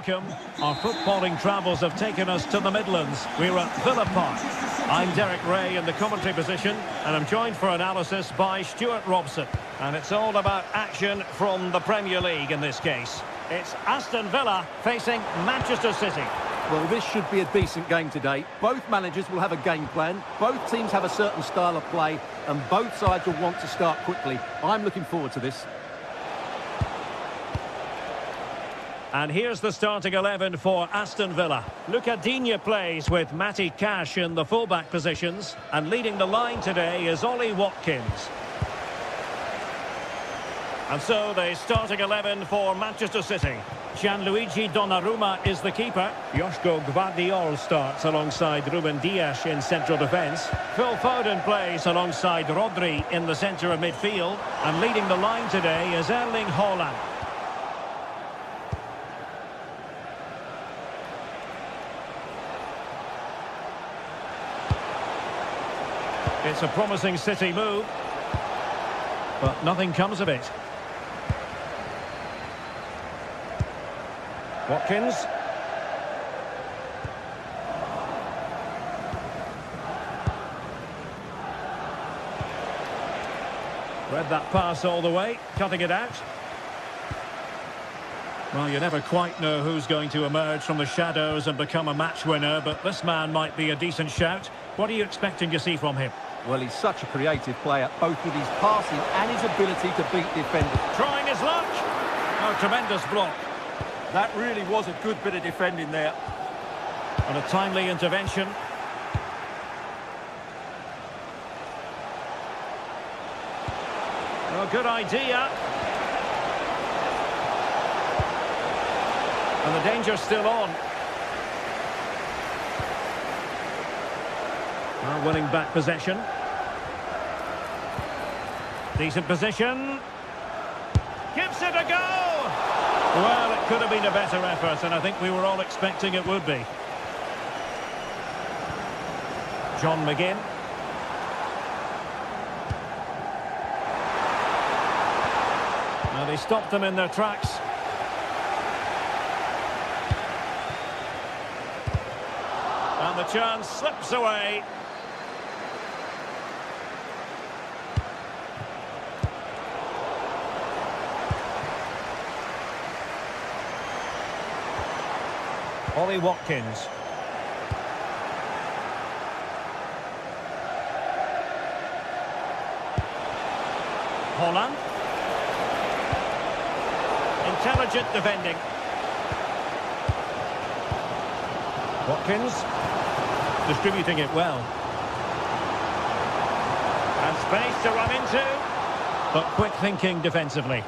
welcome. Our footballing travels have taken us to the Midlands. We're at Villa Park. I'm Derek Ray in the commentary position, and I'm joined for analysis by Stuart Robson. And it's all about action from the Premier League in this case. It's Aston Villa facing Manchester City. Well, this should be a decent game today. Both managers will have a game plan. Both teams have a certain style of play, and both sides will want to start quickly. I'm looking forward to this. And here's the starting 11 for Aston Villa. Luca Digne plays with Matty Cash in the fullback positions. And leading the line today is Ollie Watkins. And so the starting 11 for Manchester City. Gianluigi Donnarumma is the keeper. Joško Gvardiol starts alongside Ruben Dias in central defence. Phil Foden plays alongside Rodri in the centre of midfield. And leading the line today is Erling Haaland. It's a promising City move, but nothing comes of it. Watkins. Read that pass all the way, cutting it out. Well, you never quite know who's going to emerge from the shadows and become a match winner, but this man might be a decent shout. What are you expecting to see from him? Well, he's such a creative player, both with his passing and his ability to beat defenders. Trying his luck. Oh, tremendous block. That really was a good bit of defending there. And a timely intervention. Oh, good idea. And the danger's still on. Well, winning back possession. Decent position. Gives it a go! Well, it could have been a better effort, and I think we were all expecting it would be. John McGinn. Now they stopped them in their tracks. And the chance slips away. Ollie Watkins. Haaland. Intelligent defending. Watkins. Distributing it well. And space to run into. But quick thinking defensively.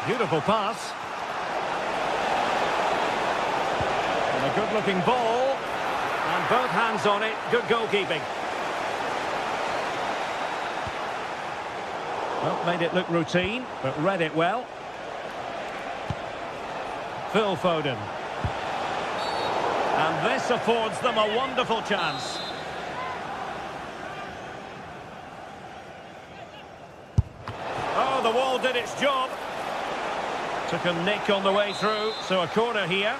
Beautiful pass. And a good-looking ball. And both hands on it. Good goalkeeping. Well, made it look routine, but read it well. Phil Foden. And this affords them a wonderful chance. Oh, the wall did its job. Took a nick on the way through, so a corner here.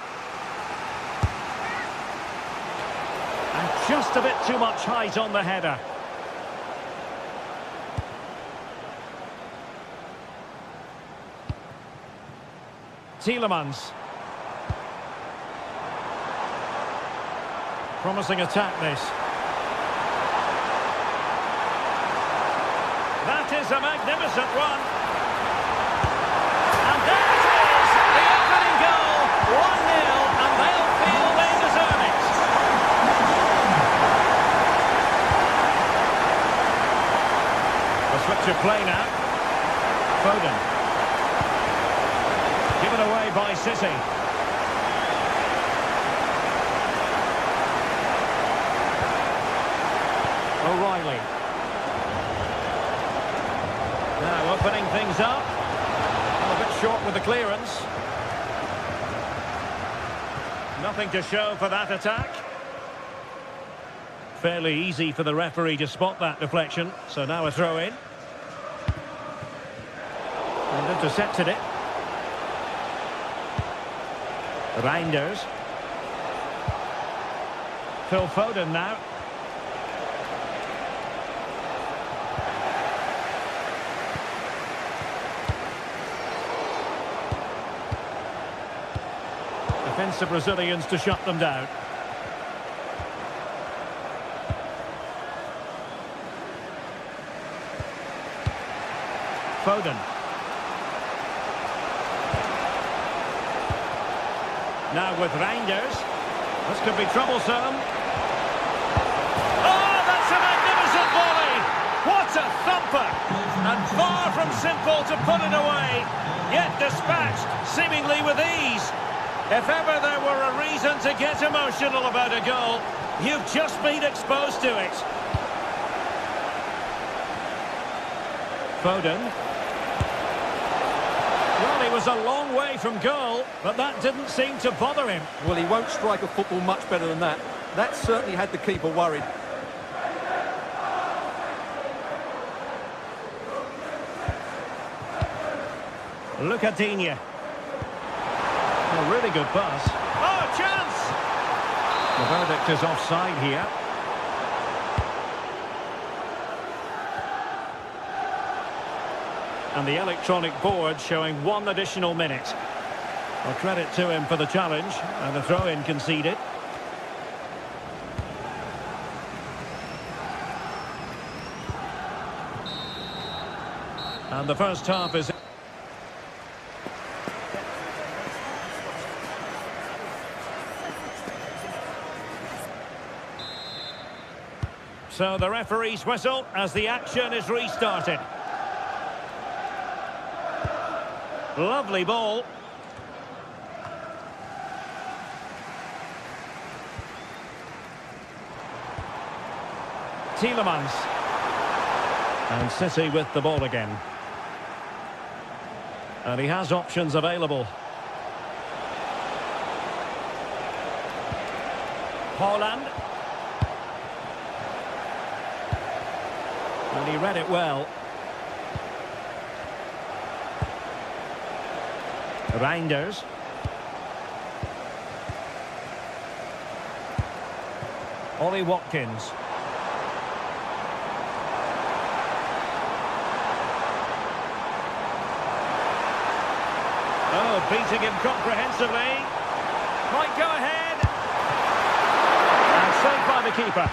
And just a bit too much height on the header. Tielemans. Promising attack this. That is a magnificent run. And there it is, the opening goal, 1-0, and they'll feel they deserve it. The switch of play now. Foden. Given away by City. O'Reilly. Now opening things up. A bit short with the clearance. Nothing to show for that attack. Fairly easy for the referee to spot that deflection. So now a throw in. And intercepted it. Reinders. Phil Foden now. Defensive Brazilians to shut them down. Foden. Now with Reinders. This could be troublesome. Oh, that's a magnificent volley! What a thumper! And far from simple to put it away, yet dispatched seemingly with ease. If ever there were a reason to get emotional about a goal, you've just been exposed to it. Foden. Well, he was a long way from goal, but that didn't seem to bother him. Well, he won't strike a football much better than that. That certainly had the keeper worried. Look at Digne. A really good pass. Oh, chance! The verdict is offside here. And the electronic board showing 1 additional minute. Well, credit to him for the challenge, and the throw-in conceded. And the first half is... So the referee's whistle as the action is restarted. Lovely ball. Tielemans. And City with the ball again. And he has options available. Haaland. And he read it well. Reinders. Ollie Watkins. Oh, beating him comprehensively. Might go ahead. And saved by the keeper.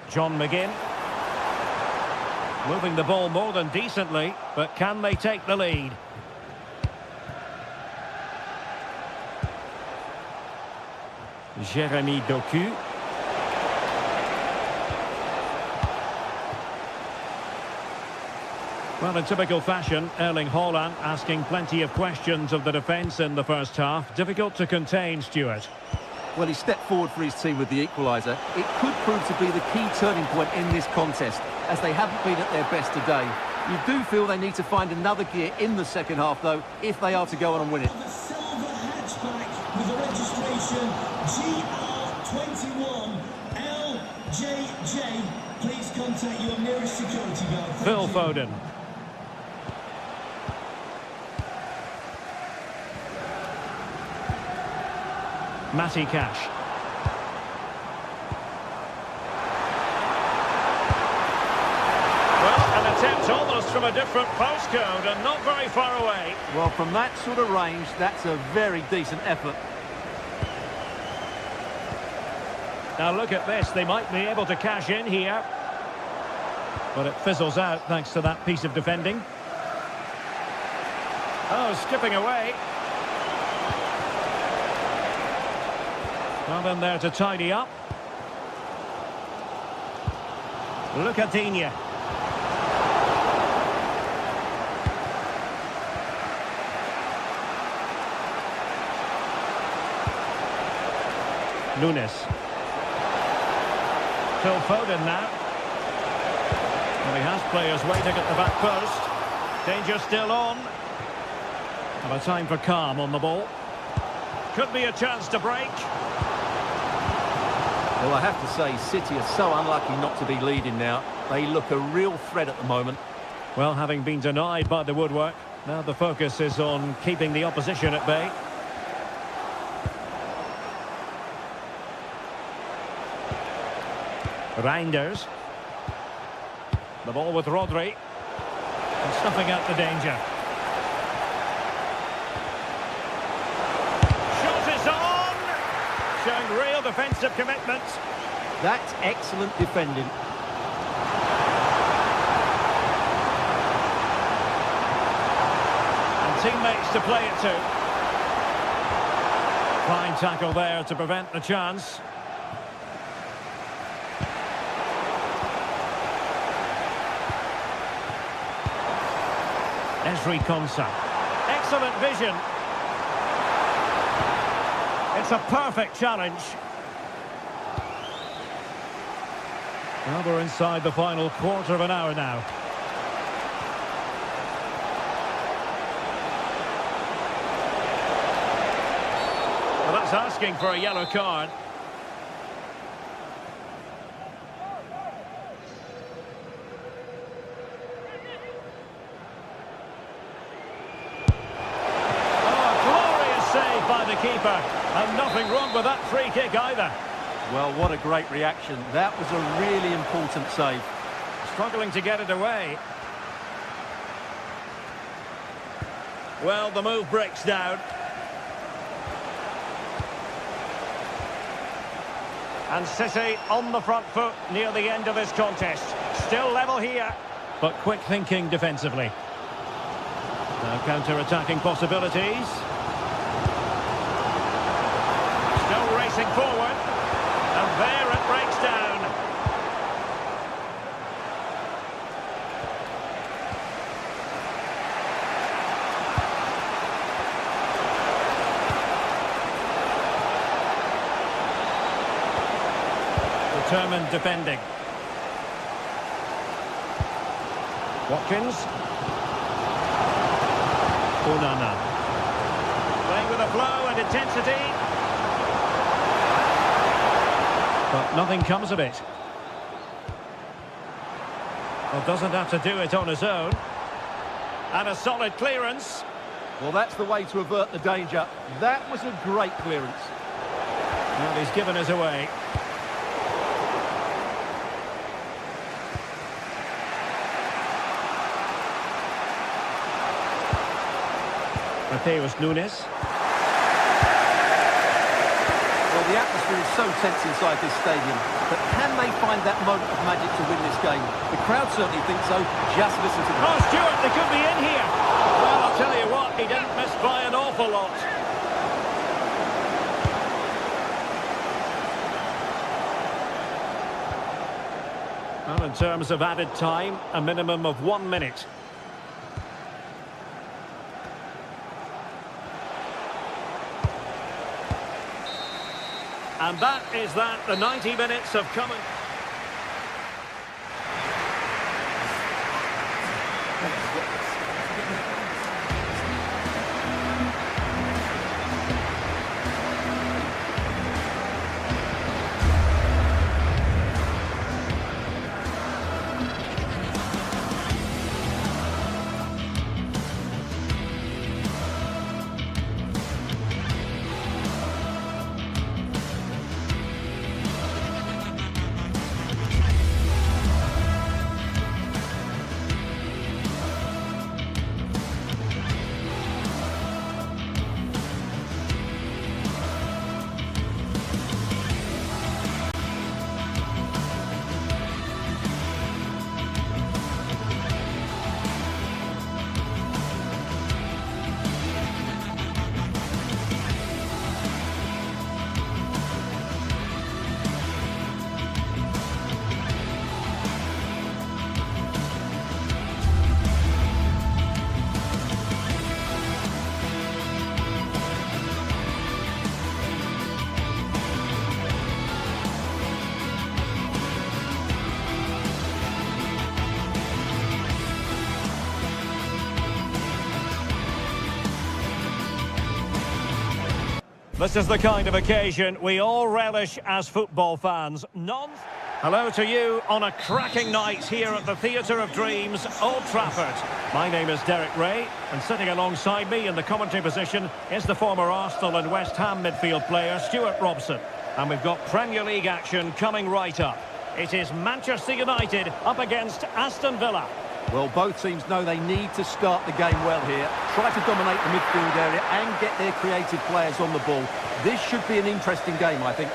John McGinn. Moving the ball more than decently, but can they take the lead? Jeremy Doku. Well, in typical fashion, Erling Haaland asking plenty of questions of the defence in the first half. Difficult to contain, Stuart. Well, he stepped forward for his team with the equaliser. It could prove to be the key turning point in this contest, as they haven't been at their best today. You do feel they need to find another gear in the second half, though, if they are to go on and win it. The silver hatchback with the registration GR21LJJ. Please contact your nearest security guard. Phil Foden. Matty Cash. Well, an attempt almost from a different postcode and not very far away. Well, from that sort of range, that's a very decent effort. Now look at this, they might be able to cash in here. But it fizzles out thanks to that piece of defending. Oh, skipping away. Well, then there to tidy up. Look at Digne. Nunes. Phil Foden now. Well, he has players waiting at the back post. Danger still on. And a time for calm on the ball. Could be a chance to break. Well, I have to say, City are so unlucky not to be leading now. They look a real threat at the moment. Well, having been denied by the woodwork, now the focus is on keeping the opposition at bay. Reinders. The ball with Rodri. And snuffing out the danger. Shot is on! Showing real defensive commitment. That's excellent defending. And teammates to play it to. Fine tackle there to prevent the chance. Esri Konsa. Excellent vision. It's a perfect challenge. Well, we're inside the final quarter of an hour now. Well, that's asking for a yellow card. By the keeper, and nothing wrong with that free kick either. Well, what a great reaction. That was a really important save. Struggling to get it away. Well, the move breaks down. And City on the front foot near the end of this contest. Still level here, but quick thinking defensively. Now counter-attacking possibilities. Still racing forward, and there it breaks down. Determined defending. Watkins. Onana. Playing with a flow and intensity. But nothing comes of it. Well, doesn't have to do it on his own. And a solid clearance. Well, that's the way to avert the danger. That was a great clearance. Well, he's given us away. Mateus Nunes. Well, the atmosphere is so tense inside this stadium, but can they find that moment of magic to win this game? The crowd certainly think so. Just listen to them. Oh, Stuart, they could be in here. Well, I'll tell you what, he didn't miss by an awful lot. Well, in terms of added time, a minimum of 1 minute. And that is that. The 90 minutes have come. This is the kind of occasion we all relish as football fans. Hello to you on a cracking night here at the Theatre of Dreams, Old Trafford. My name is Derek Ray, and sitting alongside me in the commentary position is the former Arsenal and West Ham midfield player, Stuart Robson. And we've got Premier League action coming right up. It is Manchester United up against Aston Villa. Well, both teams know they need to start the game well here. Try to dominate the midfield area and get their creative players on the ball. This should be an interesting game, I think.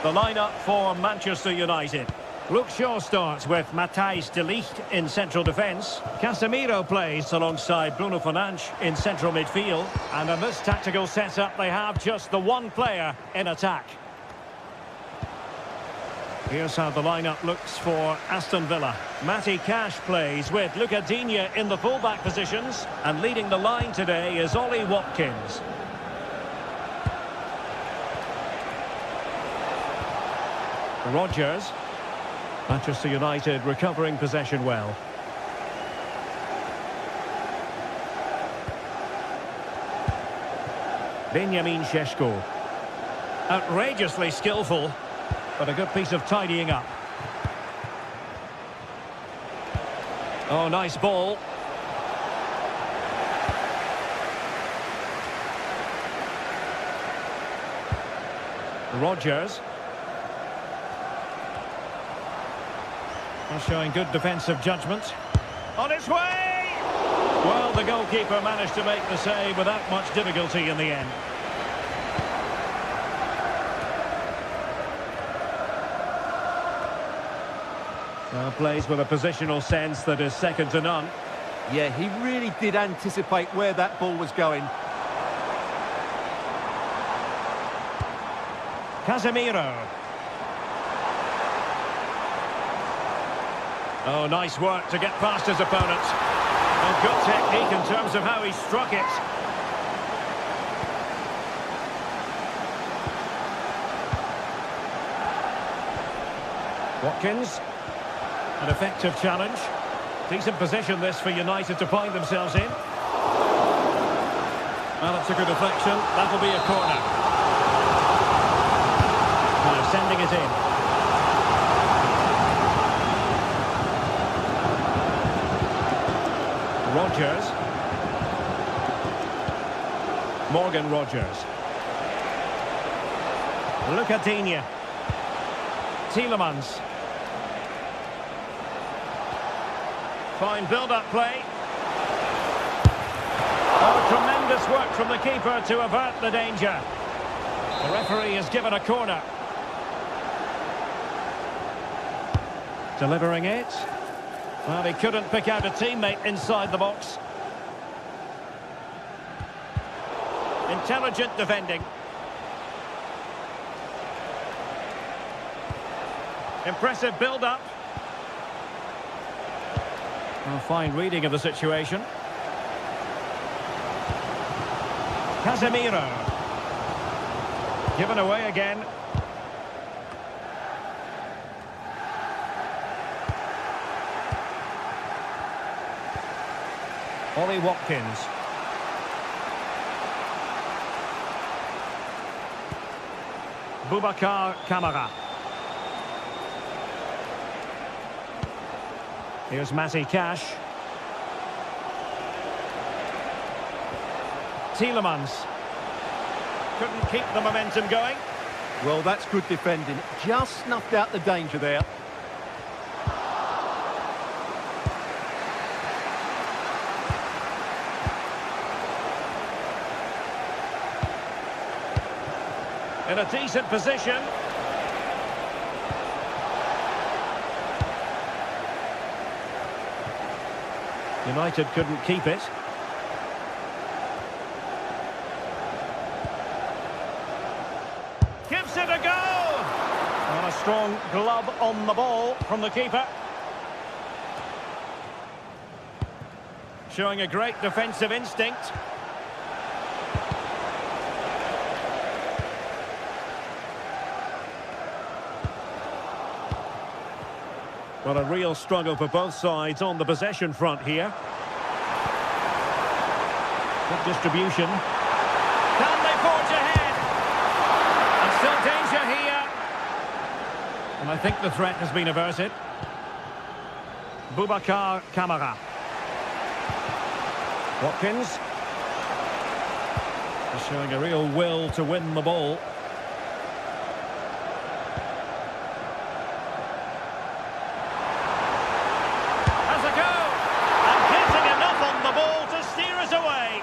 The lineup for Manchester United. Luke Shaw starts with Matthijs de Ligt in central defence. Casemiro plays alongside Bruno Fernandes in central midfield. And in this tactical setup, they have just the one player in attack. Here's how the lineup looks for Aston Villa. Matty Cash plays with Luca Digne in the fullback positions. And leading the line today is Ollie Watkins. Rodgers. Manchester United recovering possession well. Benjamin Šeško. Outrageously skillful, but a good piece of tidying up. Oh, nice ball. Rodgers. Showing good defensive judgment. On its way! Well, the goalkeeper managed to make the save without much difficulty in the end. Well, plays with a positional sense that is second to none. Yeah, he really did anticipate where that ball was going. Casemiro. Oh, nice work to get past his opponent. And good technique in terms of how he struck it. Watkins. An effective challenge. Decent position this for United to find themselves in. Well, it's a good deflection. That'll be a corner. Now sending it in. Rodgers. Morgan Rodgers. Luca Digne. Tielemans. Fine build-up play. Oh, tremendous work from the keeper to avert the danger. The referee has given a corner. Delivering it. Well, he couldn't pick out a teammate inside the box. Intelligent defending. Impressive build-up. Well, fine reading of the situation. Casemiro. Given away again. Ollie Watkins. Boubacar Kamara. Here's Matty Cash. Tielemans. Couldn't keep the momentum going. Well, that's good defending. Just snuffed out the danger there. In a decent position. United couldn't keep it. Gives it a go! And a strong glove on the ball from the keeper. Showing a great defensive instinct. Well, a real struggle for both sides on the possession front here. Good distribution. Can they forge ahead? And still danger here. And I think the threat has been averted. Boubacar Kamara. Watkins. He's showing a real will to win the ball. Has a go! And getting enough on the ball to steer us away.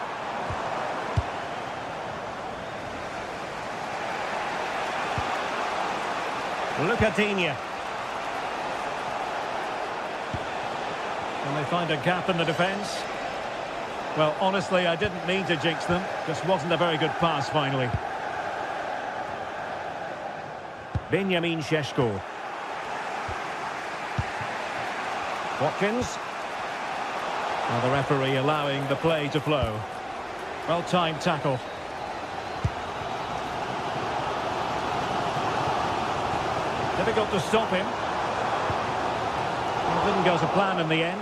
Lucadinha. And they find a gap in the defence. Well, honestly, I didn't mean to jinx them. Just wasn't a very good pass, finally. Benjamin Šeško. Watkins. Now the referee allowing the play to flow. Well-timed tackle. Difficult to stop him. Well, didn't go to plan in the end.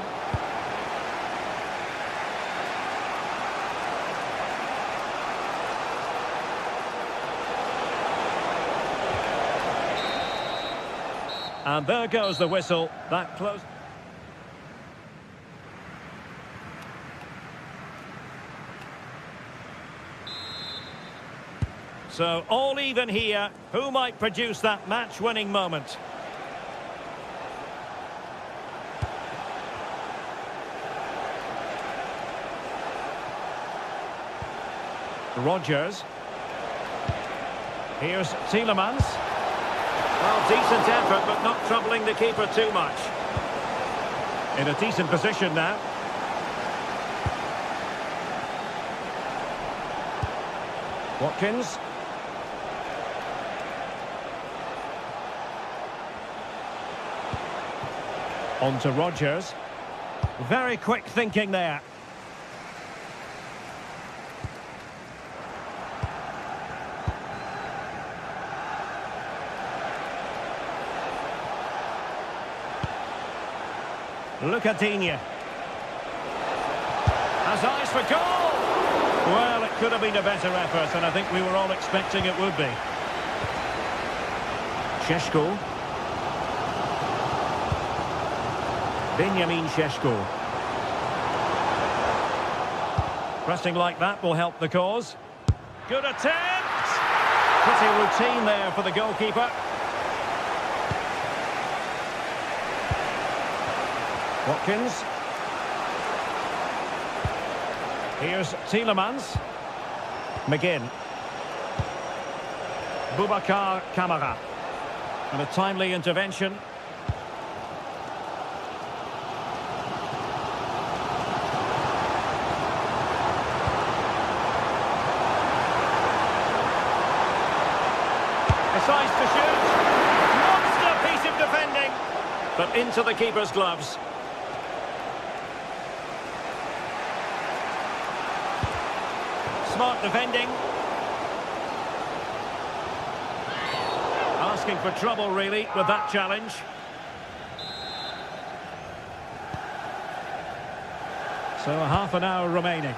And there goes the whistle. That close. So all even here. Who might produce that match-winning moment? Rodgers. Here's Tielemans. Well, decent effort, but not troubling the keeper too much. In a decent position now. Watkins. On to Rodgers. Very quick thinking there. Lucadinha. Has eyes for goal! Well, it could have been a better effort, and I think we were all expecting it would be. Šeško. Benjamin Šeško. Pressing like that will help the cause. Good attempt! Pretty routine there for the goalkeeper. Watkins. Here's Tielemans. McGinn. Boubacar Kamara. And a timely intervention. Decides to shoot. Monster piece of defending. But into the keeper's gloves. Smart defending. Asking for trouble, really, with that challenge. So a half an hour remaining.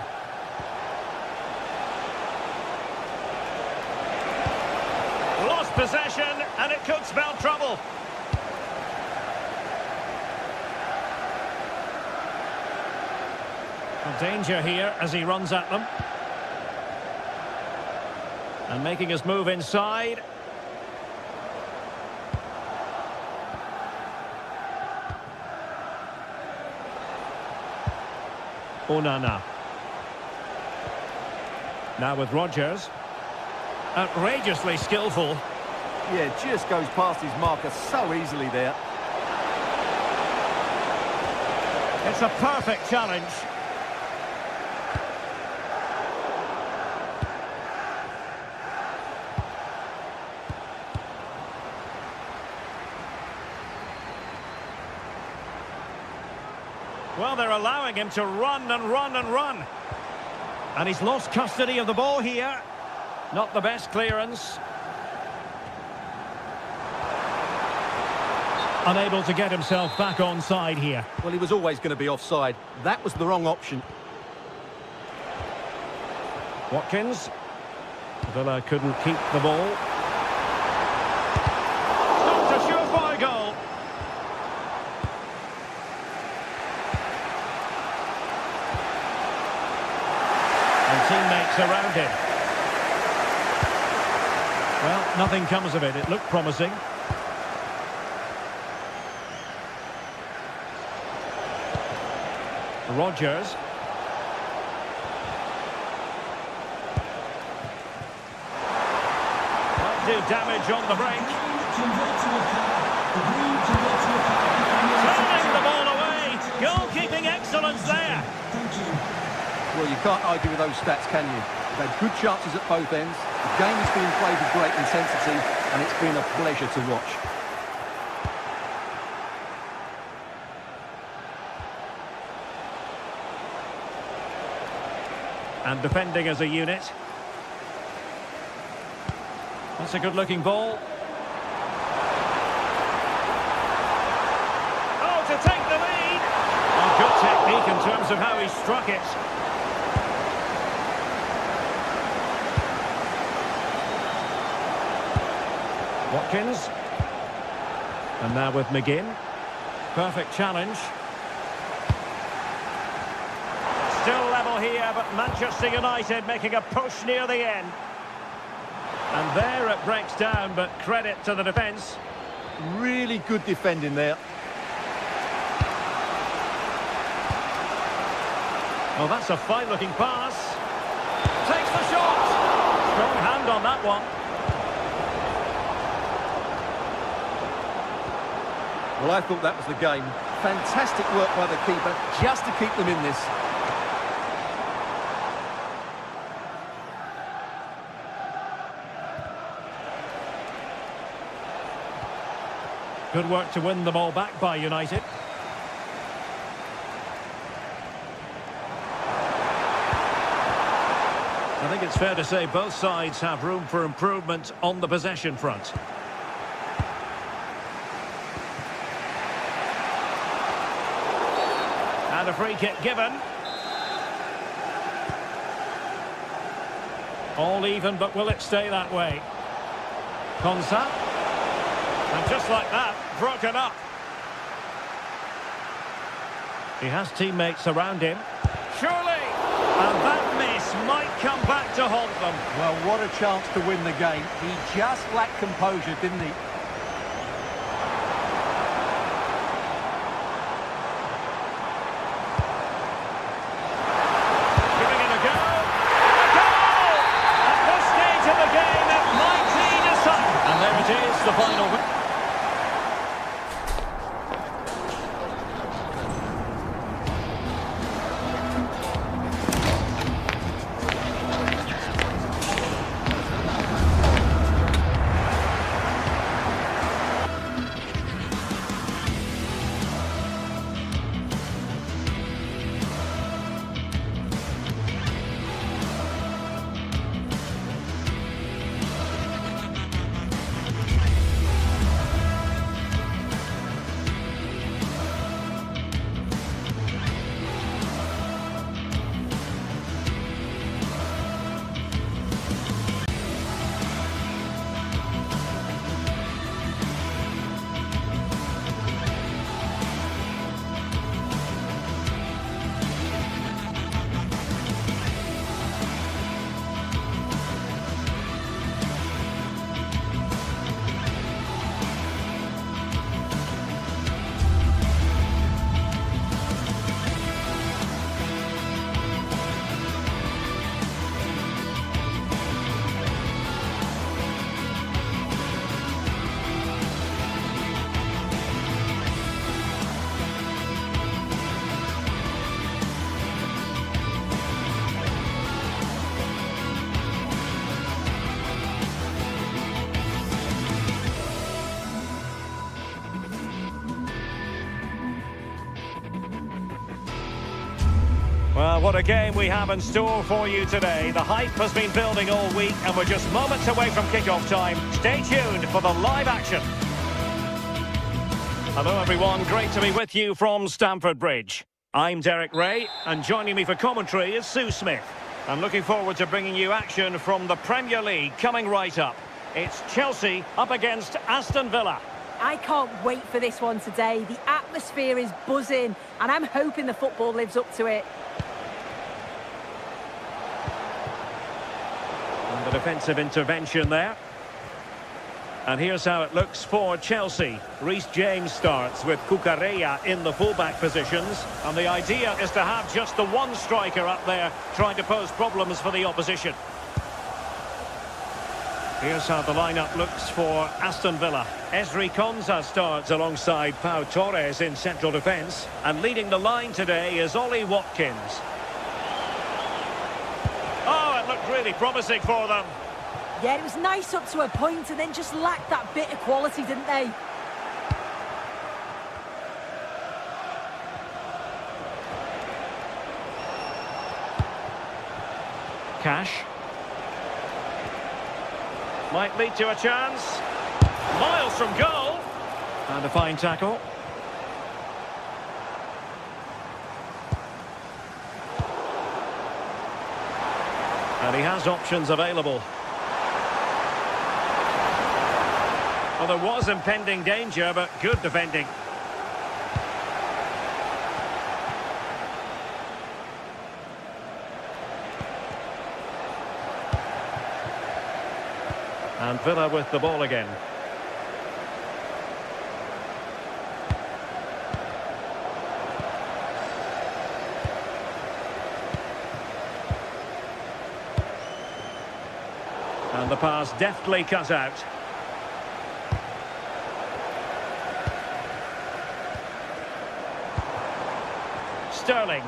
Lost possession, and it could spell trouble. Danger here as he runs at them. And making his move inside. Onana. Now with Rodgers. Outrageously skillful. Yeah, just goes past his marker so easily there. It's a perfect challenge. Well, they're allowing him to run and run and run. And he's lost custody of the ball here. Not the best clearance. Unable to get himself back onside here. Well, he was always going to be offside. That was the wrong option. Watkins. Villa couldn't keep the ball. Not a surefire goal. And teammates around him. Well, nothing comes of it. It looked promising. Rodgers. Do damage on the break. Turning the ball away. Goalkeeping excellence there. Well, you can't argue with those stats, can you? They've had good chances at both ends. The game is being played with great intensity, and it's been a pleasure to watch. And defending as a unit. That's a good-looking ball. Oh, to take the lead! Oh, good technique in terms of how he struck it. Watkins. And now with McGinn. Perfect challenge. Still level here, but Manchester United making a push near the end. And there it breaks down, but credit to the defence. Really good defending there. Well, that's a fine-looking pass. Takes the shot. Strong hand on that one. Well, I thought that was the game. Fantastic work by the keeper, just to keep them in this. Good work to win the ball back by United. I think it's fair to say both sides have room for improvement on the possession front. And a free kick given. All even, but will it stay that way? Konsa. And just like that, broken up. He has teammates around him. Surely! And that miss might come back to haunt them. Well, what a chance to win the game. He just lacked composure, didn't he? Giving it a go. A goal! At this stage of the game, it might be decided. And there it is, the final. Well, what a game we have in store for you today. The hype has been building all week and we're just moments away from kick-off time. Stay tuned for the live action. Hello everyone, great to be with you from Stamford Bridge. I'm Derek Ray and joining me for commentary is Sue Smith. I'm looking forward to bringing you action from the Premier League coming right up. It's Chelsea up against Aston Villa. I can't wait for this one today. The atmosphere is buzzing, and I'm hoping the football lives up to it. And the defensive intervention there. And here's how it looks for Chelsea. Reece James starts with Cucurella in the fullback positions. And the idea is to have just the one striker up there trying to pose problems for the opposition. Here's how the lineup looks for Aston Villa. Ezri Konsa starts alongside Pau Torres in central defence. And leading the line today is Ollie Watkins. Oh, it looked really promising for them. Yeah, it was nice up to a point and then just lacked that bit of quality, didn't they? Cash. Might lead to a chance. Miles from goal. And a fine tackle. And he has options available. Well, there was impending danger, but good defending. And Villa with the ball again. And the pass deftly cut out. Sterling.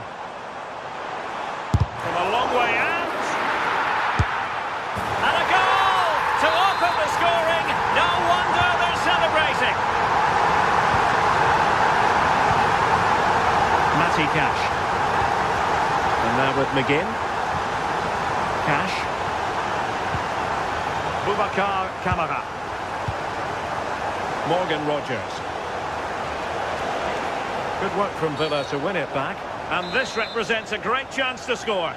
From a long way out. And a goal to open the scoring. No wonder they're celebrating. Matty Cash. And now with McGinn. Cash. Boubacar Kamara. Morgan Rogers. Good work from Villa to win it back. And this represents a great chance to score.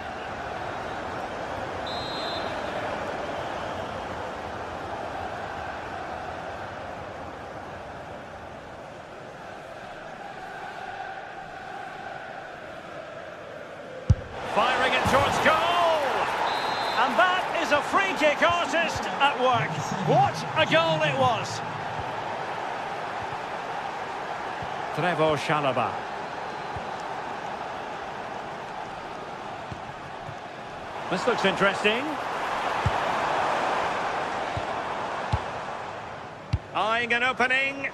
Firing it towards goal. And that is a free kick artist at work. What a goal it was. Trevoh Chalobah. This looks interesting. Eyeing an opening.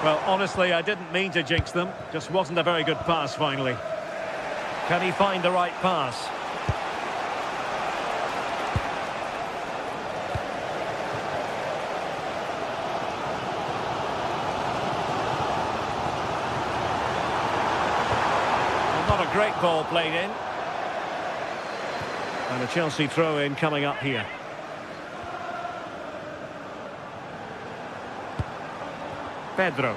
Well, honestly, I didn't mean to jinx them. Just wasn't a very good pass, finally. Can he find the right pass? Great ball played in. And a Chelsea throw-in coming up here. Pedro.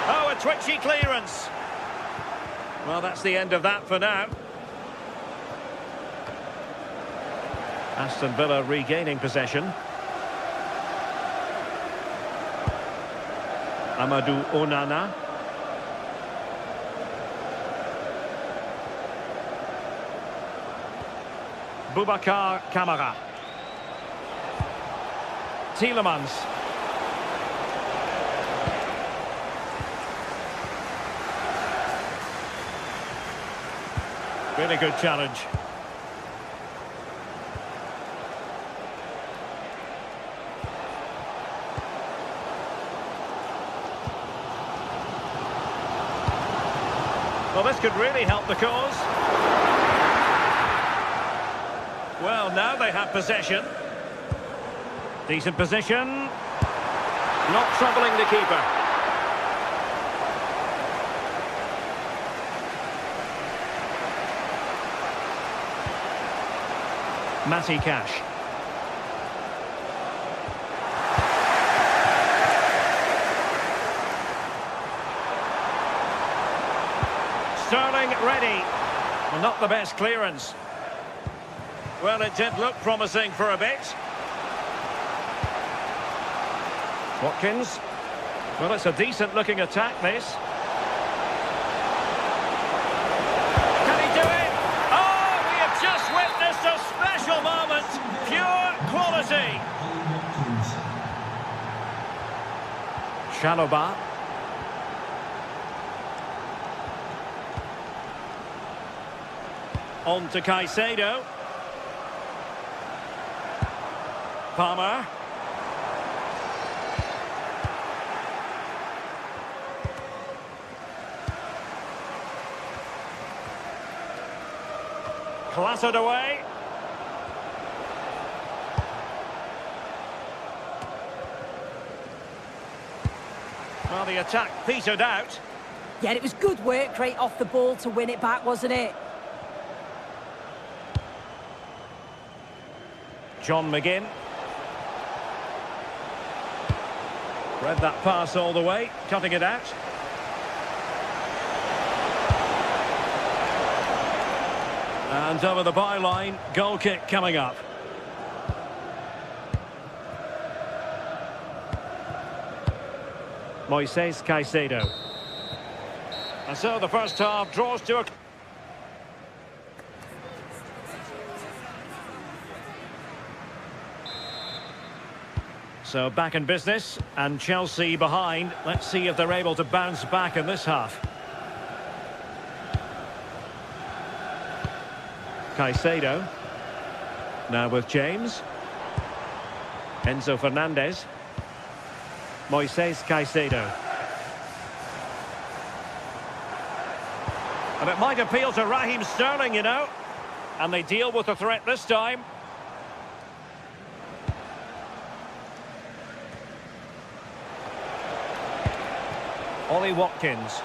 Oh, a twitchy clearance. Well, that's the end of that for now. Aston Villa regaining possession. Amadou Onana. Boubacar Kamara. Tielemans. Really good challenge. Well, this could really help the cause. Well, now they have possession. Decent position. Not troubling the keeper. Matty Cash. Sterling ready. Well, not the best clearance. Well, it did look promising for a bit. Watkins. Well, it's a decent-looking attack, this. Can he do it? Oh, we have just witnessed a special moment. Pure quality. Chalobah. On to Caicedo. Palmer. Clattered away. Well, the attack petered out. Yeah, it was good work rate off the ball to win it back, wasn't it? John McGinn. Read that pass all the way, cutting it out. And over the byline, goal kick coming up. Moises Caicedo. And so the first half draws to a... So back in business, and Chelsea behind. Let's see if they're able to bounce back in this half. Caicedo. Now with James. Enzo Fernandez. Moises Caicedo. And it might appeal to Raheem Sterling, you know. And they deal with the threat this time. Ollie Watkins.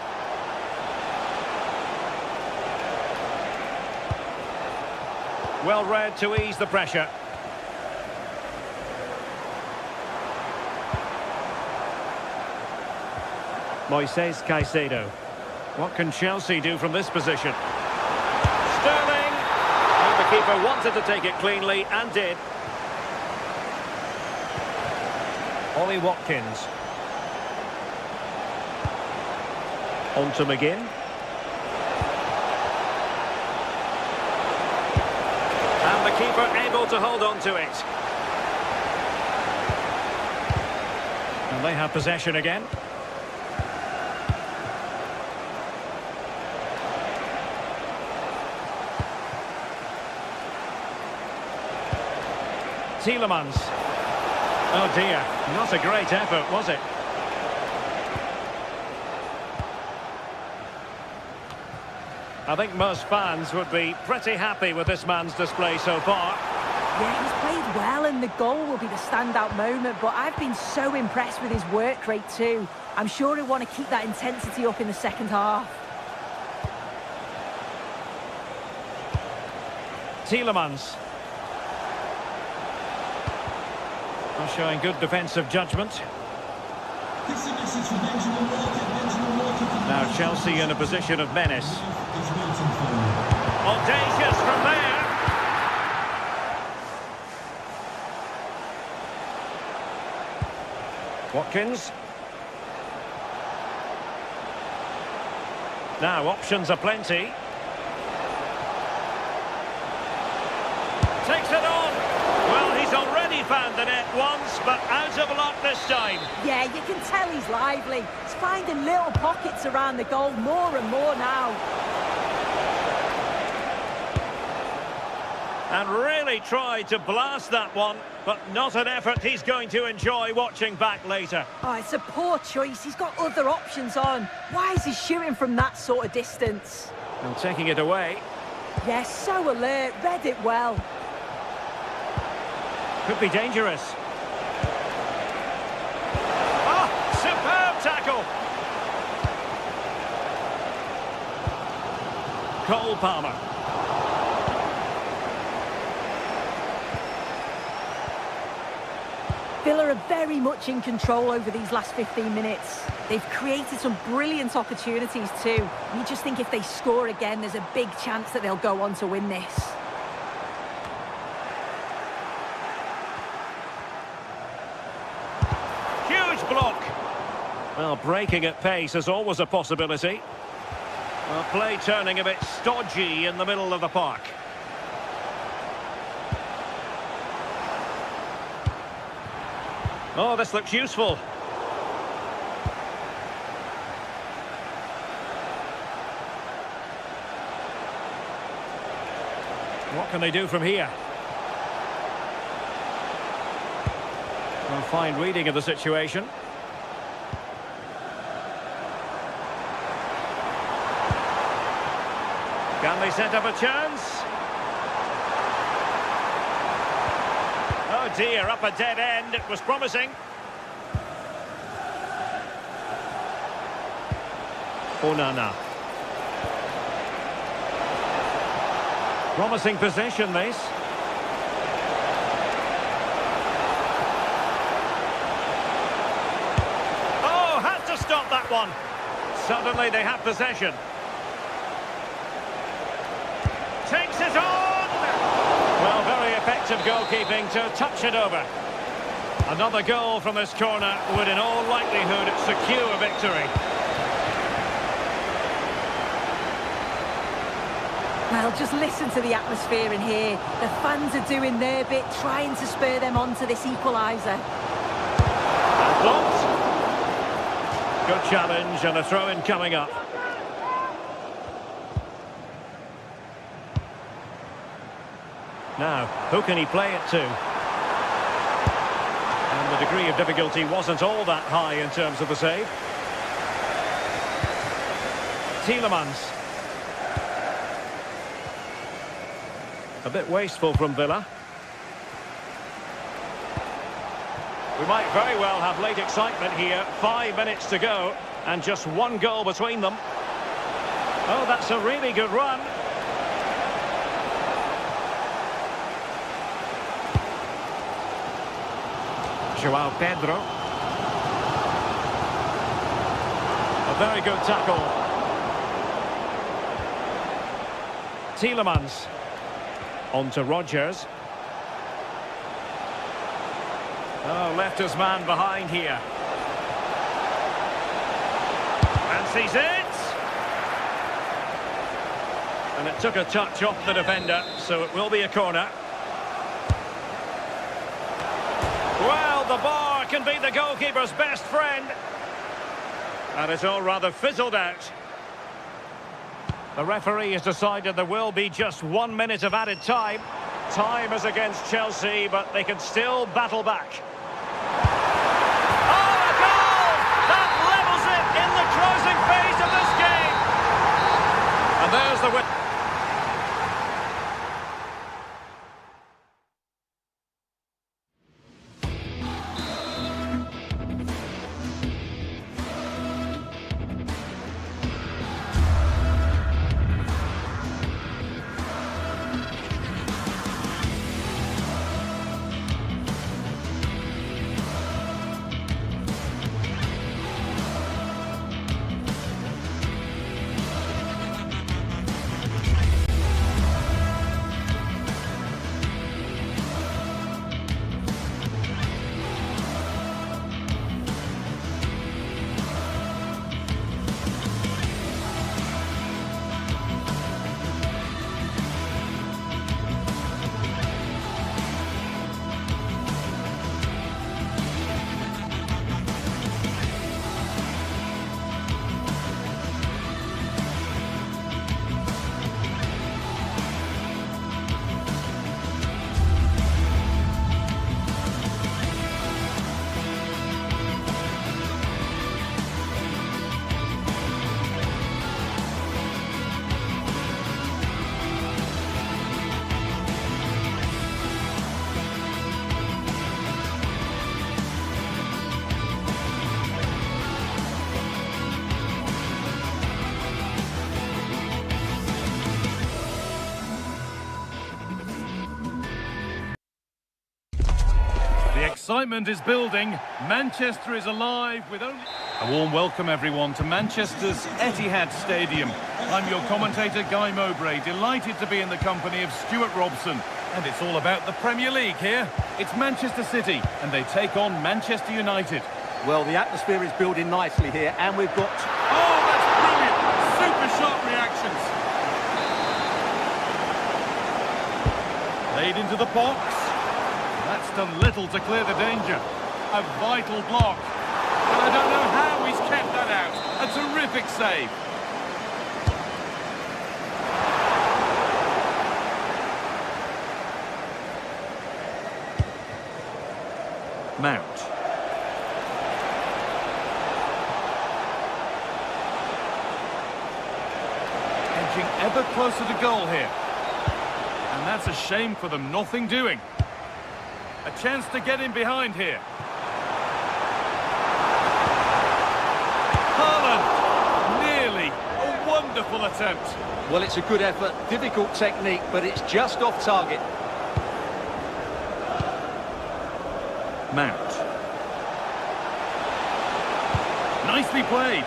Well read to ease the pressure. Moises Caicedo. What can Chelsea do from this position? Sterling! And the keeper wanted to take it cleanly and did. Ollie Watkins. On to McGinn. And the keeper able to hold on to it. And they have possession again. Tielemans. Oh dear, not a great effort, was it? I think most fans would be pretty happy with this man's display so far. Yeah, he's played well and the goal will be the standout moment, but I've been so impressed with his work rate too. I'm sure he'll want to keep that intensity up in the second half. Tielemans. Showing good defensive judgment. Now Chelsea in a position of menace. Audacious from there. Watkins. Now options are plenty. Takes it on. Well, he's already found the net once, but out of luck this time. Yeah, you can tell he's lively. He's finding little pockets around the goal more and more now. And really tried to blast that one, but not an effort he's going to enjoy watching back later. Oh, it's a poor choice. He's got other options on. Why is he shooting from that sort of distance? And taking it away. Yes, so alert. Read it well. Could be dangerous. Oh, superb tackle. Cole Palmer. Villa are very much in control over these last 15 minutes. They've created some brilliant opportunities too. You just think if they score again, there's a big chance that they'll go on to win this. Huge block. Well, breaking at pace is always a possibility. Well, play turning a bit stodgy in the middle of the park. Oh, this looks useful. What can they do from here? Well, fine reading of the situation. Can they set up a chance? Oh dear, up a dead end. It was promising. Onana. Promising possession, this. Oh, had to stop that one. Suddenly they have possession. Takes it on! Well, very effective goalkeeping to touch it over. Another goal from this corner would in all likelihood secure a victory. Well, just listen to the atmosphere in here. The fans are doing their bit, trying to spur them on to this equaliser. Blocked. Good challenge and a throw-in coming up. Now, who can he play it to? And the degree of difficulty wasn't all that high in terms of the save. Tielemans. A bit wasteful from Villa. We might very well have late excitement here. 5 minutes to go and just one goal between them. Oh, that's a really good run. João Pedro. A very good tackle. Tielemans. On to Rodgers. Oh, left his man behind here. And sees it. And it took a touch off the defender, so it will be a corner. Well, the bar can be the goalkeeper's best friend. And it's all rather fizzled out. The referee has decided there will be just 1 minute of added time. Time is against Chelsea, but they can still battle back. Oh, a goal! That levels it in the closing phase of this game. And there's the win. The excitement is building. Manchester is alive with only... A warm welcome, everyone, to Manchester's Etihad Stadium. I'm your commentator, Guy Mowbray, delighted to be in the company of Stuart Robson. And it's all about the Premier League here. It's Manchester City, and they take on Manchester United. Well, the atmosphere is building nicely here, and we've got... Oh, that's brilliant! Super sharp reactions. Laid into the box. That's done little to clear the danger. A vital block. And I don't know how he's kept that out. A terrific save. Mount. Edging ever closer to goal here. And that's a shame for them, nothing doing. A chance to get in behind here. Haaland! Nearly. A wonderful attempt. Well, it's a good effort, difficult technique, but it's just off target. Mount. Nicely played.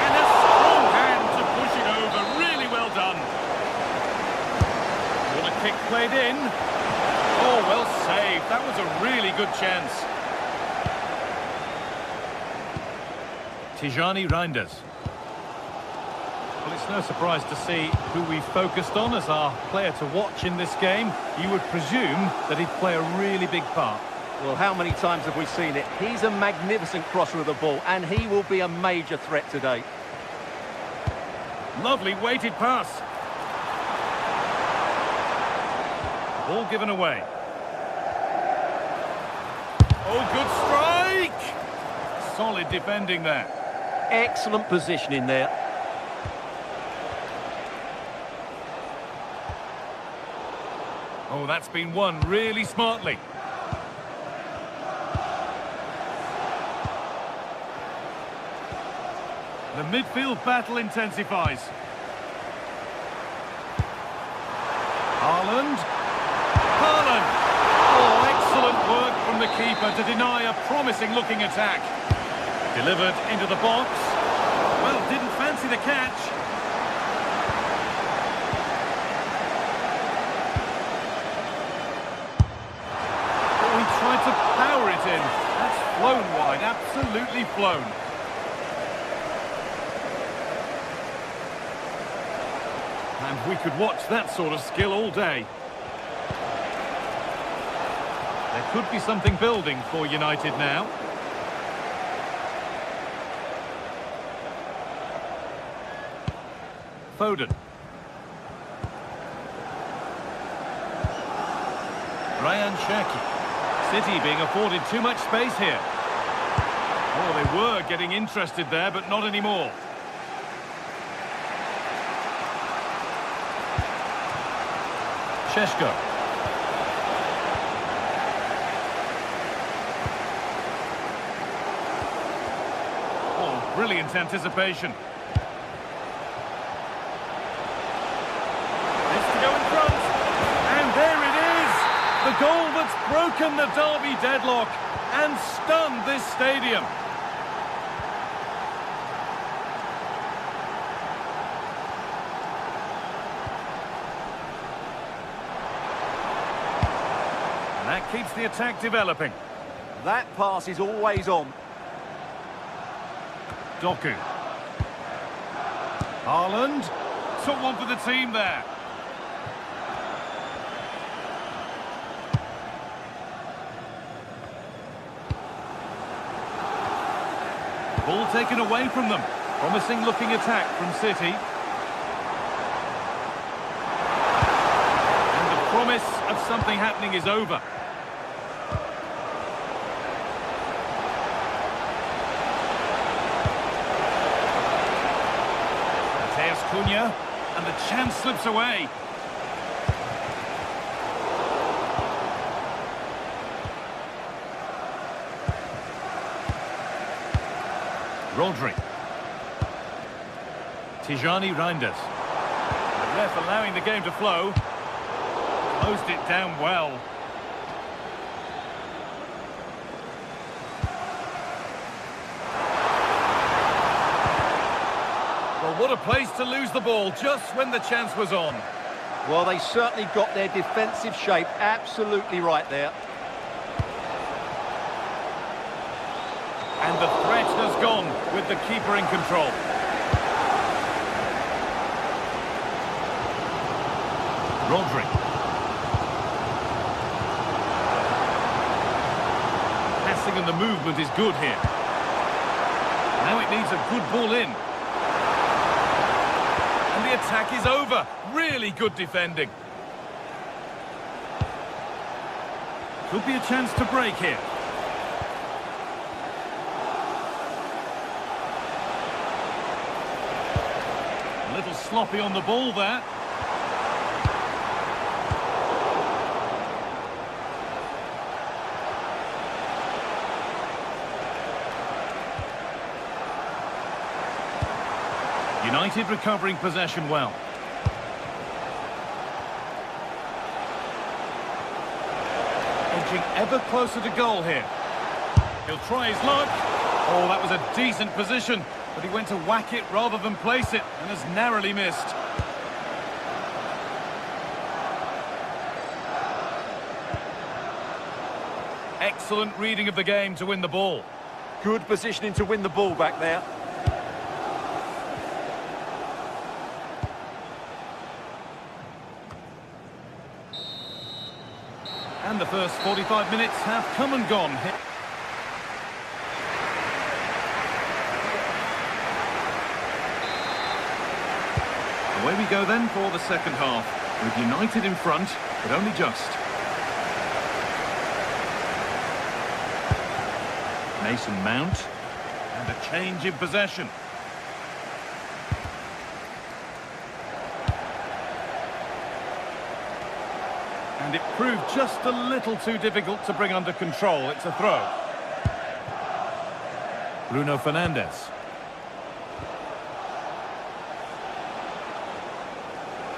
And a strong hand to push it over. Really well done. What a kick played in. Oh, well saved. That was a really good chance. Tijani Reinders. Well, it's no surprise to see who we focused on as our player to watch in this game. You would presume that he'd play a really big part. Well, how many times have we seen it? He's a magnificent crosser of the ball, and he will be a major threat today. Lovely weighted pass. Ball given away. Oh, good strike! Solid defending there. Excellent positioning there. Oh, that's been won really smartly. The midfield battle intensifies. Haaland. Haaland! Oh, excellent work from the keeper to deny a promising-looking attack. Delivered into the box. Well, didn't fancy the catch. Oh, he tried to power it in. That's flown wide, absolutely flown. And we could watch that sort of skill all day. There could be something building for United now. Foden. Ryan Cherki. City being afforded too much space here. Oh, they were getting interested there, but not anymore. Šeško. Oh, brilliant anticipation. This to go in front. And there it is. The goal that's broken the derby deadlock and stunned this stadium. That keeps the attack developing. That pass is always on. Doku. Haaland took one for the team there. Ball taken away from them. Promising looking attack from City. And the promise of something happening is over. Cunha, and the chance slips away. Rodri. Tijani Reinders. The ref allowing the game to flow. Closed it down well. what a place to lose the ball just when the chance was on. Well, they certainly got their defensive shape absolutely right there. And the threat has gone with the keeper in control. Rodri. Passing and the movement is good here. Now it needs a good ball in. And the attack is over. Really good defending. Could be a chance to break here. A little sloppy on the ball there. United recovering possession well. Edging ever closer to goal here. He'll try his luck. Oh, that was a decent position, but he went to whack it rather than place it and has narrowly missed. Excellent reading of the game to win the ball. Good positioning to win the ball back there. And the first 45 minutes have come and gone. Away we go then for the second half, with United in front, but only just. Mason Mount, and a change in possession. And it proved just a little too difficult to bring under control. It's a throw. Bruno Fernandes.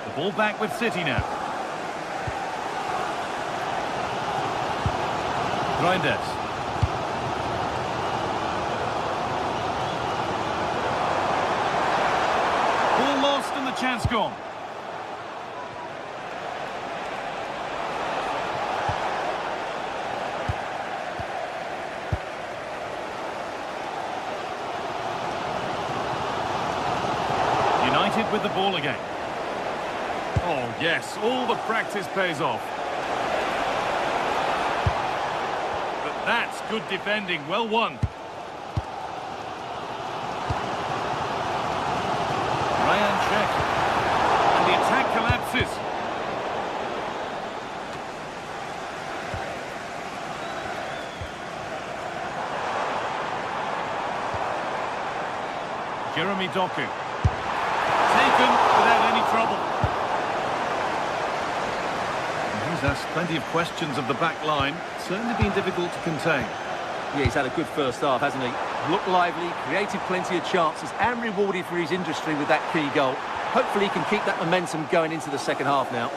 The ball back with City now. Reinders. Ball lost and the chance gone. United with the ball again. Oh yes, all the practice pays off. But that's good defending, well won. Ryan check. And the attack collapses. Jeremy Doku. Taken without any trouble. And he's asked plenty of questions of the back line. Certainly been difficult to contain. Yeah, he's had a good first half, hasn't he? Looked lively, created plenty of chances, and rewarded for his industry with that key goal. Hopefully he can keep that momentum going into the second half now.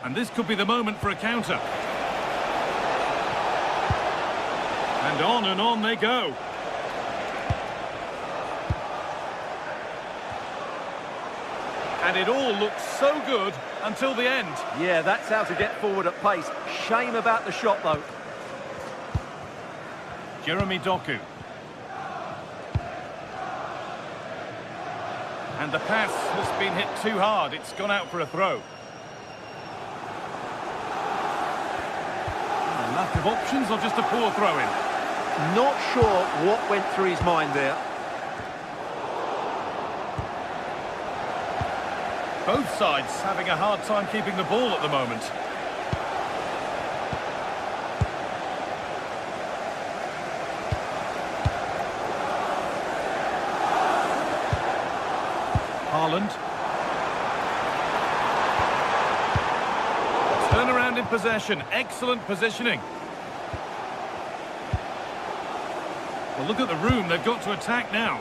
And this could be the moment for a counter. And on they go. And it all looks so good until the end. Yeah, that's how to get forward at pace. Shame about the shot, though. Jeremy Doku. And the pass has been hit too hard. It's gone out for a throw. Lack of options or just a poor throw-in? Not sure what went through his mind there. Both sides having a hard time keeping the ball at the moment. Haaland. Turnaround in possession. Excellent positioning. Well, look at the room they've got to attack now.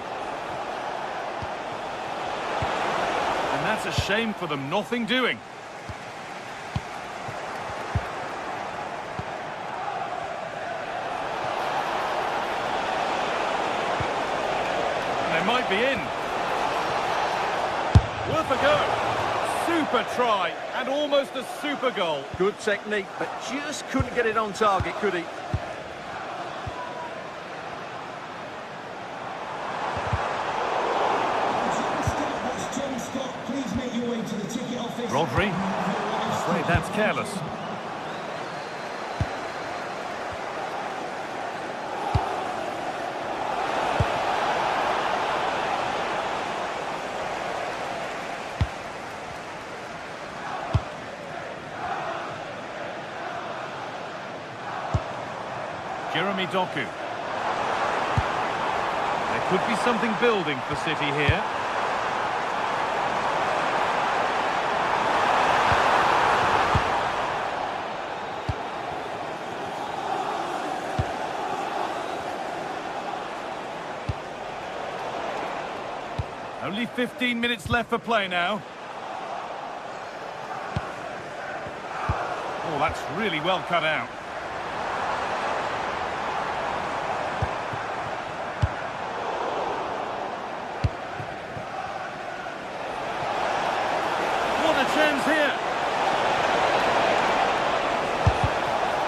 And that's a shame for them. Nothing doing. They might be in. Worth a go. Super try, and almost a super goal. Good technique, but just couldn't get it on target, could he? Rodri. I'm afraid that's careless. Jeremy Doku. There could be something building for City here. Only 15 minutes left for play now. Oh, that's really well cut out. What a chance here.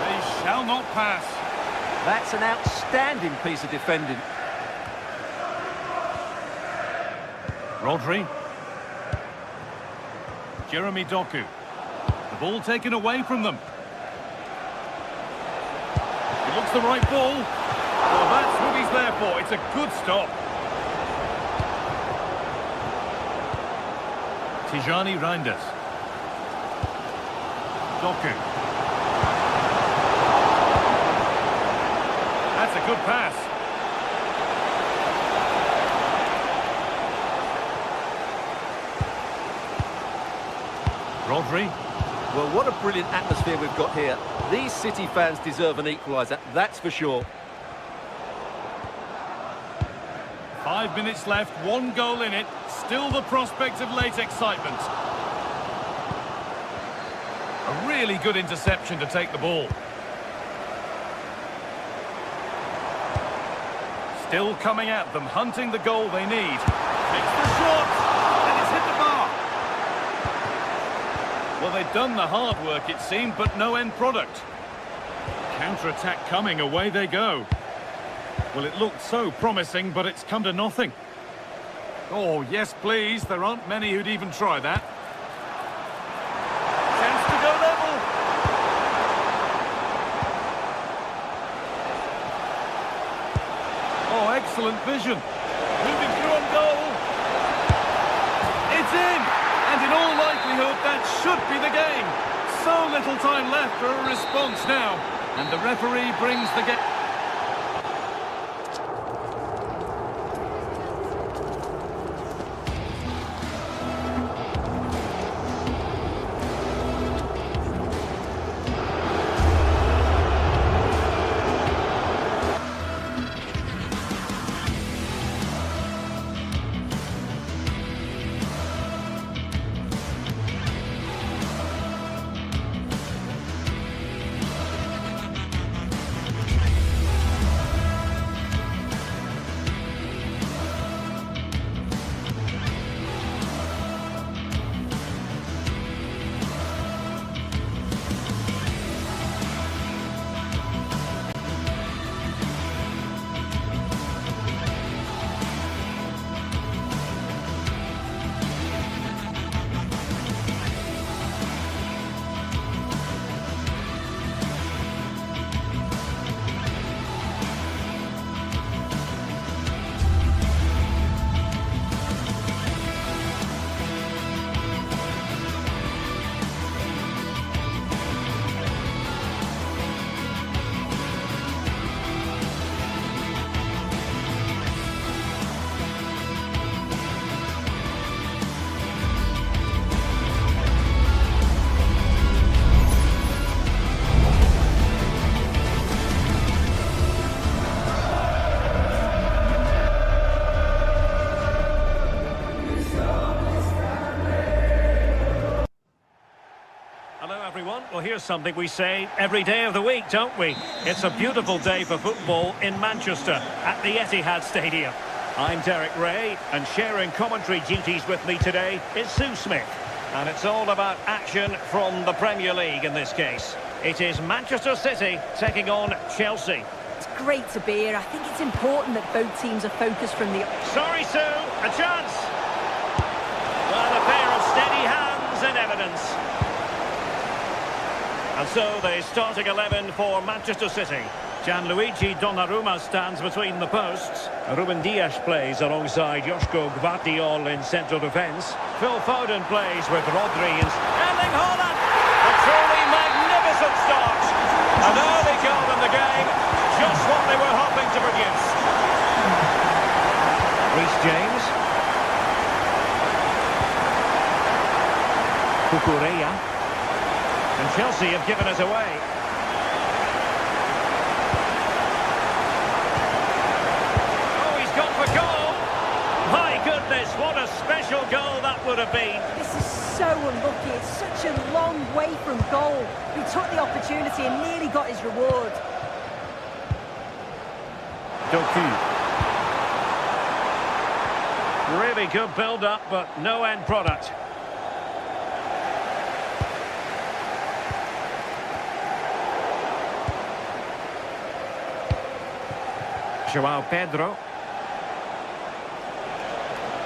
They shall not pass. That's an outstanding piece of defending. Rodri. Jeremy Doku. The ball taken away from them. It looks the right ball. Well, that's what he's there for. It's a good stop. Tijani Reinders. Doku. That's a good pass. Rodri. Well, what a brilliant atmosphere we've got here. These City fans deserve an equaliser, that's for sure. 5 minutes left, 1 goal in it. Still the prospect of late excitement. A really good interception to take the ball. Still coming at them, hunting the goal they need. Takes the shot, and it's hit the bar. Well, they've done the hard work, it seemed, but no end product. Counter-attack coming, away they go. Well, it looked so promising, but it's come to nothing. Oh, yes, please. There aren't many who'd even try that. Chance to go level. Oh, excellent vision. Moving through on goal. It's in. And in all likelihood, that should be the game. So little time left for a response now. And the referee brings the game. Well, here's something we say every day of the week, don't we? It's a beautiful day for football in Manchester at the Etihad Stadium. I'm Derek Ray, and sharing commentary duties with me today is Sue Smith. And it's all about action from the Premier League in this case. It is Manchester City taking on Chelsea. It's great to be here. I think it's important that both teams are focused from the... Sorry, Sue, a chance. Well, a pair of steady hands in evidence. And so the starting 11 for Manchester City. Gianluigi Donnarumma stands between the posts. Ruben Dias plays alongside Joško Gvardiol in central defence. Phil Foden plays with Rodri and Erling Haaland. A truly magnificent start. An early goal in the game. Just what they were hoping to produce. Reece James. Cucurella. And Chelsea have given it away. My goodness, what a special goal that would have been. This is so unlucky. It's such a long way from goal. He took the opportunity and nearly got his reward. Doku. Really good build-up, but no end product. João Pedro.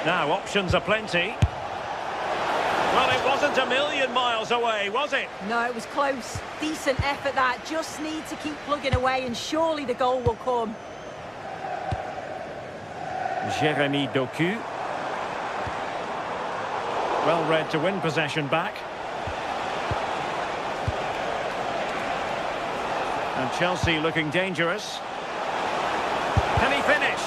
Now, options are plenty. Well, it wasn't a million miles away, was it? No, it was close. Decent effort that. Just need to keep plugging away and surely the goal will come. Jeremy Doku. Well read to win possession back. And Chelsea looking dangerous. Can he finish?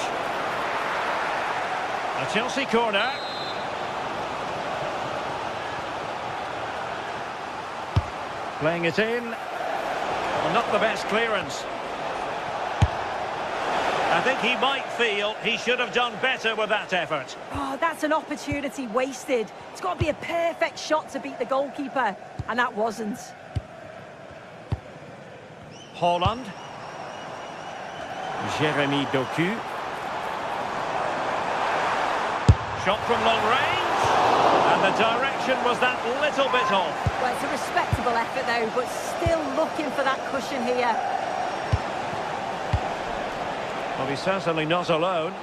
A Chelsea corner. Playing it in. Well, not the best clearance. I think he might feel he should have done better with that effort. Oh, that's an opportunity wasted. It's got to be a perfect shot to beat the goalkeeper, and that wasn't. Haaland. Jeremy Doku. Shot from long range, and the direction was that little bit off. Well, it's a respectable effort though, but still looking for that cushion here. Well, he's certainly not alone,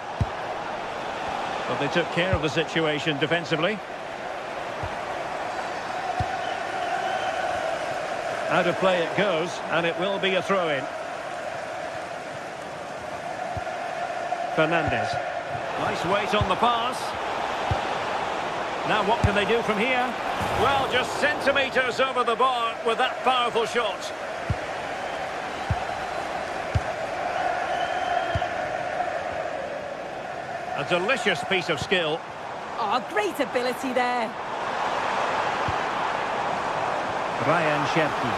but they took care of the situation defensively. Out of play it goes, and it will be a throw-in. Fernandes. Nice weight on the pass. Now what can they do from here? Well, just centimetres over the bar with that powerful shot. A delicious piece of skill. Oh, great ability there. Ryan Cherki.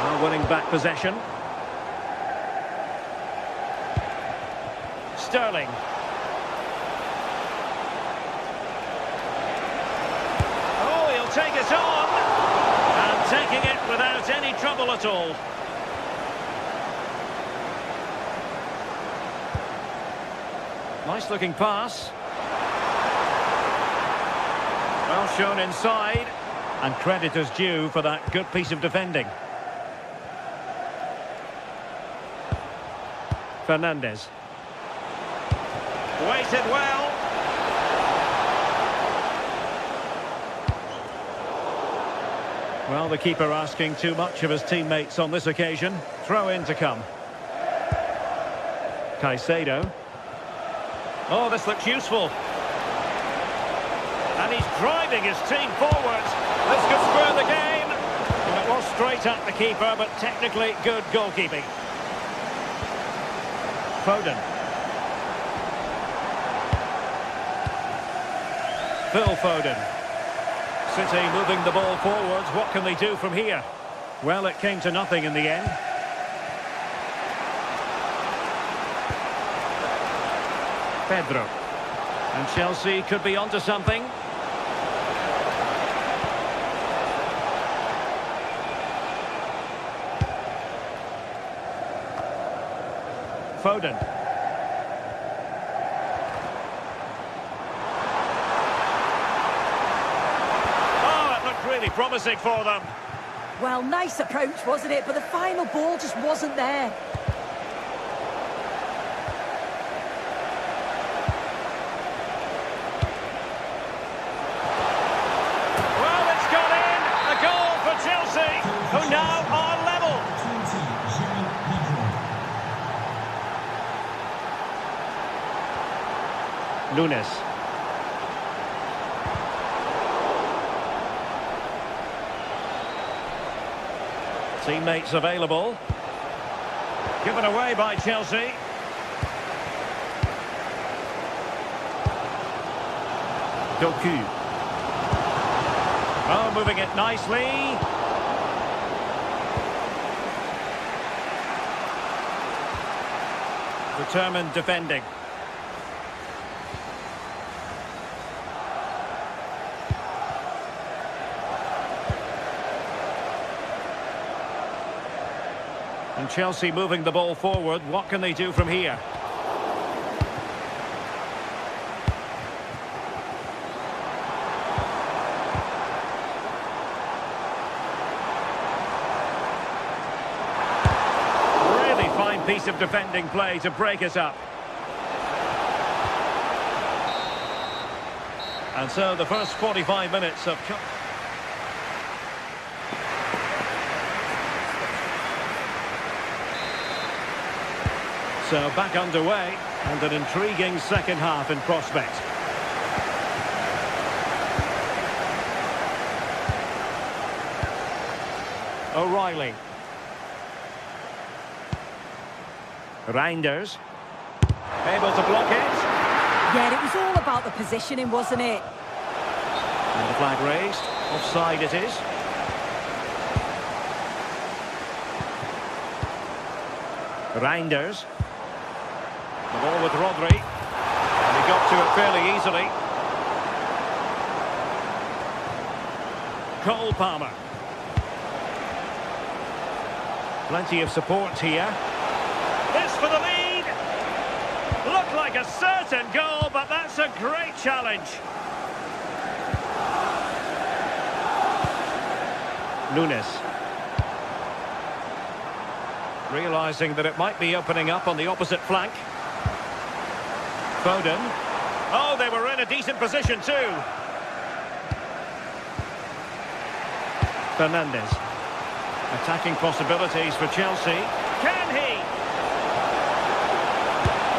Now winning back possession. Sterling. Oh, he'll take it on. And taking it without any trouble at all. Nice looking pass. Well shown inside. And credit is due for that good piece of defending. Fernandes. Waited well. Well, the keeper asking too much of his teammates on this occasion. Throw in to come. Caicedo. Oh, this looks useful. And he's driving his team forward. This could spur the game. Well, it was straight at the keeper, but technically good goalkeeping. Foden. Phil Foden. City moving the ball forward. What can they do from here? Well, it came to nothing in the end. Pedro. And Chelsea could be onto something. Foden. Oh, it looked really promising for them. Well, nice approach, wasn't it? But the final ball just wasn't there. Well, it's gone in. A goal for Chelsea, who now are level. 20, Nunes. Teammates available. Given away by Chelsea. Doku. Oh, moving it nicely. Determined defending. And Chelsea moving the ball forward. What can they do from here? Really fine piece of defending play to break us up. And so the first 45 minutes of... So back underway, and an intriguing second half in prospect. O'Reilly. Reinders. Able to block it. Yeah, it was all about the positioning, wasn't it? And the flag raised. Offside it is. Reinders. The ball with Rodri. And he got to it fairly easily. Cole Palmer. Plenty of support here. This for the lead. Looked like a certain goal, but that's a great challenge. Nunes. Realising that it might be opening up on the opposite flank. Foden. Oh, they were in a decent position too. Fernandes. Attacking possibilities for Chelsea. Can he?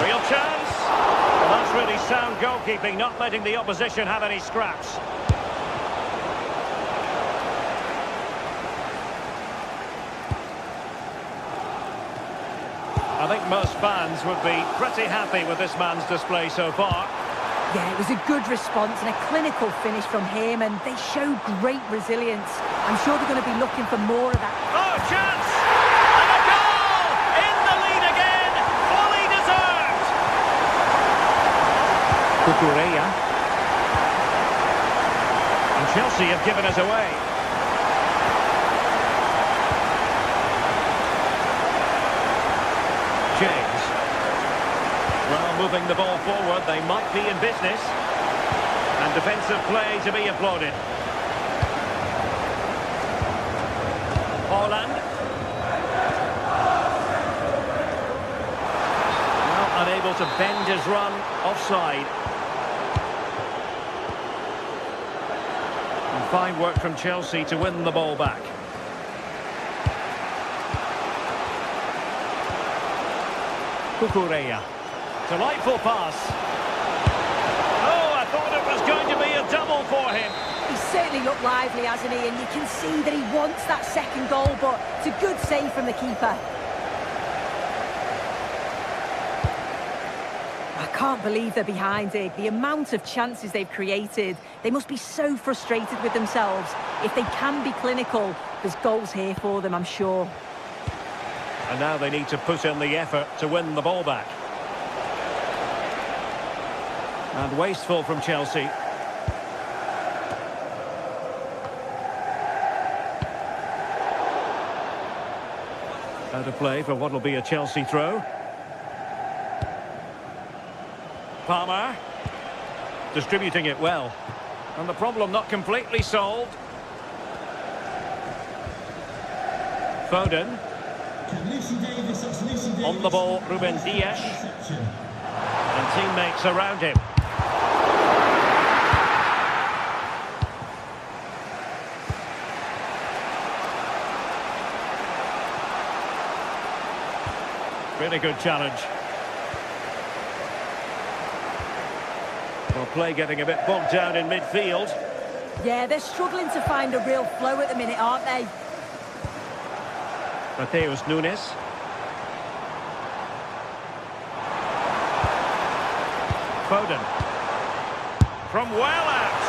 Real chance. Well, that's really sound goalkeeping, not letting the opposition have any scraps. I think most fans would be pretty happy with this man's display so far. Yeah, it was a good response and a clinical finish from him, and they show great resilience. I'm sure they're going to be looking for more of that. Oh, chance! And a goal! In the lead again! Fully deserved! Cucurella. And Chelsea have given us away. James. Well, moving the ball forward, they might be in business. And defensive play to be applauded. Haaland. Well, unable to bend his run, offside. And fine work from Chelsea to win the ball back. Cucurella. Delightful pass. Oh, I thought it was going to be a double for him. He certainly looked lively, hasn't he? And you can see that he wants that second goal, but it's a good save from the keeper. I can't believe they're behind it. The amount of chances they've created. They must be so frustrated with themselves. If they can be clinical, there's goals here for them, I'm sure. And now they need to put in the effort to win the ball back. And wasteful from Chelsea. Out of play for what will be a Chelsea throw. Palmer. Distributing it well. And the problem not completely solved. Foden. On the ball, Ruben Dias. And teammates around him. Really good challenge. Well, play getting a bit bogged down in midfield. Yeah, they're struggling to find a real flow at the minute, aren't they? Mateus Nunes. Foden. From well out.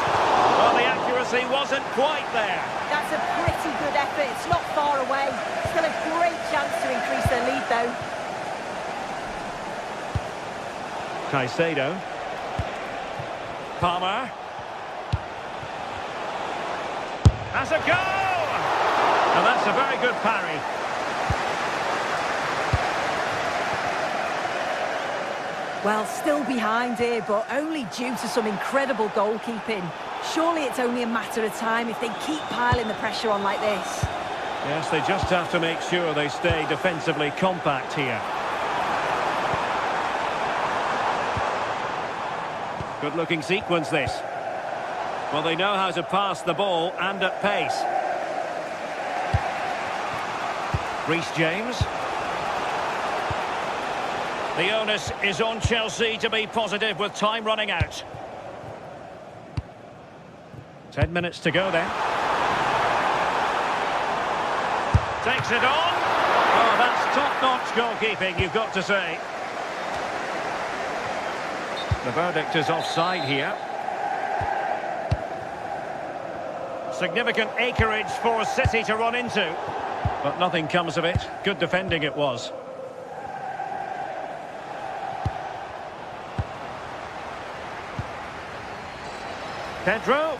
Well, the accuracy wasn't quite there. That's a pretty good effort. It's not far away. Still a great chance to increase their lead, though. Caicedo. Palmer. Has a go! And that's a very good parry. Well, still behind here, but only due to some incredible goalkeeping. Surely it's only a matter of time if they keep piling the pressure on like this. Yes, they just have to make sure they stay defensively compact here. Good-looking sequence, this. Well, they know how to pass the ball and at pace. Reece James. The onus is on Chelsea to be positive with time running out. 10 minutes to go then. Takes it on. Oh, that's top-notch goalkeeping, you've got to say. The verdict is offside here. Significant acreage for City to run into. But nothing comes of it. Good defending it was. Pedro.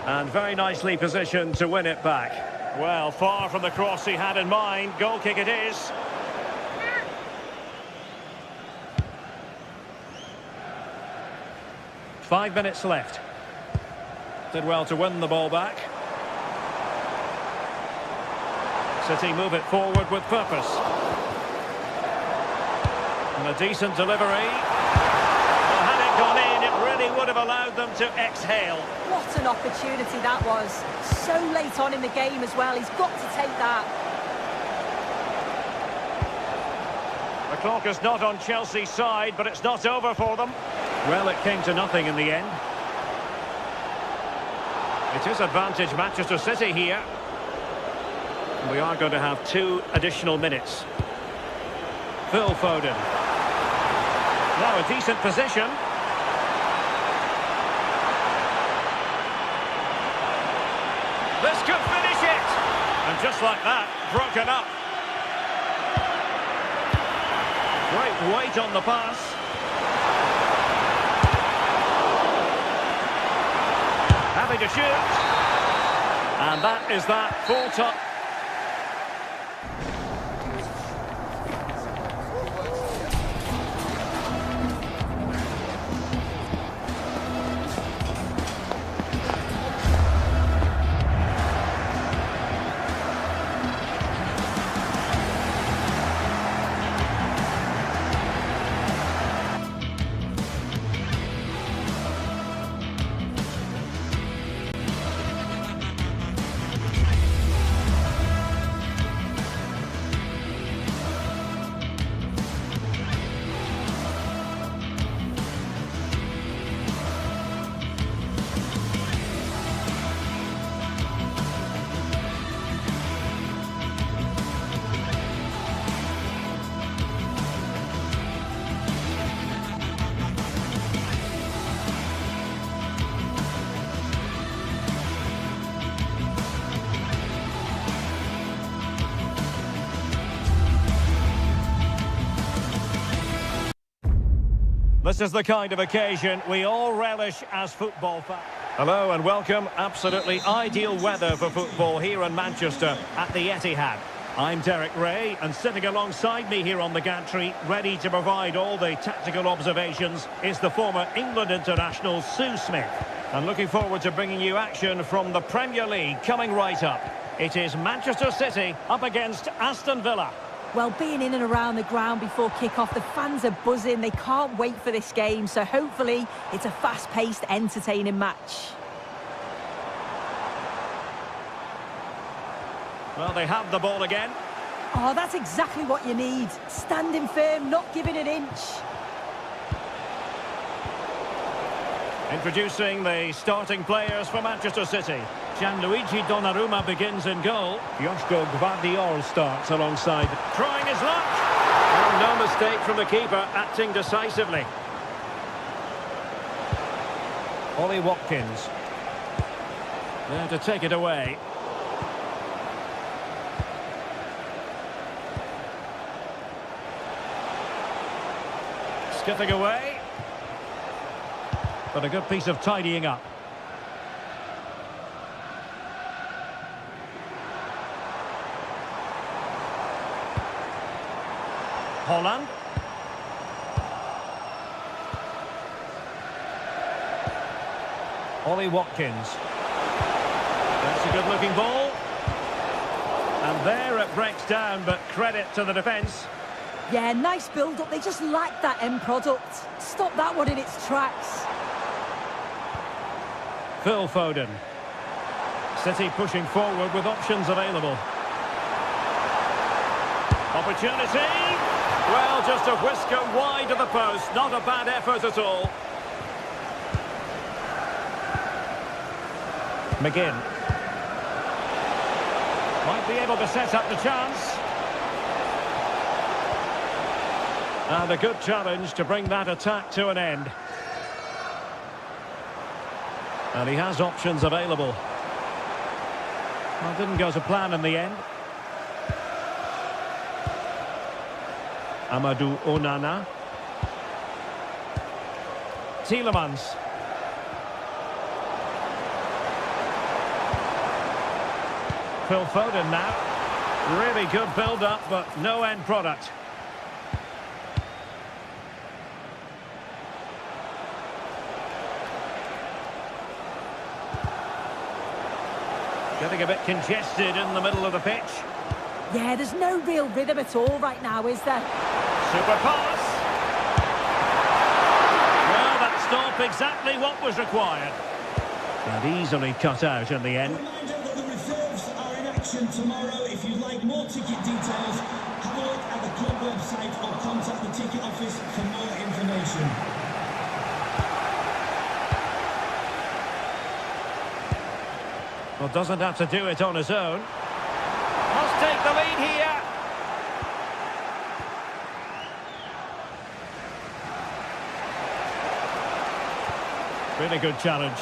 And very nicely positioned to win it back. Well, far from the cross he had in mind. Goal kick it is. Five minutes left. Did well to win the ball back. City move it forward with purpose. And a decent delivery. Well, had it gone in, it really would have allowed them to exhale. What an opportunity that was. So late on in the game as well. He's got to take that. The clock is not on Chelsea's side, but it's not over for them. Well, it came to nothing in the end. It is advantage Manchester City here. We are going to have 2 additional minutes. Phil Foden. Now a decent position. This could finish it. And just like that, broken up. Great weight on the pass. Happy to shoot. And that is that. Full top. This is the kind of occasion we all relish as football fans. Hello and welcome. Absolutely ideal weather for football here in Manchester at the Etihad. I'm Derek Ray, and sitting alongside me here on the gantry, ready to provide all the tactical observations, is the former England international Sue Smith. And looking forward to bringing you action from the Premier League coming right up. It is Manchester City up against Aston Villa. Well, being in and around the ground before kick-off, the fans are buzzing. They can't wait for this game, so hopefully it's a fast-paced, entertaining match. Well, they have the ball again. Oh, that's exactly what you need. Standing firm, not giving an inch. Introducing the starting players for Manchester City. Gianluigi Donnarumma begins in goal. Joško Gvardiol starts alongside. Trying his luck. Well, no mistake from the keeper, acting decisively. Ollie Watkins. There to take it away. Skipping away. But a good piece of tidying up. Holland. Ollie Watkins. That's a good-looking ball. And there it breaks down, but credit to the defence. Yeah, nice build-up. They just lack that end product. Stop that one in its tracks. Phil Foden. City pushing forward with options available. Opportunity. Well, just a whisker wide of the post. Not a bad effort at all. McGinn. Might be able to set up the chance. And a good challenge to bring that attack to an end. And he has options available. Well, didn't go to plan in the end. Amadou Onana. Tielemans. Phil Foden now. Really good build-up, but no end product. Getting a bit congested in the middle of the pitch. Yeah, there's no real rhythm at all right now, is there? Super pass. Well, that stop exactly what was required. And easily cut out in the end. Reminder that the reserves are in action tomorrow. If you'd like more ticket details, have a look at the club website or contact the ticket office for more information. Well, doesn't have to do it on his own. Must take the lead here. Really good challenge.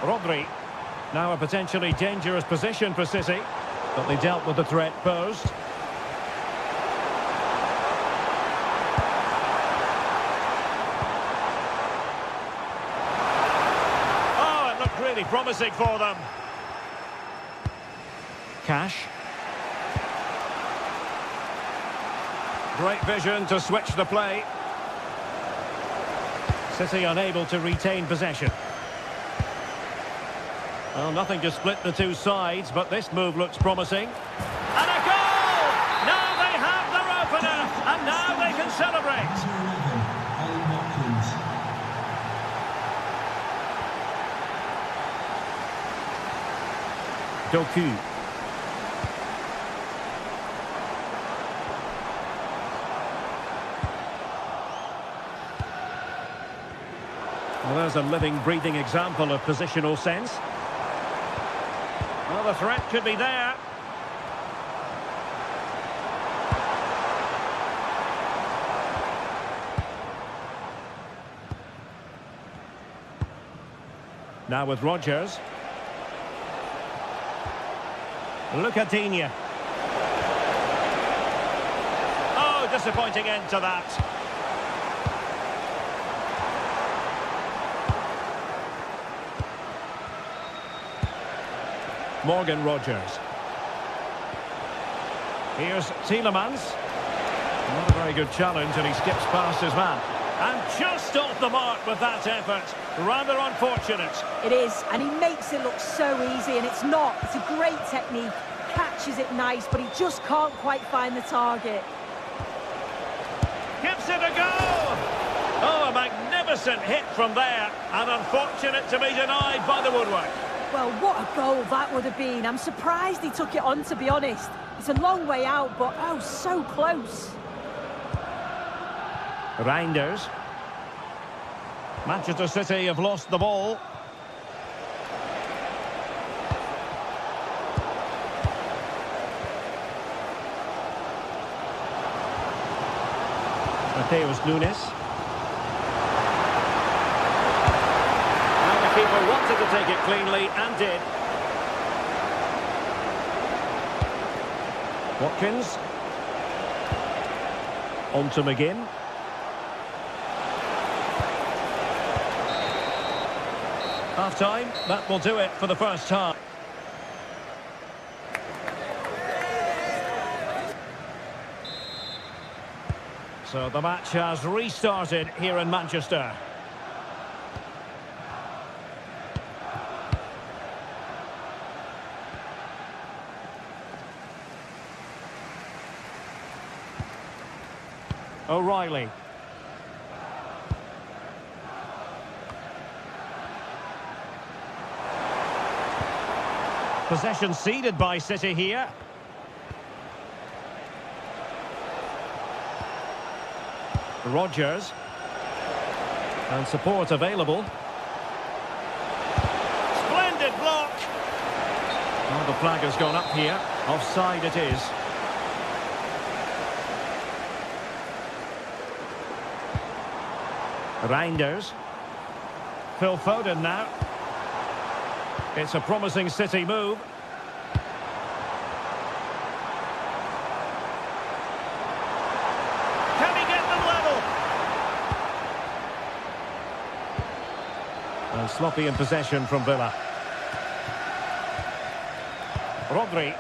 Rodri. Now a potentially dangerous position for City, but they dealt with the threat posed. Really promising for them. Cash. Great vision to switch the play. City unable to retain possession. Well, nothing to split the two sides, but this move looks promising. And a goal! Now they have their opener, and now they can celebrate. Doku. Well, there's a living, breathing example of positional sense. Well, the threat could be there. Now with Rodgers. Lucadinha. Oh, disappointing end to that. Morgan Rogers. Here's Tielemans. Not a very good challenge, and he skips past his man. And just off the mark with that effort. Rather unfortunate. It is, and he makes it look so easy, and it's not. It's a great technique. Catches it nice, but he just can't quite find the target. Gives it a go! Oh, a magnificent hit from there, and unfortunate to be denied by the woodwork. Well, what a goal that would have been. I'm surprised he took it on, to be honest. It's a long way out, but oh, so close. Reinders. Manchester City have lost the ball. Mateus Nunes. And the keeper wanted to take it cleanly and did. Watkins. On to McGinn. Half-time, that will do it for the first half. So the match has restarted here in Manchester. O'Reilly. Possession ceded by City here. Rogers. And support available. Splendid block. Oh, the flag has gone up here. Offside it is. Reinders. Phil Foden now. It's a promising City move. Can he get them level? And sloppy in possession from Villa. Rodri.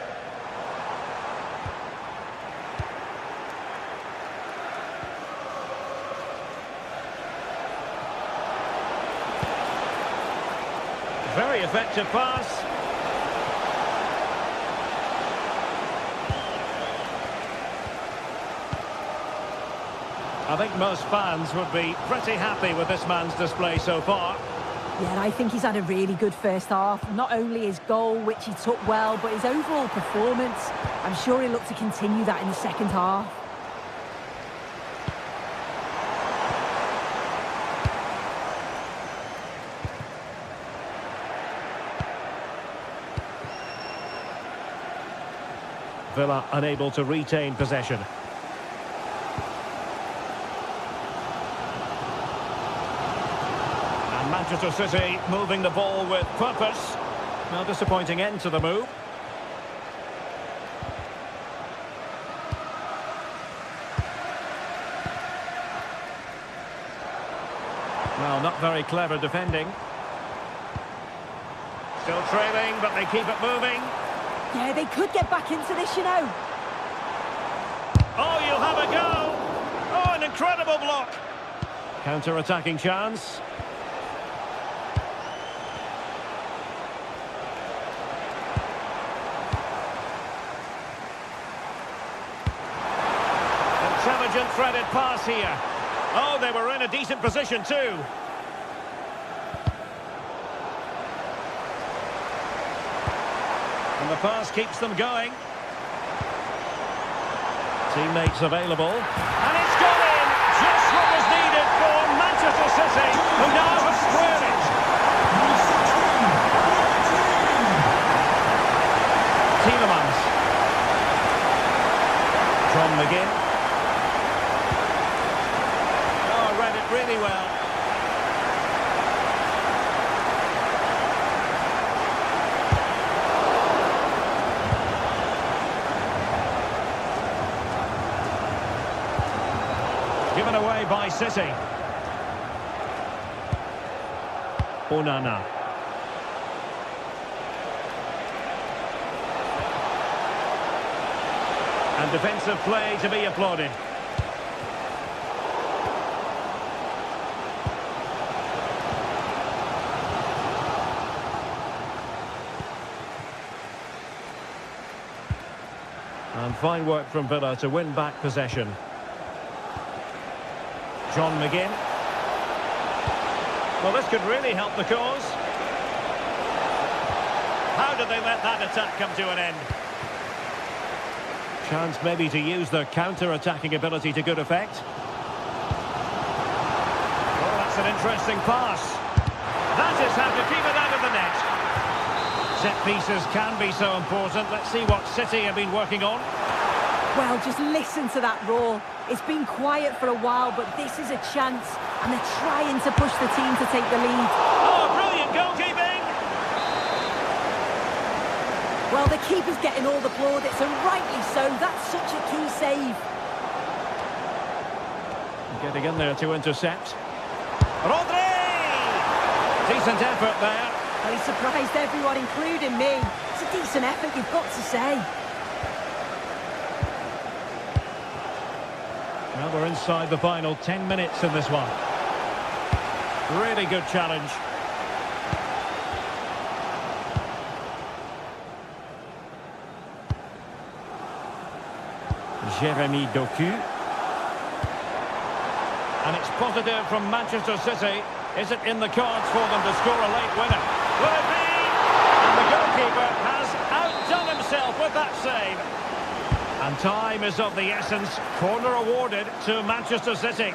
Very effective pass. I think most fans would be pretty happy with this man's display so far. Yeah, I think he's had a really good first half. Not only his goal, which he took well, but his overall performance. I'm sure he'll look to continue that in the second half. Villa unable to retain possession. And Manchester City moving the ball with purpose. No disappointing end to the move. Well, not very clever defending. Still trailing, but they keep it moving. Yeah, they could get back into this, you know. Oh, you'll have a go. Oh, an incredible block. Counter-attacking chance. Intelligent threaded pass here. Oh, they were in a decent position too. And the pass keeps them going. Teammates available. And it's gone in! Just what was needed for Manchester City, who now have squared it. Tielemans. John McGinn. Oh, read it really well. Given away by City. Onana. defensive play to be applauded. And fine work from Villa to win back possession. John McGinn. Well, this could really help the cause. How did they let that attack come to an end? Chance maybe to use their counter-attacking ability to good effect. Oh, that's an interesting pass. That is how to keep it out of the net. Set pieces can be so important. Let's see what City have been working on. Well, just listen to that roar. It's been quiet for a while, but this is a chance. And they're trying to push the team to take the lead. Oh, brilliant goalkeeping! Well, the keeper's getting all the plaudits, and rightly so. That's such a key save. Getting in there to intercept. Rodri! Decent effort there. Well, he surprised everyone, including me. It's a decent effort, you've got to say. Well, we're inside the final 10 minutes in this one. Really good challenge. Jeremy Doku. And it's positive from Manchester City. Is it in the cards for them to score a late winner? Will it be? And the goalkeeper has outdone himself with that save. And time is of the essence. Corner awarded to Manchester City.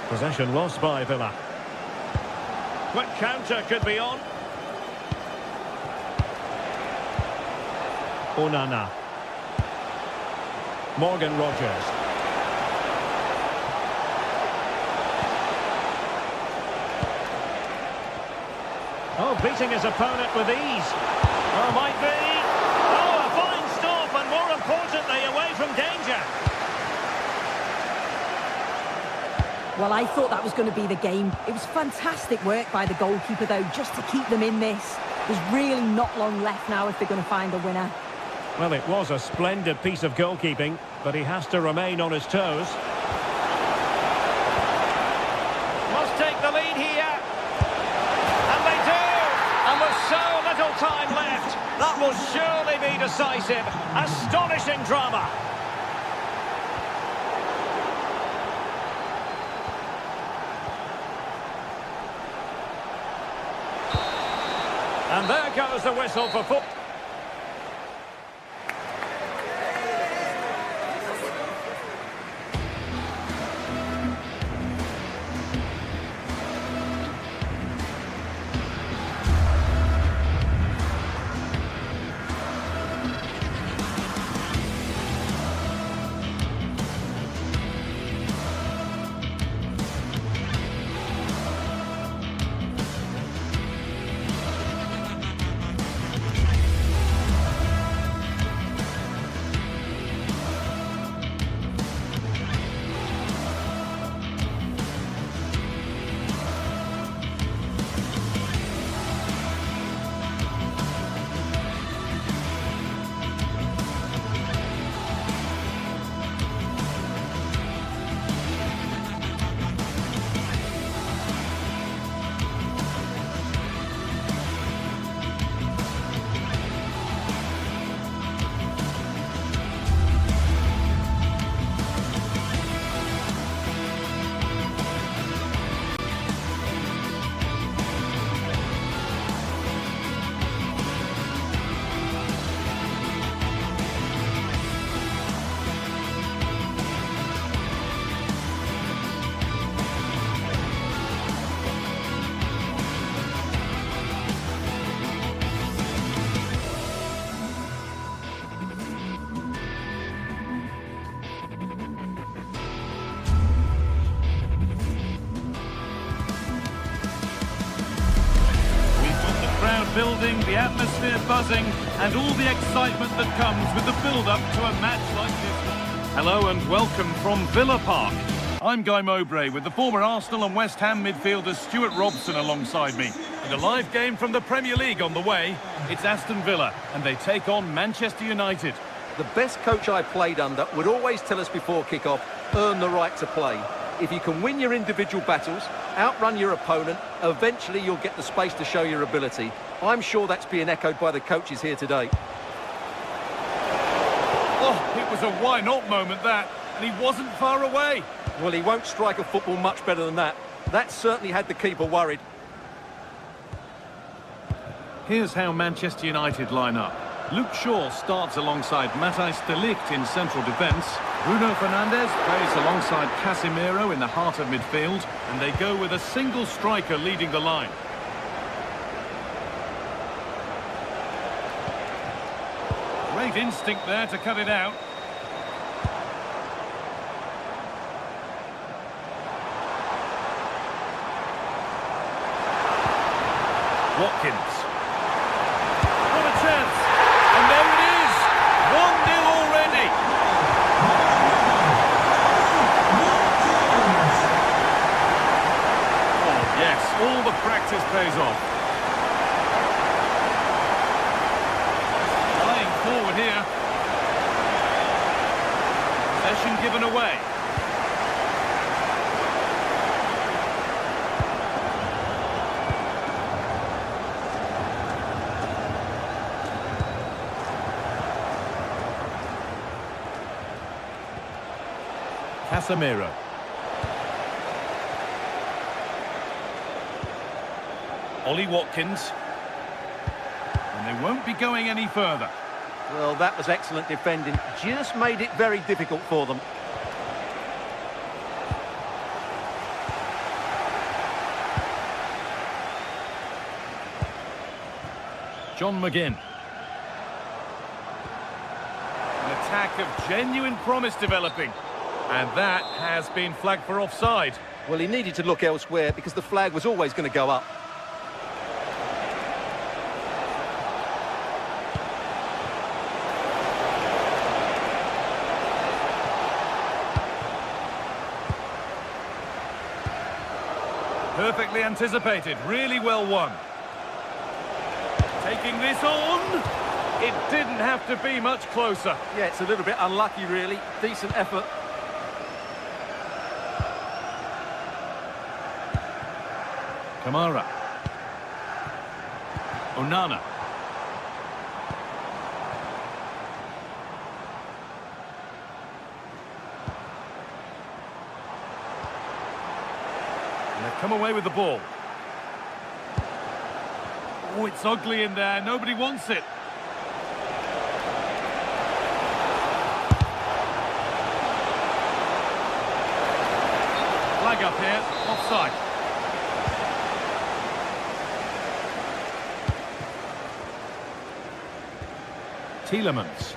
Possession lost by Villa. Quick counter could be on. Onana. Morgan Rogers. Oh, beating his opponent with ease. Oh, might be. Oh, a fine stop, and more importantly, away from danger. Well, I thought that was going to be the game. It was fantastic work by the goalkeeper, though, just to keep them in this. There's really not long left now if they're going to find a winner. Well, it was a splendid piece of goalkeeping, but he has to remain on his toes. Must take the lead here. And they do! And with so little time left, that will surely be decisive. Astonishing drama. And there goes the whistle for football. Building, the atmosphere buzzing, and all the excitement that comes with the build-up to a match like this. Hello and welcome from Villa Park. I'm Guy Mowbray with the former Arsenal and West Ham midfielder Stuart Robson alongside me. And a live game from the Premier League on the way. It's Aston Villa, and they take on Manchester United. The best coach I played under would always tell us before kick-off, earn the right to play. If you can win your individual battles, outrun your opponent, eventually you'll get the space to show your ability. I'm sure that's being echoed by the coaches here today. Oh, it was a why-not moment, that, and he wasn't far away. Well, he won't strike a football much better than that. That certainly had the keeper worried. Here's how Manchester United line up. Luke Shaw starts alongside Matthijs de Ligt in central defence. Bruno Fernandes plays alongside Casemiro in the heart of midfield, and they go with a single striker leading the line. Great instinct there to cut it out. Watkins. What a chance! And there it is! 1-0 already! Oh, yes, all the practice pays off. Flying forward here. Possession given away. Casemiro. Ollie Watkins. And they won't be going any further. Well, that was excellent defending. Just made it very difficult for them. John McGinn. An attack of genuine promise developing. And that has been flagged for offside. Well, he needed to look elsewhere because the flag was always going to go up. Perfectly anticipated, really well won. Taking this on. It didn't have to be much closer. Yeah, it's a little bit unlucky, really. Decent effort. Kamara. Onana. And they've come away with the ball. Oh, it's ugly in there. Nobody wants it. Flag up here. Offside. Tielemans.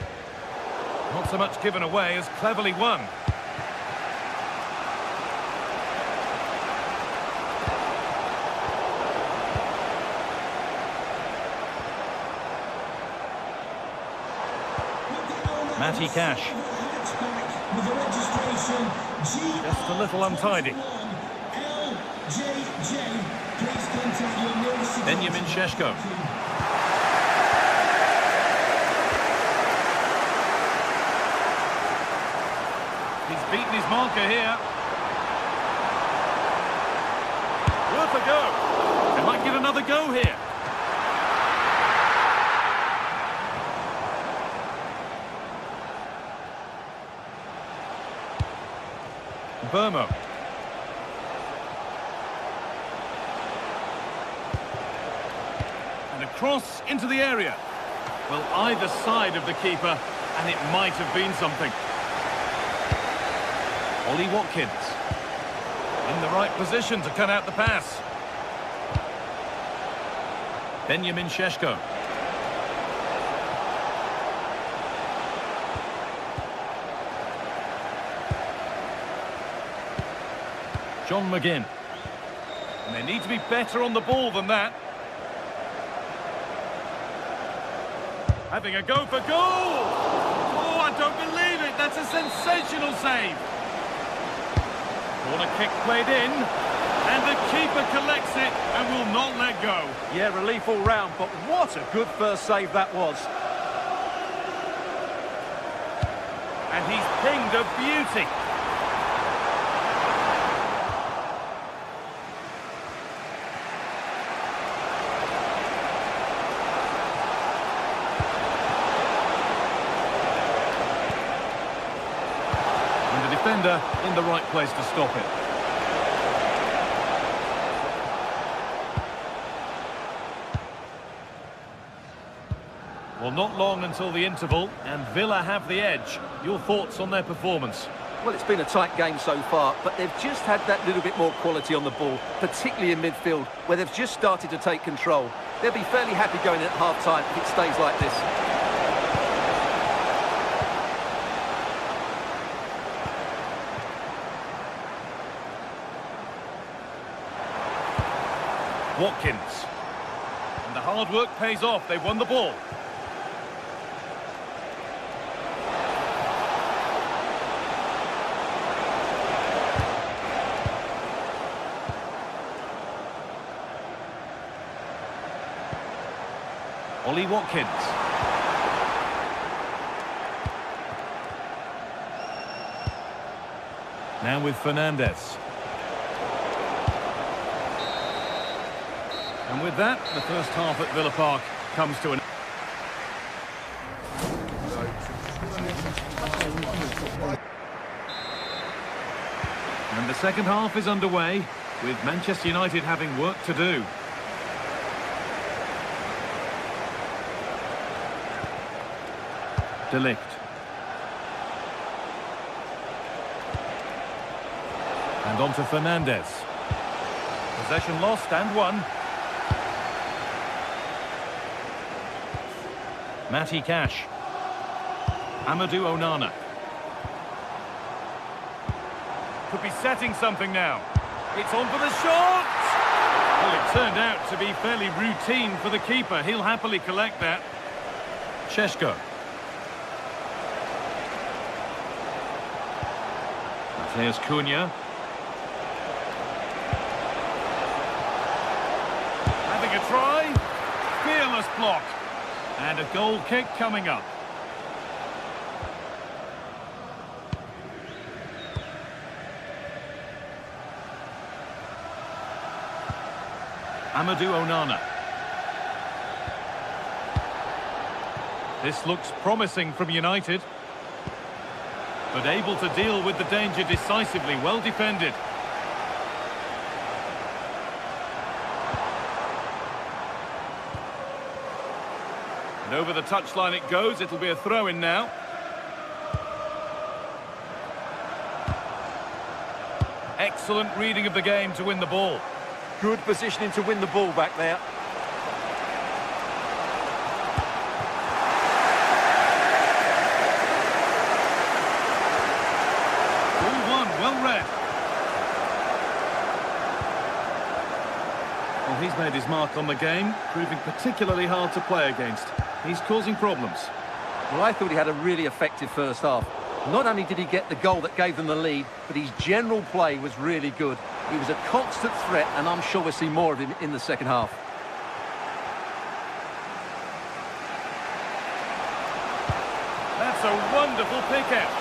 Not so much given away as cleverly won. Matty Cash. Just a little untidy. Benjamin Šeško. He's beaten his marker here. Worth a go. They might get another go here. Burmo. And a cross into the area. Well, either side of the keeper, and it might have been something. Ollie Watkins. In the right position to cut out the pass. Benjamin Šeško. John McGinn. And they need to be better on the ball than that. Having a go for goal! Oh, I don't believe it! That's a sensational save! Corner kick played in, and the keeper collects it and will not let go. Yeah, relief all round, but what a good first save that was. And he's pinged a beauty. And the defender in the right place to stop it. Well, not long until the interval, and Villa have the edge. Your thoughts on their performance? Well, it's been a tight game so far, but they've just had that little bit more quality on the ball, particularly in midfield, where they've just started to take control. They'll be fairly happy going in at half-time if it stays like this. Watkins. And the hard work pays off. They've won the ball. Ollie Watkins. Now with Fernandez. And with that, the first half at Villa Park comes to an... And the second half is underway, with Manchester United having work to do. De Ligt. And on to Fernandez. Possession lost and won. Matty Cash. Amadou Onana. Could be setting something now. It's on for the shot! Well, it turned out to be fairly routine for the keeper. He'll happily collect that. Šeško. There's Cunha. Having a try. Fearless block. And a goal kick coming up. Amadou Onana. This looks promising from United. But able to deal with the danger decisively, well defended. And over the touchline it goes, it'll be a throw-in now. Excellent reading of the game to win the ball. Good positioning to win the ball back there. Well, he's made his mark on the game, proving particularly hard to play against. He's causing problems. Well, I thought he had a really effective first half. Not only did he get the goal that gave them the lead, but his general play was really good. He was a constant threat, and I'm sure we'll see more of him in the second half. That's a wonderful pick-out.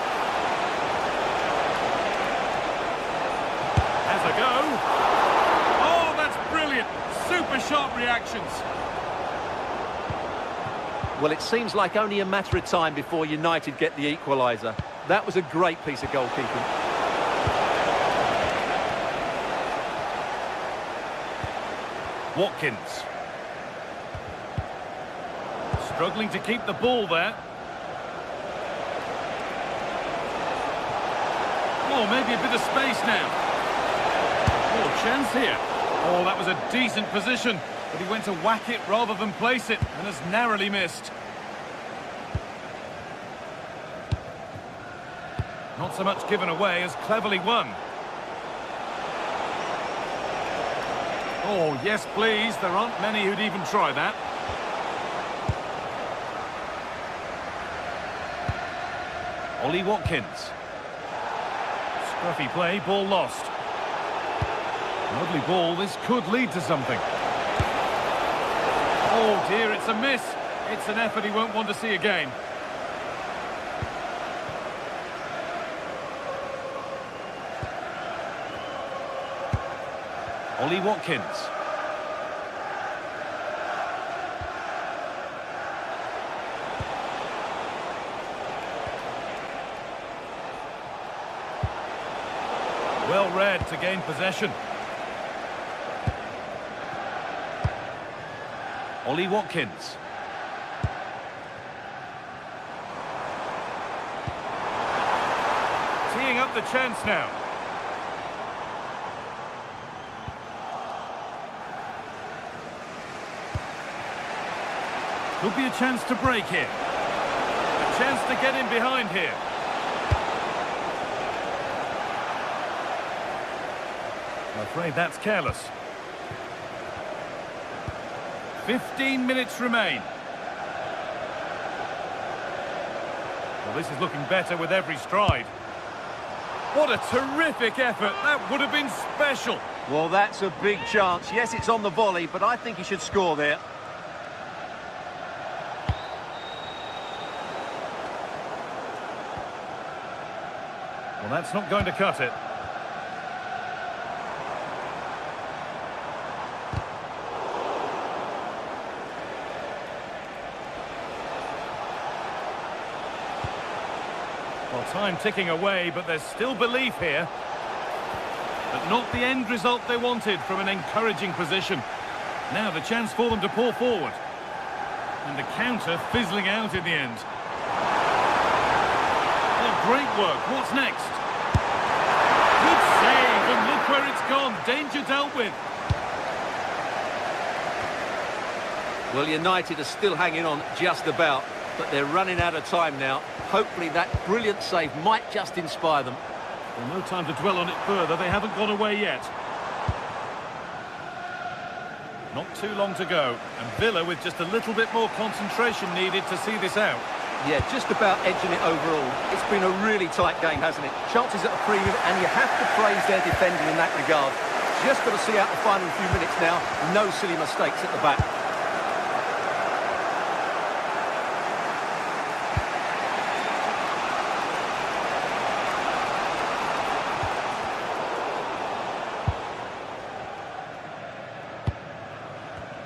Has a go. Oh, that's brilliant. Super sharp reactions. Well, it seems like only a matter of time before United get the equaliser. That was a great piece of goalkeeping. Watkins. Struggling to keep the ball there. Oh, maybe a bit of space now. Oh, chance here. Oh, that was a decent position, but he went to whack it rather than place it, and has narrowly missed. Not so much given away as cleverly won. Oh, yes, please. There aren't many who'd even try that. Ollie Watkins. Scruffy play, ball lost. Lovely ball, this could lead to something. Oh dear, it's a miss. It's an effort he won't want to see again. Ollie Watkins. Well read to gain possession. Ollie Watkins. Teeing up the chance now. Could be a chance to break here. A chance to get in behind here. I'm afraid that's careless. 15 minutes remain. Well, this is looking better with every stride. What a terrific effort. That would have been special. Well, that's a big chance. Yes, it's on the volley, but I think he should score there. Well, that's not going to cut it. Well, time ticking away, but there's still belief here. But not the end result they wanted from an encouraging position. Now the chance for them to pour forward. And the counter fizzling out in the end. Oh, great work. What's next? Good save, and look where it's gone. Danger dealt with. Well, United are still hanging on just about, but they're running out of time now. Hopefully that brilliant save might just inspire them. Well, no time to dwell on it further. They haven't gone away yet. Not too long to go. And Villa with just a little bit more concentration needed to see this out. Yeah, just about edging it overall. It's been a really tight game, hasn't it? Chances at a premium, and you have to praise their defending in that regard. Just got to see out the final few minutes now. No silly mistakes at the back.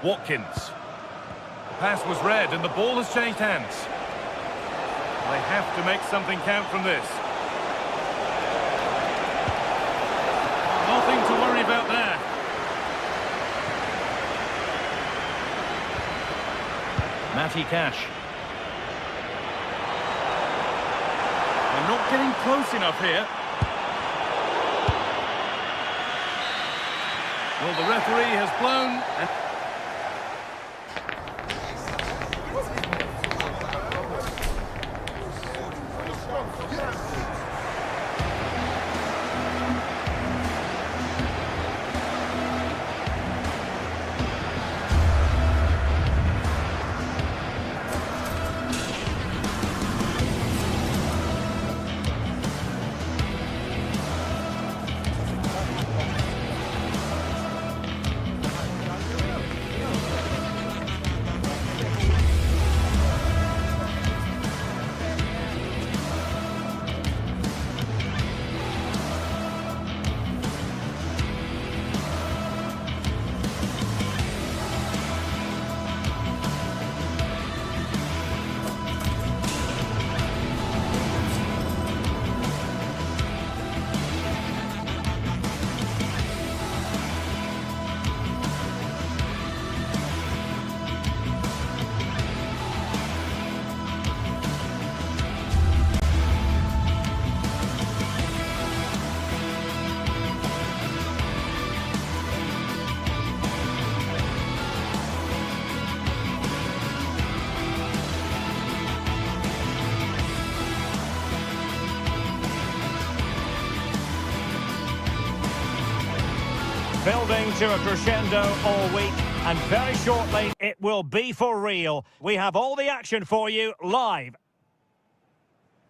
Watkins. The pass was read and the ball has changed hands. They have to make something count from this. Nothing to worry about there. Matty Cash. They're not getting close enough here. Well, the referee has blown. Building to a crescendo all week, and very shortly it will be for real. We have all the action for you live.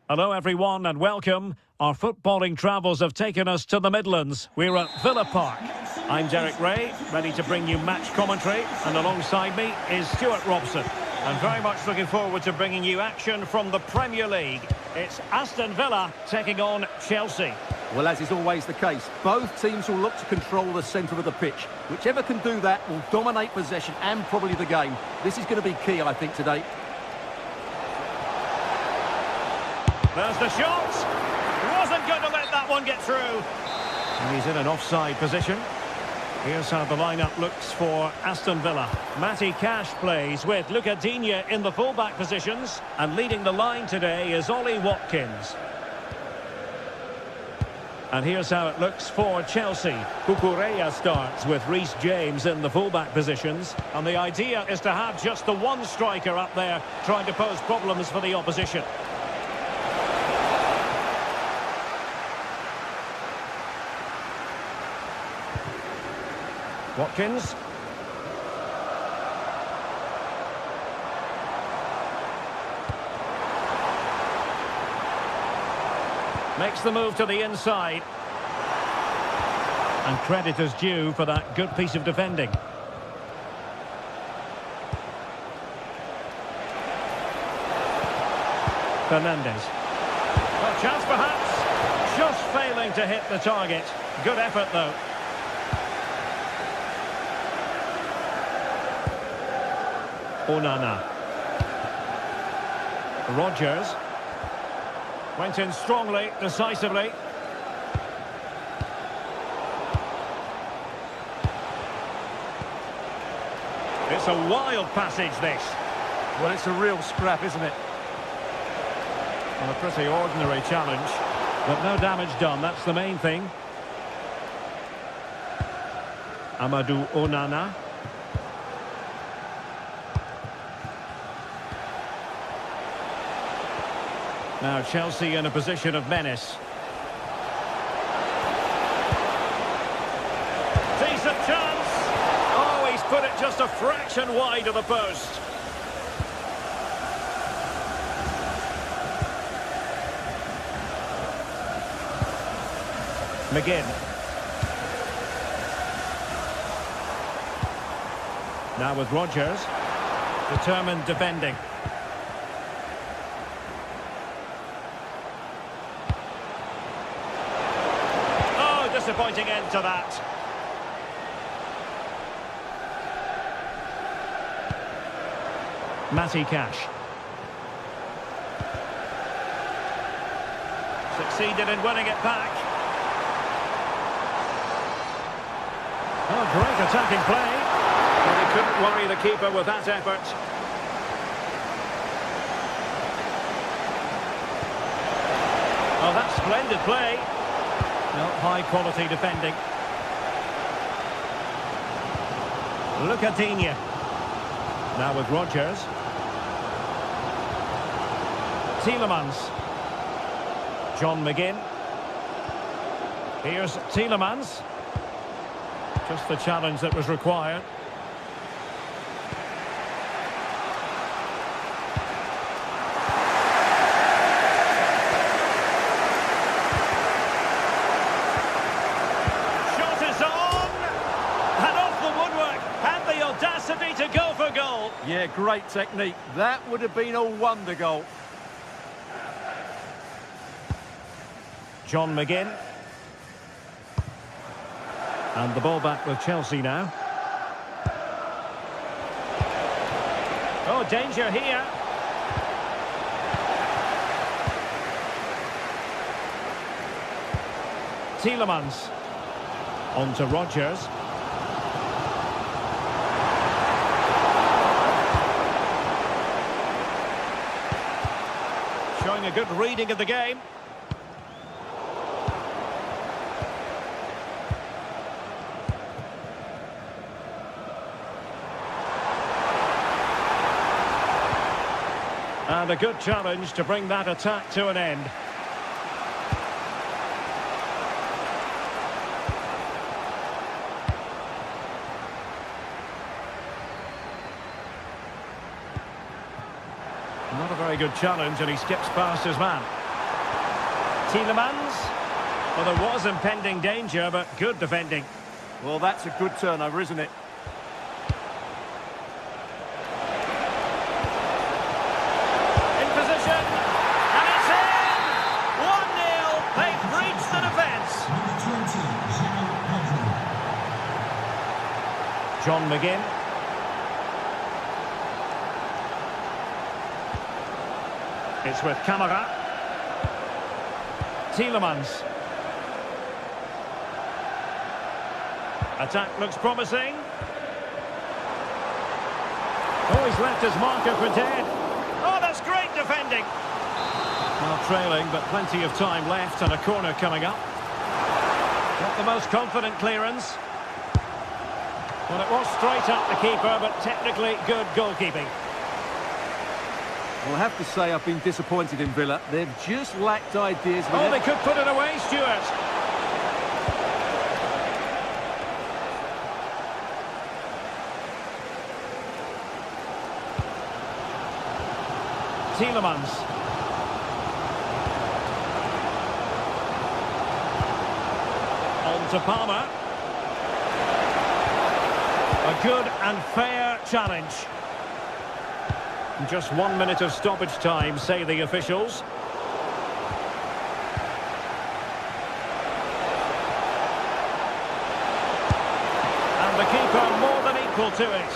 Hello everyone and welcome. Our footballing travels have taken us to the Midlands. We're at Villa Park. I'm Derek Ray, ready to bring you match commentary, and alongside me is Stuart Robson. And very much looking forward to bringing you action from the Premier League. It's Aston Villa taking on Chelsea. Well, as is always the case, both teams will look to control the centre of the pitch. Whichever can do that will dominate possession and probably the game. This is going to be key, I think, today. There's the shot. Wasn't going to let that one get through. And he's in an offside position. Here's how the lineup looks for Aston Villa. Matty Cash plays with Luca Digne in the fullback positions. And leading the line today is Ollie Watkins. And here's how it looks for Chelsea. Cucurella starts with Reece James in the fullback positions. And the idea is to have just the one striker up there trying to pose problems for the opposition. Watkins. Makes the move to the inside. And credit is due for that good piece of defending. Fernandes. Well, chance perhaps. Just failing to hit the target. Good effort though. Onana. Rodgers. Went in strongly, decisively. It's a wild passage, this. Well, it's a real scrap, isn't it? Well, a pretty ordinary challenge, but no damage done, that's the main thing. Amadou Onana. Now Chelsea in a position of menace. Decent chance. Oh, he's put it just a fraction wide of the post. McGinn. Now with Rodgers. Determined defending. Disappointing end to that. Matty Cash. Succeeded in winning it back. Oh, great attacking play. But he couldn't worry the keeper with that effort. Oh, that's splendid play. No, high-quality defending. Luca Digne. Now with Rodgers. Tielemans. John McGinn. Here's Tielemans. Just the challenge that was required. To go for goal. Yeah, great technique. That would have been a wonder goal. John McGinn. And the ball back with Chelsea now. Oh, danger here. Tielemans. On to Rodgers. Showing a good reading of the game. And a good challenge to bring that attack to an end. Not a very good challenge, and he skips past his man. Tielemans. Well, there was impending danger, but good defending. Well, that's a good turnover, isn't it? In position, and it's in! 1-0, they've reached the defence. John McGinn. It's with Camara. Tielemans. Attack looks promising. Oh, he's left his marker for dead. Oh, that's great defending. Well, trailing, but plenty of time left and a corner coming up. Not the most confident clearance. Well, it was straight up the keeper, but technically good goalkeeping. Well, I have to say I've been disappointed in Villa. They've just lacked ideas. Oh, they could put it away, Stuart. Tielemans. On to Palmer. A good and fair challenge. Just 1 minute of stoppage time, say the officials. And the keeper more than equal to it.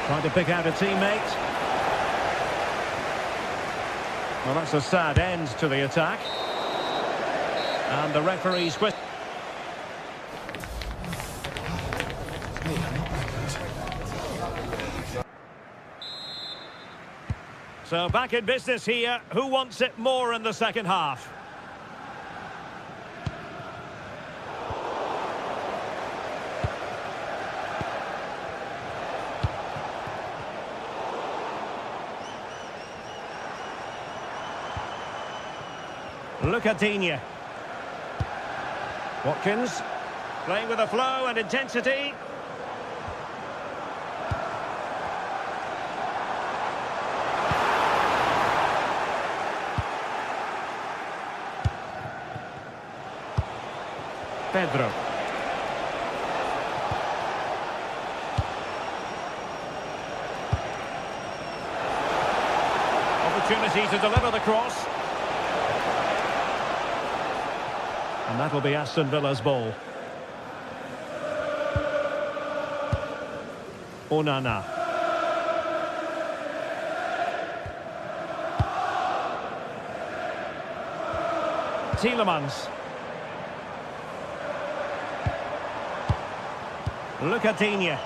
Trying to pick out a teammate. Well, that's a sad end to the attack. And the referee's question. So back in business here. Who wants it more in the second half? Look at Digne. Watkins playing with a flow and intensity. Pedro. Opportunity to deliver the cross. And that'll be Aston Villa's ball. Onana. Tielemans. Look at Digne.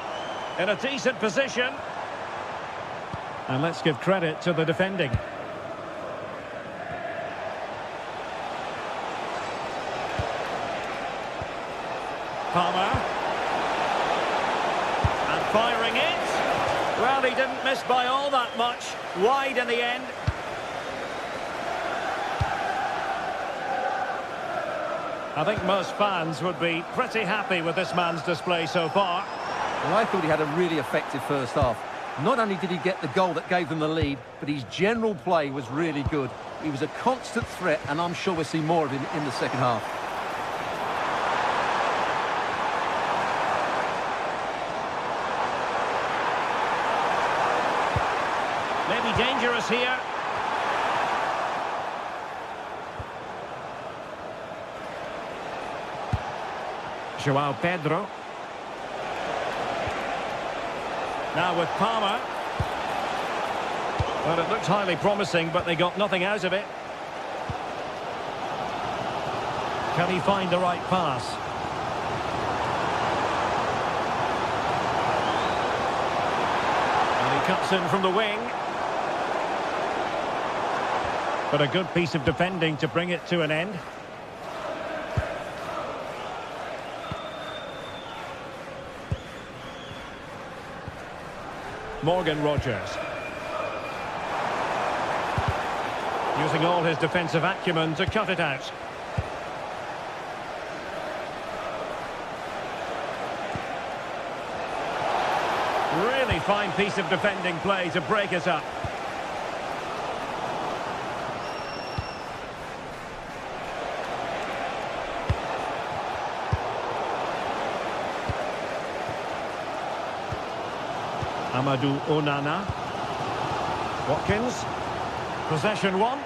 In a decent position. And let's give credit to the defending. Palmer. And firing it. Well, he didn't miss by all that much. Wide in the end. I think most fans would be pretty happy with this man's display so far. Well, I thought he had a really effective first half. Not only did he get the goal that gave them the lead, but his general play was really good. He was a constant threat, and I'm sure we'll see more of him in the second half. Maybe dangerous here. João Pedro. Now with Palmer. Well, it looked highly promising, but they got nothing out of it. Can he find the right pass? And he cuts in from the wing. But a good piece of defending to bring it to an end. Morgan Rogers. Using all his defensive acumen to cut it out. Really fine piece of defending play to break it up. Amadou Onana. Watkins. Possession one.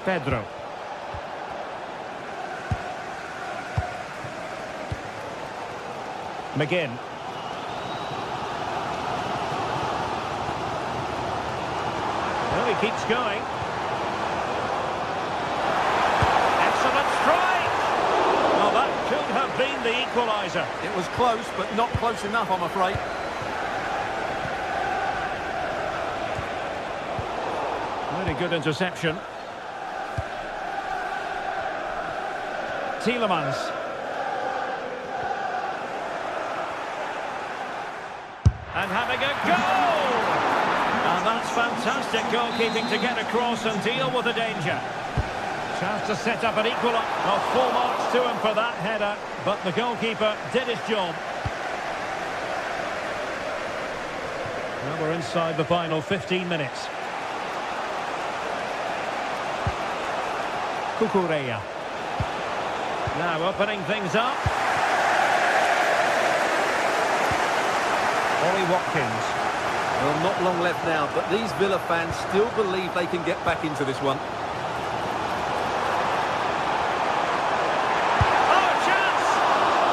Pedro. McGinn. Well, he keeps going. Excellent strike! Well, that could have been the equaliser. It was close, but not close enough, I'm afraid. Very good interception. Tielemans. And having a goal! And that's fantastic goalkeeping to get across and deal with the danger. Chance to set up an equaliser. Well, full marks to him for that header, but the goalkeeper did his job. Well, we're inside the final 15 minutes. Cucurella. Now opening things up. Ollie Watkins. Well, not long left now, but these Villa fans still believe they can get back into this one. Oh, chance!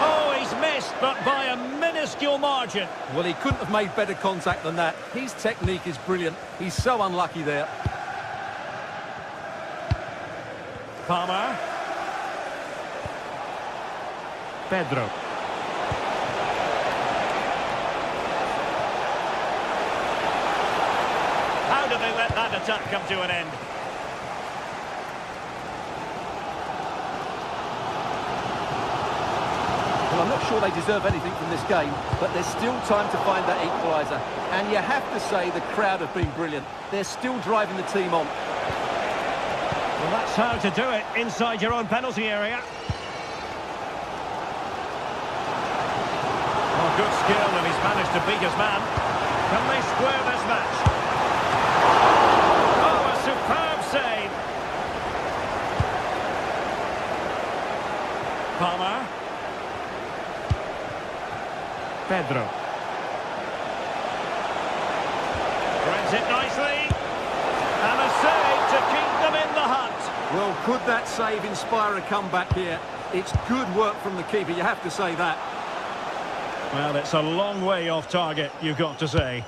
Oh, he's missed, but by a minuscule margin. Well, he couldn't have made better contact than that. His technique is brilliant. He's so unlucky there. Palmer. Pedro. How do they let that attack come to an end? Well, I'm not sure they deserve anything from this game, but there's still time to find that equaliser. And you have to say the crowd have been brilliant. They're still driving the team on. Well, that's how to do it inside your own penalty area. Oh, good skill, and he's managed to beat his man. Can they square this match? Oh, a superb save. Palmer. Pedro. Threads it nicely. And a save to keep them in the hunt. Well, could that save inspire a comeback here? It's good work from the keeper, you have to say that. Well, it's a long way off target, you've got to say.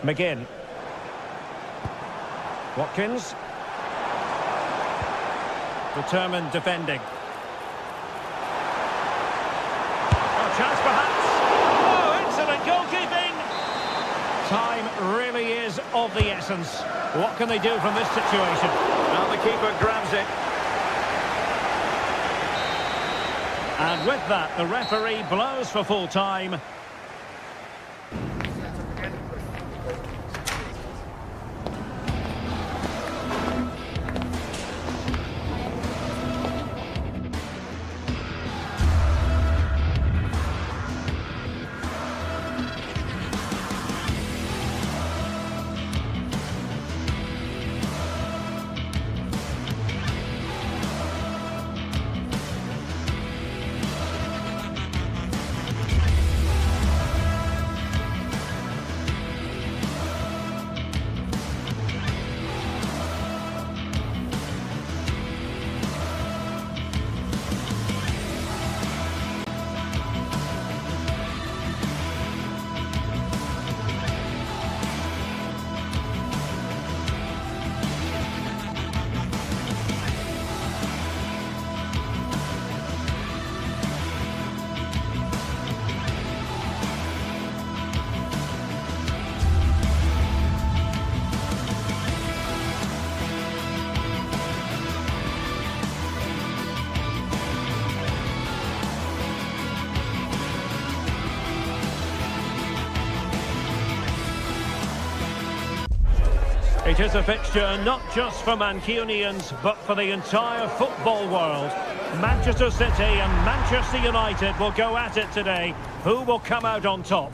McGinn. Watkins. Determined defending. Oh, chance perhaps. Oh, excellent goalkeeping. Time really is of the essence. What can they do from this situation? Well, the keeper grabs it. And with that, the referee blows for full time. It is a fixture not just for Mancunians, but for the entire football world. Manchester City and Manchester United will go at it today. Who will come out on top?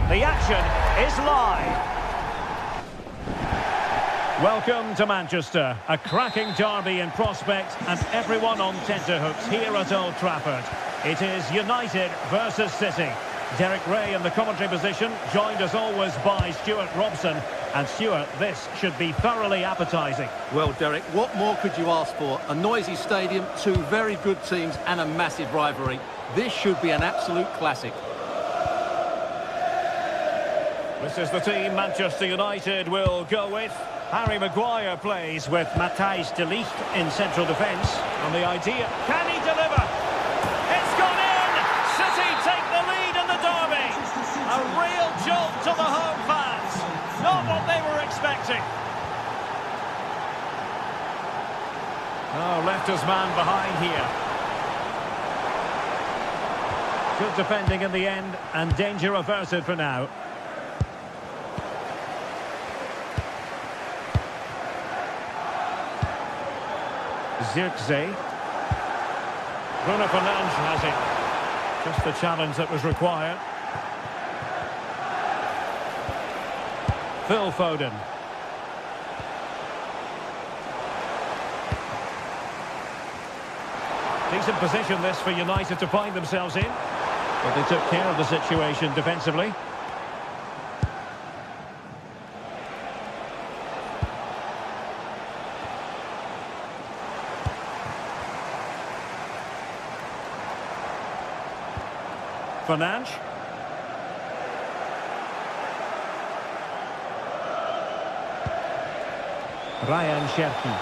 The action is live. Welcome to Manchester, a cracking derby in prospect and everyone on tenterhooks here at Old Trafford. It is United versus City. Derek Ray in the commentary position, joined as always by Stuart Robson. And Stuart, this should be thoroughly appetising. Well, Derek, what more could you ask for? A noisy stadium, two very good teams and a massive rivalry. This should be an absolute classic. This is the team Manchester United will go with. Harry Maguire plays with Matthijs de Ligt in central defence. And the idea, can he deliver? It's gone in! City take the lead in the derby. A real jolt to the home fans. Not what they were expecting. Oh, left his man behind here. Good defending in the end, and danger averted for now. Zirkzee. Bruno Fernandes has it. Just the challenge that was required. Phil Foden. Decent position this for United to find themselves in. But they took care of the situation defensively. Fernandes. Ryan Cherki.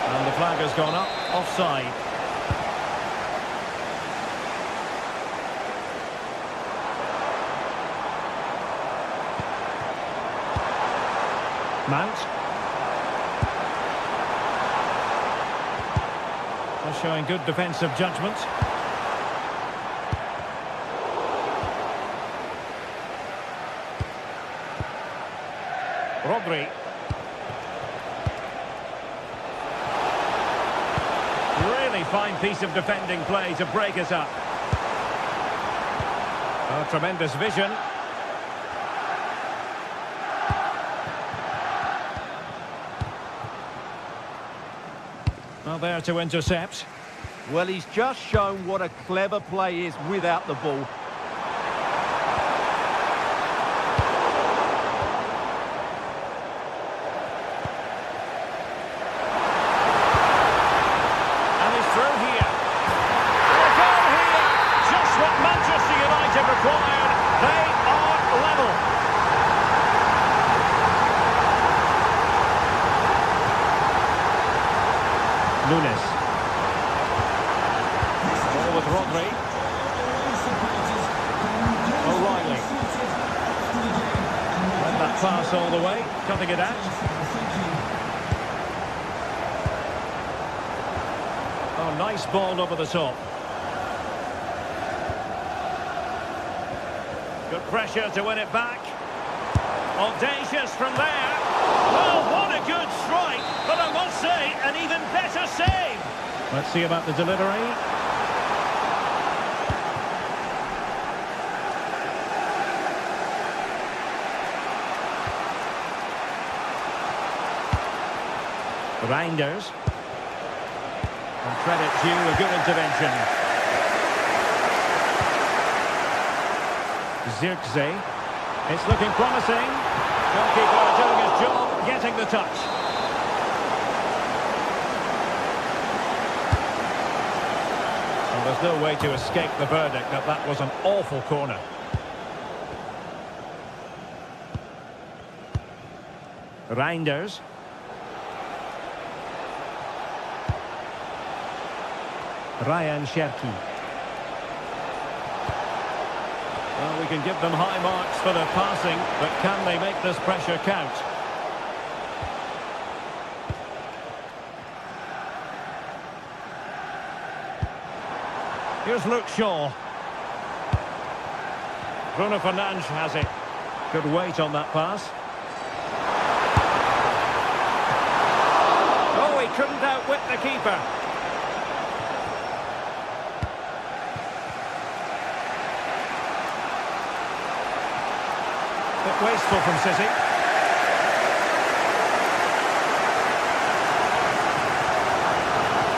And the flag has gone up, offside. Mount. They're showing good defensive judgment. Rodri. Really fine piece of defending play to break us up. Oh, tremendous vision. Well, there to intercept. Well, he's just shown what a clever play is without the ball. Nunes. Ball with Rodri. O'Reilly. Let that pass all the way, cutting it out. Oh, nice ball over the top. Good pressure to win it back. Audacious from there. Well, what a good strike, but I must say, an even better save. Let's see about the delivery. Reinders. And credit due, a good intervention. Zirkzee. It's looking promising. Goalkeeper doing his job, getting the touch. Well, there's no way to escape the verdict that that was an awful corner. Reinders. Ryan Cherki. Well, we can give them high marks for their passing, but can they make this pressure count? Here's Luke Shaw. Bruno Fernandes has it. Good weight on that pass. Oh, he couldn't outwit the keeper. Bit wasteful from City.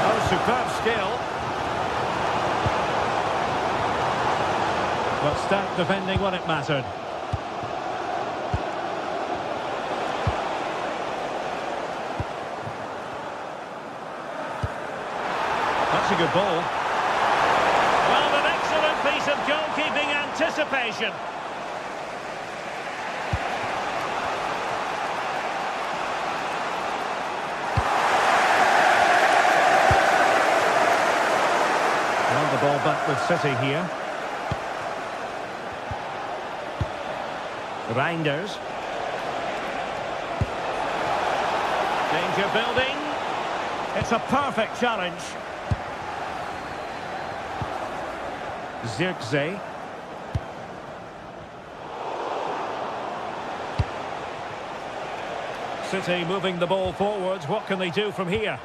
Oh, superb skill. Stout defending when it mattered. That's a good ball. Well, an excellent piece of goalkeeping anticipation. Well, the ball back with City here. Reinders. Danger building. It's a perfect challenge. Zirkzee. City moving the ball forwards. What can they do from here?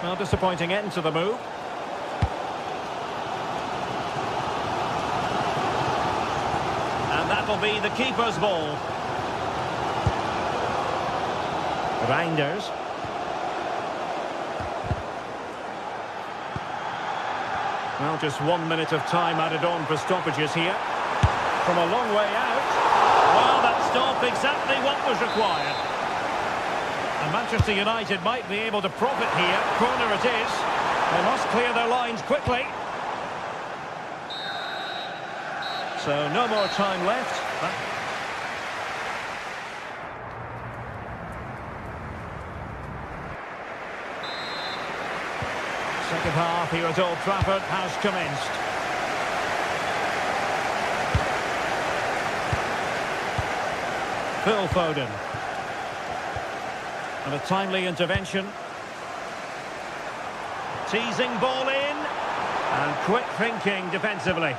Well, disappointing end to the move. And that'll be the keeper's ball. Reinders. Well, just 1 minute of time added on for stoppages here. From a long way out. Well, that stopped exactly what was required. And Manchester United might be able to profit here. Corner it is. They must clear their lines quickly. So no more time left. Second half here at Old Trafford has commenced. Phil Foden. And a timely intervention. Teasing ball in. And quick thinking defensively.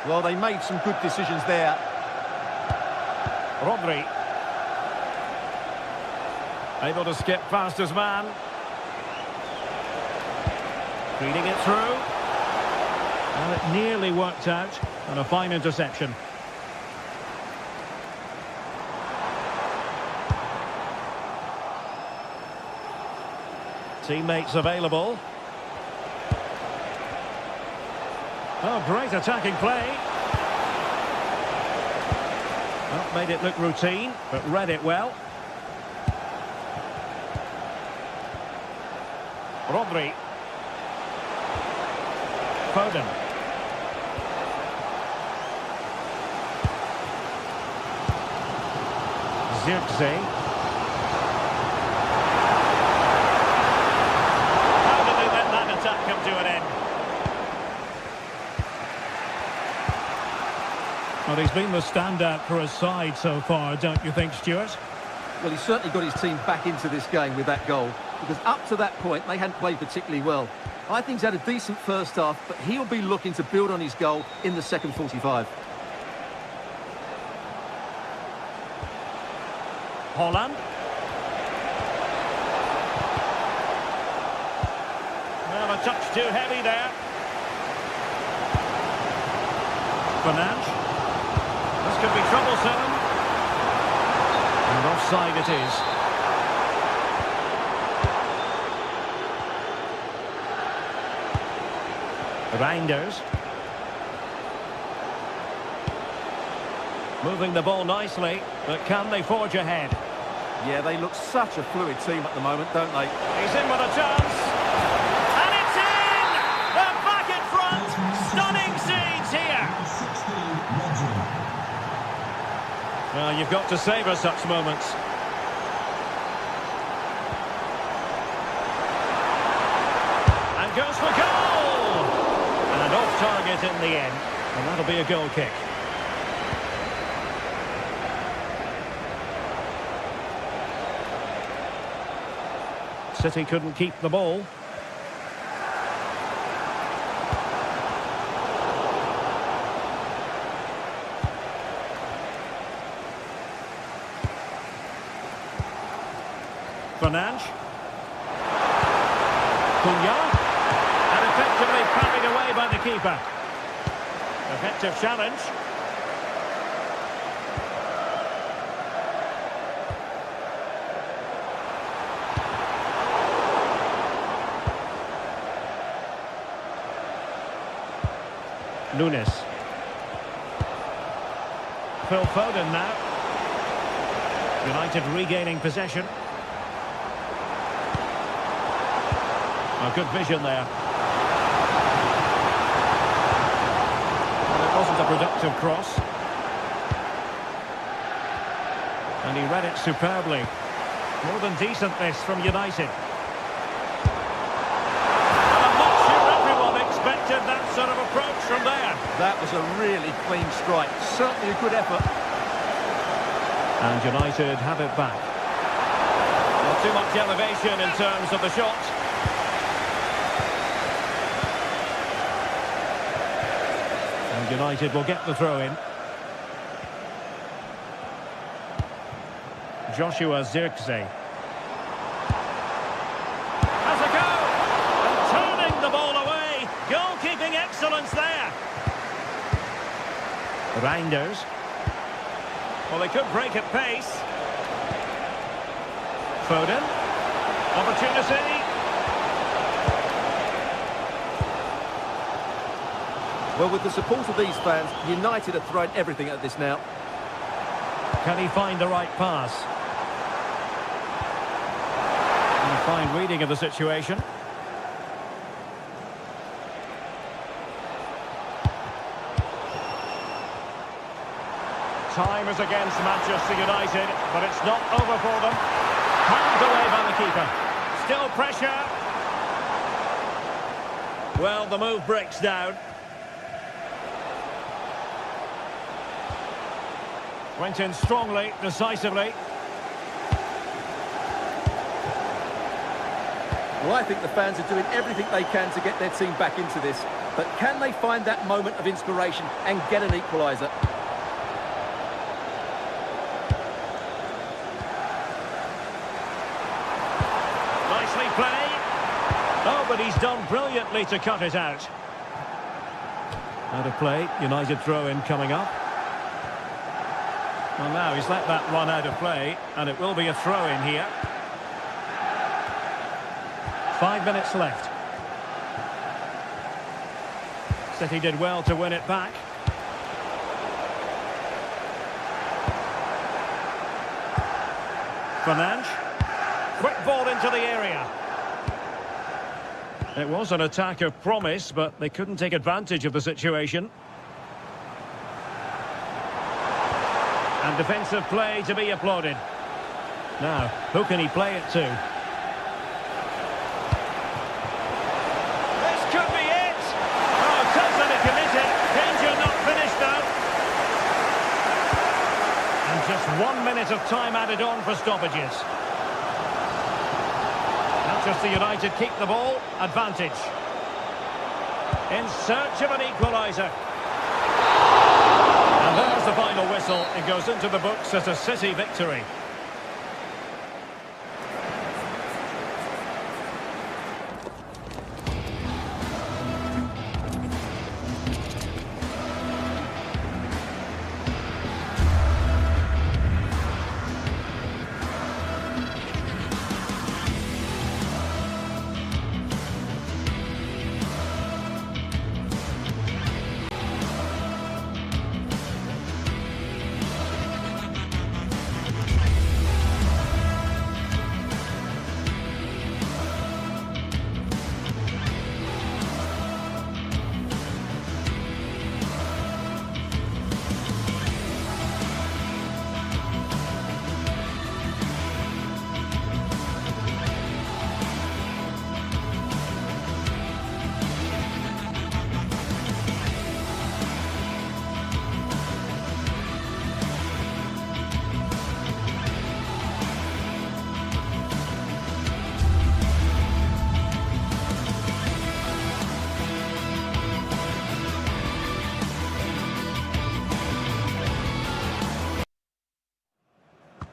Well, they made some good decisions there. Rodri. Able to skip past his man. Feeding it through. Well, it nearly worked out. And a fine interception. Teammates available. Oh, great attacking play. Well, made it look routine, but read it well. Rodri. Foden. Zirkzee. How did they let that attack come to an end? Well, he's been the standout for his side so far, don't you think, Stuart? Well, he's certainly got his team back into this game with that goal, because up to that point, they hadn't played particularly well. I think he's had a decent first half, but he'll be looking to build on his goal in the second 45. Holland. Well, a touch too heavy there. Fernandes. This could be troublesome. And offside it is. Reinders. Moving the ball nicely, but can they forge ahead? Yeah, they look such a fluid team at the moment, don't they? He's in with a chance. And it's in! They're back in front. Stunning scenes here. Well, you've got to savour such moments. And goes for goal! And off target in the end. And that'll be a goal kick. City couldn't keep the ball. Fernandes. Cunha. And effectively parried away by the keeper. Effective challenge. Nunes. Phil Foden now. United regaining possession. A good vision there. Well, it wasn't a productive cross. And he read it superbly. More than decent this from United. And I'm not sure everyone expected that sort of approach from there. That was a really clean strike. Certainly a good effort. And United have it back. Not too much elevation in terms of the shot. And United will get the throw in. Joshua Zirkzee. Has a go! And turning the ball away. Goalkeeping excellence there. Reinders. Well, they could break at pace. Foden. Opportunity. Well, with the support of these fans, United are throwing everything at this now. Can he find the right pass? And a fine reading of the situation. Time is against Manchester United, but it's not over for them. Handed away by the keeper. Still pressure. Well, the move breaks down. Went in strongly, decisively. Well, I think the fans are doing everything they can to get their team back into this. But can they find that moment of inspiration and get an equaliser? Nicely played. Oh, but he's done brilliantly to cut it out. Out of play, United throw-in coming up. Well, now he's let that run out of play, and it will be a throw-in here. 5 minutes left. City did well to win it back. Fernandes. Quick ball into the area. It was an attack of promise, but they couldn't take advantage of the situation. And defensive play to be applauded. Now, who can he play it to? This could be it! Oh, totally committed. Danger not finished, though. And just 1 minute of time added on for stoppages. Manchester United keep the ball. Advantage. In search of an equaliser. And there's the final whistle. It goes into the books as a City victory.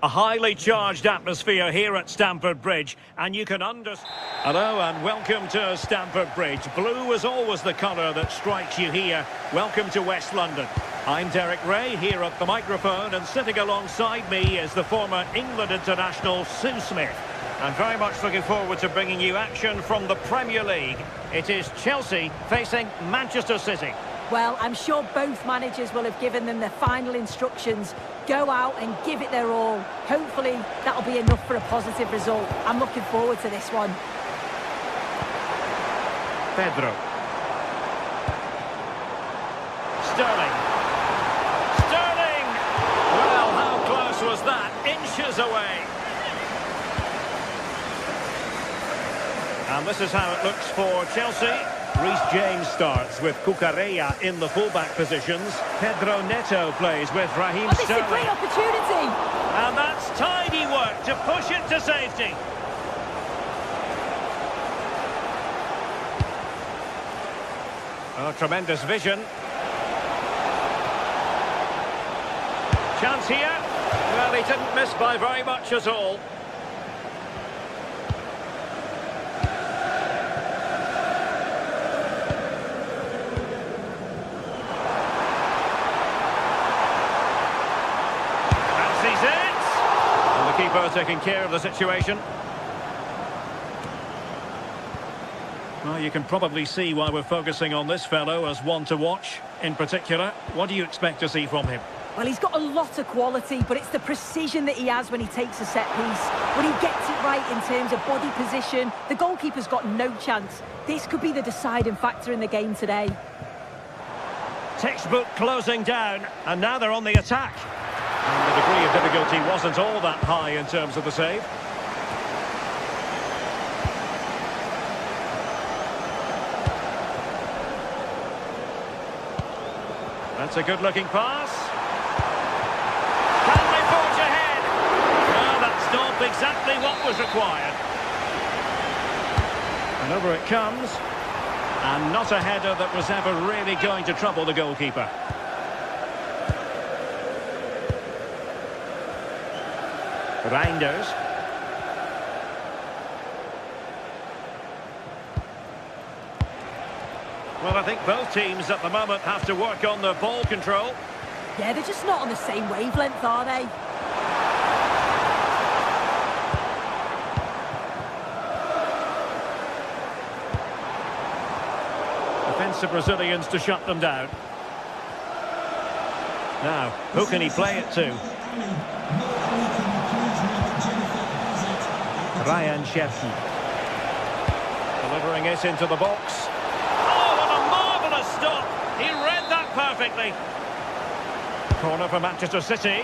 A highly charged atmosphere here at Stamford Bridge, and you can understand. Hello and welcome to Stamford Bridge. Blue is always the colour that strikes you here. Welcome to West London. I'm Derek Ray here at the microphone, and sitting alongside me is the former England international Sue Smith. I'm very much looking forward to bringing you action from the Premier League. It is Chelsea facing Manchester City. Well, I'm sure both managers will have given them their final instructions. Go out and give it their all. Hopefully, that'll be enough for a positive result. I'm looking forward to this one. Pedro. Sterling. Sterling! Well, how close was that? Inches away. And this is how it looks for Chelsea. Reece James starts with Cucurella in the fullback positions. Pedro Neto plays with Raheem This is Sterling. a great opportunity. And that's tidy work to push it to safety. Oh, tremendous vision. Chance here. Well, he didn't miss by very much at all. Fancies it. And the keeper taking care of the situation. Well, you can probably see why we're focusing on this fellow as one to watch. In particular, what do you expect to see from him? Well, he's got a lot of quality, but it's the precision that he has when he takes a set piece. When he gets it right in terms of body position, the goalkeeper's got no chance. This could be the deciding factor in the game today. Textbook closing down, and now they're on the attack. And the degree of difficulty wasn't all that high in terms of the save. That's a good-looking pass. Can they forge ahead? Well, that stopped exactly what was required. And over it comes. And not a header that was ever really going to trouble the goalkeeper. Reinders. Well, I think both teams at the moment have to work on their ball control. Yeah, they're just not on the same wavelength, are they? Defensive Brazilians to shut them down. Now, who can he play it to? Ryan Sheffield. Delivering it into the box. Oh, what a marvellous stop! He read that perfectly. Corner for Manchester City.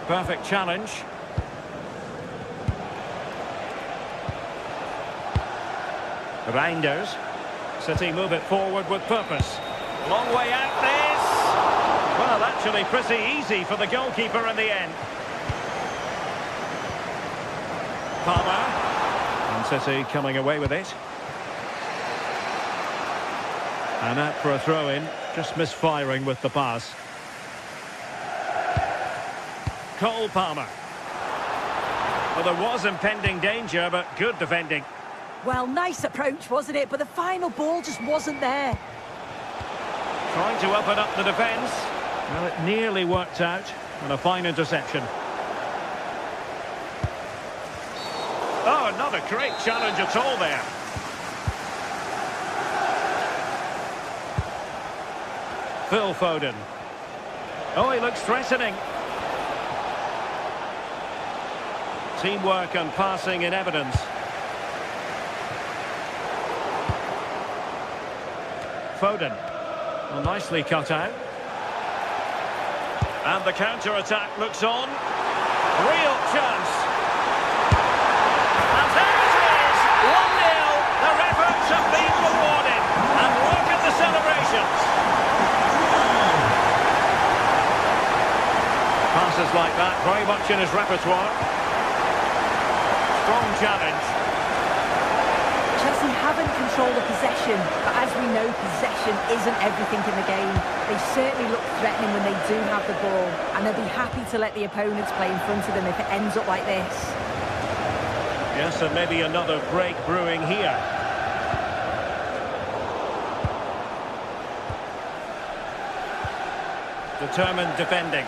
Perfect challenge. Reinders. City move it forward with purpose. Long way out this. Well, actually pretty easy for the goalkeeper in the end. Palmer. And City coming away with it. And out for a throw-in. Just misfiring with the pass. Cole Palmer. Well, there was impending danger, but good defending. Well, nice approach, wasn't it? But the final ball just wasn't there. Trying to open up the defence. Well, it nearly worked out. And a fine interception. Oh, not a great challenge at all there. Phil Foden. Oh, he looks threatening. Teamwork and passing in evidence. Foden. Well, nicely cut out. And the counter-attack looks on. Real chance. And there it is! 1-0. Their efforts have been rewarded. And look at the celebrations. Passes like that, very much in his repertoire. Strong challenge. Chelsea haven't controlled the possession, but as we know, possession isn't everything in the game. They certainly look threatening when they do have the ball, and they'll be happy to let the opponents play in front of them if it ends up like this. Yes, and maybe another break brewing here. Determined defending.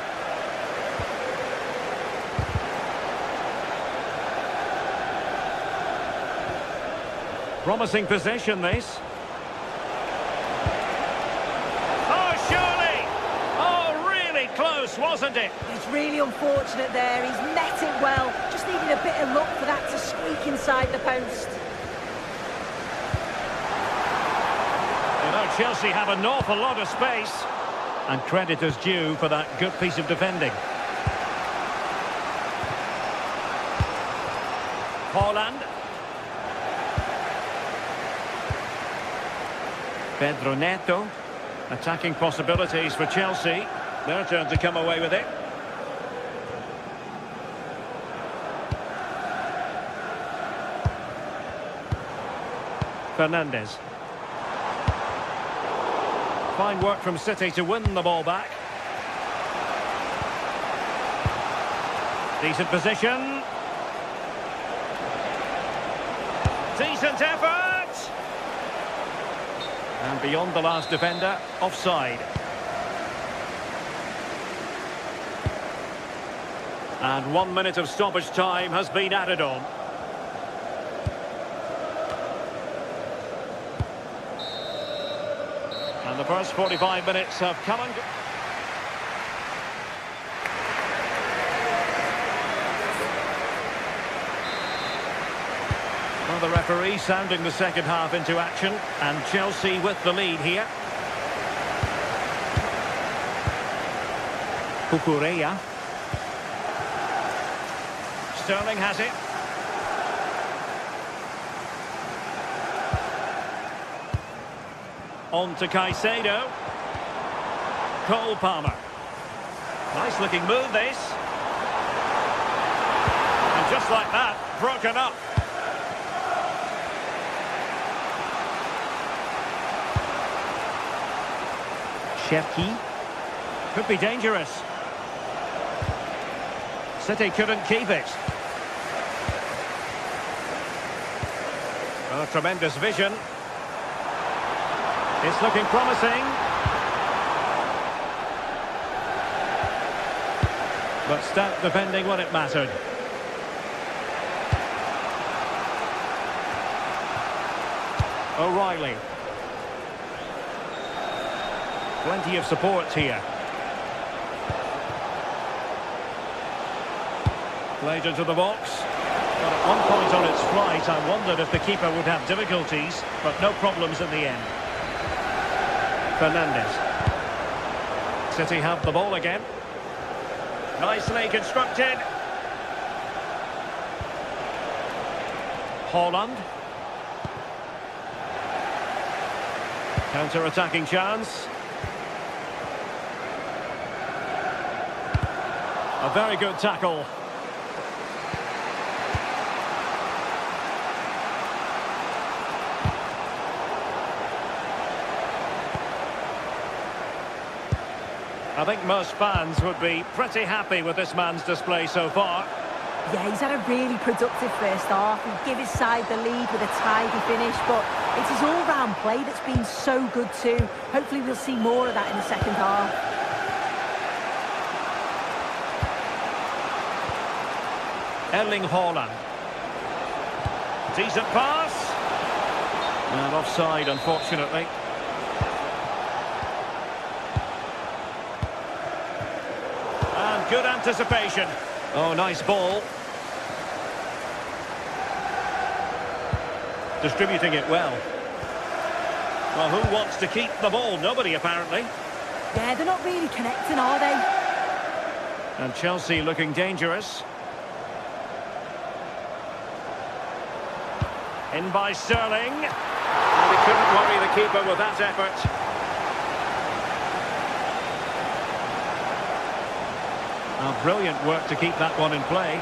Promising possession, this. Oh, surely! Oh, really close, wasn't it? It's really unfortunate there. He's met it well. Just needed a bit of luck for that to squeak inside the post. You know, Chelsea have an awful lot of space. And credit is due for that good piece of defending. Haaland. Pedro Neto. Attacking possibilities for Chelsea. Their turn to come away with it. Fernandes. Fine work from City to win the ball back. Decent position. Decent effort! And beyond the last defender, offside. And 1 minute of stoppage time has been added on. And the first 45 minutes have come and gone. Well, the referee sounding the second half into action, and Chelsea with the lead here. Cucurella. Sterling has it. On to Caicedo. Cole Palmer. Nice looking move, this. And just like that, broken up. Cherki. Could be dangerous. City couldn't keep it. Oh, tremendous vision. It's looking promising. But stout defending when it mattered. O'Reilly. Plenty of support here. Played into the box. But at one point on its flight, I wondered if the keeper would have difficulties, but no problems in the end. Fernandes. City have the ball again. Nicely constructed. Haaland. Counter-attacking chance. A very good tackle. I think most fans would be pretty happy with this man's display so far. Yeah, he's had a really productive first half. He'll give his side the lead with a tidy finish, but it's his all-round play that's been so good too. Hopefully we'll see more of that in the second half. Erling Haaland. Decent pass. And offside, unfortunately. And good anticipation. Oh, nice ball. Distributing it well. Well, who wants to keep the ball? Nobody, apparently. Yeah, they're not really connecting, are they? And Chelsea looking dangerous. In by Sterling. And he couldn't worry the keeper with that effort. Oh, brilliant work to keep that one in play.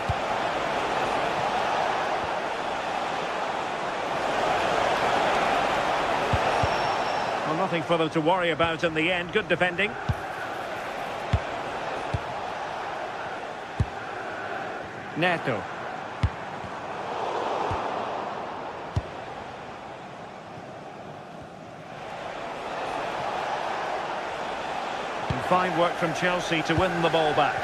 Well, nothing for them to worry about in the end. Good defending. Neto. And fine work from Chelsea to win the ball back.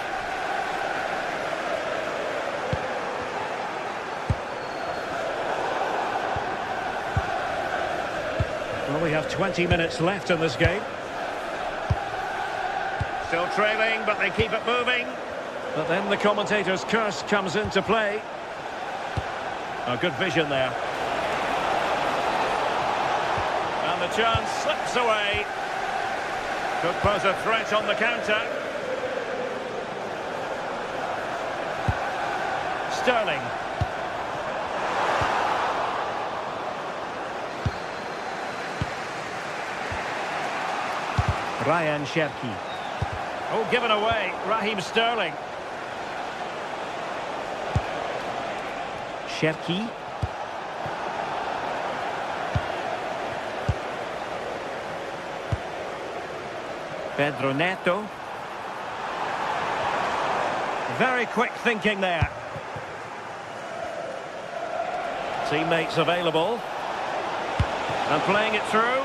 we have 20 minutes left in this game. Still trailing, but they keep it moving. But then the commentator's curse comes into play. A good vision there. And the chance slips away. Could pose a threat on the counter. Sterling. Ryan Cherki. Oh, given away. Raheem Sterling. Cherki. Pedro Neto. Very quick thinking there. Teammates available. And playing it through.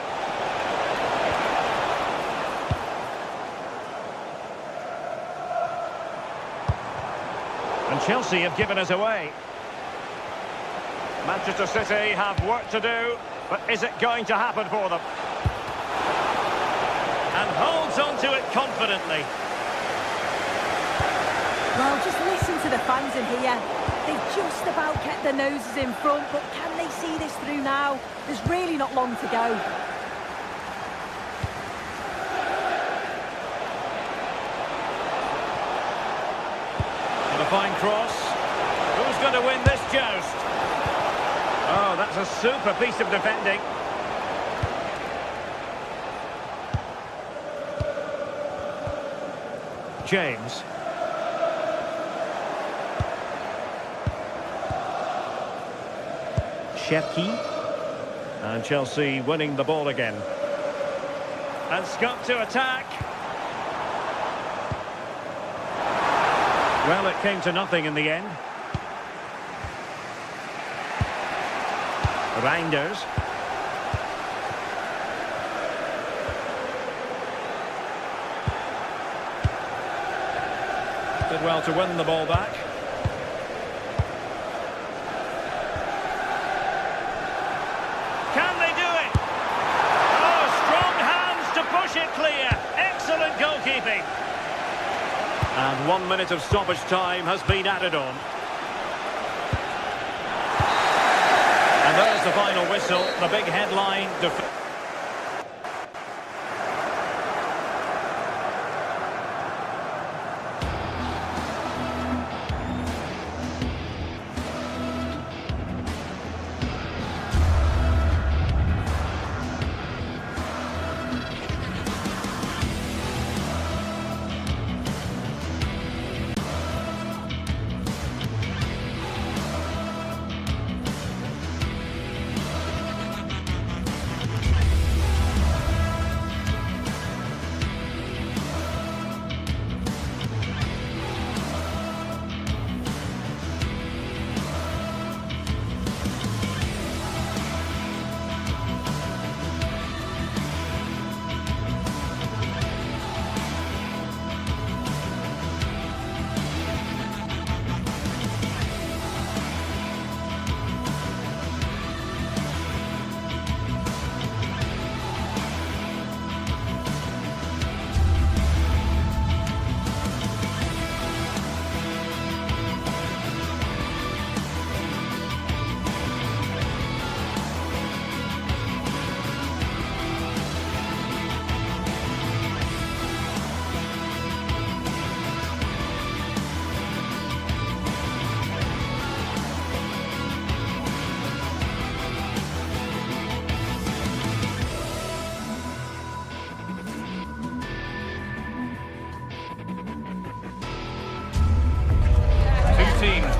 And Chelsea have given us away. Manchester City have work to do, but is it going to happen for them? And holds on to it confidently. Well, just listen to the fans in here. They've just about kept their noses in front, but can they see this through now? There's really not long to go. And a fine cross. Who's going to win this joust? Oh, that's a super piece of defending. James. Cherki. And Chelsea winning the ball again. And Scott to attack. Well, it came to nothing in the end. Reinders. Did well to win the ball back. Can they do it? Oh, strong hands to push it clear. Excellent goalkeeping. And 1 minute of stoppage time has been added on. And there's the final whistle, the big headline.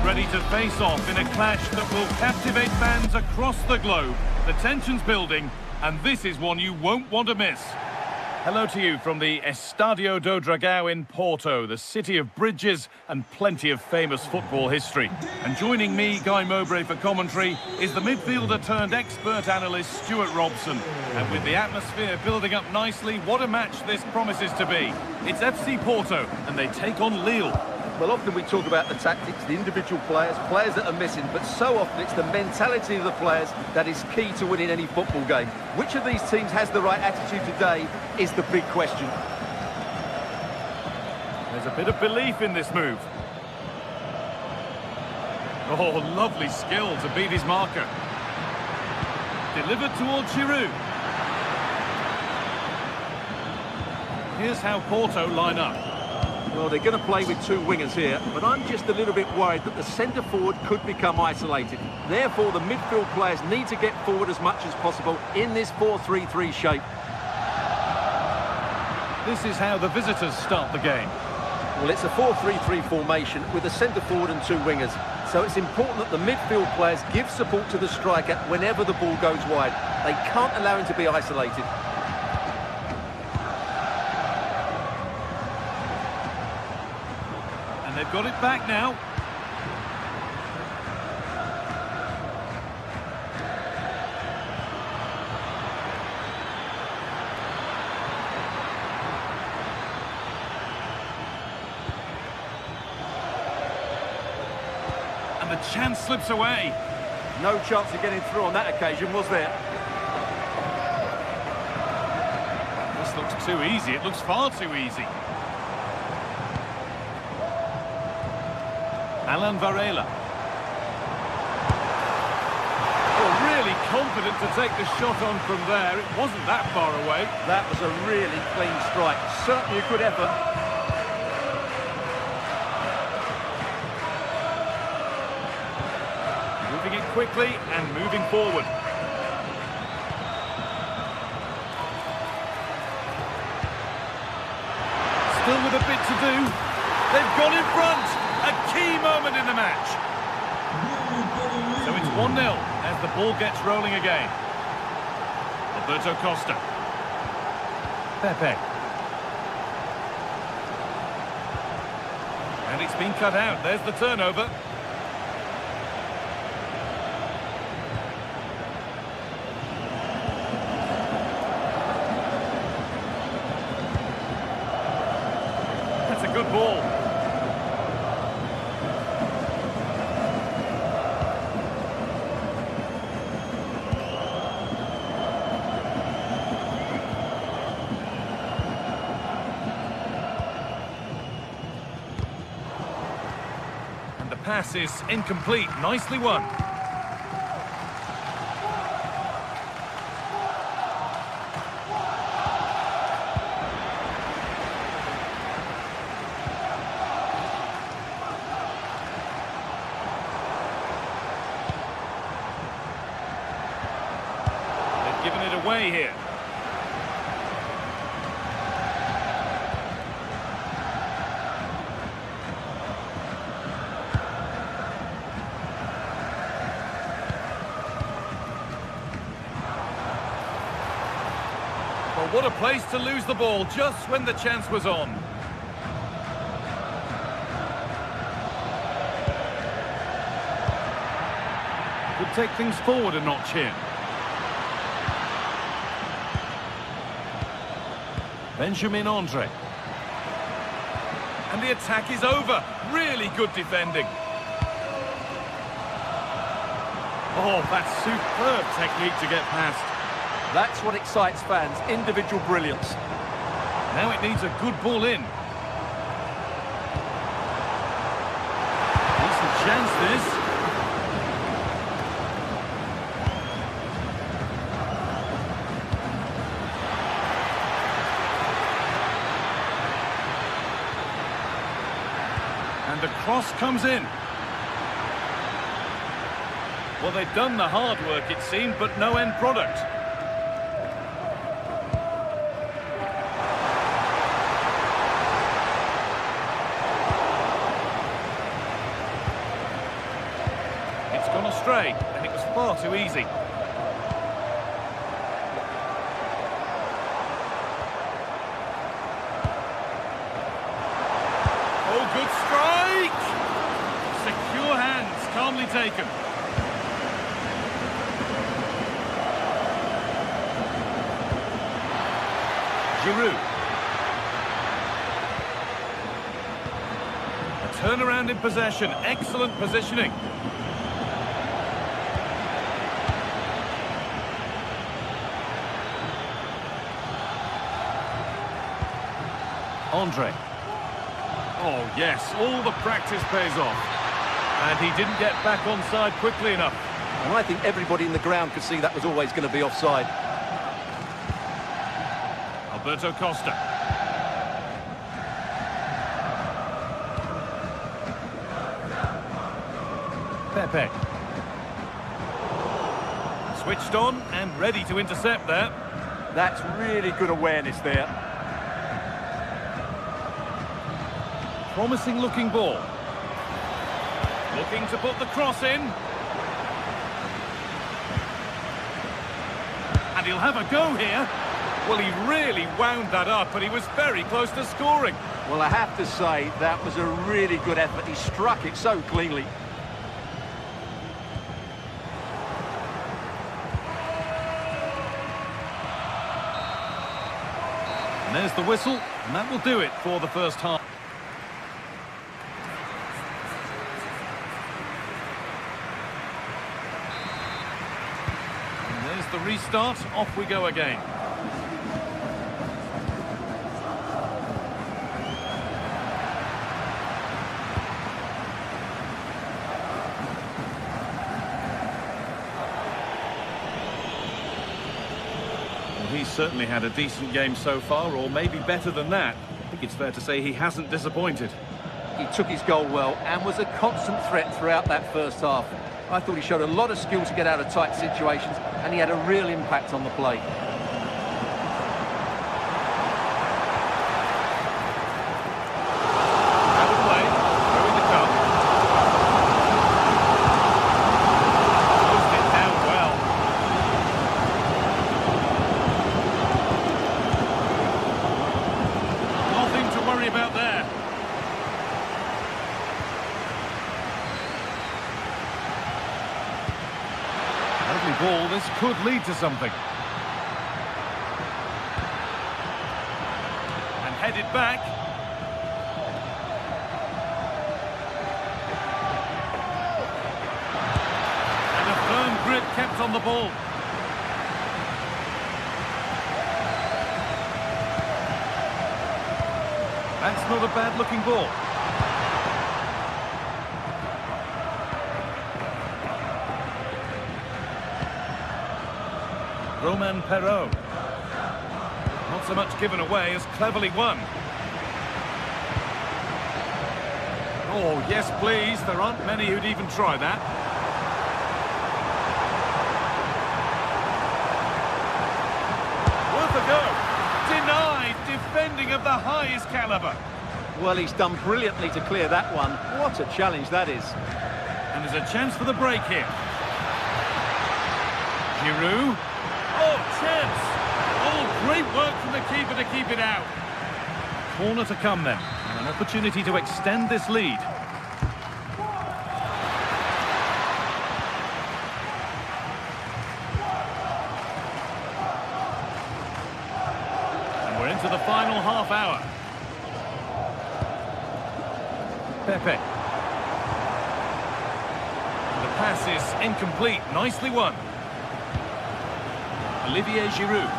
Ready to face off in a clash that will captivate fans across the globe. The tension's building, and this is one you won't want to miss. Hello to you from the Estadio do Dragão in Porto, the city of bridges and plenty of famous football history. And joining me, Guy Mowbray, for commentary is the midfielder turned expert analyst Stuart Robson. And with the atmosphere building up nicely, what a match this promises to be. It's FC Porto, and they take on Lille. Well, often we talk about the tactics, the individual players that are missing, but so often it's the mentality of the players that is key to winning any football game. Which of these teams has the right attitude today is the big question. There's a bit of belief in this move. Oh, lovely skill to beat his marker. Delivered towards Giroud. Here's how Porto line up. Well, they're going to play with two wingers here, but I'm just a little bit worried that the centre-forward could become isolated. Therefore, the midfield players need to get forward as much as possible in this 4-3-3 shape. This is how the visitors start the game. Well, it's a 4-3-3 formation with a centre-forward and two wingers. So it's important that the midfield players give support to the striker whenever the ball goes wide. They can't allow him to be isolated. And they've got it back now. And the chance slips away. No chance of getting through on that occasion, was there? This looks too easy. It looks far too easy. Alan Varela. Oh, really confident to take the shot on from there. It wasn't that far away. That was a really clean strike. Certainly a good effort. Moving it quickly and moving forward. Still with a bit to do. They've gone in front. A key moment in the match. So it's 1-0 as the ball gets rolling again. Alberto Costa. Pepe. And it's been cut out. There's the turnover. That's a good ball. Pass is incomplete. Nicely won. They've given it away here. What a place to lose the ball just when the chance was on. Could take things forward a notch here. Benjamin Andre. And the attack is over. Really good defending. Oh, that's superb technique to get past. That's what excites fans, individual brilliance. Now it needs a good ball in. Decent chance, this. And the cross comes in. Well, they've done the hard work, it seemed, but no end product. Astray, and it was far too easy. Oh, good strike! Secure hands, calmly taken. Giroud. A turn around in possession. Excellent positioning. Andre. Oh, yes, all the practice pays off. And he didn't get back onside quickly enough. And I think everybody in the ground could see that was always going to be offside. Alberto Costa. Pepe. Switched on and ready to intercept there. That's really good awareness there. Promising looking ball. Looking to put the cross in. And he'll have a go here. Well, he really wound that up, and he was very close to scoring. Well, I have to say, that was a really good effort. He struck it so cleanly. And there's the whistle, and that will do it for the first half. And there's the restart. Off we go again. He's certainly had a decent game so far, or maybe better than that. I think it's fair to say he hasn't disappointed. He took his goal well and was a constant threat throughout that first half. I thought he showed a lot of skill to get out of tight situations, and he had a real impact on the play. Out of play, through the cup. Closed it down well. Nothing to worry about there. Lovely ball, this could lead to something. And headed back. And a firm grip kept on the ball. That's not a bad-looking ball. Roman Perraud. Not so much given away as cleverly won. Oh, yes, please. There aren't many who'd even try that. Worth a go. Denied. Defending of the highest caliber. Well, he's done brilliantly to clear that one. What a challenge that is. And there's a chance for the break here. Giroud. Oh, chance! Oh, great work from the keeper to keep it out. Corner to come then. And an opportunity to extend this lead. And we're into the final half hour. Pepe. And the pass is incomplete. Nicely won. Olivier Giroud.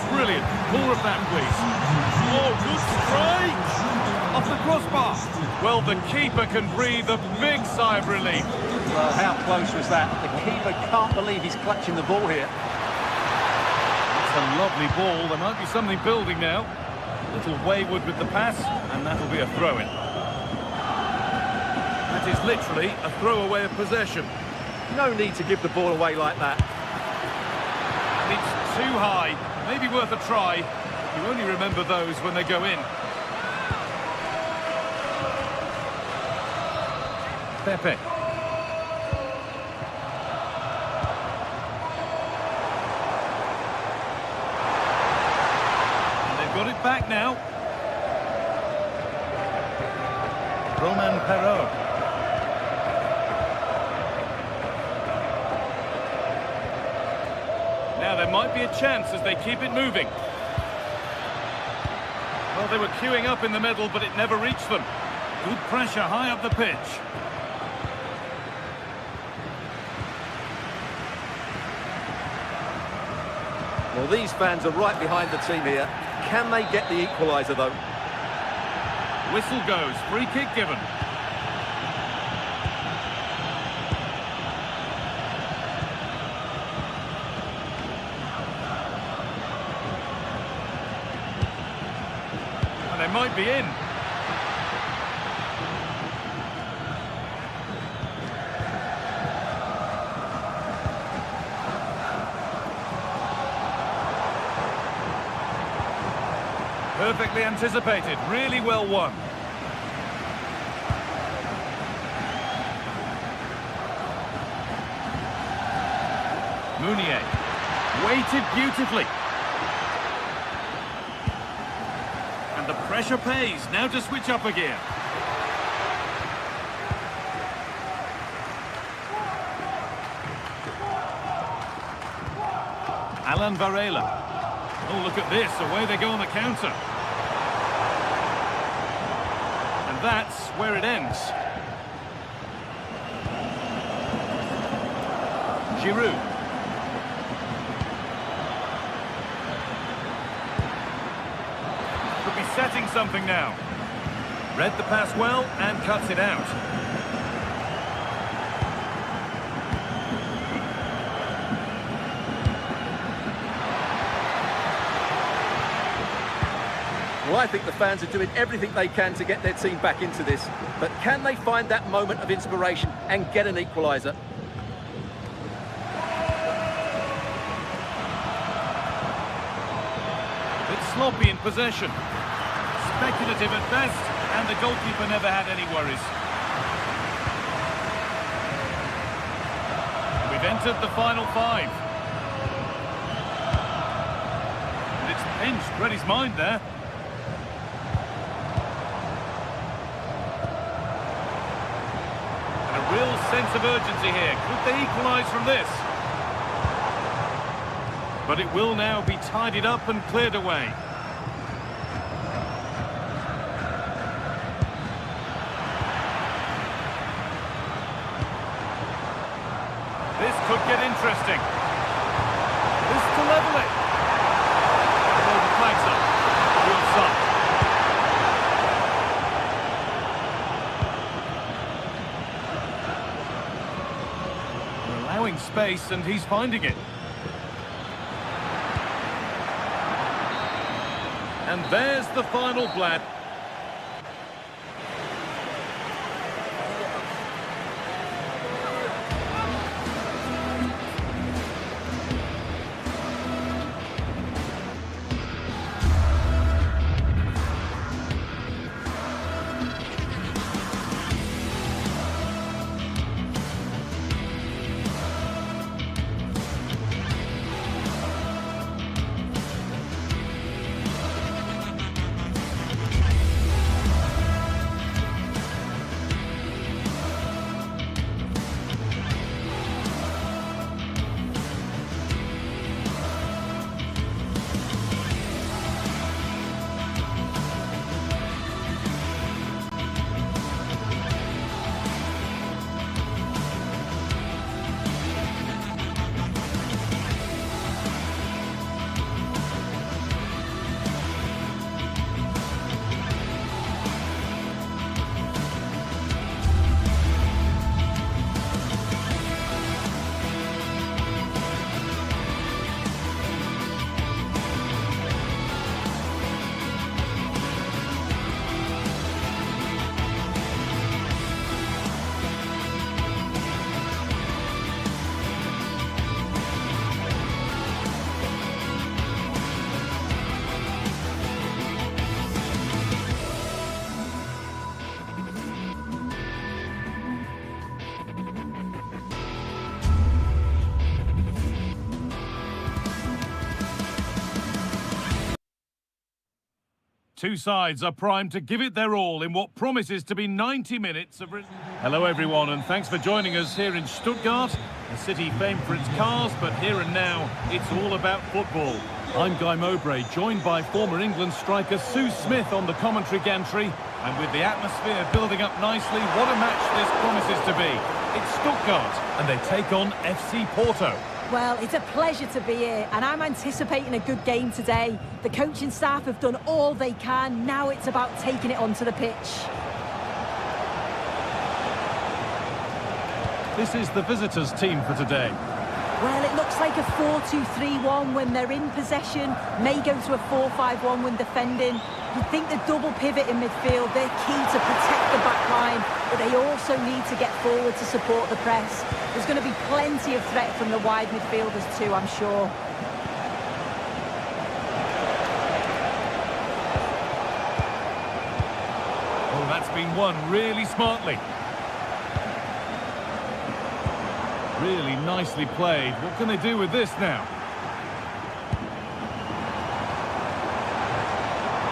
Brilliant. More of that, please. Oh, good strike! Off the crossbar. Well, the keeper can breathe a big sigh of relief. Well, how close was that? The keeper can't believe he's clutching the ball here. It's a lovely ball. There might be something building now. A little wayward with the pass, and that'll be a throw-in. That is literally a throwaway of possession. No need to give the ball away like that. It's too high. Maybe worth a try. You only remember those when they go in. Pepe. And they've got it back now. Roman Perraud. Now there might be a chance as they keep it moving. Well, they were queuing up in the middle, but it never reached them. Good pressure high up the pitch. Well, these fans are right behind the team here. Can they get the equaliser, though? Whistle goes, free kick given. And they might be in. Perfectly anticipated, really well won. Mounier, weighted beautifully. And the pressure pays, now to switch up a gear. Alan Varela. Oh, look at this, away they go on the counter. And that's where it ends. Giroud. Could be setting something now. Read the pass well and cuts it out. Well, I think the fans are doing everything they can to get their team back into this. But can they find that moment of inspiration and get an equaliser? It's sloppy in possession. Speculative at best, and the goalkeeper never had any worries. We've entered the final 5. And it's pinched Reddy's mind there. Real sense of urgency here. Could they equalise from this? But it will now be tidied up and cleared away. This could get interesting. This to level it. Oh, the flag's up. Real side. Space, and he's finding it. And there's the final blad. Two sides are primed to give it their all in what promises to be 90 minutes of... Hello everyone, and thanks for joining us here in Stuttgart, a city famed for its cars, but here and now, it's all about football. I'm Guy Mowbray, joined by former England striker Sue Smith on the commentary gantry. And with the atmosphere building up nicely, what a match this promises to be. It's Stuttgart, and they take on FC Porto. Well, it's a pleasure to be here, and I'm anticipating a good game today. The coaching staff have done all they can. Now it's about taking it onto the pitch. This is the visitors' team for today. Well, it looks like a 4-2-3-1 when they're in possession. May go to a 4-5-1 when defending. You'd think the double pivot in midfield, they're key to protect the back line, but they also need to get forward to support the press. There's going to be plenty of threat from the wide midfielders too, I'm sure. Oh, that's been won really smartly. Really nicely played. What can they do with this now?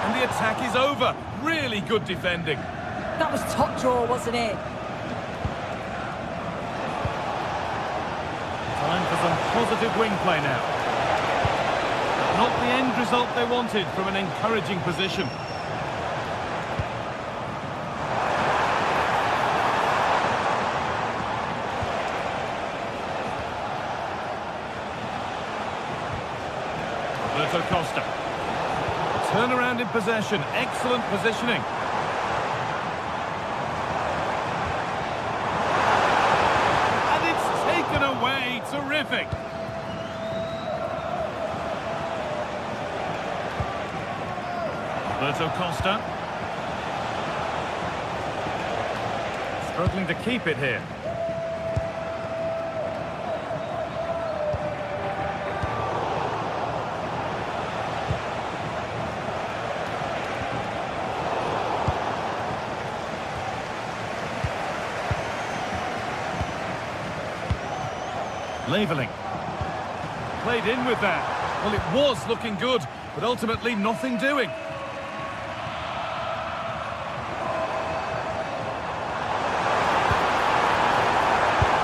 And the attack is over. Really good defending. That was top draw, wasn't it? Time for some positive wing play now. Not the end result they wanted from an encouraging position. Costa. Turnaround in possession. Excellent positioning. And it's taken away. Terrific. Roberto Costa. Struggling to keep it here. Leveling. Played in with that. Well, it was looking good, but ultimately nothing doing.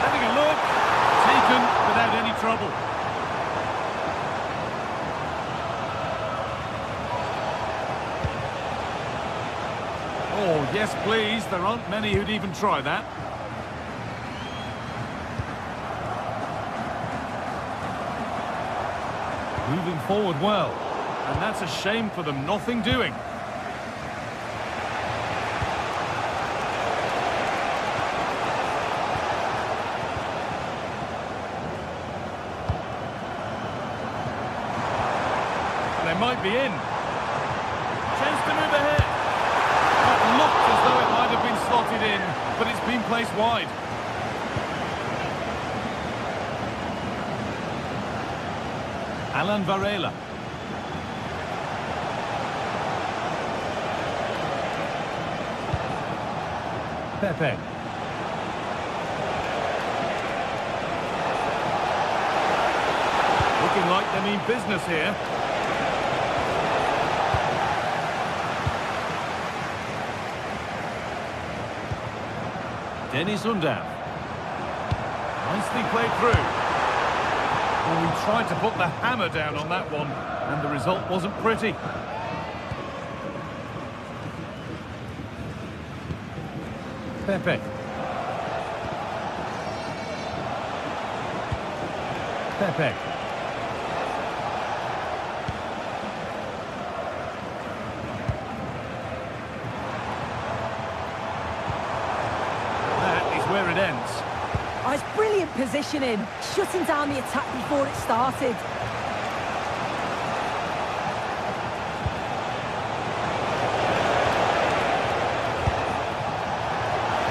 Having a look. Taken without any trouble. Oh, yes, please. There aren't many who'd even try that. Moving forward well, and that's a shame for them, nothing doing. And they might be in. Chance to move ahead. That looked as though it might have been slotted in, but it's been placed wide. Alan Varela. Pepe. Looking like they mean business here. Dennis Undav. Nicely played through. Well, we tried to put the hammer down on that one, and the result wasn't pretty. Pepe. Pepe. That is where it ends. Oh, it's brilliant positioning, shutting down the attack before it started.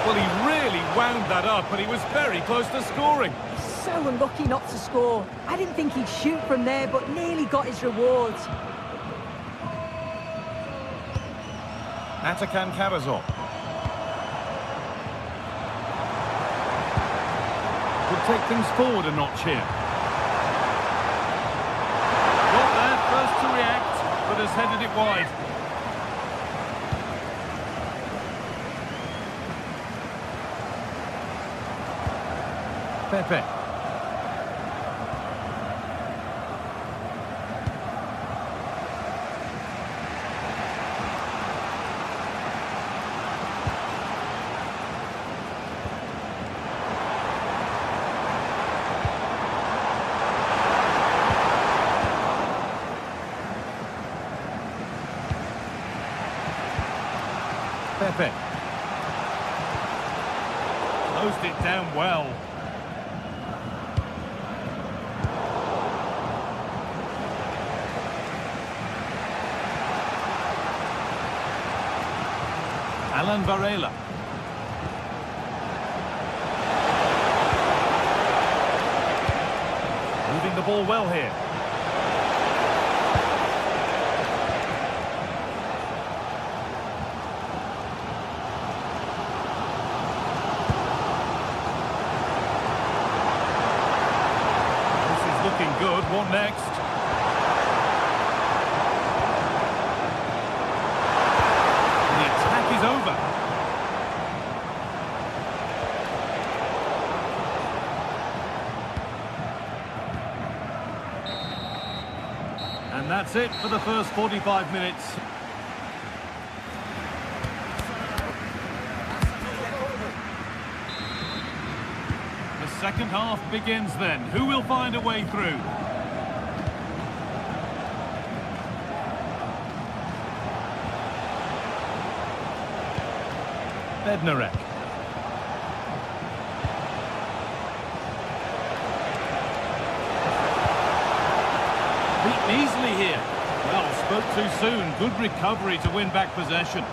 Well, he really wound that up, and he was very close to scoring. So unlucky not to score. I didn't think he'd shoot from there, but nearly got his rewards. Atakan Cabazon. Could take things forward a notch here. Got there first to react, but has headed it wide. Pepe. Pepe. Closed it down well. Alan Varela. Moving the ball well here. This is looking good. What next? The attack is over. And that's it for the first 45 minutes. The second half begins then. Who will find a way through? Bednarek. Beaten easily here. Well, spoke too soon. Good recovery to win back possession.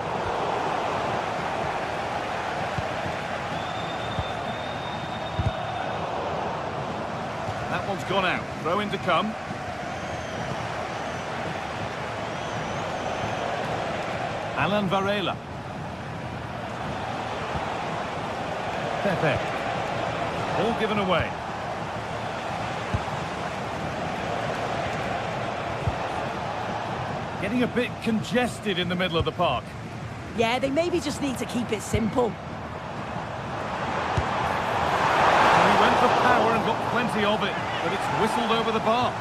That one's gone out. Throw in to come. Alan Varela. Pepe. All given away. Getting a bit congested in the middle of the park. Yeah, they maybe just need to keep it simple. He went for power and got plenty of it, but it's whistled over the bar.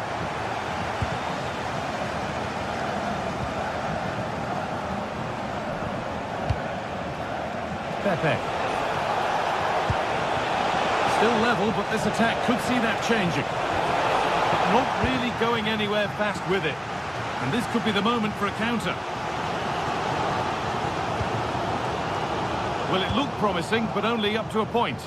Pepe. Still level, but this attack could see that changing. But not really going anywhere fast with it. And this could be the moment for a counter. Well, it looked promising, but only up to a point.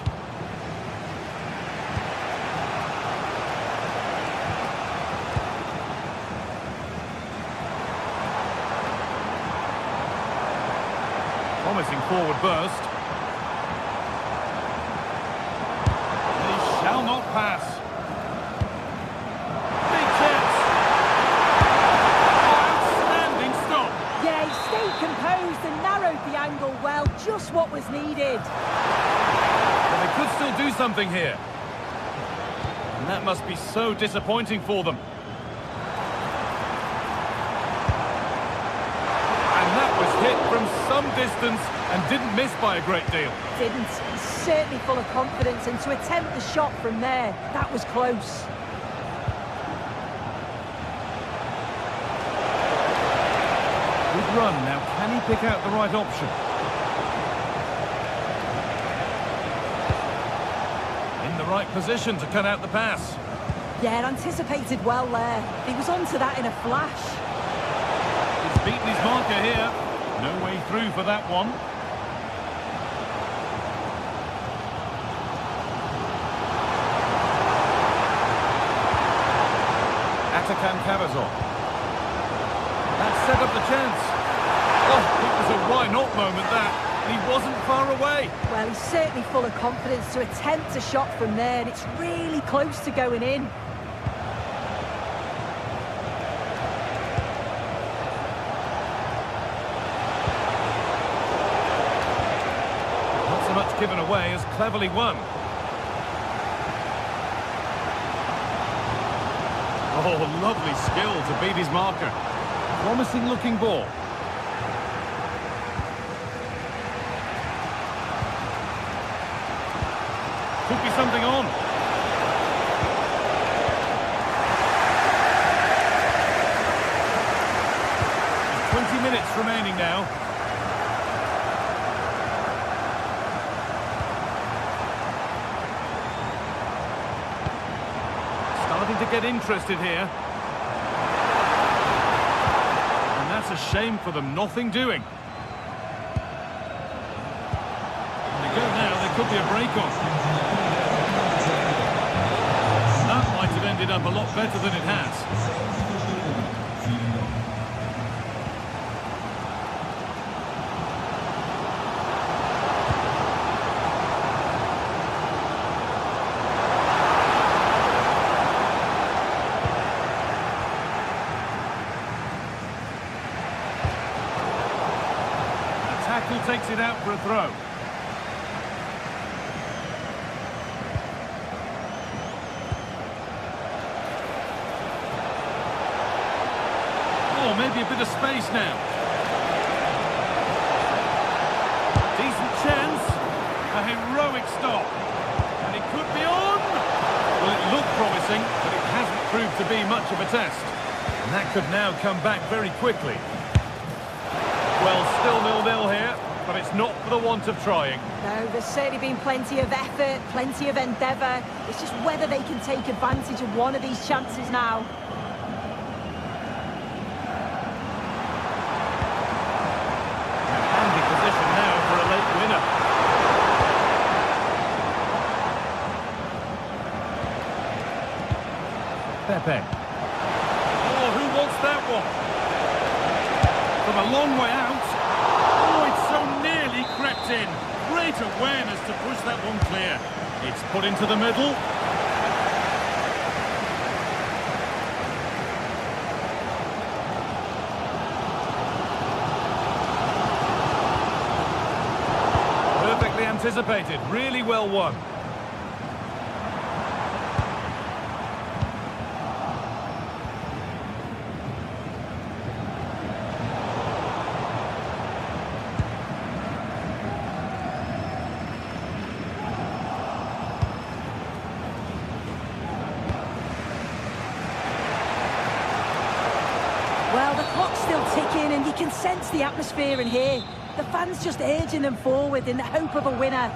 Promising forward burst. He shall not pass. Big chance. Outstanding stop. Yeah, he stayed composed and narrowed the angle well, just what was needed. But they could still do something here. And that must be so disappointing for them. Hit from some distance and didn't miss by a great deal. Didn't. He's certainly full of confidence, and to attempt the shot from there, that was close. Good run. Now, can he pick out the right option? In the right position to cut out the pass. Yeah, anticipated well there. He was onto that in a flash. He's beaten his marker here. No way through for that one. Atakan Cavazon. That set up the chance. Oh, it was a why not moment that. And he wasn't far away. Well, he's certainly full of confidence to attempt a shot from there, and it's really close to going in. Given away as cleverly won. Oh, lovely skill to beat his marker. Promising looking ball. Could be something on. There's 20 minutes remaining now. To get interested here. And that's a shame for them, nothing doing. could be a break-on. That might have ended up a lot better than it has. Tackle takes it out for a throw. Oh, maybe a bit of space now. Decent chance. A heroic stop. And it could be on. Well, it looked promising, but it hasn't proved to be much of a test. And that could now come back very quickly. Well, still 0-0 here, but it's not for the want of trying. No, there's certainly been plenty of effort, plenty of endeavour. It's just whether they can take advantage of one of these chances now. Handy position now for a late winner. Pepe. Oh, who wants that one? From a long way out. Oh, it's so nearly crept in. Great awareness to push that one clear. It's put into the middle. Perfectly anticipated. Really well won. Well, the clock's still ticking and you can sense the atmosphere in here. The fans just urging them forward in the hope of a winner.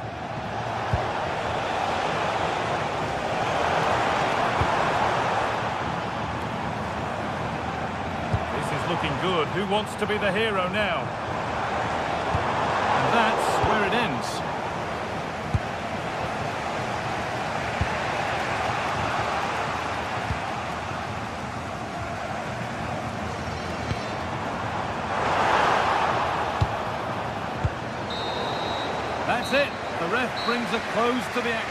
This is looking good. Who wants to be the hero now? And that's where it ends. That's it. The ref brings a close to the action.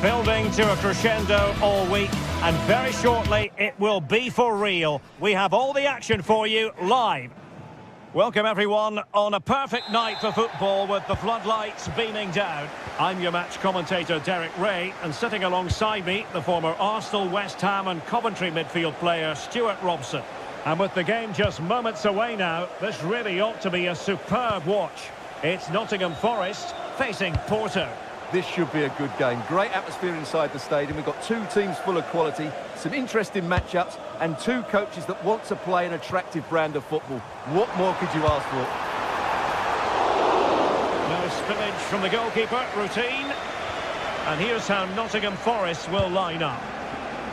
Building to a crescendo all week, and very shortly it will be for real. We have all the action for you live. Welcome everyone on a perfect night for football with the floodlights beaming down. I'm your match commentator Derek Ray, and sitting alongside me the former Arsenal, West Ham and Coventry midfield player Stuart Robson. And with the game just moments away now, this really ought to be a superb watch. It's Nottingham Forest facing Porto. This should be a good game. Great atmosphere inside the stadium. We've got two teams full of quality, some interesting matchups, and two coaches that want to play an attractive brand of football. What more could you ask for? No spillage from the goalkeeper, routine. And here's how Nottingham Forest will line up.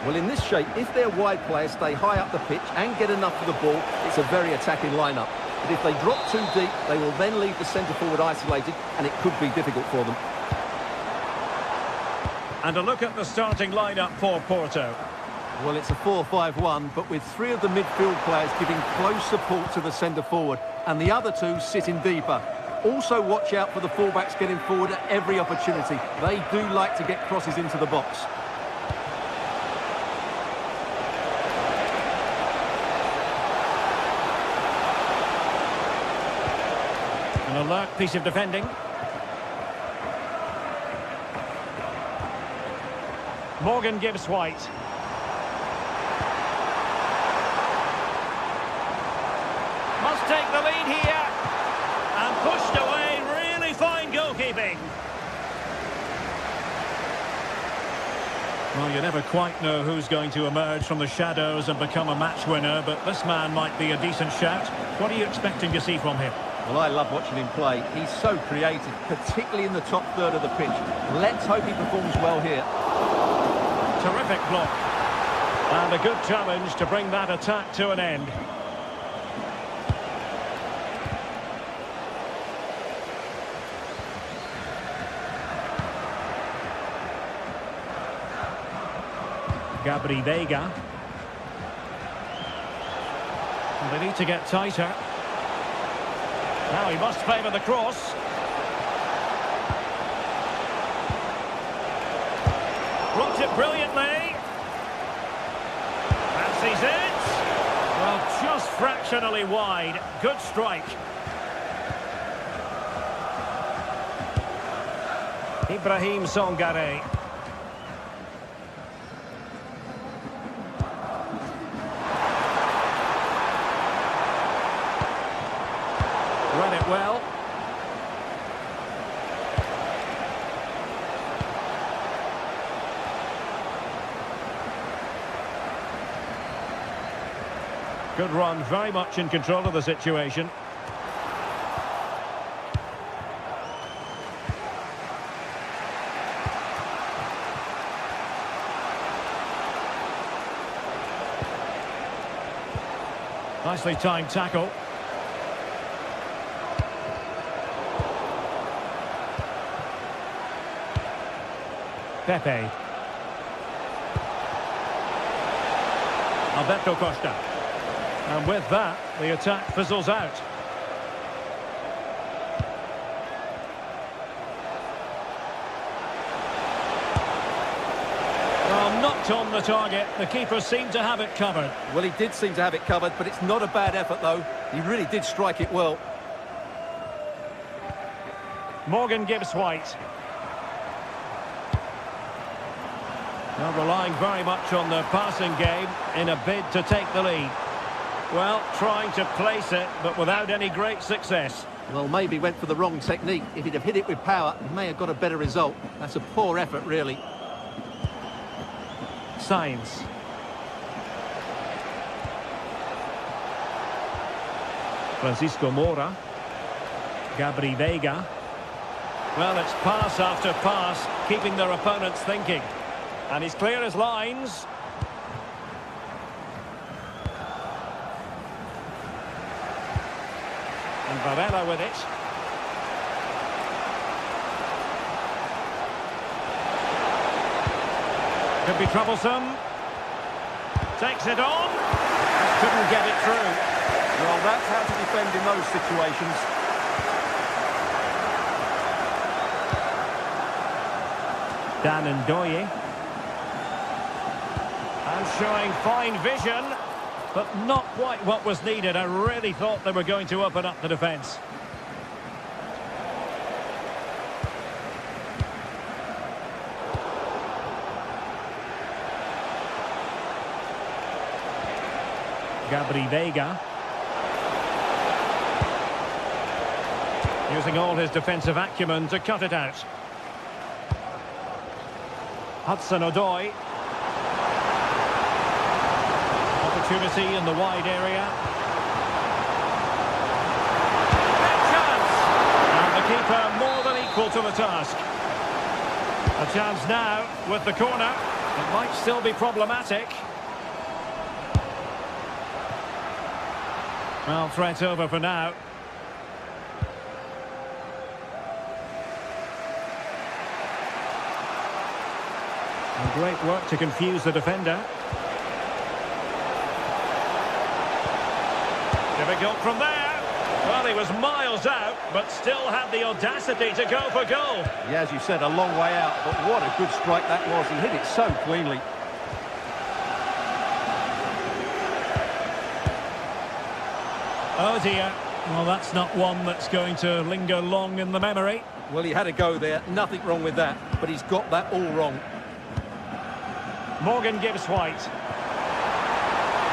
Well, in this shape, if their wide players stay high up the pitch and get enough of the ball, it's a very attacking lineup. But if they drop too deep, they will then leave the centre-forward isolated, and it could be difficult for them. And a look at the starting lineup for Porto. Well, it's a 4-5-1, but with three of the midfield players giving close support to the centre-forward, and the other two sitting deeper. Also watch out for the fullbacks getting forward at every opportunity. They do like to get crosses into the box. An alert piece of defending. Morgan gives White. Must take the lead here. And pushed away. Really fine goalkeeping. Well, you never quite know who's going to emerge from the shadows and become a match winner, but this man might be a decent shout. What are you expecting to see from him? Well, I love watching him play. He's so creative, particularly in the top third of the pitch. Let's hope he performs well here. Terrific block. And a good challenge to bring that attack to an end. Gabri Veiga. And they need to get tighter. Now he must favour the cross. Blocked it brilliantly. Fancies it. Well, just fractionally wide. Good strike. Ibrahim Songare. Read it well. Good run, very much in control of the situation. Nicely timed tackle. Pepe. Alberto Costa. And with that, the attack fizzles out. Well, knocked on the target. The keeper seemed to have it covered. Well, he did seem to have it covered, but it's not a bad effort, though. He really did strike it well. Morgan gives White. Now relying very much on the passing game in a bid to take the lead. Well, trying to place it, but without any great success. Well, maybe went for the wrong technique. If he'd have hit it with power, he may have got a better result. That's a poor effort, really. Sainz. Francisco Moura. Gabri Veiga. Well, it's pass after pass, keeping their opponents thinking. And he's clear as lines. And Varela with it. Could be troublesome. Takes it on. Couldn't get it through. Well, that's how to defend in those situations. Dan Ndoye. And showing fine vision, but not quite what was needed. I really thought they were going to open up the defence. Gabri Veiga. Using all his defensive acumen to cut it out. Hudson-Odoi. Opportunity in the wide area. Big chance! And the keeper more than equal to the task. A chance now with the corner. It might still be problematic. Well, threat over for now. And great work to confuse the defender. Difficult from there. Well, he was miles out, but still had the audacity to go for goal. Yeah, as you said, a long way out, but what a good strike that was. He hit it so cleanly. Oh dear. Well, that's not one that's going to linger long in the memory. Well, he had to go there. Nothing wrong with that, but he's got that all wrong. Morgan Gibbs White.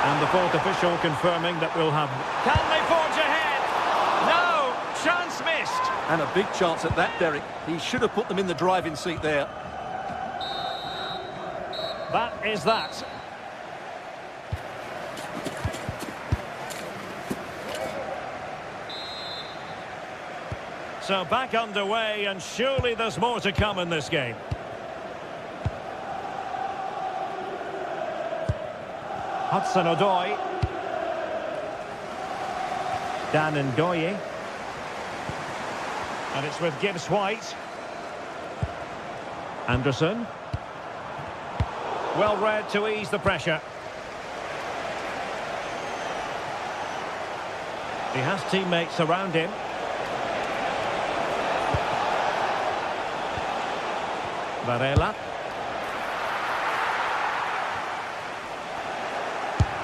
And the fourth official confirming that we'll have... Can they forge ahead? No! Chance missed! And a big chance at that, Derek. He should have put them in the driving seat there. That is that. So back underway, and surely there's more to come in this game. Hudson-Odoi. Dan Ngoye. And it's with Gibbs White. Anderson. Well read to ease the pressure. He has teammates around him. Varela.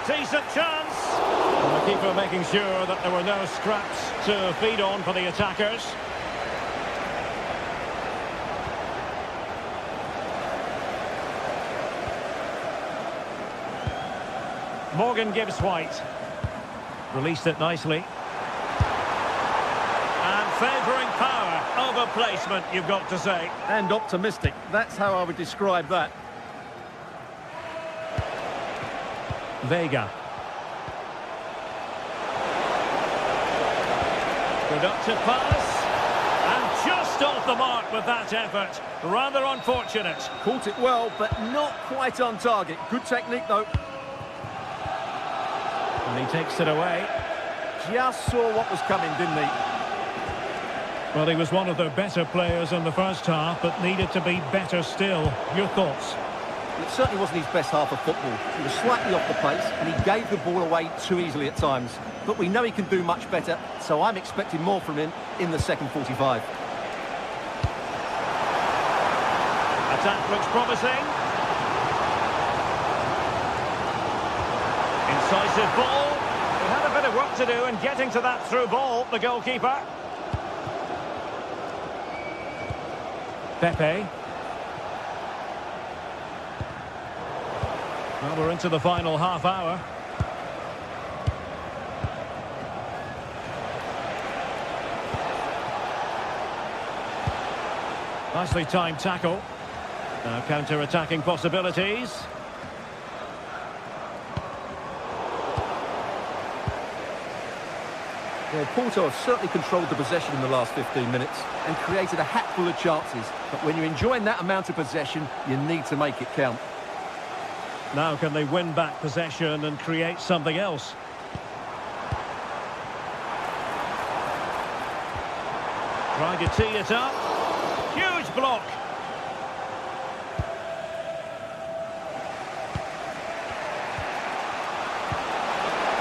Decent chance. And the keeper making sure that there were no scraps to feed on for the attackers. Morgan Gibbs White. Released it nicely. And favouring power over placement, you've got to say. And optimistic. That's how I would describe that. Vega. Productive pass. And just off the mark with that effort. Rather unfortunate. Caught it well, but not quite on target. Good technique, though. And he takes it away. Just saw what was coming, didn't he? Well, he was one of their better players in the first half, but needed to be better still. Your thoughts? It certainly wasn't his best half of football. He was slightly off the pace, and he gave the ball away too easily at times. But we know he can do much better, so I'm expecting more from him in the second 45. Attack looks promising. Incisive ball. He had a bit of work to do in getting to that through ball, the goalkeeper. Pepe. Well, we're into the final half hour. Nicely timed tackle. Now counter-attacking possibilities. Well, Porto have certainly controlled the possession in the last 15 minutes and created a hatful of chances. But when you're enjoying that amount of possession, you need to make it count. Now can they win back possession and create something else? Trying to tee it up. Huge block.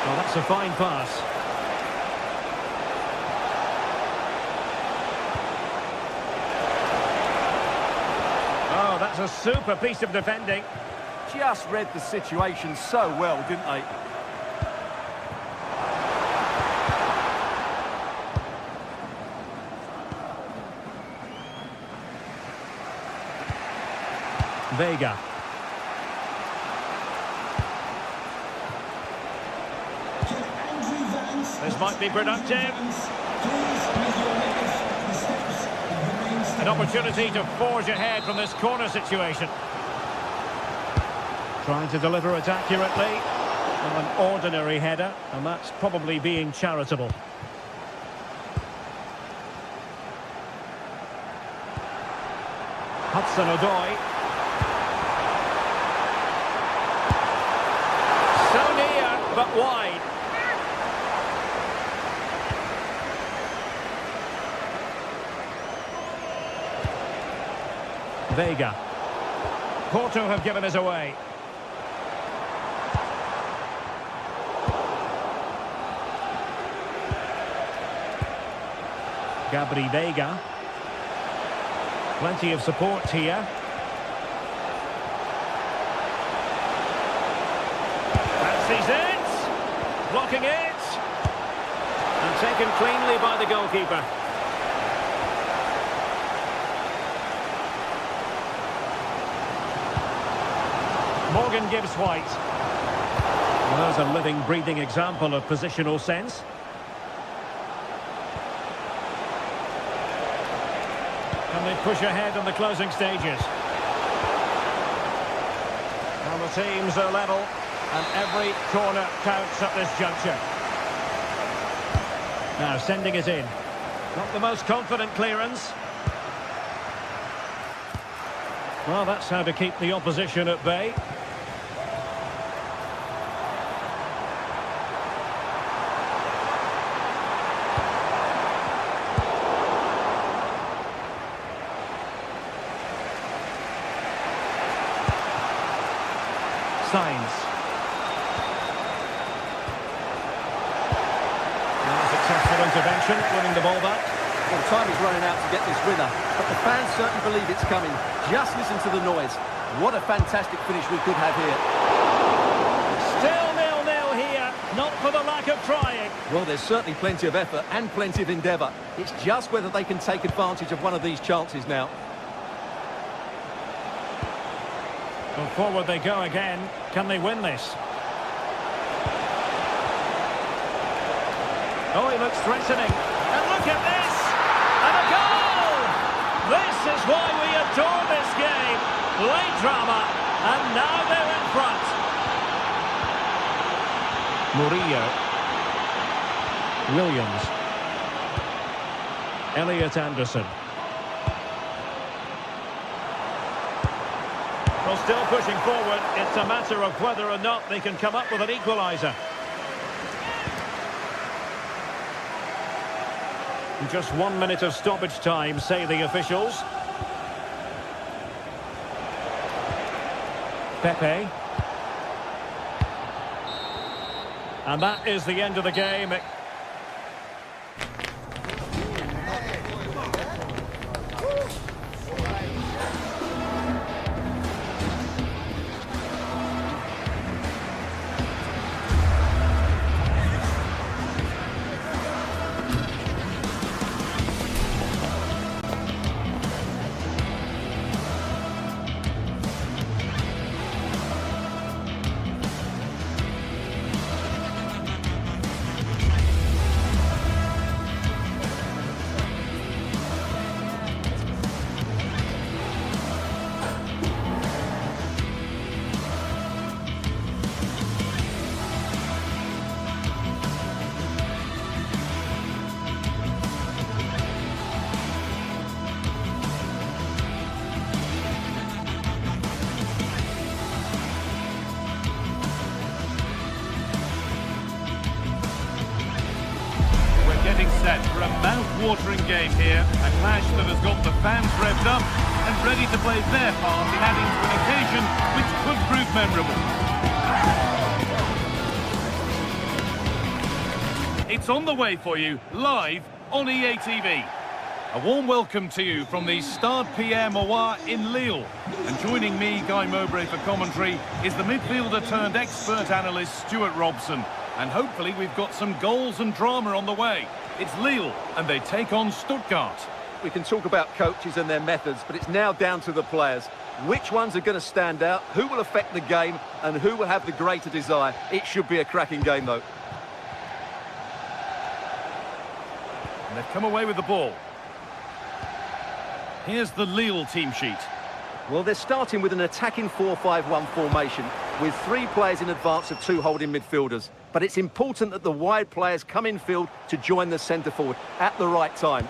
Well, that's a fine pass. Oh, that's a super piece of defending. Just read the situation so well, didn't they? Vega. This might be productive. Please, with your An opportunity to forge ahead from this corner situation. Trying to deliver it accurately. Well, an ordinary header, and that's probably being charitable. Hudson-Odoi. So near, but wide. Vega. Porto have given us away. Gabri Vega. Plenty of support here. Fancies it. Blocking it. And taken cleanly by the goalkeeper. Morgan gives White. Well, there's a living, breathing example of positional sense. And they push ahead in the closing stages. Well, the teams are level, and every corner counts at this juncture. Now sending it in. Not the most confident clearance. Well, that's how to keep the opposition at bay. Signs. Successful intervention, winning the ball back. Well, time is running out to get this winner, but the fans certainly believe it's coming. Just listen to the noise. What a fantastic finish we could have here. Still 0-0 here, not for the lack of trying. Well, there's certainly plenty of effort and plenty of endeavour. It's just whether they can take advantage of one of these chances now. Well, forward they go again. Can they win this? Oh, he looks threatening. And look at this! And a goal! This is why we adore this game. Late drama, and now they're in front. Murillo. Williams. Elliot Anderson. Well, still pushing forward. It's a matter of whether or not they can come up with an equaliser. Just 1 minute of stoppage time, say the officials. Pepe. And that is the end of the game. Set for a mouth-watering game here, a clash that has got the fans revved up and ready to play their part in adding to an occasion which could prove memorable. It's on the way for you, live on EA TV. A warm welcome to you from the Stade Pierre-Mauroy in Lille. And joining me, Guy Mowbray, for commentary is the midfielder turned expert analyst Stuart Robson. And hopefully we've got some goals and drama on the way. It's Lille, and they take on Stuttgart. We can talk about coaches and their methods, but it's now down to the players. Which ones are going to stand out, who will affect the game, and who will have the greater desire? It should be a cracking game, though. And they've come away with the ball. Here's the Lille team sheet. Well, they're starting with an attacking 4-5-1 formation with 3 players in advance of 2 holding midfielders. But it's important that the wide players come in field to join the centre forward at the right time.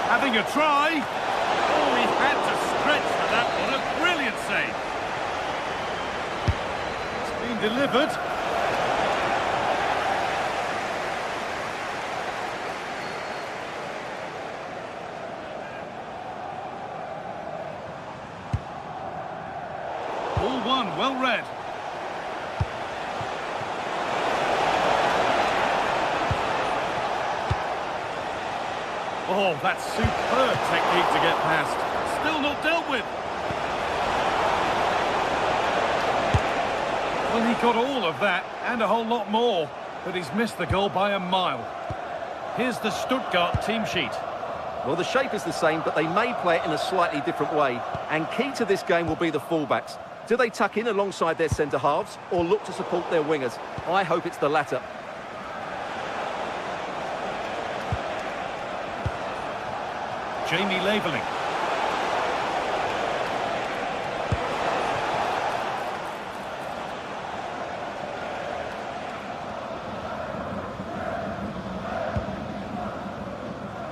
Having a try. Oh, he had to stretch for that one. A brilliant save. It's been delivered. Ball one, well read. Oh, that's superb technique to get past. Still not dealt with. Well, he got all of that and a whole lot more, but he's missed the goal by a mile. Here's the Stuttgart team sheet. Well, the shape is the same, but they may play it in a slightly different way. And key to this game will be the fullbacks. Do they tuck in alongside their centre-halves or look to support their wingers? I hope it's the latter. Jamie Laveling.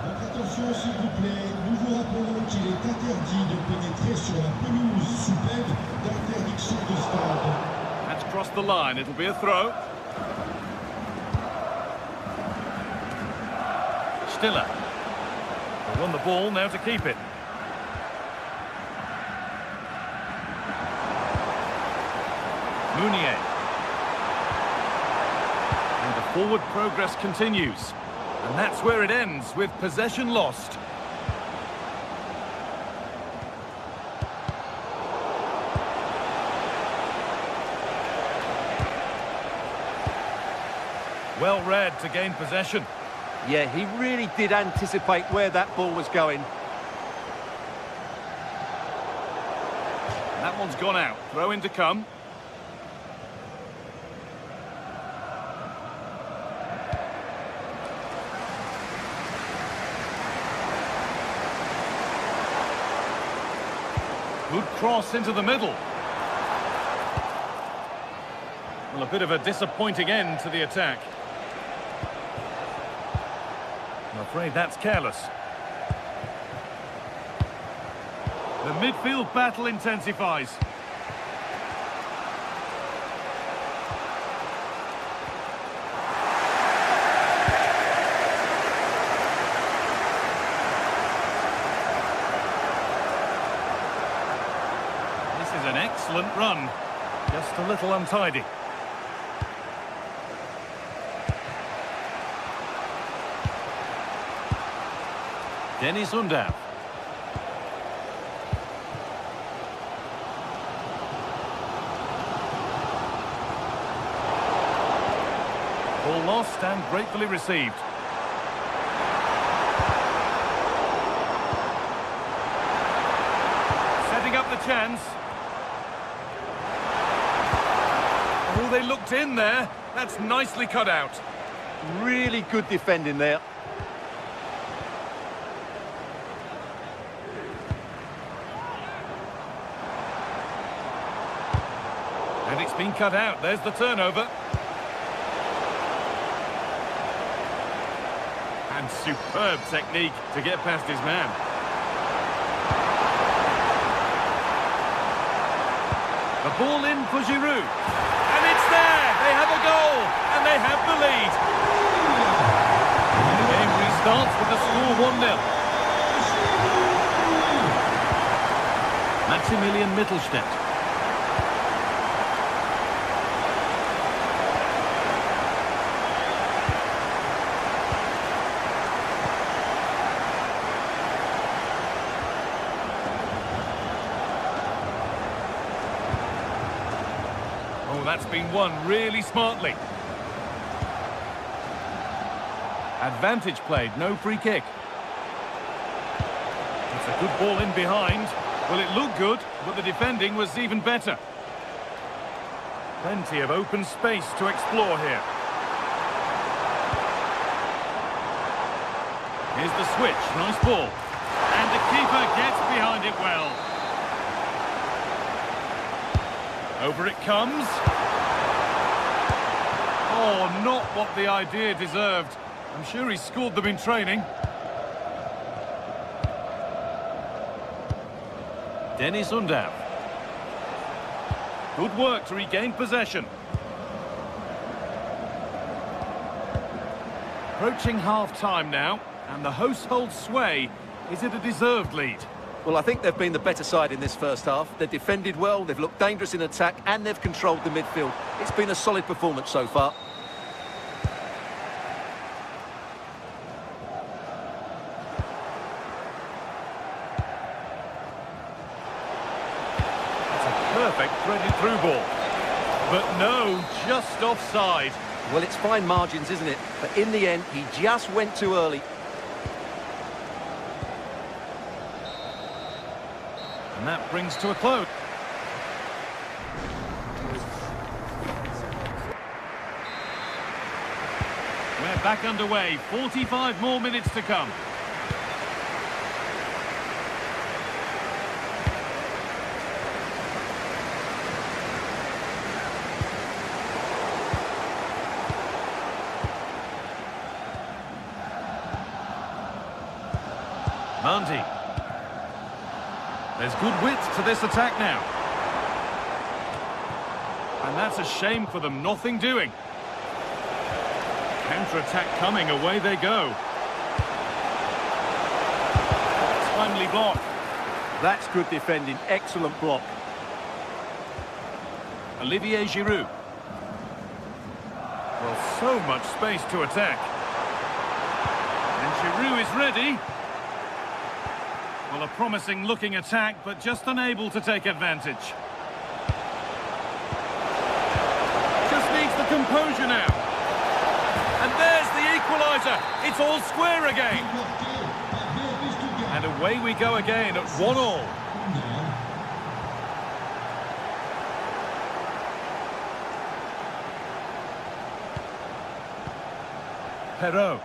Attention s'il vous plaît, nous vous rappelons qu'il est interdit de pénétrer sur la pelouse sous peine d'interdiction de stade. That's crossed the line, it'll be a throw. Stiller. They won the ball, now to keep it. Mounier. And the forward progress continues. And that's where it ends, with possession lost. Well read to gain possession. Yeah, he really did anticipate where that ball was going. That one's gone out. Throw in to come. Good cross into the middle. Well, a bit of a disappointing end to the attack. I'm afraid that's careless. The midfield battle intensifies. This is an excellent run. Just a little untidy. Dennis Undav. Ball lost and gratefully received. Setting up the chance. Oh, they looked in there. That's nicely cut out. Really good defending there. And it's been cut out. There's the turnover. And superb technique to get past his man. The ball in for Giroud. And it's there! They have a goal! And they have the lead. The game restarts with the score 1-0. Maximilian Mittelstädt. Oh, that's been won really smartly. Advantage played, no free kick. It's a good ball in behind. Well, it looked good, but the defending was even better. Plenty of open space to explore here. Here's the switch, nice ball. And the keeper gets behind it well. Over it comes. Oh, not what the idea deserved. I'm sure he scored them in training. Dennis Undav. Good work to regain possession. Approaching half-time now, and the hosts hold sway. Is it a deserved lead? Well, I think they've been the better side in this first half. They've defended well, they've looked dangerous in attack, and they've controlled the midfield. It's been a solid performance so far. Perfect threaded through ball. But no, just offside. Well, it's fine margins, isn't it? But in the end, he just went too early. And that brings to a close. We're back underway. 45 more minutes to come. Mandy. There's good width to this attack now. And that's a shame for them, nothing doing. Counter-attack coming, away they go. Timely block. That's good defending, excellent block. Olivier Giroud. Well, so much space to attack. And Giroud is ready. Well, a promising looking attack, but just unable to take advantage. Just needs the composure now. And there's the equaliser. It's all square again. And away we go again at 1-1. Perrault.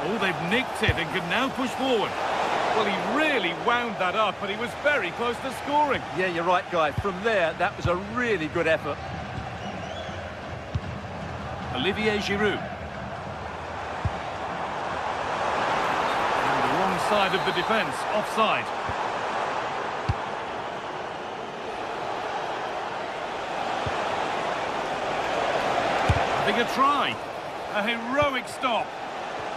Oh, they've nicked it and can now push forward. Well, he really wound that up, but he was very close to scoring. Yeah, you're right, Guy. From there, that was a really good effort. Olivier Giroud. And the wrong side of the defence, offside. Having a try. A heroic stop.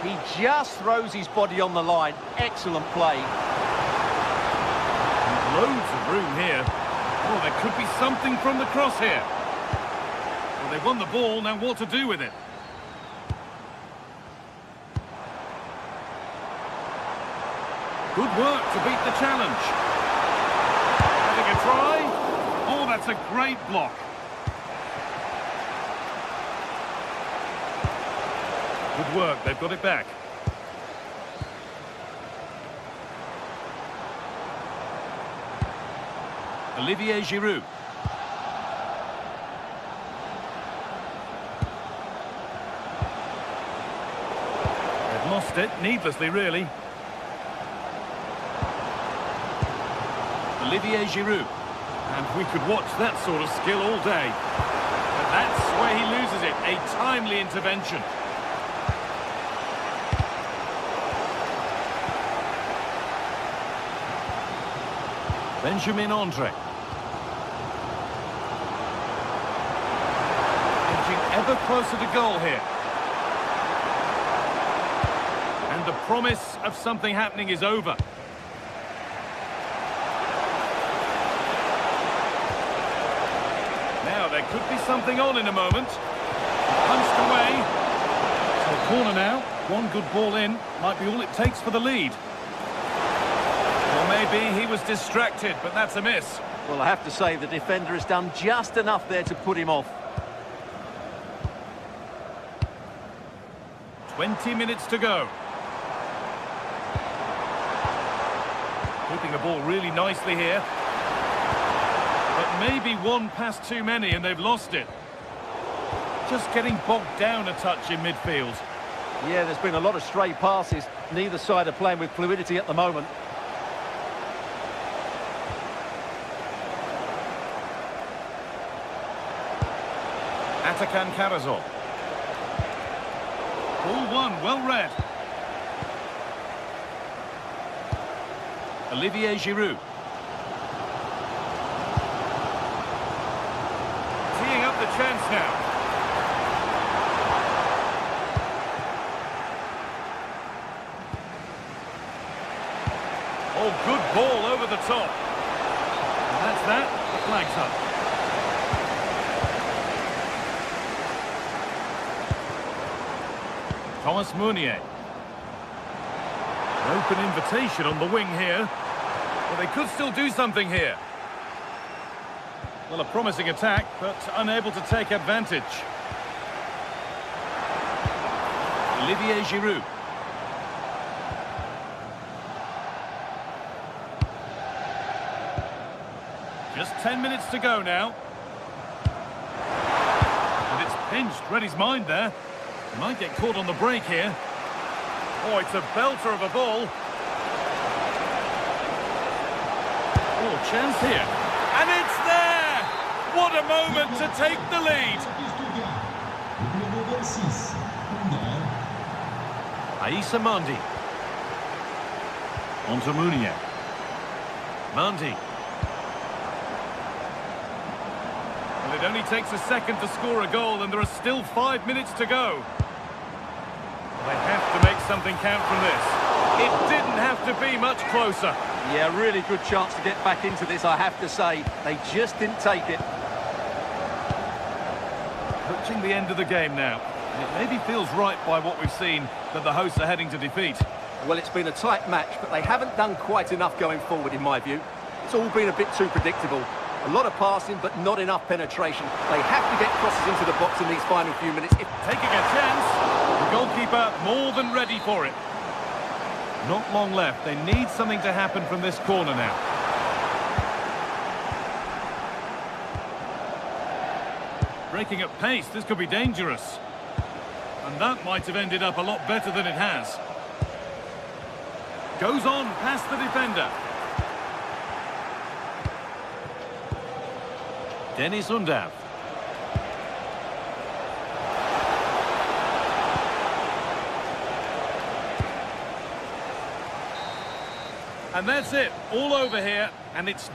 He just throws his body on the line. Excellent play. Loads of room here. Oh, there could be something from the cross here. Well, they've won the ball, now what to do with it? Good work to beat the challenge. Having a try. Oh, that's a great block. Good work, they've got it back. Olivier Giroud. They've lost it, needlessly really. Olivier Giroud. And we could watch that sort of skill all day. But that's where he loses it, a timely intervention. Benjamin Andre. Edging ever closer to goal here. And the promise of something happening is over. Now there could be something on in a moment. Punched away. So corner now. One good ball in. Might be all it takes for the lead. Or maybe he was distracted, but that's a miss. Well, I have to say, the defender has done just enough there to put him off. 20 minutes to go. Keeping the ball really nicely here. But but maybe one pass too many and they've lost it. Just getting bogged down a touch in midfield. Yeah, there's been a lot of stray passes. Neither side are playing with fluidity at the moment. Atakan Karazor. Ball one, well read. Olivier Giroud. Teeing up the chance now. Oh, good ball over the top. And that's that. The flag's up. Thomas Meunier. An open invitation on the wing here. Well, they could still do something here. Well, a promising attack, but unable to take advantage. Olivier Giroud. Just 10 minutes to go now. And it's pinched. Read his mind there. Might get caught on the break here. Oh, it's a belter of a ball. Oh, chance here. And it's there! What a moment to take the lead. Aissa Mandi. On to Meunier. Mandi. Well, it only takes a second to score a goal and there are still 5 minutes to go. They have to make something count from this. It didn't have to be much closer. Yeah, really good chance to get back into this, I have to say. They just didn't take it. Approaching the end of the game now. And it maybe feels right by what we've seen that the hosts are heading to defeat. Well, it's been a tight match, but they haven't done quite enough going forward, in my view. It's all been a bit too predictable. A lot of passing, but not enough penetration. They have to get crosses into the box in these final few minutes. Taking a chance. The goalkeeper more than ready for it. Not long left. They need something to happen from this corner now. Breaking at pace. This could be dangerous. And that might have ended up a lot better than it has. Goes on past the defender. Denis Undav. And that's it, all over here, and it's...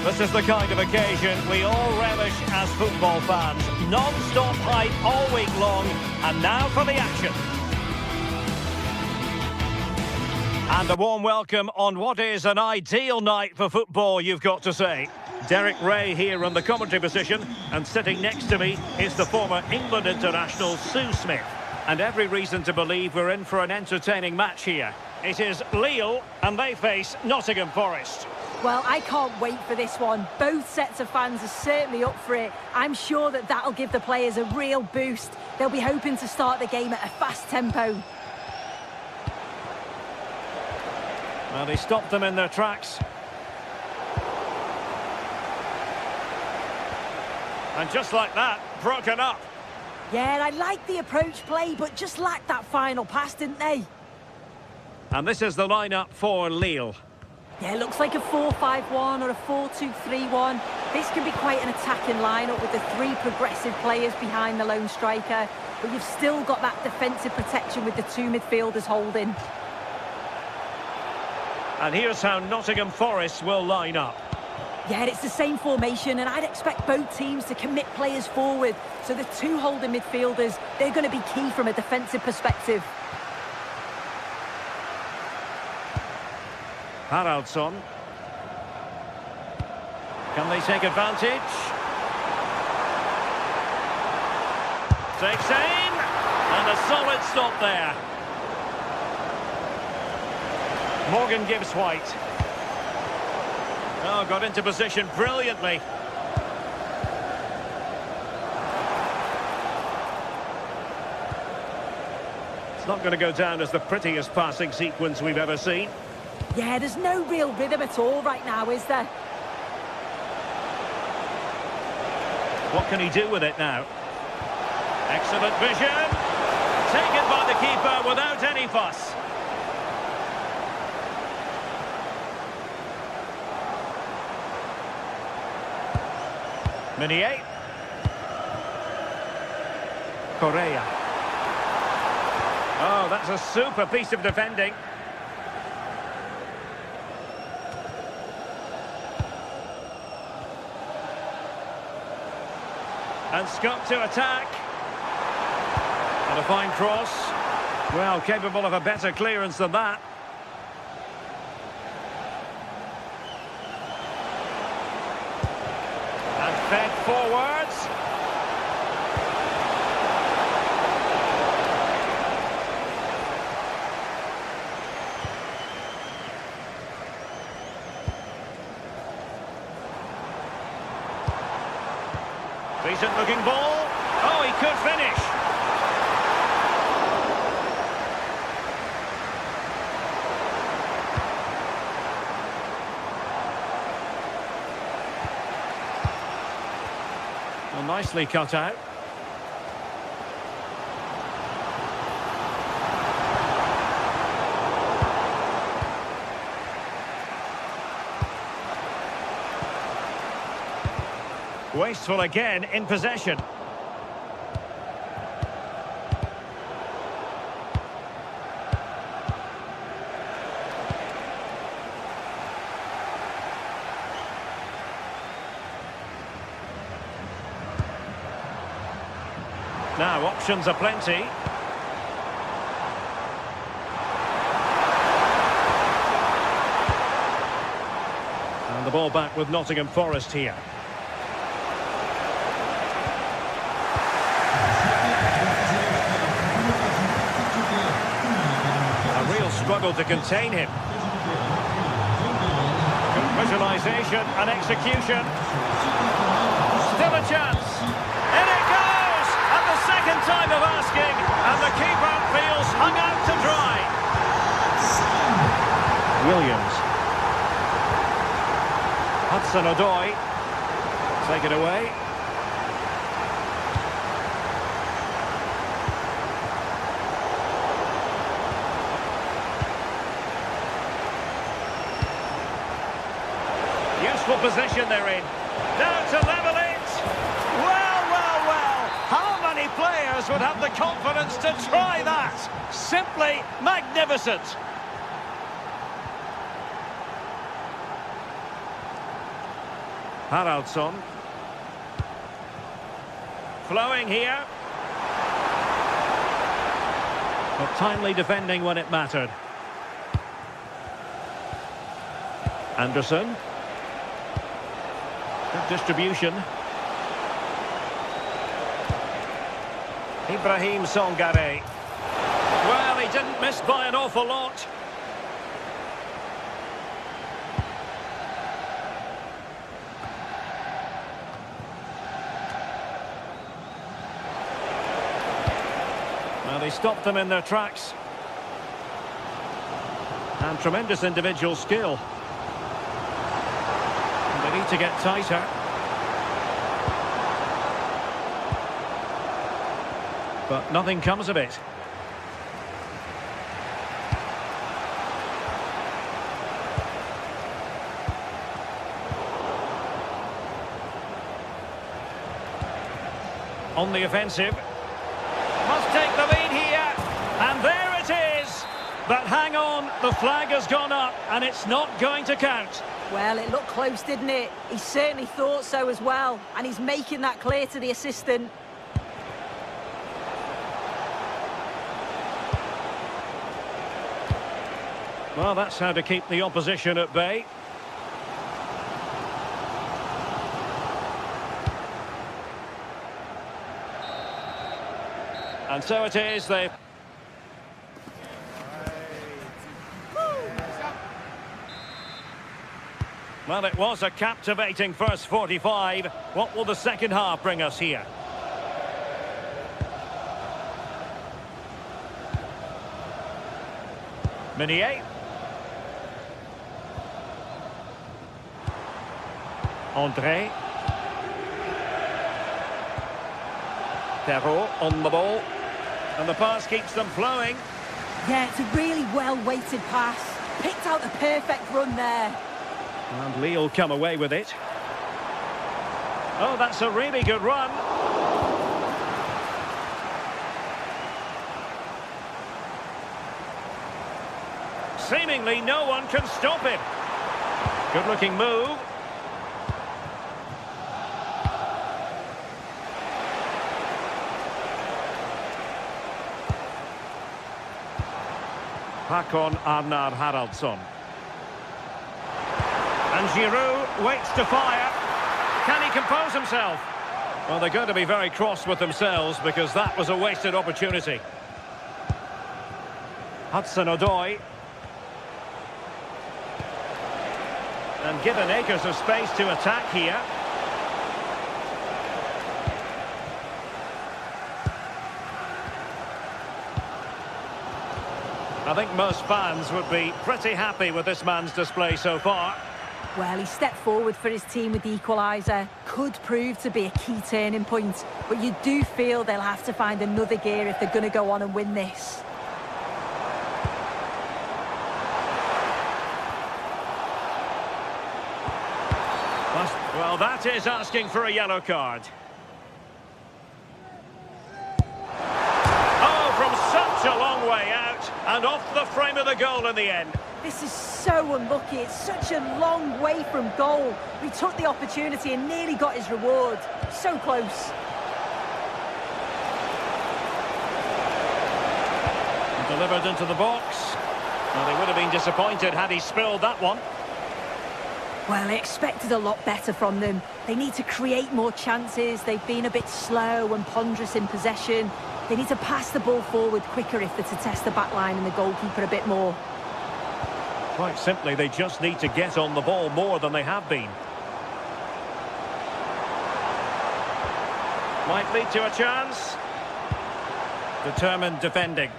This is the kind of occasion we all relish as football fans. Non-stop hype all week long, and now for the action. And a warm welcome on what is an ideal night for football, you've got to say. Derek Ray here on the commentary position, and sitting next to me is the former England international Sue Smith. And every reason to believe we're in for an entertaining match here. It is Lille, and they face Nottingham Forest. Well, I can't wait for this one. Both sets of fans are certainly up for it. I'm sure that that'll give the players a real boost. They'll be hoping to start the game at a fast tempo. Well, he stopped them in their tracks. And just like that, broken up. Yeah, I like the approach play, but just lacked that final pass, didn't they? And this is the lineup for Lille. Yeah, it looks like a 4-5-1 or a 4-2-3-1. This can be quite an attacking lineup with the three progressive players behind the lone striker. But you've still got that defensive protection with the two midfielders holding. And here's how Nottingham Forest will line up. Yeah, it's the same formation, and I'd expect both teams to commit players forward. So the two holding midfielders, they're going to be key from a defensive perspective. Haraldsson. Can they take advantage? Takes aim, and a solid stop there. Morgan gives White. Oh, got into position brilliantly. It's not going to go down as the prettiest passing sequence we've ever seen. Yeah, there's no real rhythm at all right now, is there? What can he do with it now? Excellent vision. Taken by the keeper without any fuss. Meunier. Correa. Oh, that's a super piece of defending. And Scott to attack. And a fine cross. Well, capable of a better clearance than that. And fed forwards. Decent looking ball. Oh, he could finish. Well, nicely cut out. Wasteful again in possession. Now options are plenty. And the ball back with Nottingham Forest here. Struggle to contain him. Good visualisation and execution. Still a chance. In it goes! At the second time of asking, and the keeper feels hung out to dry. Williams. Hudson-Odoi. Take it away. Useful position they're in. Now to level it. Well, well, well. How many players would have the confidence to try that? Simply magnificent. Haraldsson. Flowing here. But timely defending when it mattered. Anderson. Good distribution. Ibrahim Songare. Well, he didn't miss by an awful lot. Well, they stopped them in their tracks. And tremendous individual skill. They need to get tighter. But nothing comes of it. On the offensive. Must take the lead here. And there it is. But hang on, the flag has gone up and it's not going to count. Well, it looked close, didn't it? He certainly thought so as well. And he's making that clear to the assistant. Well, that's how to keep the opposition at bay. And so it is, they've... Well, it was a captivating first 45. What will the second half bring us here? Meunier. André. Perrault on the ball. And the pass keeps them flowing. Yeah, it's a really well-weighted pass. Picked out the perfect run there. And Lille come away with it. Oh, that's a really good run. Seemingly no one can stop him. Good-looking move. Håkon Arnar Haraldsson. And Giroud waits to fire. Can he compose himself? Well, they're going to be very cross with themselves because that was a wasted opportunity. Hudson-Odoi. And given acres of space to attack here. I think most fans would be pretty happy with this man's display so far. Well, he stepped forward for his team with the equaliser. Could prove to be a key turning point. But you do feel they'll have to find another gear if they're going to go on and win this. Well, that is asking for a yellow card. Oh, from such a long way out. And off the frame of the goal in the end. This is so unlucky. It's such a long way from goal. He took the opportunity and nearly got his reward. So close. Delivered into the box. Well, they would have been disappointed had he spilled that one. Well, I expected a lot better from them. They need to create more chances. They've been a bit slow and ponderous in possession. They need to pass the ball forward quicker if they're to test the back line and the goalkeeper a bit more. Quite simply, they just need to get on the ball more than they have been. Might lead to a chance. Determined defending.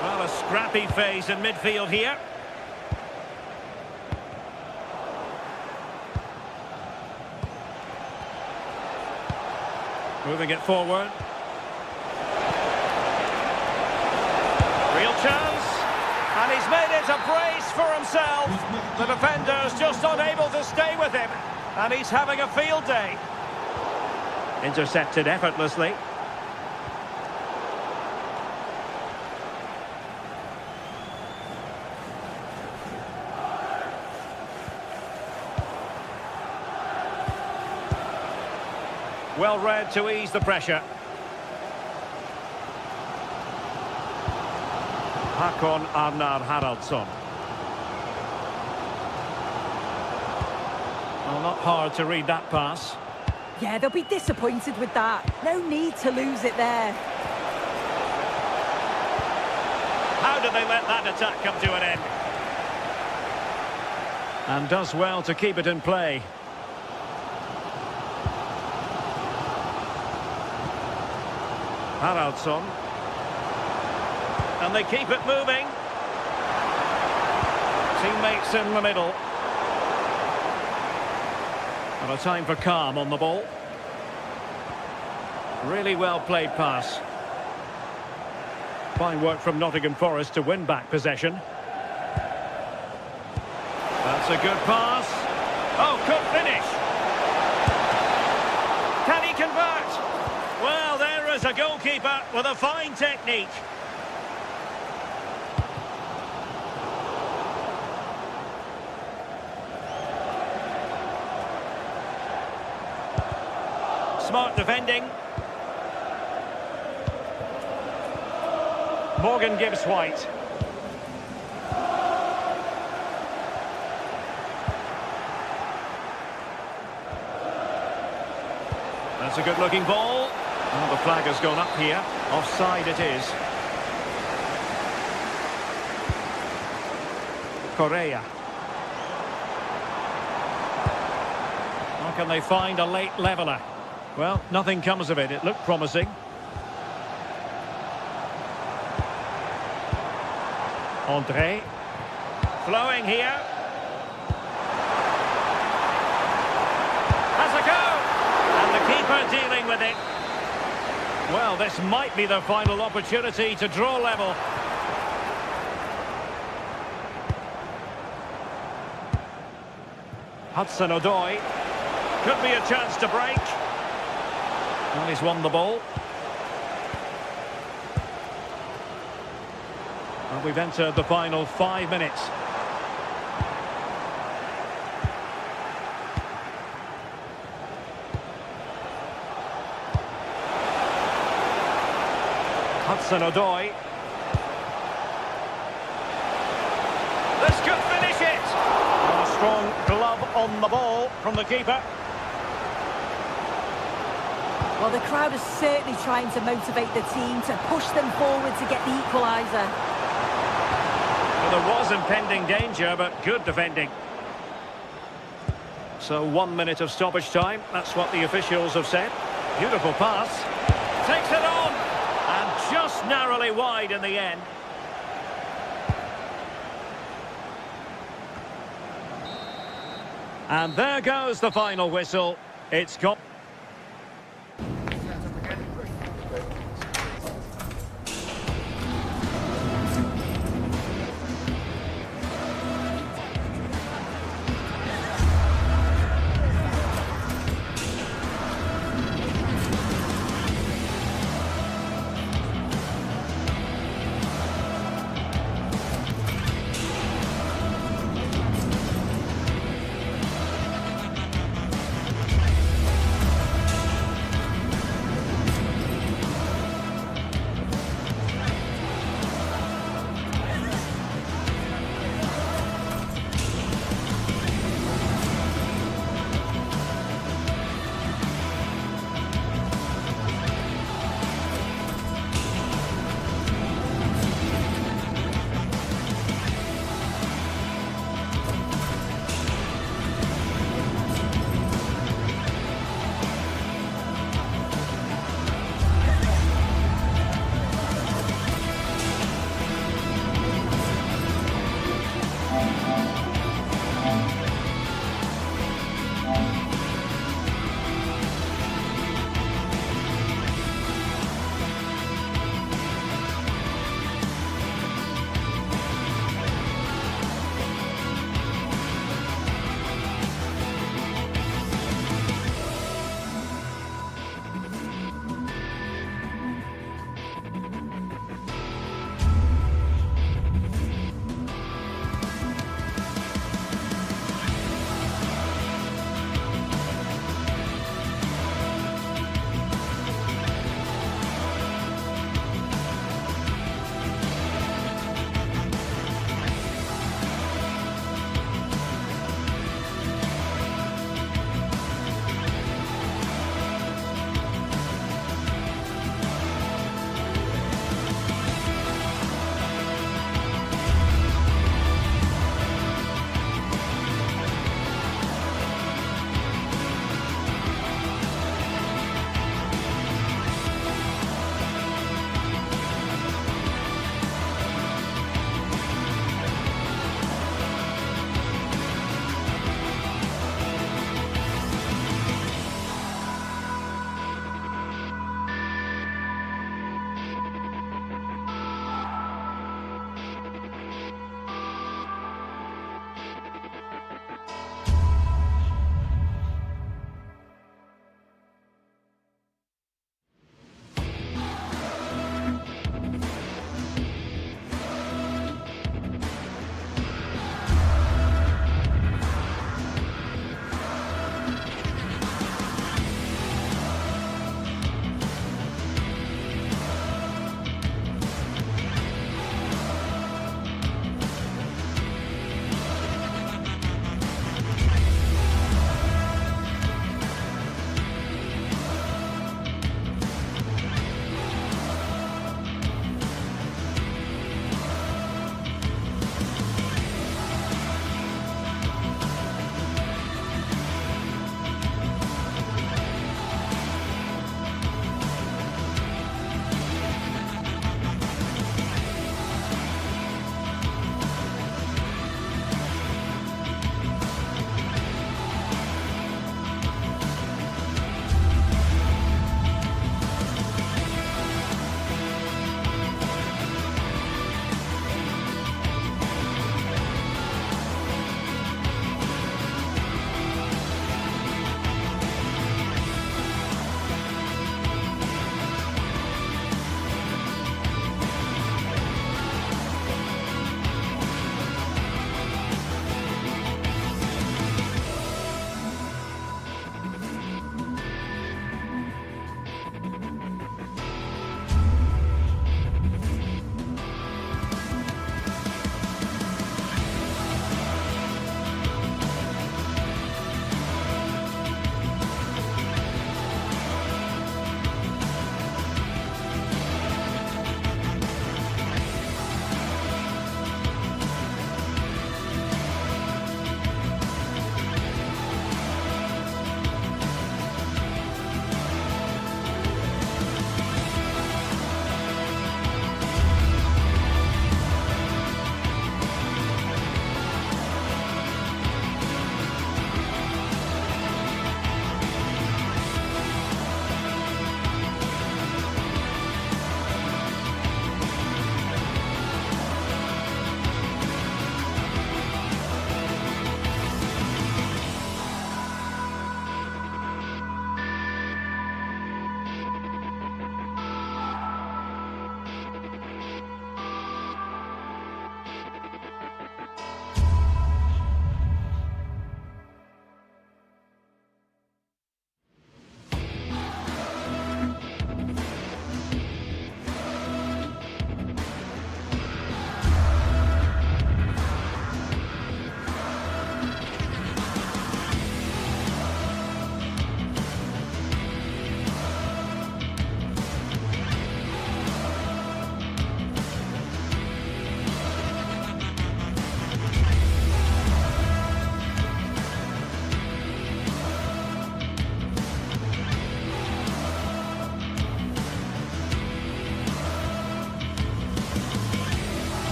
Well, a scrappy phase in midfield here. Moving it forward. Real chance. And he's made it a brace for himself. The defender's just unable to stay with him. And he's having a field day. Intercepted effortlessly. Well read to ease the pressure. Håkon Arnar Haraldsson. Well, not hard to read that pass. Yeah, they'll be disappointed with that. No need to lose it there. How did they let that attack come to an end? And does well to keep it in play. Haraldsson. And they keep it moving. Teammates in the middle. And a time for calm on the ball. Really well played pass. Fine work from Nottingham Forest to win back possession. That's a good pass. Oh, good finish. Can he convert? Well, there is a goalkeeper with a fine technique. Smart defending. Morgan gives White. That's a good-looking ball. Oh, the flag has gone up here. Offside it is. Correa. How can they find a late leveller? Well, nothing comes of it. It looked promising. André. Flowing here. Has a go! And the keeper dealing with it. Well, this might be the final opportunity to draw level. Hudson-Odoi. Could be a chance to break. Well, he's won the ball. Well, we've entered the final 5 minutes. Hudson-Odoi. This could finish it. A strong glove on the ball from the keeper. Well, the crowd is certainly trying to motivate the team to push them forward to get the equaliser. Well, there was impending danger, but good defending. So 1 minute of stoppage time. That's what the officials have said. Beautiful pass. Takes it on. And just narrowly wide in the end. And there goes the final whistle. It's got...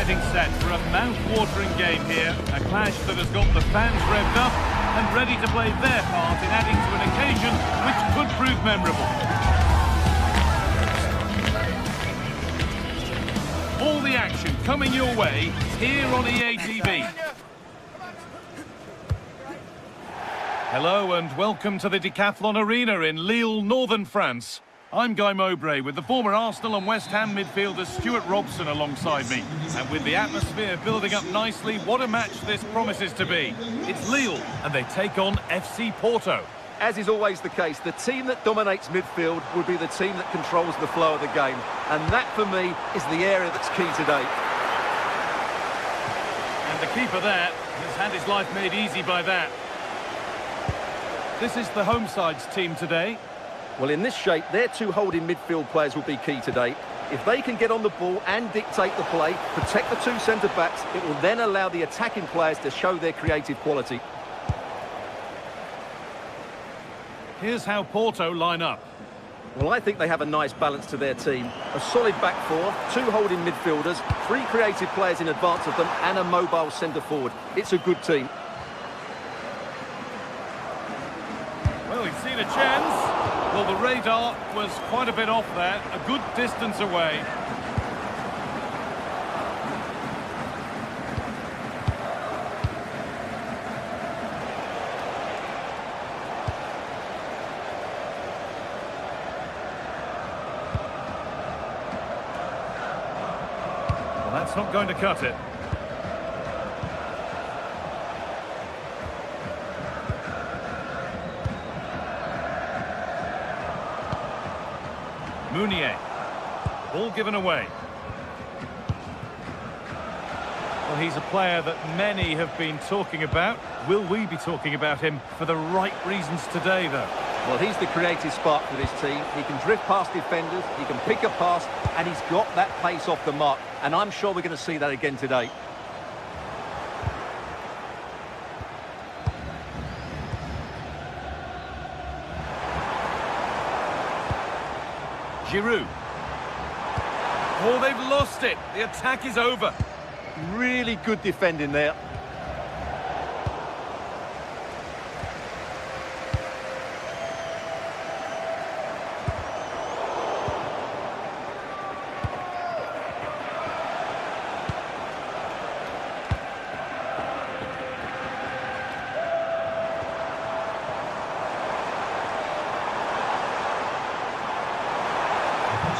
getting set for a mouth-watering game here. A clash that has got the fans revved up and ready to play their part in adding to an occasion which could prove memorable. All the action coming your way here on EA TV. Hello and welcome to the Decathlon Arena in Lille, northern France. I'm Guy Mowbray with the former Arsenal and West Ham midfielder Stuart Robson alongside me. And with the atmosphere building up nicely, what a match this promises to be. It's Lille and they take on FC Porto. As is always the case, the team that dominates midfield would be the team that controls the flow of the game. And that, for me, is the area that's key today. And the keeper there has had his life made easy by that. This is the home side's team today. Well, in this shape, their two holding midfield players will be key today. If they can get on the ball and dictate the play, protect the two centre-backs, it will then allow the attacking players to show their creative quality. Here's how Porto line up. Well, I think they have a nice balance to their team. A solid back four, two holding midfielders, three creative players in advance of them, and a mobile centre-forward. It's a good team. Well, he's seen a chance. Well, the radar was quite a bit off there, a good distance away. Well, that's not going to cut it. Meunier. Ball given away. Well, he's a player that many have been talking about. Will we be talking about him for the right reasons today, though? Well, he's the creative spark for this team. He can drift past defenders, he can pick a pass, and he's got that pace off the mark. And I'm sure we're going to see that again today. Giroud. Oh, they've lost it. The attack is over. Really good defending there.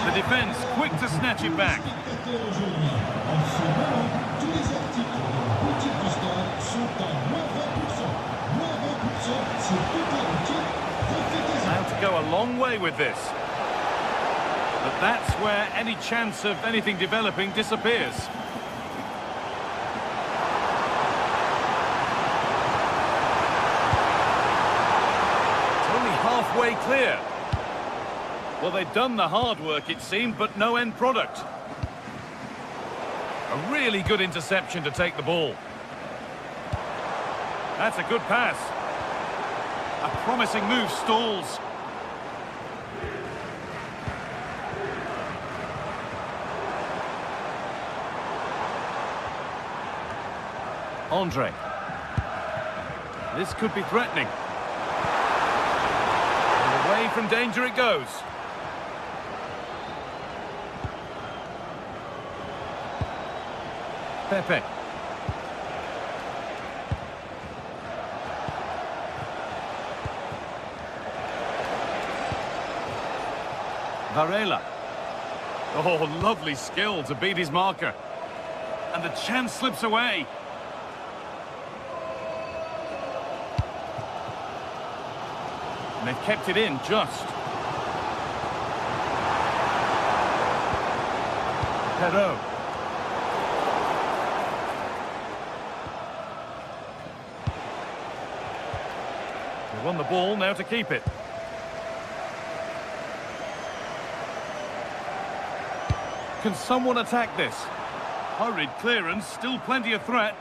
The defence quick to snatch it back. Now to go a long way with this. But that's where any chance of anything developing disappears. It's only halfway clear. Well, they'd done the hard work, it seemed, but no end product. A really good interception to take the ball. That's a good pass. A promising move stalls. Andre. This could be threatening. And away from danger it goes. Pepe. Varela. Oh, lovely skill to beat his marker. And the chance slips away. And they've kept it in just. Perrault. They won the ball, now to keep it. Can someone attack this? Hurried clearance, still plenty of threat.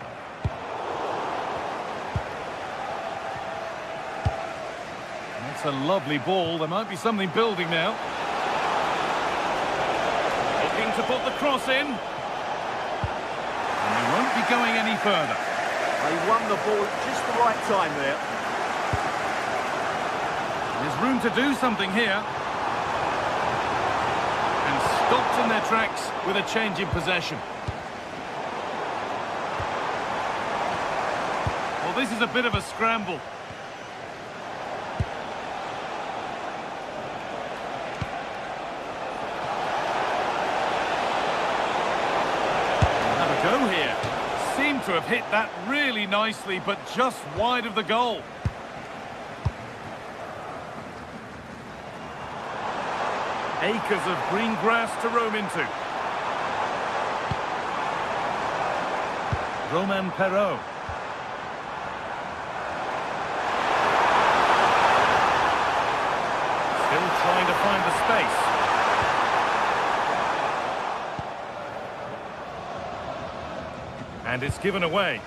That's a lovely ball. There might be something building now. Looking to put the cross in. going any further. They won the ball at just the right time there. There's room to do something here. And stopped in their tracks with a change in possession. Well, this is a bit of a scramble. Have a go here. Seemed to have hit that really nicely, but just wide of the goal. Acres of green grass to roam into. Romain Perrault. Still trying to find the space. And it's given away.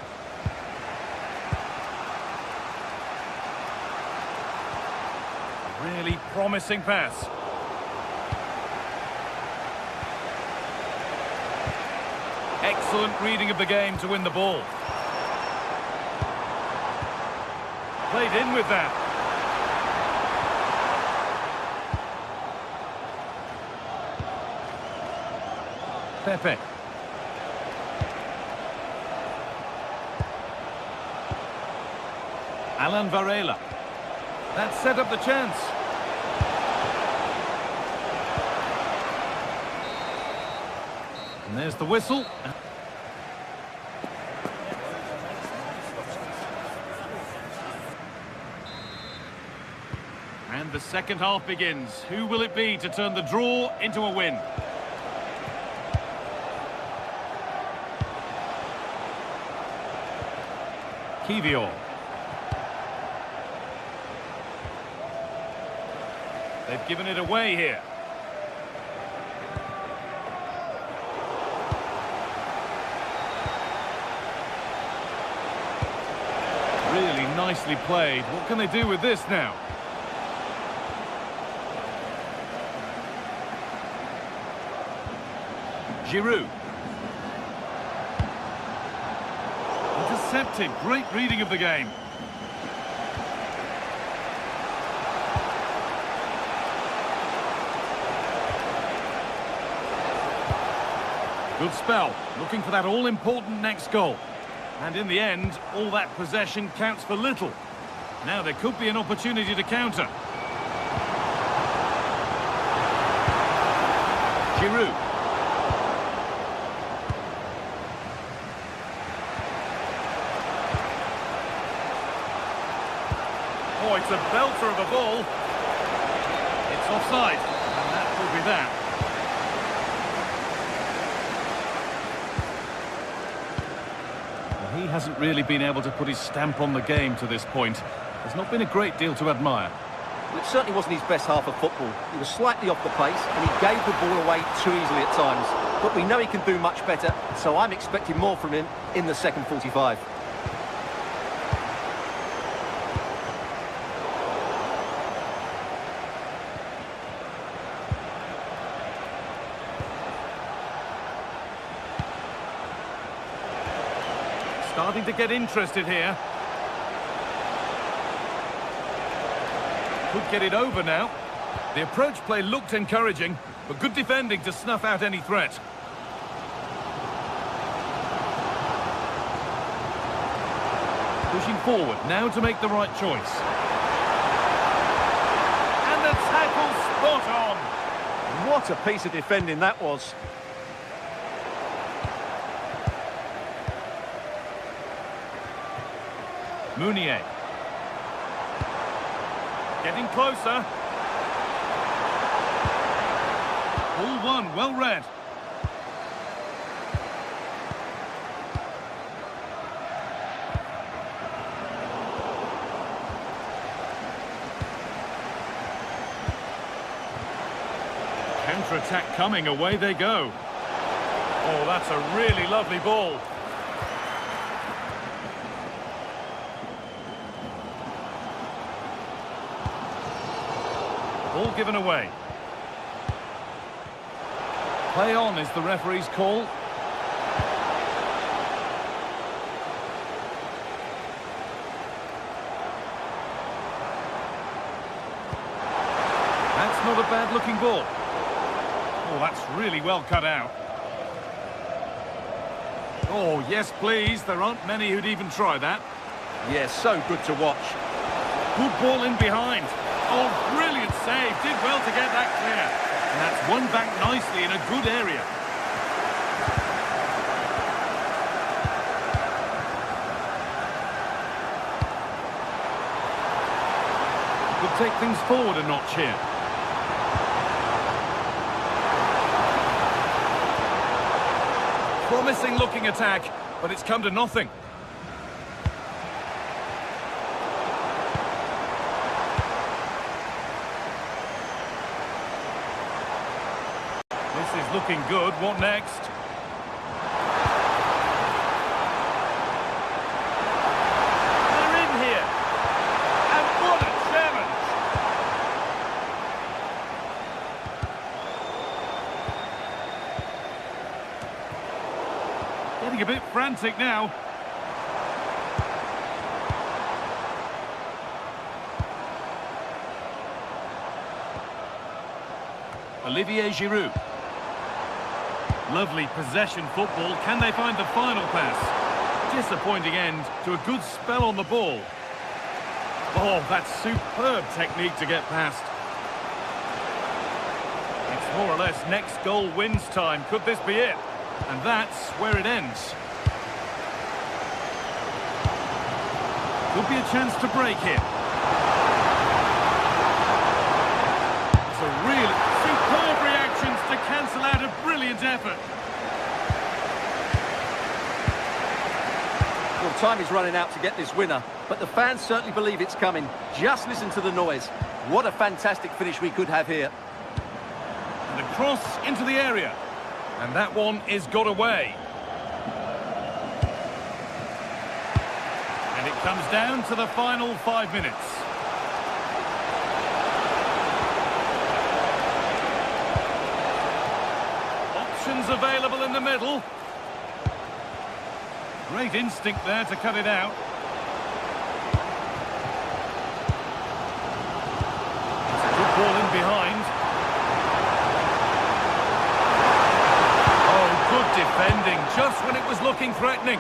Really promising pass. Excellent reading of the game to win the ball. Played in with that. Pepe. Alan Varela. That set up the chance. And there's the whistle. And the second half begins. Who will it be to turn the draw into a win? Kivior. They've given it away here. Really nicely played. What can they do with this now? Giroud. Intercepted. Great reading of the game. Good spell. Looking for that all-important next goal. And in the end, all that possession counts for little. Now there could be an opportunity to counter. Giroud. Oh, it's a belter of a ball. It's offside, and that will be that. Well, he hasn't really been able to put his stamp on the game to this point. There's not been a great deal to admire. Well, it certainly wasn't his best half of football. He was slightly off the pace, and he gave the ball away too easily at times. But we know he can do much better, so I'm expecting more from him in the second 45. Starting to get interested here. Could get it over now. The approach play looked encouraging, but good defending to snuff out any threat. Pushing forward now to make the right choice. And the tackle spot on. What a piece of defending that was. Mounier. Getting closer. All one, well read. Counter-attack coming, away they go. Oh, that's a really lovely ball. Ball given away. Play on is the referee's call. not a bad-looking ball. Oh, that's really well cut out. Oh, yes, please. There aren't many who'd even try that. Yeah, so good to watch. Good ball in behind. Oh, brilliant save. Did well to get that clear. And that's won back nicely in a good area. Could take things forward a notch here. Promising looking attack, but it's come to nothing. This is looking good. What next? They're in here. And what a challenge! Getting a bit frantic now. Olivier Giroud. Lovely possession football. Can they find the final pass? Disappointing end to a good spell on the ball. Oh, that's superb technique to get past. It's more or less next goal wins time. Could this be it? And that's where it ends. Could be a chance to break here. It's a really superb reactions to cancel out a brilliant effort. Well, time is running out to get this winner, but the fans certainly believe it's coming. Just listen to the noise. What a fantastic finish we could have here. And a cross into the area. And that one is got away. And it comes down to the final 5 minutes. Options available in the middle. Great instinct there to cut it out. It's a good ball in behind. Good defending, just when it was looking threatening.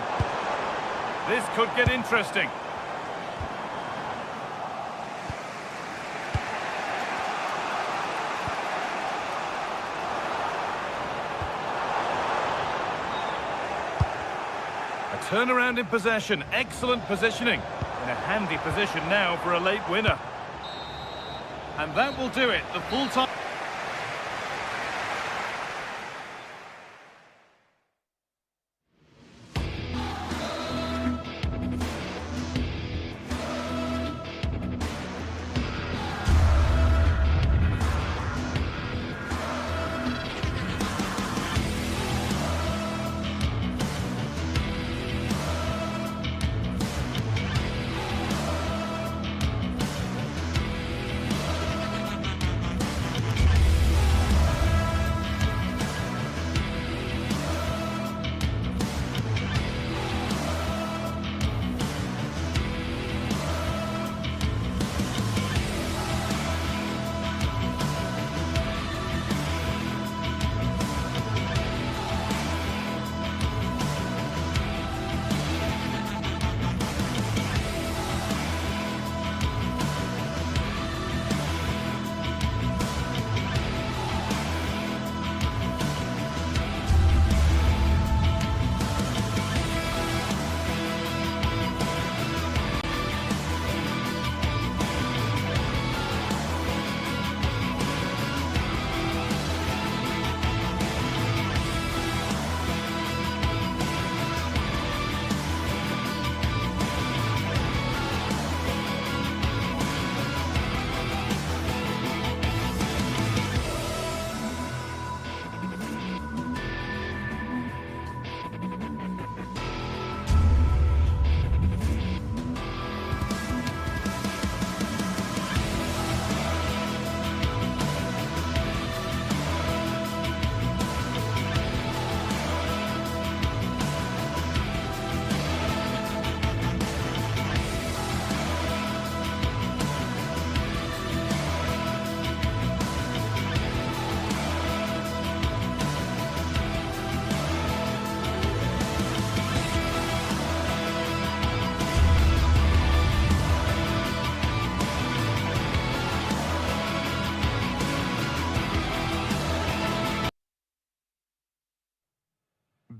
This could get interesting. A turnaround in possession, excellent positioning. In a handy position now for a late winner. And that will do it, the full time.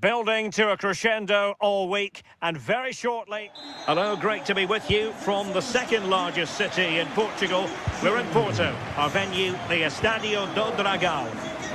building to a crescendo all week, and very shortly... Hello, great to be with you from the second largest city in Portugal. We're in Porto, our venue, the Estádio do Dragão.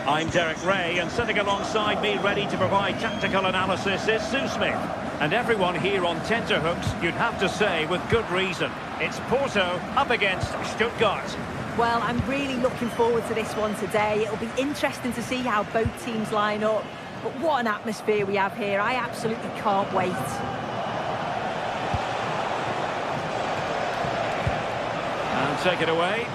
I'm Derek Ray, and sitting alongside me ready to provide tactical analysis is Sue Smith. And everyone here on tenterhooks, you'd have to say with good reason. It's Porto up against Stuttgart. Well, I'm really looking forward to this one today. It'll be interesting to see how both teams line up. But what an atmosphere we have here. I absolutely can't wait. And take it away.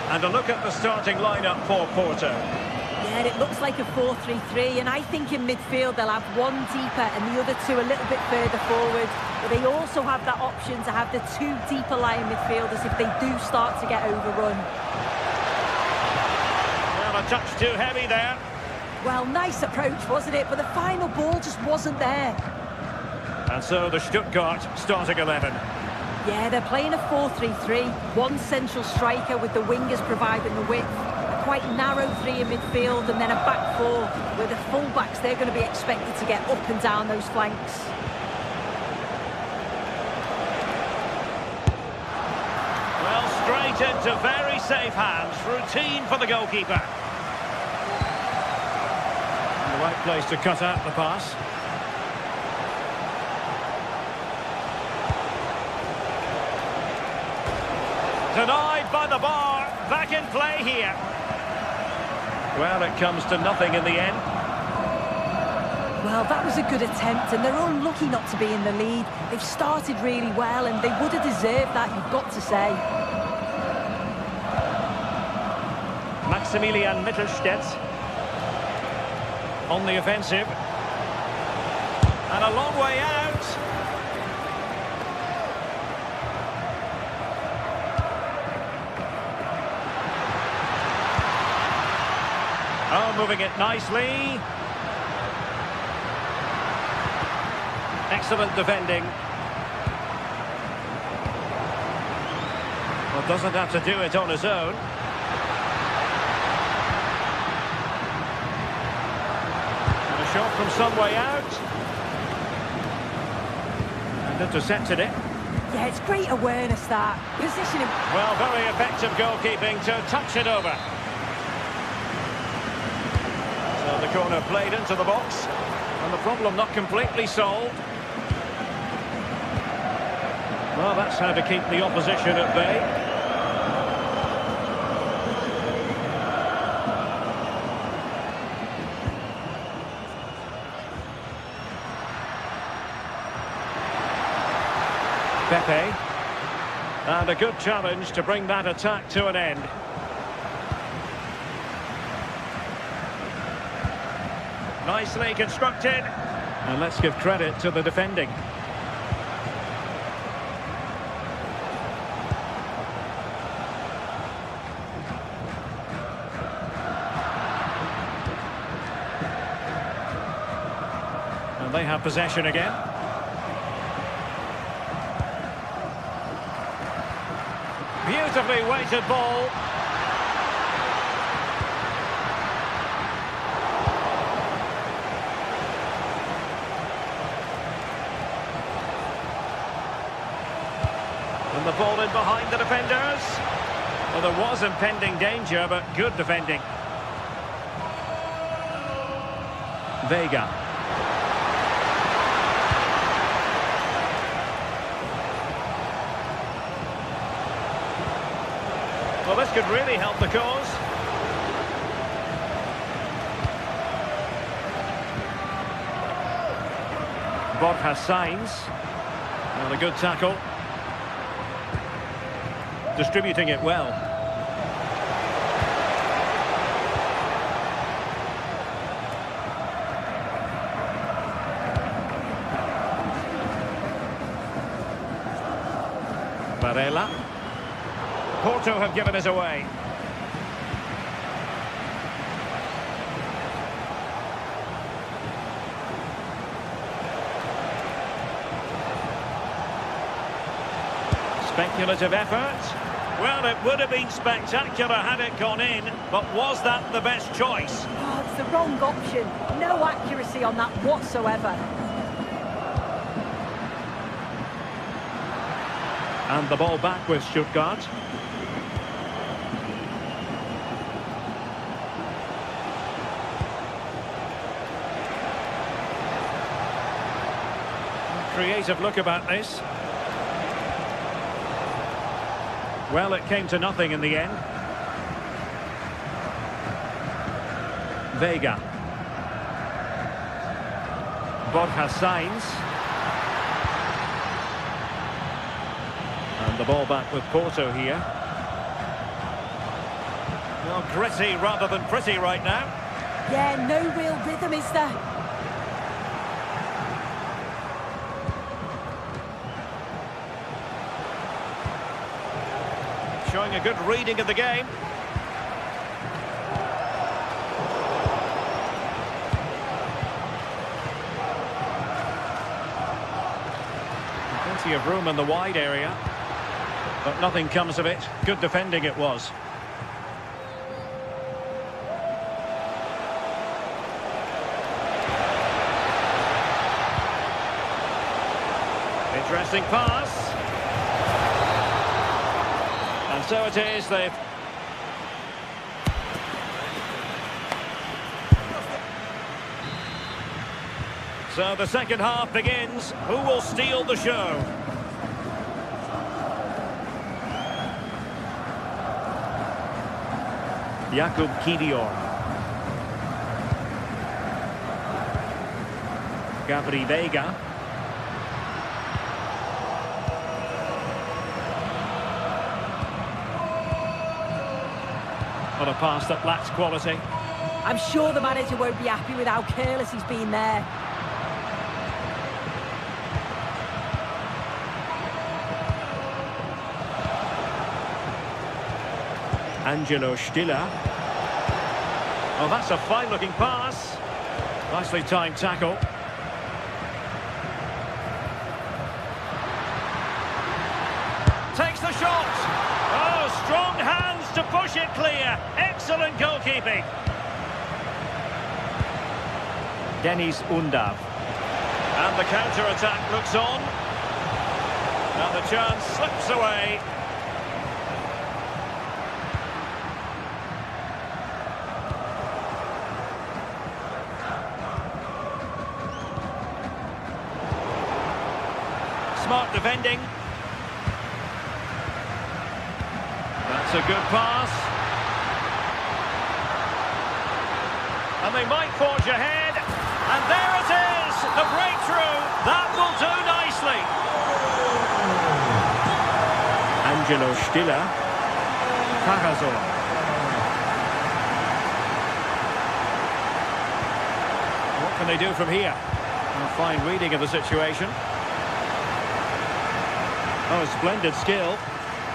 And a look at the starting lineup for Porto. Yeah, it looks like a 4-3-3, and I think in midfield they'll have one deeper and the other two a little bit further forward. But they also have that option to have the two deeper lying midfielders if they do start to get overrun. Well, a touch too heavy there. Well, nice approach, wasn't it? But the final ball just wasn't there. And so the Stuttgart starting 11. Yeah, they're playing a 4-3-3. One central striker with the wingers providing the width. A quite narrow three in midfield, and then a back four where the full-backs, they're going to be expected to get up and down those flanks. Well, straight into very safe hands. Routine for the goalkeeper. The right place to cut out the pass. Denied by the bar. Back in play here. Well, it comes to nothing in the end. Well, that was a good attempt, and they're unlucky not to be in the lead. They've started really well, and they would have deserved that, you've got to say. Maximilian Mittelstädt on the offensive. And a long way out. Oh, moving it nicely. Excellent defending. Well, doesn't have to do it on his own. And a shot from some way out. And intercepted it. Yeah, it's great awareness, that. Positioning. Well, very effective goalkeeping to touch it over. So the corner played into the box. And the problem not completely solved. Well, that's how to keep the opposition at bay. Pepe. And a good challenge to bring that attack to an end. Nicely constructed. And let's give credit to the defending. And they have possession again. Beautifully weighted ball. And the ball in behind the defenders. Well, there was impending danger, but good defending. Vega. Well, this could really help the cause. Bob has signs. And a good tackle. Distributing it well. Varela. Porto have given us away. Speculative effort. Well, it would have been spectacular had it gone in, but was that the best choice? Oh, it's the wrong option. No accuracy on that whatsoever. And the ball back with Stuttgart. Creative look about this. Well, it came to nothing in the end. Vega. Borja Sainz. And the ball back with Porto here. Well, gritty rather than pretty right now. Yeah, no real rhythm, is there? Showing a good reading of the game. Plenty of room in the wide area, but nothing comes of it. Good defending it was. Interesting pass. And so it is, they've... So the second half begins. Who will steal the show? Jakub Kiwior. Gabri Vega. On a pass that lacks quality. I'm sure the manager won't be happy with how careless he's been there. Angelo Stiller. Oh, that's a fine-looking pass. Nicely timed tackle. Takes the shot. Oh, strong hands to push it clear. Excellent goalkeeping. Denis Undav. And the counter-attack looks on. And the chance slips away. Smart defending. That's a good pass. And they might forge ahead. And there it is, the breakthrough. That will do nicely. Angelo Stiller. Pagazor. What can they do from here? A fine reading of the situation. Oh, splendid skill.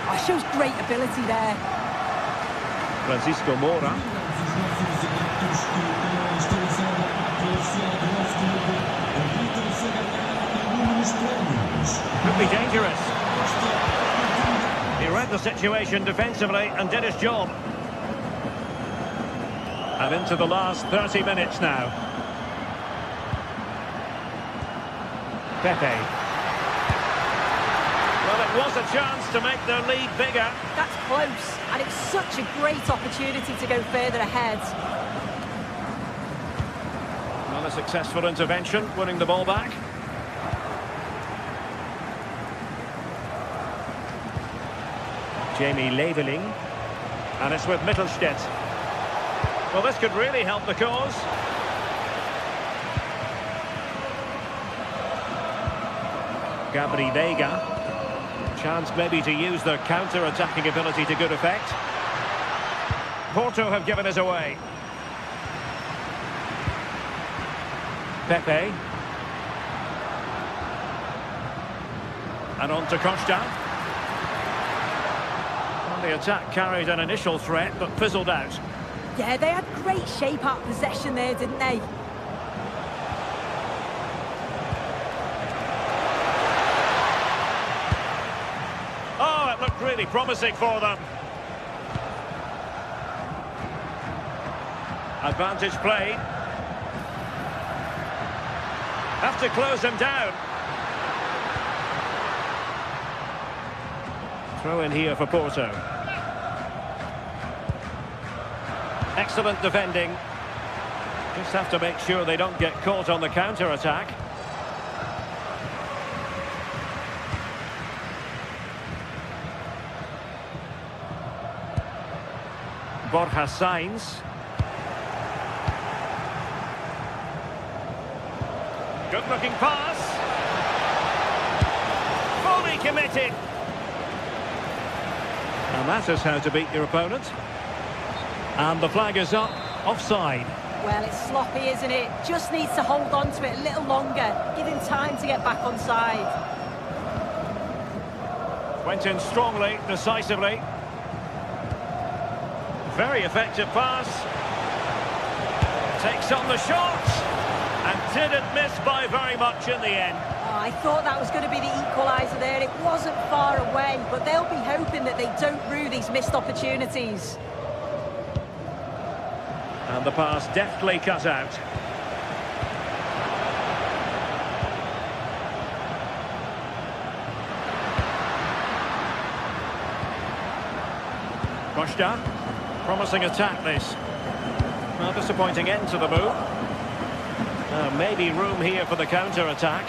Oh, shows great ability there. Francisco Mora. Could be dangerous. He read the situation defensively and did his job. And into the last 30 minutes now. Pepe. Well, it was a chance to make their lead bigger. That's close, and it's such a great opportunity to go further ahead. Well, a successful intervention, winning the ball back. Jamie Leveling. And it's with Mittelstedt. Well, this could really help the cause. Gabri Vega. Chance maybe to use their counter-attacking ability to good effect. Porto have given us away. Pepe. And on to Costa. Well, the attack carried an initial threat, but fizzled out. Yeah, they had great shape out possession there, didn't they? Oh, it looked really promising for them. Advantage played. Have to close him down. Throw in here for Porto. Excellent defending. Just have to make sure they don't get caught on the counter-attack. Borja Sainz. Good-looking pass. Fully committed. And that is how to beat your opponent. And the flag is up. Offside. Well, it's sloppy, isn't it? Just needs to hold on to it a little longer. Give him time to get back on side. Went in strongly, decisively. Very effective pass. Takes on the shot. And didn't miss by very much in the end. Oh, I thought that was going to be the equaliser there. It wasn't far away, but they'll be hoping that they don't rue these missed opportunities. And the pass deftly cut out. Costa, promising attack this. Well, disappointing end to the move. Maybe room here for the counter-attack.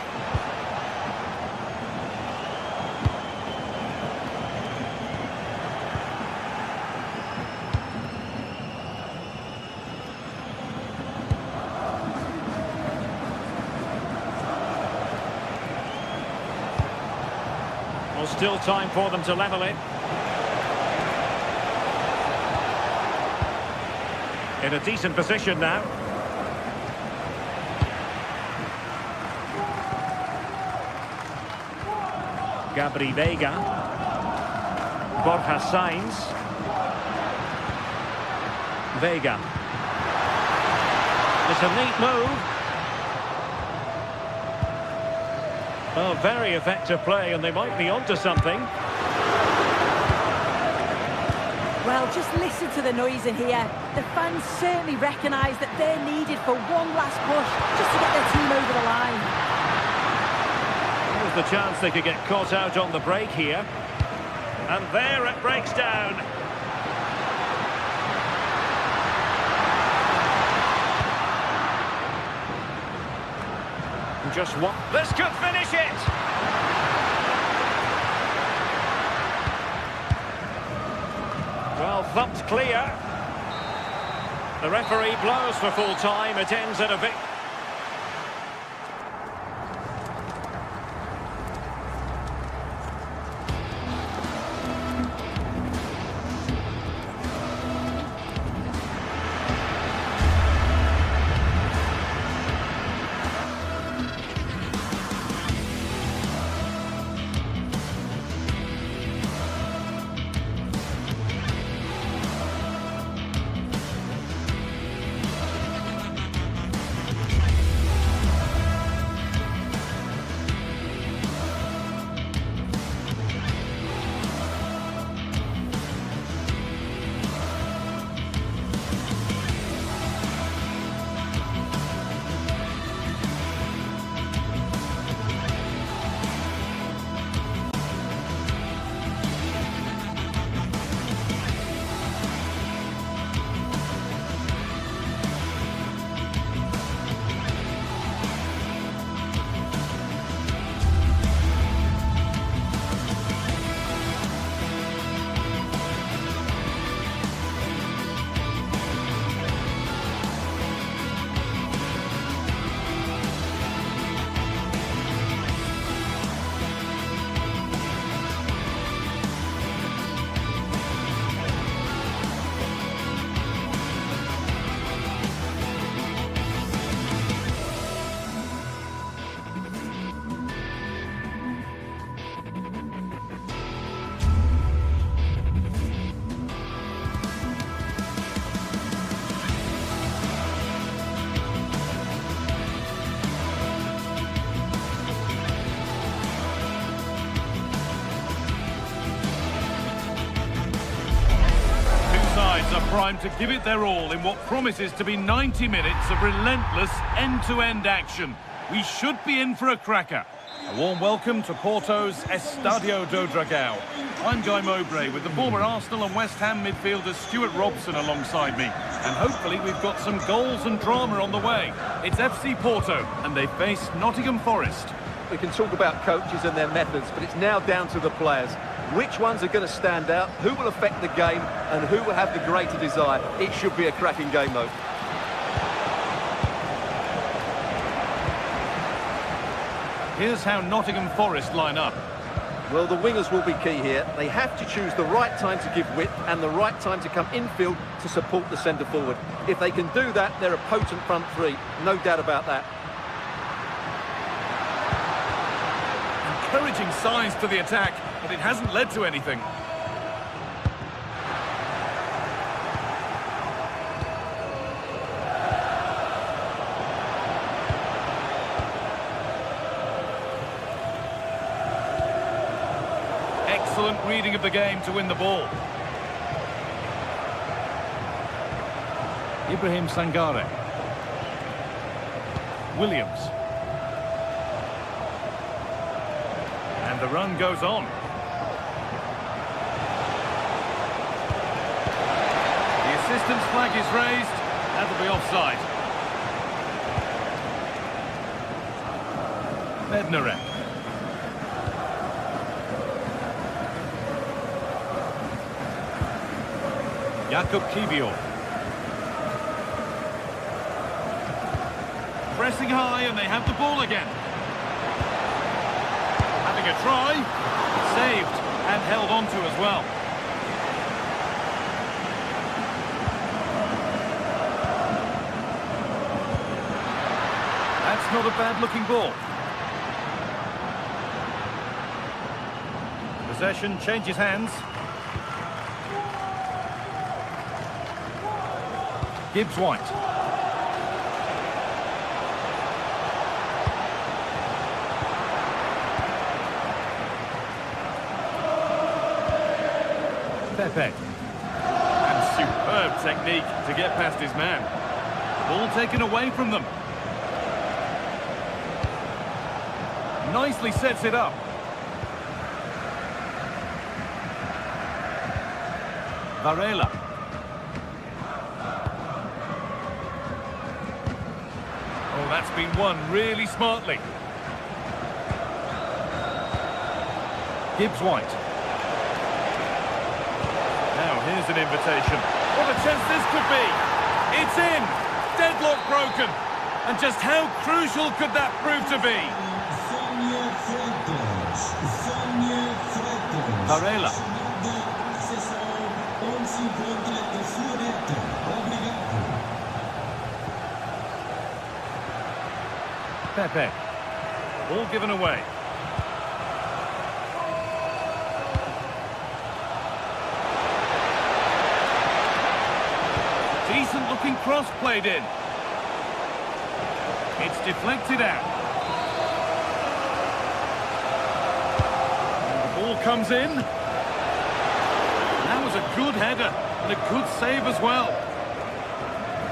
Well, still time for them to level it. In a decent position now. Gabri Veiga. Borja Sainz. Veiga. It's a neat move. Oh, very effective play, and they might be onto something. Well, just listen to the noise in here. The fans certainly recognise that they're needed for one last push just to get their team over the line. There's the chance they could get caught out on the break here. And there it breaks down. Just one. This could finish it! Well, thumped clear. The referee blows for full time. It ends at a victory. primed to give it their all in what promises to be 90 minutes of relentless end-to-end action. We should be in for a cracker. A warm welcome to Porto's Estadio do Dragão. I'm Guy Mowbray with the former Arsenal and West Ham midfielder Stuart Robson alongside me. And hopefully we've got some goals and drama on the way. It's FC Porto and they face Nottingham Forest. We can talk about coaches and their methods, but it's now down to the players. Which ones are going to stand out, who will affect the game, and who will have the greater desire? It should be a cracking game, though. Here's how Nottingham Forest line up. Well, the wingers will be key here. They have to choose the right time to give width and the right time to come infield to support the centre-forward. If they can do that, they're a potent front three. No doubt about that. Encouraging signs to the attack, but it hasn't led to anything. Excellent reading of the game to win the ball. Ibrahim Sangare. Williams. And the run goes on. The assistant's flag is raised. That'll be offside. Bednarek. Jakub Kiwior. Pressing high and they have the ball again. Having a try. Saved and held on to as well. That's not a bad looking ball. Possession changes hands. Gibbs White. Pepe. And superb technique to get past his man. Ball taken away from them. Nicely sets it up. Varela. Oh, that's been won really smartly. Gibbs White. Now here's an invitation. What a chance this could be. It's in. Deadlock broken. And just how crucial could that prove to be? Varela. Pepe. All given away. Decent looking cross played in. It's deflected out. And the ball comes in. That was a good header and a good save as well.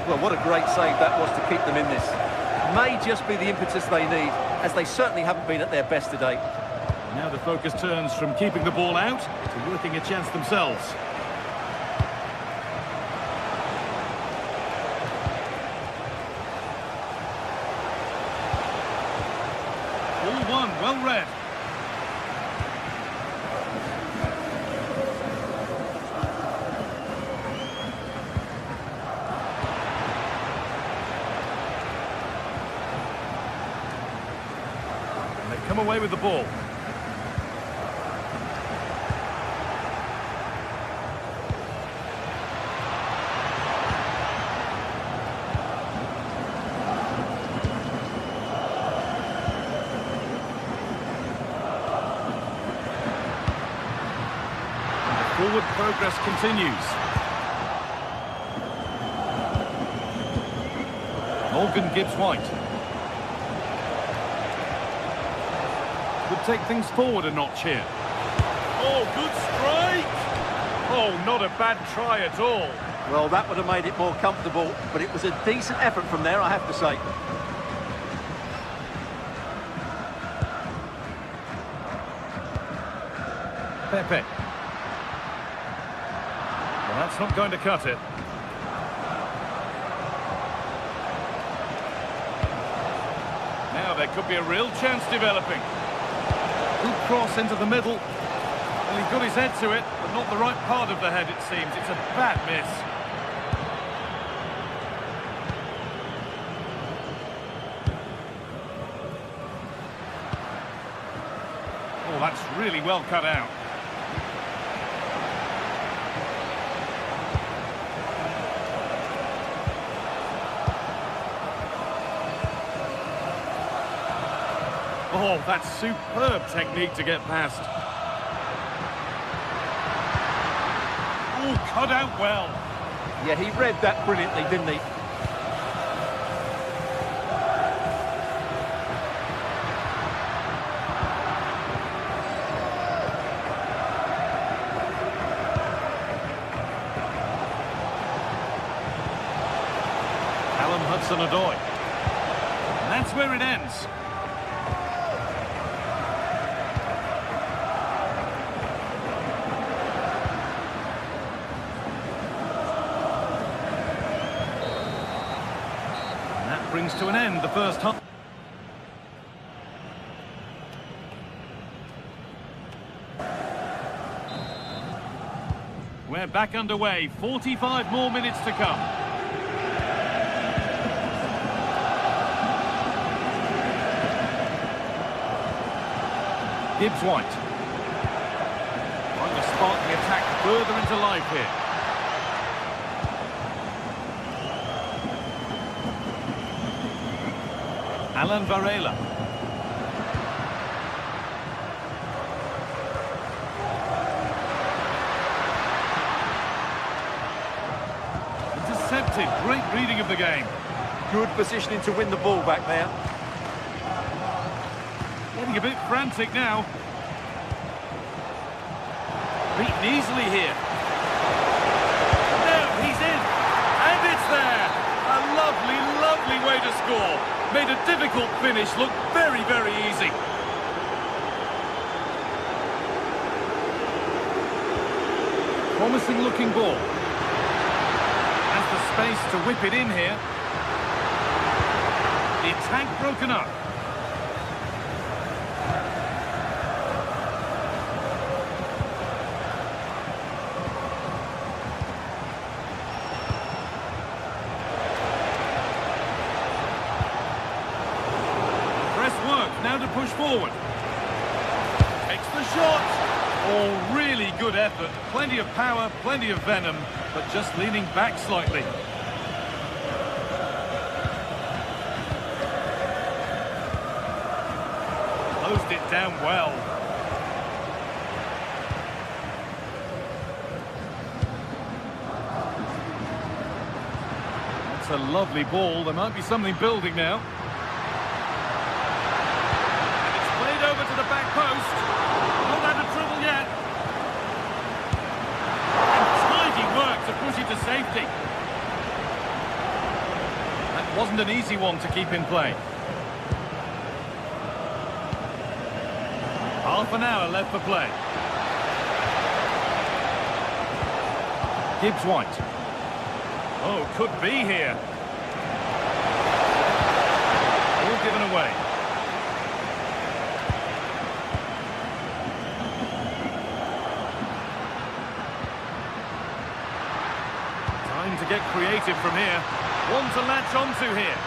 Well, what a great save that was to keep them in this. May just be the impetus they need, as they certainly haven't been at their best today. Now the focus turns from keeping the ball out to working a chance themselves. All one, well read. Come away with the ball. Forward progress continues. Morgan Gibbs White. Could take things forward a notch here. Oh, good strike! Oh, not a bad try at all. Well, that would have made it more comfortable, but it was a decent effort from there, I have to say. Pepe. Well, that's not going to cut it. Now there could be a real chance developing. Good cross into the middle. Well, he got his head to it, but not the right part of the head, it seems. It's a bad miss. Oh, that's really well cut out. Oh, that's superb technique to get past. Oh, cut out well. Yeah, he read that brilliantly, didn't he? Hudson-Odoi. And that's where it ends. And that brings to an end the first half. We're back underway. 45 more minutes to come. Gibbs White. Trying to spark the attack further into life here. Alan Varela. Intercepted. Great reading of the game. Good positioning to win the ball back there. Getting a bit frantic now. Beaten easily here. No, he's in. And it's there. A lovely, lovely way to score. Made a difficult finish look very, very easy. Promising looking ball. Has the space to whip it in here. The attack broken up. Now to push forward. Takes the shot. Oh, really good effort. Plenty of power, plenty of venom, but just leaning back slightly. Closed it down well. That's a lovely ball. There might be something building now. Over to the back post. Not out of trouble yet. And tidy work to push it to safety. That wasn't an easy one to keep in play. Half an hour left for play. Gibbs White. Oh, could be here. All given away. To get creative from here. One to latch onto here.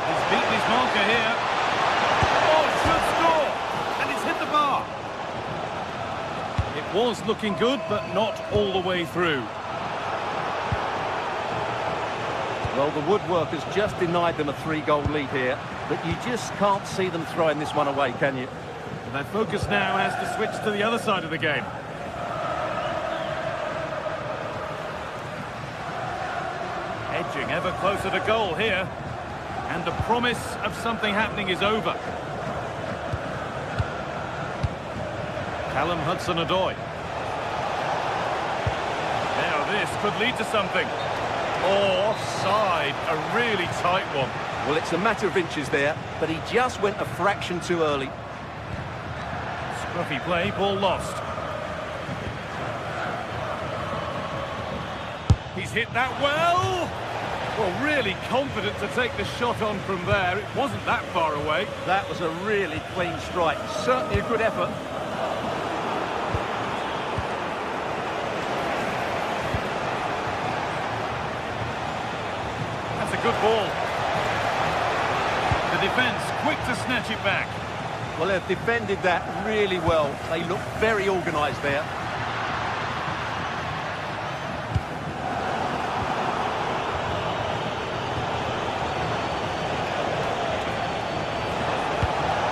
He's beaten his marker here. Oh, should score! And it's hit the bar. It was looking good, but not all the way through. Well, the woodwork has just denied them a 3-goal lead here, but you just can't see them throwing this one away, can you? And their focus now has to switch to the other side of the game. Edging ever closer to goal here. And the promise of something happening is over. Callum Hudson-Odoi. Now this could lead to something. Oh, offside, a really tight one. Well, it's a matter of inches there, but he just went a fraction too early. Scruffy play, ball lost. He's hit that well. Well, really confident to take the shot on from there. It wasn't that far away. That was a really clean strike. Certainly a good effort. That's a good ball. The defence quick to snatch it back. Well, they've defended that really well. They look very organised there.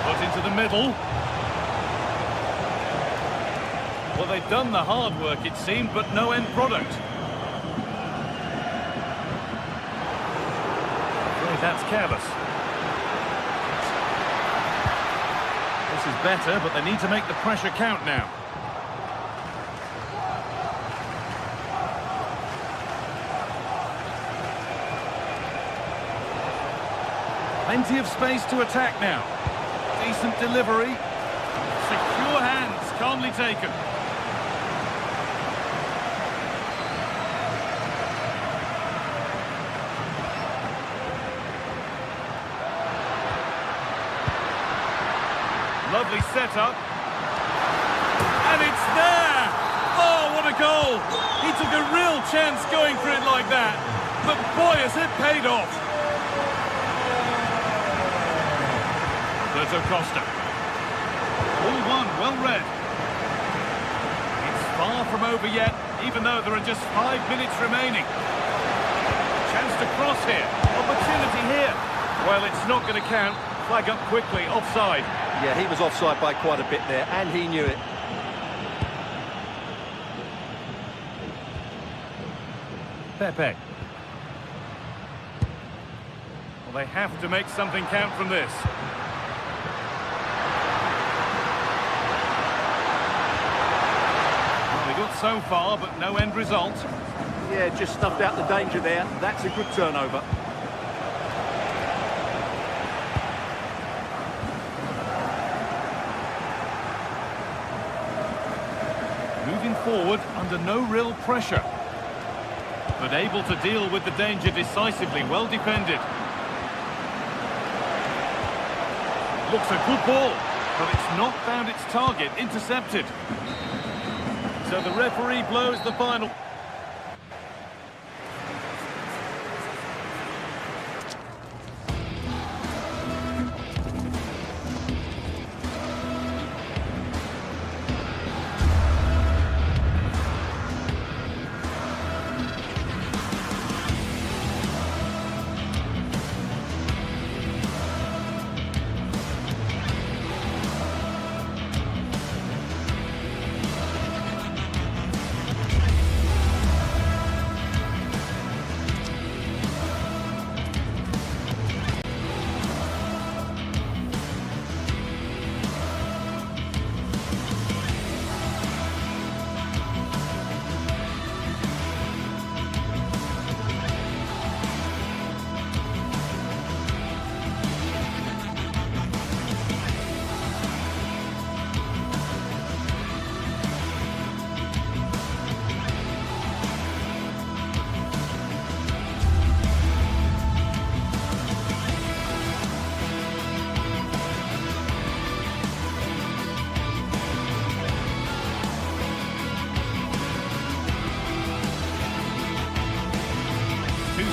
Put into the middle. Well, they've done the hard work, it seemed, but no end product. That's careless. This is better, but they need to make the pressure count now. Plenty of space to attack now. Decent delivery. Secure hands, calmly taken. Lovely setup. And it's there! Oh, what a goal! He took a real chance going for it like that. But boy, has it paid off. Roberto Costa. All one, well read. It's far from over yet, even though there are just 5 minutes remaining. Chance to cross here. Opportunity here. Well, it's not going to count. Flag up quickly, offside. Yeah, he was offside by quite a bit there, and he knew it. Pepe. Well, they have to make something count from this. Well, they got so far, but no end result. Yeah, just snuffed out the danger there. That's a good turnover. Moving forward under no real pressure, but able to deal with the danger decisively. Well defended. Looks a good ball, but it's not found its target. Intercepted. So the referee blows the final.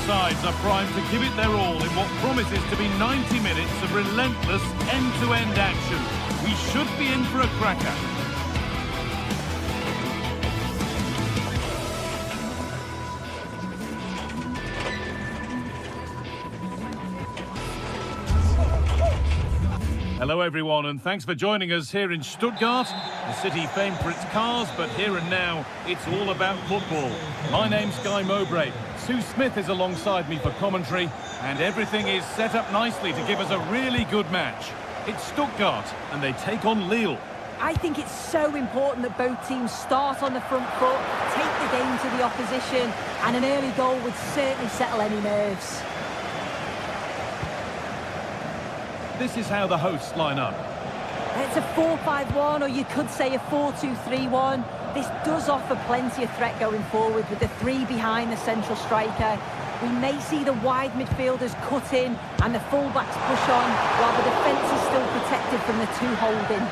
Sides are primed to give it their all in what promises to be 90 minutes of relentless end-to-end action. We should be in for a cracker. Hello everyone, and thanks for joining us here in Stuttgart, the city famed for its cars, but here and now it's all about football. My name's Guy Mowbray. Sue Smith is alongside me for commentary, and everything is set up nicely to give us a really good match. It's Stuttgart, and they take on Lille. I think it's so important that both teams start on the front foot, take the game to the opposition, and an early goal would certainly settle any nerves. This is how the hosts line up. It's a 4-5-1, or you could say a 4-2-3-1. This does offer plenty of threat going forward with the three behind the central striker. We may see the wide midfielders cut in and the fullbacks push on, while the defence is still protected from the two holding.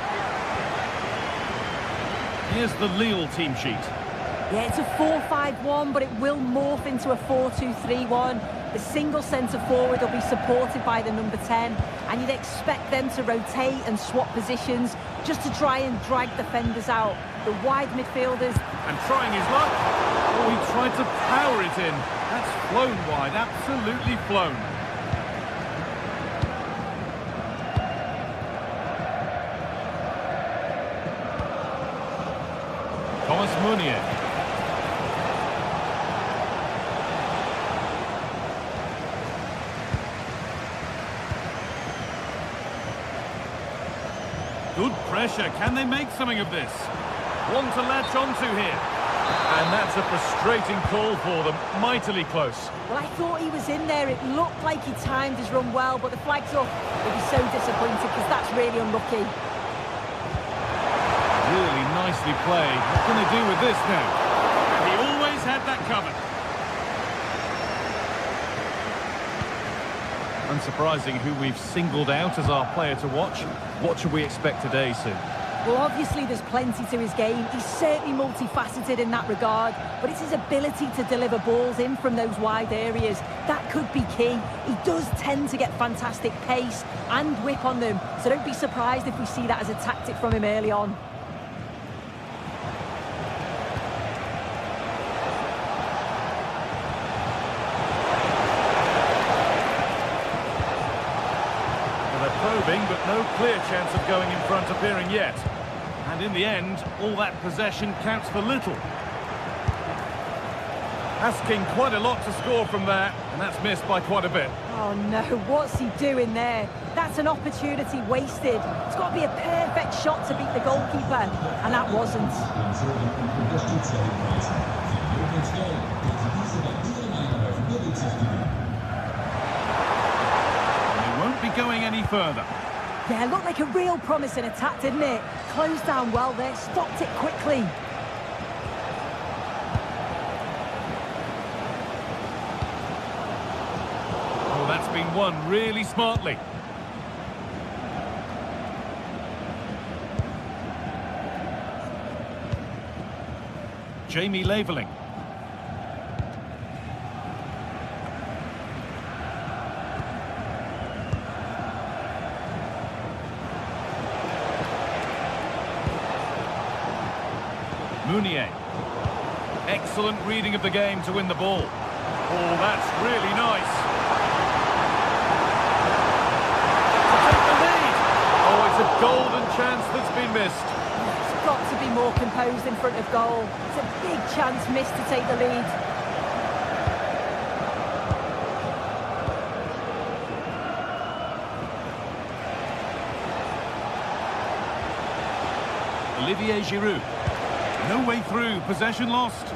Here's the Lille team sheet. Yeah, it's a 4-5-1, but it will morph into a 4-2-3-1. The single centre-forward will be supported by the number 10, and you'd expect them to rotate and swap positions just to try and drag defenders out. The wide midfielders... And trying his luck. Oh, he tried to power it in. That's flown wide, absolutely flown. Thomas Meunier. Good pressure. Can they make something of this? One to latch onto here. And that's a frustrating call for them. Mightily close. Well, I thought he was in there. It looked like he timed his run well, but the flag's up. He'll be so disappointed because that's really unlucky. Really nicely played. What can they do with this now? He always had that covered. Unsurprising who we've singled out as our player to watch. What should we expect today, Sue? Well, obviously there's plenty to his game. He's certainly multifaceted in that regard, but it's his ability to deliver balls in from those wide areas. That could be key. He does tend to get fantastic pace and whip on them, so don't be surprised if we see that as a tactic from him early on. Probing, but no clear chance of going in front appearing yet. And in the end, all that possession counts for little. Asking quite a lot to score from there, and that's missed by quite a bit. Oh no, what's he doing there? That's an opportunity wasted. It's got to be a perfect shot to beat the goalkeeper, and that wasn't. Be going any further. Yeah, looked like a real promising attack, didn't it? Closed down well there, stopped it quickly. Oh, that's been won really smartly. Jamie Laveling. Meunier. Excellent reading of the game to win the ball. Oh, that's really nice. To take the lead. Oh, it's a golden chance that's been missed. It's got to be more composed in front of goal. It's a big chance missed to take the lead. Olivier Giroud. No way through, possession lost.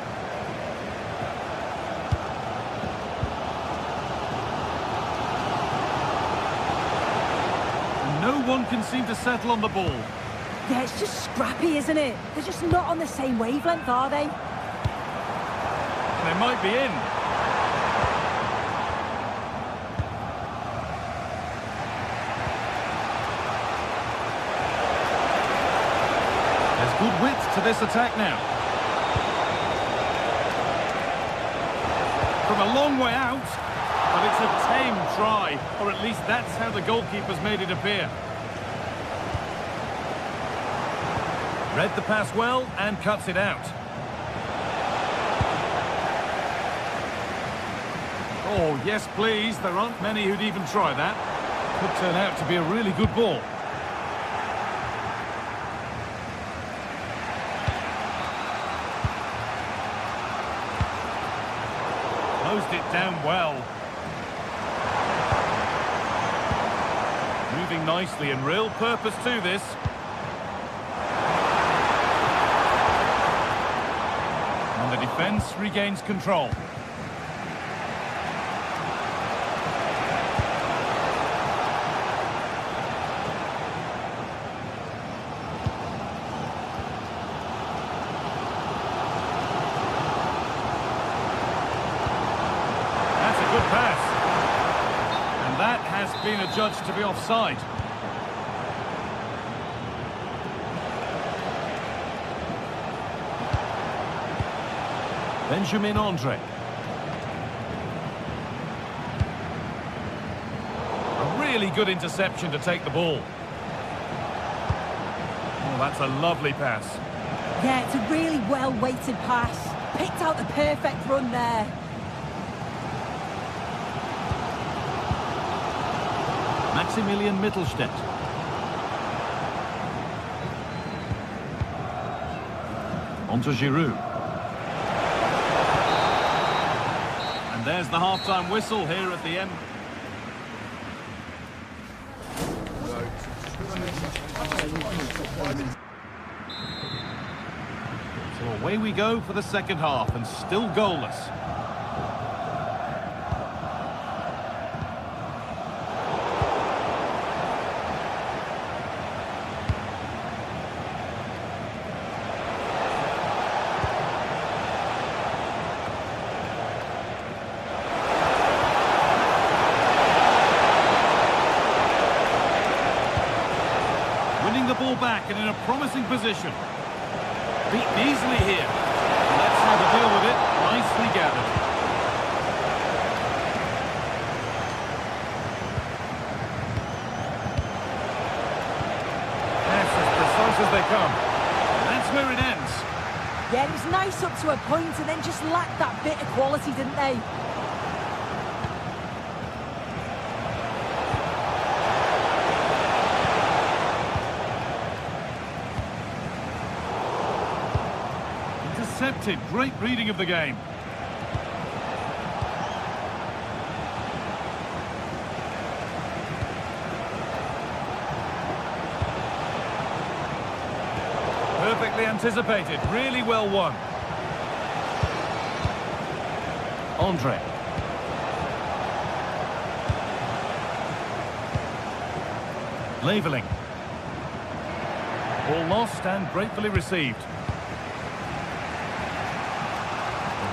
No one can seem to settle on the ball. Yeah, it's just scrappy, isn't it? They're just not on the same wavelength, are they? They might be in. There's good width to this attack now. From a long way out, but it's a tame try, or at least that's how the goalkeeper's made it appear. Read the pass well and cuts it out. Oh, yes, please. There aren't many who'd even try that. Could turn out to be a really good ball. Closed down well. Moving nicely and real purpose to this. And the defence regains control. Good pass. And that has been adjudged to be offside. Benjamin Andre. A really good interception to take the ball. Oh, that's a lovely pass. Yeah, it's a really well-weighted pass. Picked out the perfect run there. Maximilian Mittelstädt. On to Giroud. And there's the half-time whistle here at the end. So away we go for the second half, and still goalless. Winning the ball back and in a promising position. Beaten easily here. And that's how to deal with it. Nicely gathered. That's as precise as they come. And that's where it ends. Yeah, it was nice up to a point and then just lacked that bit of quality, didn't they? Intercepted. Great reading of the game. Perfectly anticipated. Really well won. Andre. Leveling. Ball lost and gratefully received.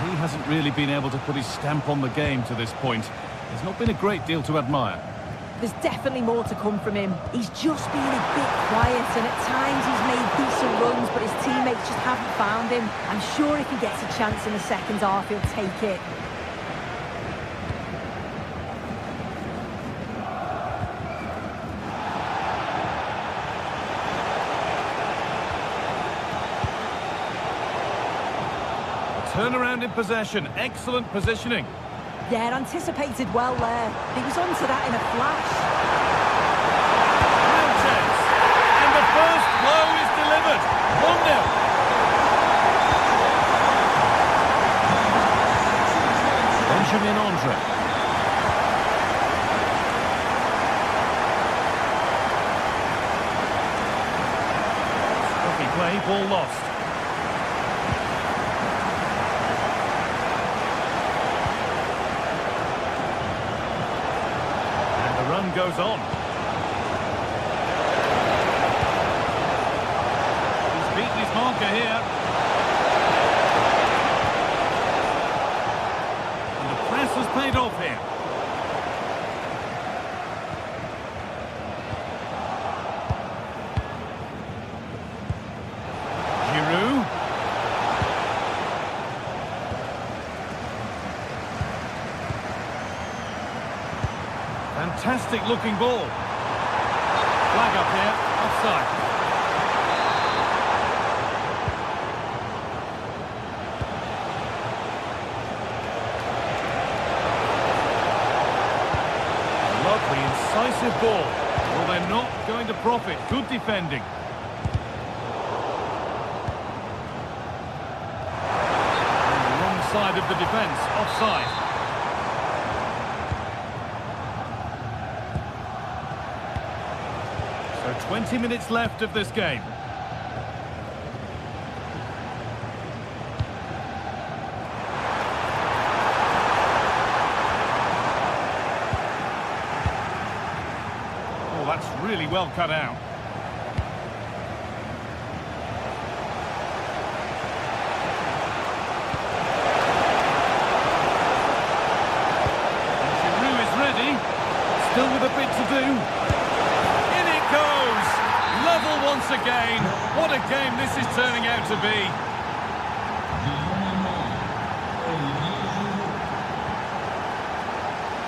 He hasn't really been able to put his stamp on the game to this point. There's not been a great deal to admire. There's definitely more to come from him. He's just been a bit quiet, and at times he's made decent runs, but his teammates just haven't found him. I'm sure if he gets a chance in the second half, he'll take it. Turnaround in possession. Excellent positioning. Yeah, anticipated well there. He was onto that in a flash. Real chance. And the first blow is delivered. 1-0. Benjamin Andre. Lucky play, ball lost. Goes on. He's beaten his marker here. And the press has paid off here. Giroud. Fantastic looking ball. Flag up here, offside. Lovely, incisive ball. Well, they're not going to profit. Good defending. On the wrong side of the defence, offside. 20 minutes left of this game. Oh, that's really well cut out. Still with a bit to do. In it goes! Level once again. What a game this is turning out to be.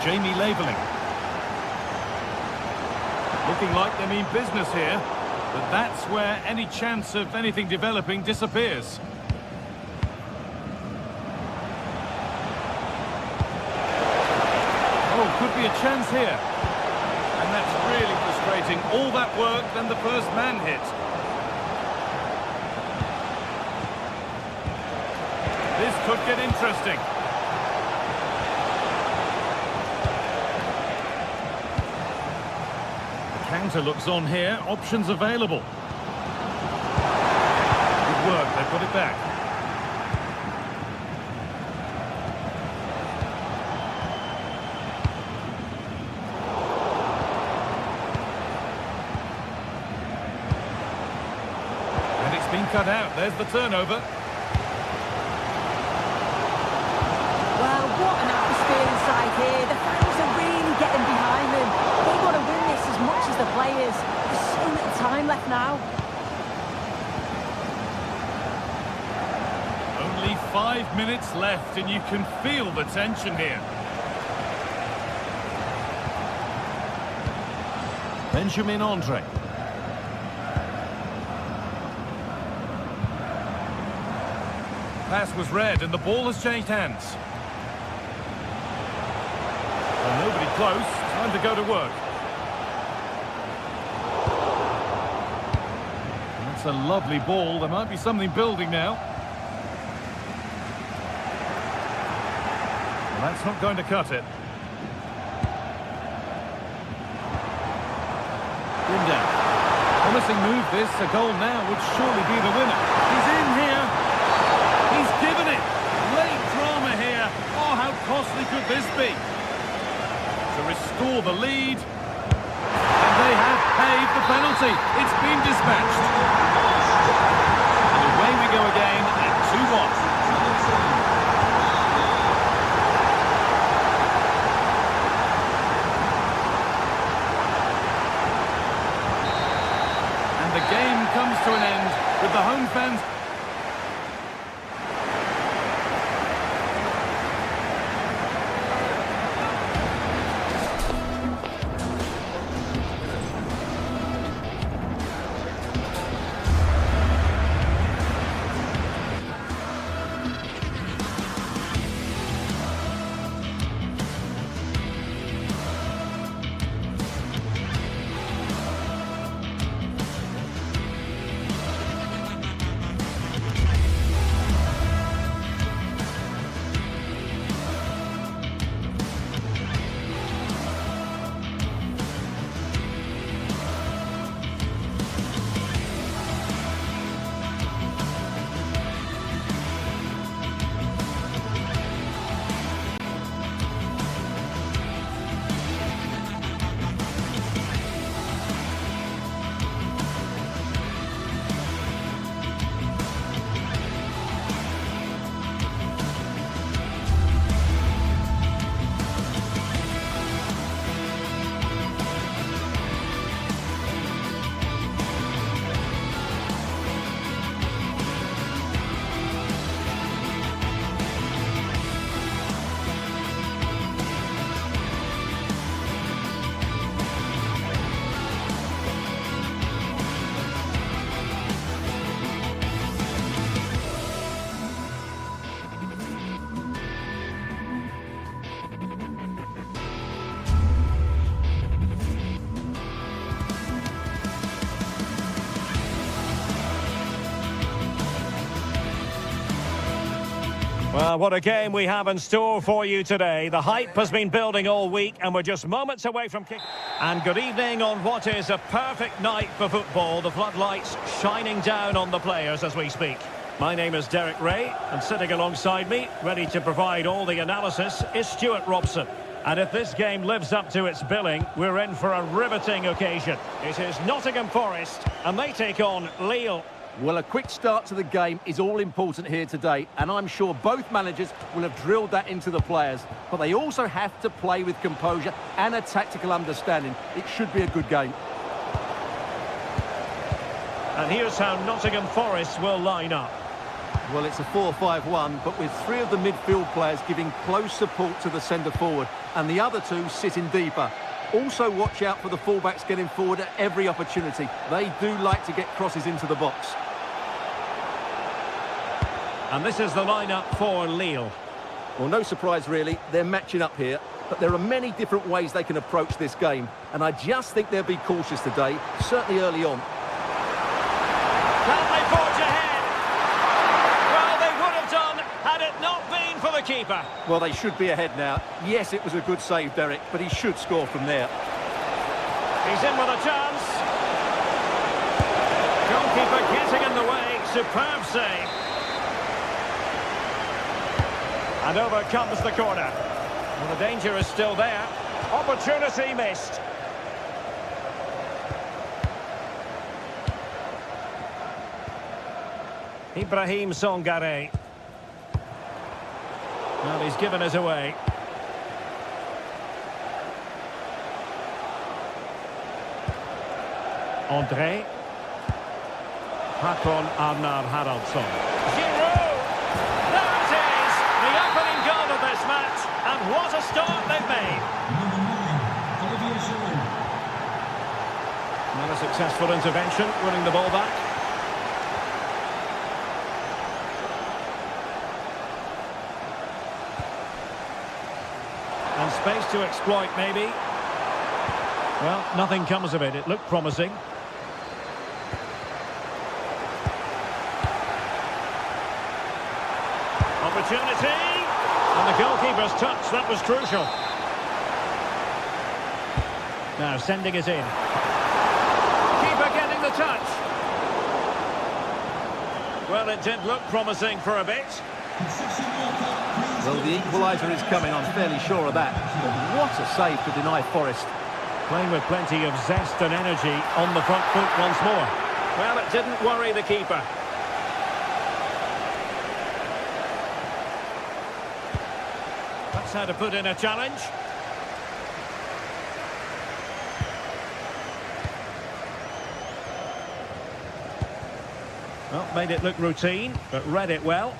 Jamie labelling. Looking like they mean business here, but that's where any chance of anything developing disappears. Oh, could be a chance here. And that's really frustrating. All that work, then the first man hit. This could get interesting. The counter looks on here. Options available. Good work, they put it back. Been cut out. There's the turnover. Well, what an atmosphere inside here. The fans are really getting behind them. They want to win this as much as the players. There's so little time left now. Only 5 minutes left, and you can feel the tension here. Benjamin Andre. Pass was read and the ball has changed hands. Well, nobody close. Time to go to work. That's a lovely ball. There might be something building now. Well, that's not going to cut it. Down. Promising move this. A goal now would surely be the winner. He's in here. He's given it. Late drama here. Oh, how costly could this be? To restore the lead. And they have paid the penalty. It's been dispatched. And away we go again at 2-1. And the game comes to an end with the home fans. Well, what a game we have in store for you today. The hype has been building all week and we're just moments away from kick. And good evening on what is a perfect night for football. The floodlights shining down on the players as we speak. My name is Derek Ray and sitting alongside me, ready to provide all the analysis, is Stuart Robson. And if this game lives up to its billing, we're in for a riveting occasion. It is Nottingham Forest and they take on Lille. Well, a quick start to the game is all important here today, and I'm sure both managers will have drilled that into the players, but they also have to play with composure and a tactical understanding. It should be a good game. And here's how Nottingham Forest will line up. Well, it's a 4-5-1, but with three of the midfield players giving close support to the centre-forward, and the other two sitting deeper. Also watch out for the fullbacks getting forward at every opportunity. They do like to get crosses into the box. And this is the lineup for Lille. Well, no surprise really, they're matching up here, but there are many different ways they can approach this game, and I just think they'll be cautious today, certainly early on. Can they forge ahead? Well, they would have done had it not been for the keeper. Well, they should be ahead now. Yes, it was a good save, Derek, but he should score from there. He's in with a chance. Goalkeeper getting in the way. Superb save. And over comes the corner. Well, the danger is still there. Opportunity missed. Ibrahim Songare. Well, he's given us away. André. Hakon Arnar Haraldsson. Giroud! There it is! The opening goal of this match. And what a start they've made. Number 9, Olivier Giroud. Well, a successful intervention, winning the ball back. And space to exploit, maybe. Well, nothing comes of it. It looked promising. Opportunity! And the goalkeeper's touch, that was crucial. Now sending it in. Keeper getting the touch. Well, it did look promising for a bit. Well, the equaliser is coming, I'm fairly sure of that. But what a save to deny Forest. Playing with plenty of zest and energy on the front foot once more. Well, it didn't worry the keeper. That's how to put in a challenge. Well, made it look routine, but read it well.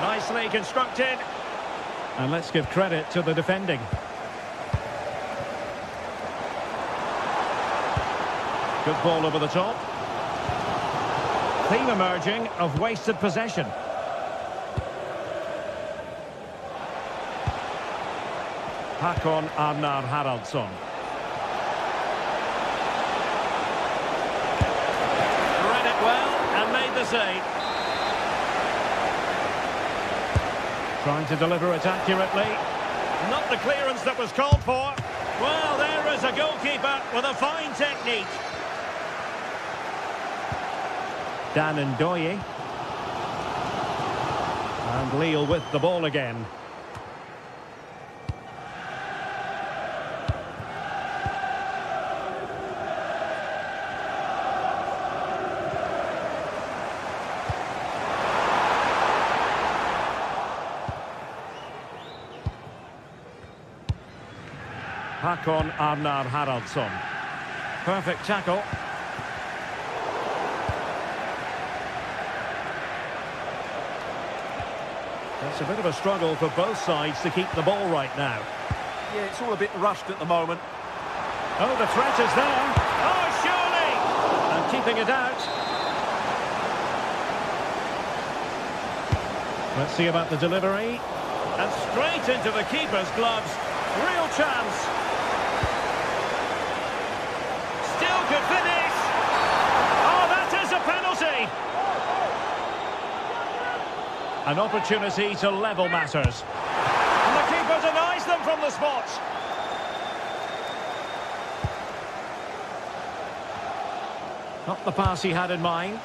Nicely constructed. And let's give credit to the defending. Good ball over the top. Theme emerging of wasted possession. Hakon Arnar Haraldsson. Read it well and made the save. Trying to deliver it accurately. Not the clearance that was called for. Well, there is a goalkeeper with a fine technique. Dan Ndoye. And Lille with the ball again. Hakon Arnar Haraldsson. Perfect tackle. It's a bit of a struggle for both sides to keep the ball right now. Yeah, it's all a bit rushed at the moment. Oh, the threat is there. Oh, surely! And keeping it out. Let's see about the delivery. And straight into the keeper's gloves. Real chance. Still could finish. Oh, that is a penalty. An opportunity to level matters. And the keeper denies them from the spot. Not the pass he had in mind.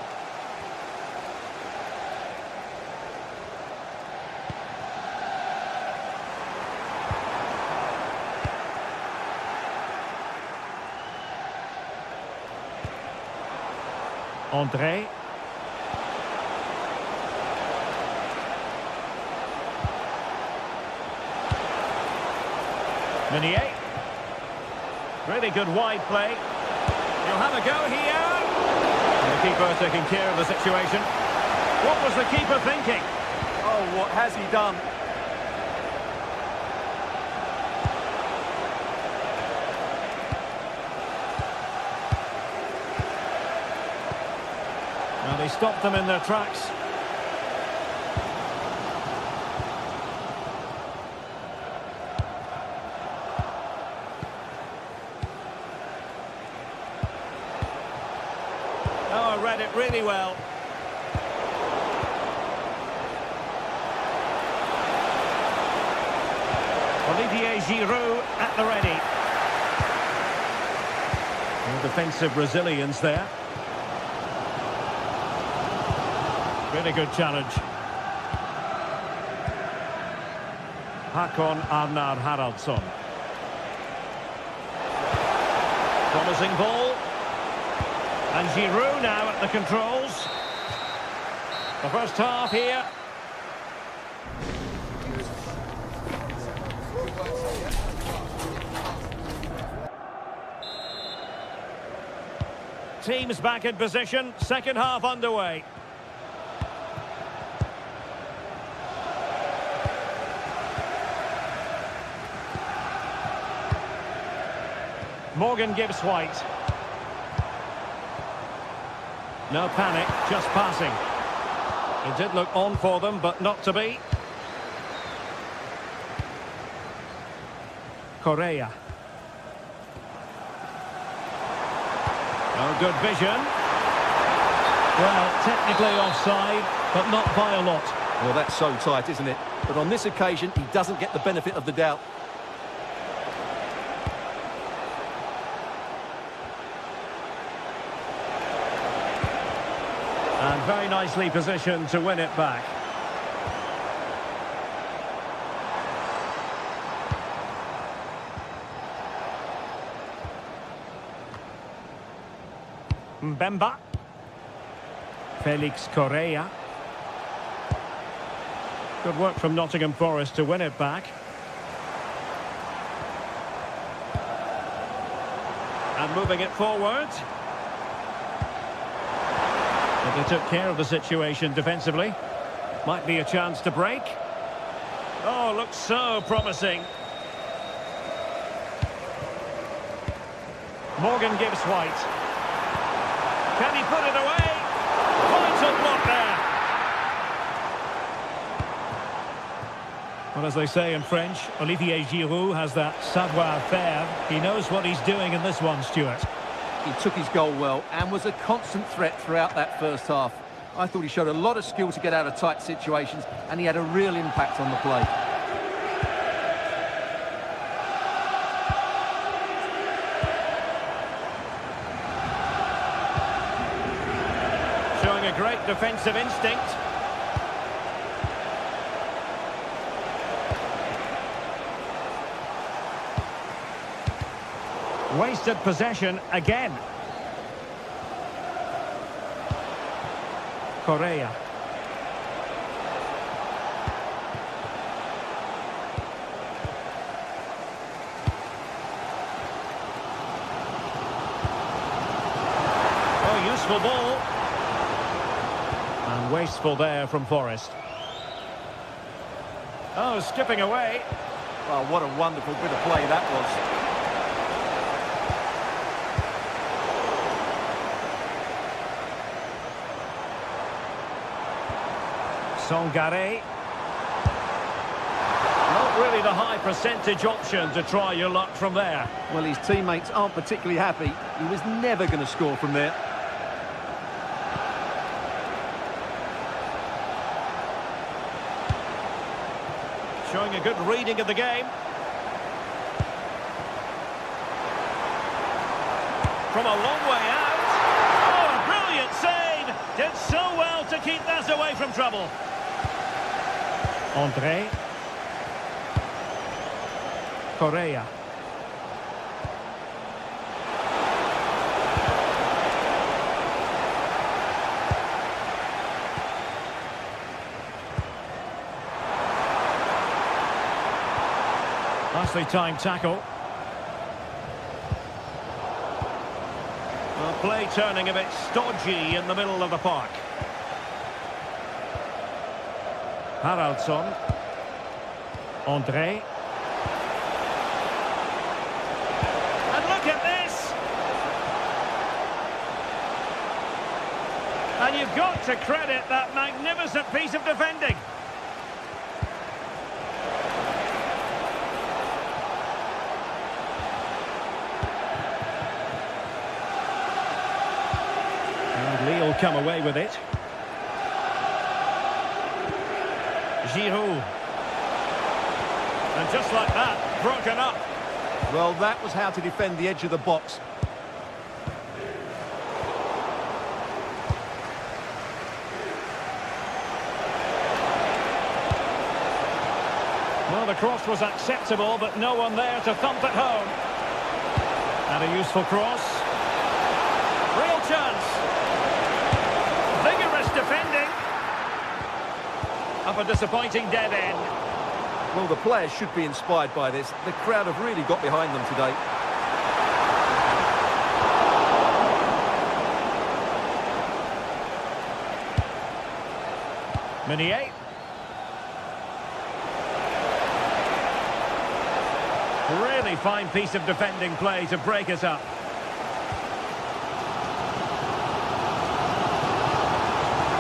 André. Meunier. Really good wide play. He'll have a go here. And the keeper taking care of the situation. What was the keeper thinking? Oh, what has he done? Now they stopped them in their tracks. Oh, read it really well. Olivier Giroud at the ready. And defensive resilience there. Really good challenge. Håkon Arnar Haraldsson. Promising ball. And Giroud now at the controls. The first half here. Teams back in position. Second half underway. Morgan Gibbs White. No panic, just passing. It did look on for them, but not to be. Correa. Oh, good vision. Well, technically offside, but not by a lot. Well, that's so tight, isn't it? But on this occasion, he doesn't get the benefit of the doubt. And very nicely positioned to win it back. Mbemba. Felix Correa. Good work from Nottingham Forest to win it back. And moving it forward. But they took care of the situation defensively. Might be a chance to break. Oh, looks so promising. Morgan Gibbs White. Can he put it away? Vital block there. Well, as they say in French, Olivier Giroud has that savoir-faire. He knows what he's doing in this one, Stuart. He took his goal well and was a constant threat throughout that first half. I thought he showed a lot of skill to get out of tight situations, and he had a real impact on the play. Showing a great defensive instinct. Wasted possession again. Correa. Oh, useful ball. And wasteful there from Forest. Oh, skipping away. Oh, what a wonderful bit of play that was. Songare. No really the high percentage option to try your luck from there. Well, his teammates aren't particularly happy. He was never going to score from there. Showing a good reading of the game. From a long way out. Oh, a brilliant save! Did so well to keep that away from trouble. André. Correa. Nicely timed tackle. Well, play turning a bit stodgy in the middle of the park. Haraldsson. André. And look at this! And you've got to credit that magnificent piece of defending. Lee will come away with it. Giroud. And just like that, broken up. Well, that was how to defend the edge of the box. Well, the cross was acceptable, but no one there to thump it home. And a useful cross. Real chance. Vigorous defending. Up a disappointing dead end. Well, the players should be inspired by this. The crowd have really got behind them today. Meunier. Really fine piece of defending play to break us up.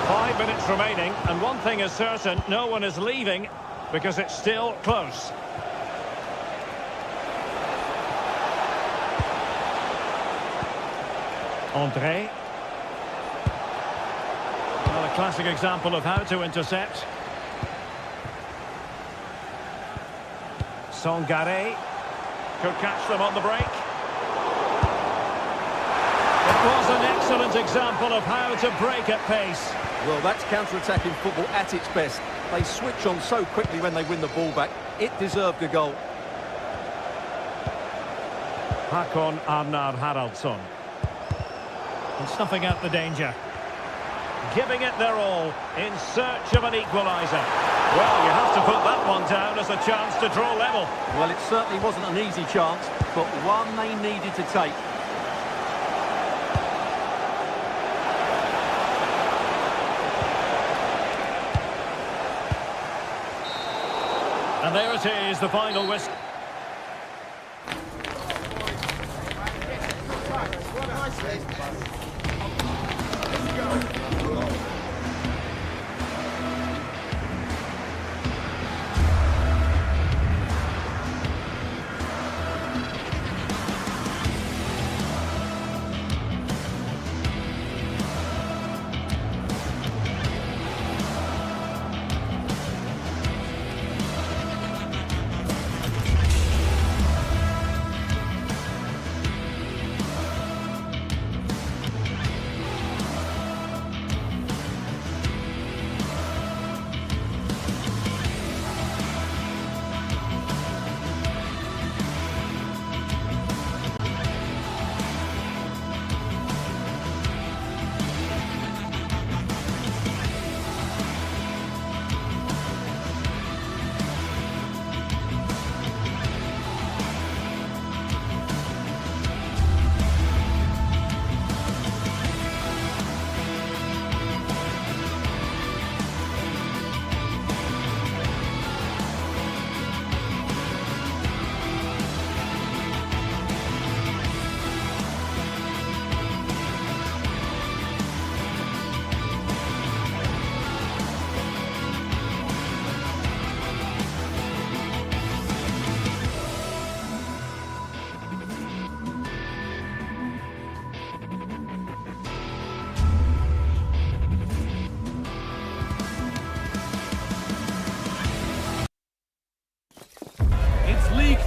Five minutes remaining, and one thing is certain, no one is leaving because it's still close. André. Well, a classic example of how to intercept. Sangaré could catch them on the break. It was an excellent example of how to break at pace. Well, that's counter-attacking football at its best. They switch on so quickly when they win the ball back. It deserved a goal. Hakon Arnar Haraldsson. And snuffing out the danger. Giving it their all in search of an equaliser. Well, you have to put that one down as a chance to draw level. Well, it certainly wasn't an easy chance, but one they needed to take. And there it is, the final whistle.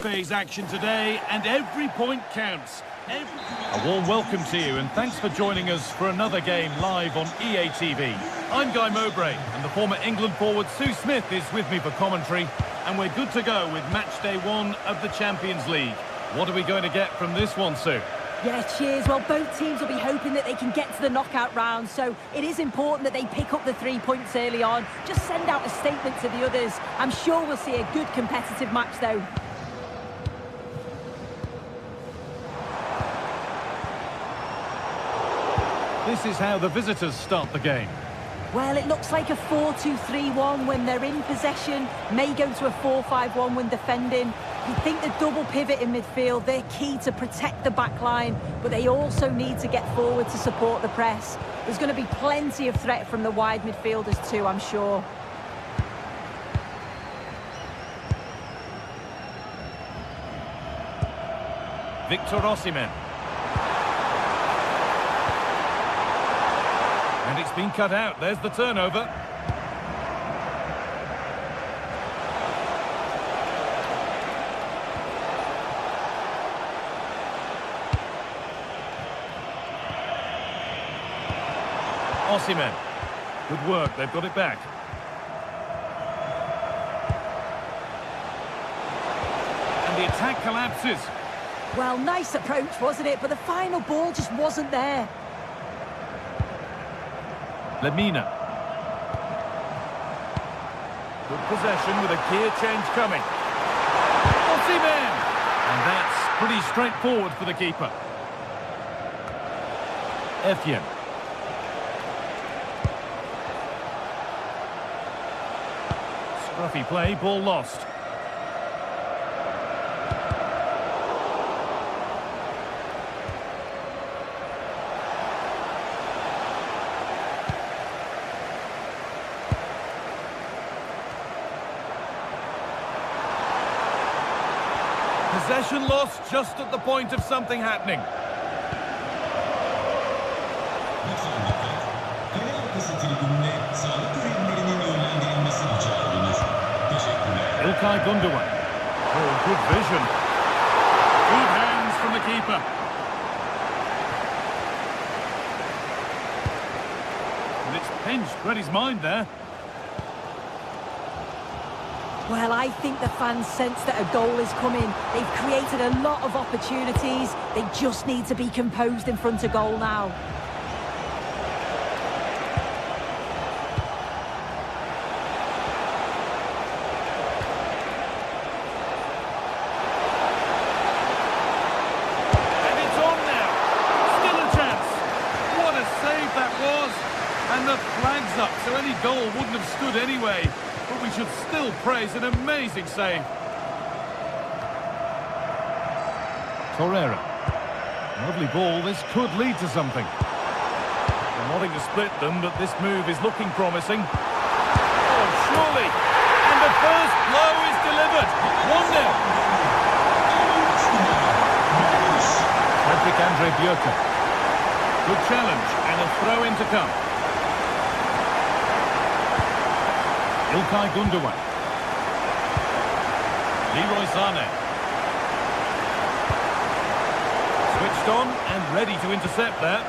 phase action today, and every point counts. A warm welcome to you, and thanks for joining us for another game live on EA TV. I'm Guy Mowbray, and the former England forward Sue Smith is with me for commentary, and we're good to go with match day 1 of the Champions League. What are we going to get from this one, Sue? Yeah, cheers. Well, both teams will be hoping that they can get to the knockout round, so it is important that they pick up the 3 points early on. Just send out a statement to the others. I'm sure we'll see a good competitive match, though. This is how the visitors start the game. Well, it looks like a 4-2-3-1 when they're in possession. May go to a 4-5-1 when defending. You think the double pivot in midfield, they're key to protect the back line, but they also need to get forward to support the press. There's going to be plenty of threat from the wide midfielders too, I'm sure. Victor Osimhen. And it's been cut out. There's the turnover. Osimhen. Good work. They've got it back. And the attack collapses. Well, nice approach, wasn't it? But the final ball just wasn't there. Lemina. Good possession with a gear change coming. Osimhen! And that's pretty straightforward for the keeper. Etienne. Scruffy play, ball lost. Possession lost just at the point of something happening. İlkay Gündoğan. Oh, good vision. Good hands from the keeper. And it's pinched, read his mind there. Well, I think the fans sense that a goal is coming. They've created a lot of opportunities. They just need to be composed in front of goal now. And it's on now. Still a chance. What a save that was. And the flag's up, so any goal wouldn't have stood anyway. But we should still praise an amazing save. Torreira. Lovely ball. This could lead to something. They're wanting to split them, but this move is looking promising. Oh, surely. And the first blow is delivered. 1-0. Patrick Andre Björka. Good challenge and a throw-in to come. İlkay Gündoğan. Leroy Sané. Switched on and ready to intercept that.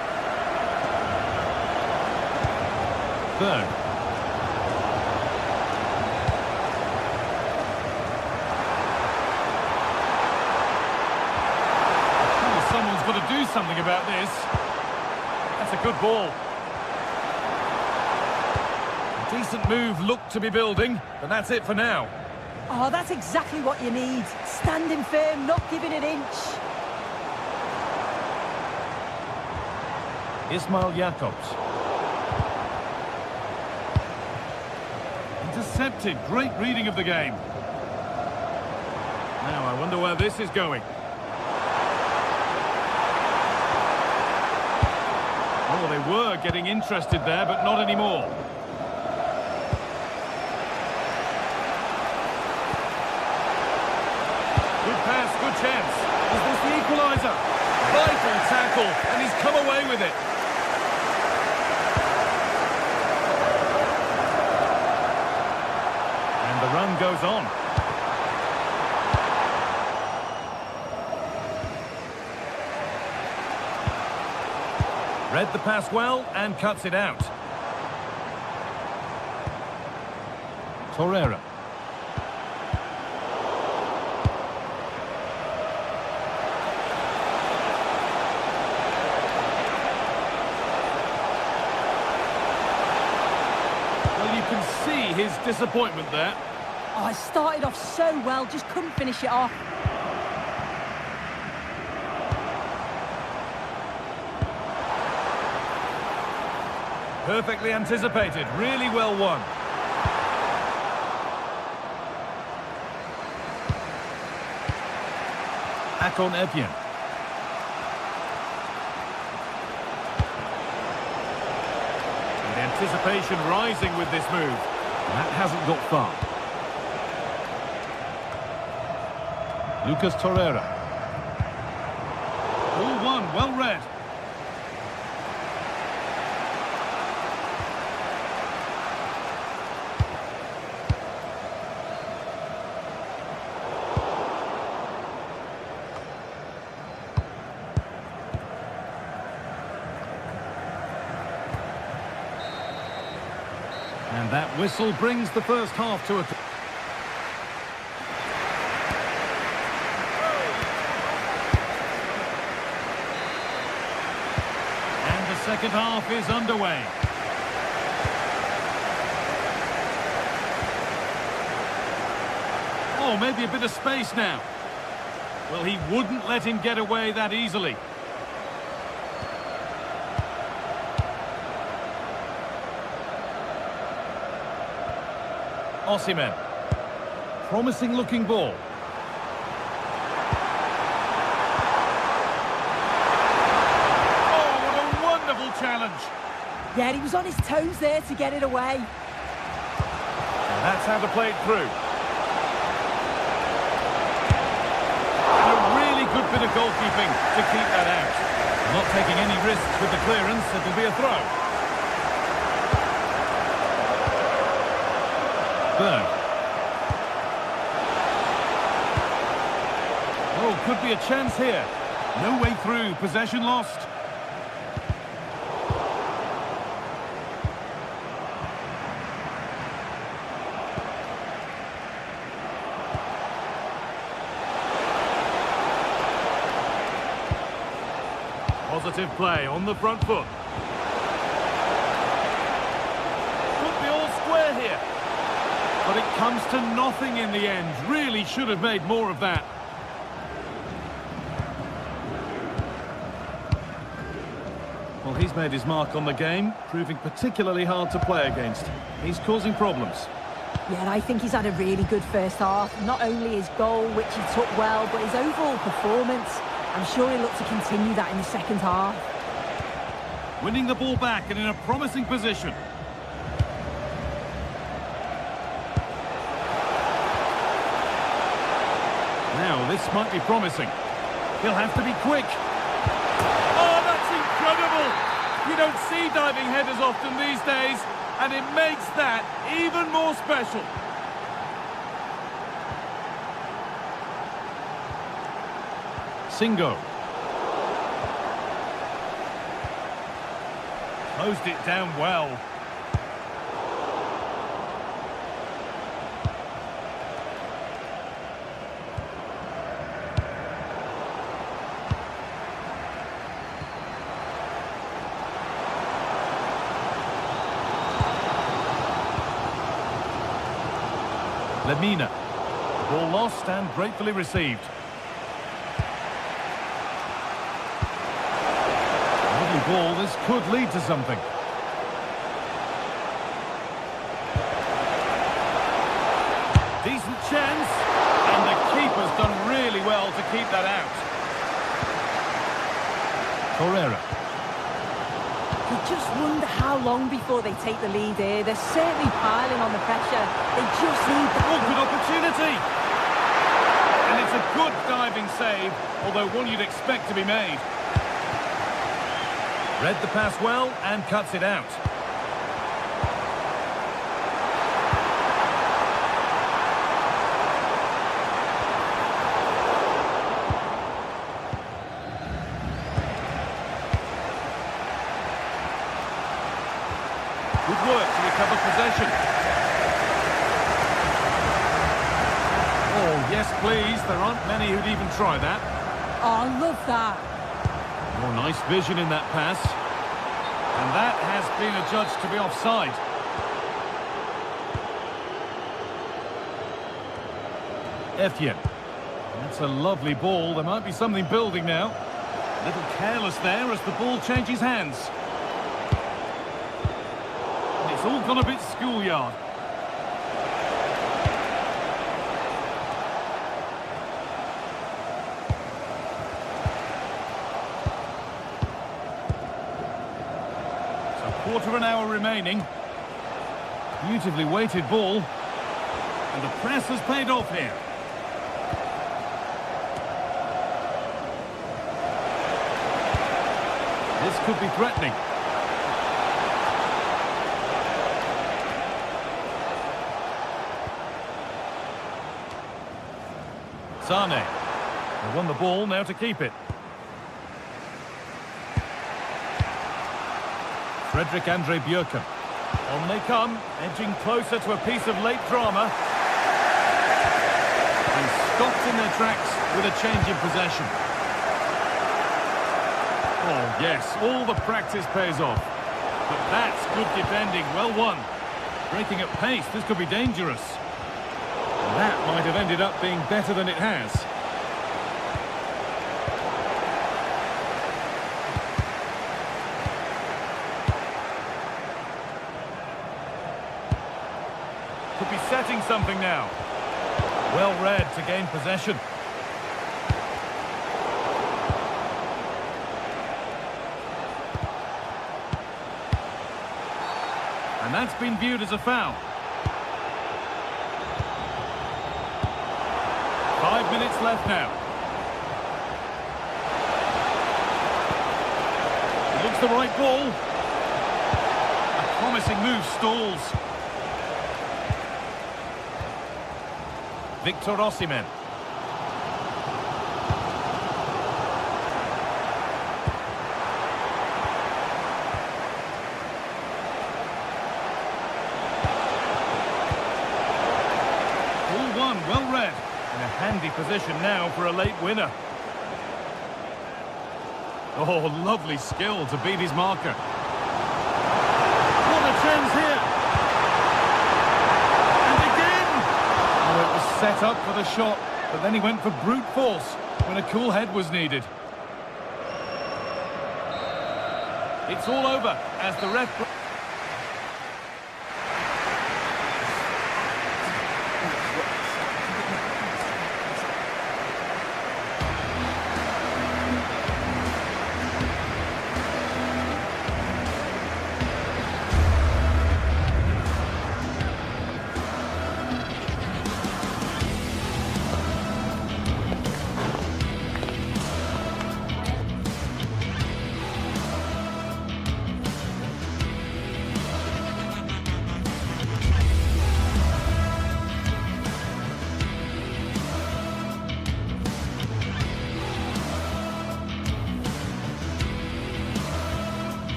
Third. Oh, someone's got to do something about this. That's a good ball. Decent move looked to be building, but that's it for now. Oh, that's exactly what you need. Standing firm, not giving an inch. Ismail Jakobs. Intercepted. Great reading of the game. Now, I wonder where this is going. Oh, they were getting interested there, but not anymore. Good chance. Is this the equaliser? Vital tackle, and he's come away with it. And the run goes on. Read the pass well and cuts it out. Torreira. Well, you can see his disappointment there. Oh, it started off so well, just couldn't finish it off. Perfectly anticipated, really well won. Akon Etienne. And anticipation rising with this move. That hasn't got far. Lucas Torreira. All one, well read. And that whistle brings the first half to a... And the second half is underway. Oh, maybe a bit of space now. Well, he wouldn't let him get away that easily. Osimhen. Promising looking ball. Oh, what a wonderful challenge. Yeah, he was on his toes there to get it away. And that's how to play it through. And a really good bit of goalkeeping to keep that out. Not taking any risks with the clearance, it'll be a throw. Berg. Oh, could be a chance here. No way through, possession lost. Positive play on the front foot. Could be all square here. But it comes to nothing in the end. Really should have made more of that. Well, he's made his mark on the game, proving particularly hard to play against. He's causing problems. Yeah, I think he's had a really good first half. Not only his goal, which he took well, but his overall performance. I'm sure he'll look to continue that in the second half. Winning the ball back and in a promising position. Now, this might be promising. He'll have to be quick. Oh, that's incredible! You don't see diving headers often these days, and it makes that even more special. Singo. Closed it down well. Lemina. Ball lost and gratefully received. Lovely ball, this could lead to something. Decent chance, and the keeper's done really well to keep that out. Torreira. You just wonder how long before they take the lead here. They're certainly piling on the pressure. They just need that. Oh, good opportunity! And it's a good diving save, although one you'd expect to be made. Read the pass well and cuts it out. Yes, please. There aren't many who'd even try that. Oh, I love that. Oh, nice vision in that pass. And that has been adjudged to be offside. Etienne. That's a lovely ball. There might be something building now. A little careless there as the ball changes hands. And it's all gone a bit schoolyard. Quarter of an hour remaining. Beautifully weighted ball. And the press has paid off here. This could be threatening. Sane. They won the ball, now to keep it. Frederick Andre Björken. On they come, edging closer to a piece of late drama. And stopped in their tracks with a change in possession. Oh yes, all the practice pays off. But that's good defending, well won. Breaking at pace, this could be dangerous. And that might have ended up being better than it has. Could be setting something now. Well read to gain possession. And that's been viewed as a foul. 5 minutes left now. It looks the right ball. A promising move stalls. Victor Osimhen. Ball one, well read. In a handy position now for a late winner. Oh, lovely skill to beat his marker. What a chance here! Set up for the shot, but then he went for brute force when a cool head was needed. It's all over as the ref...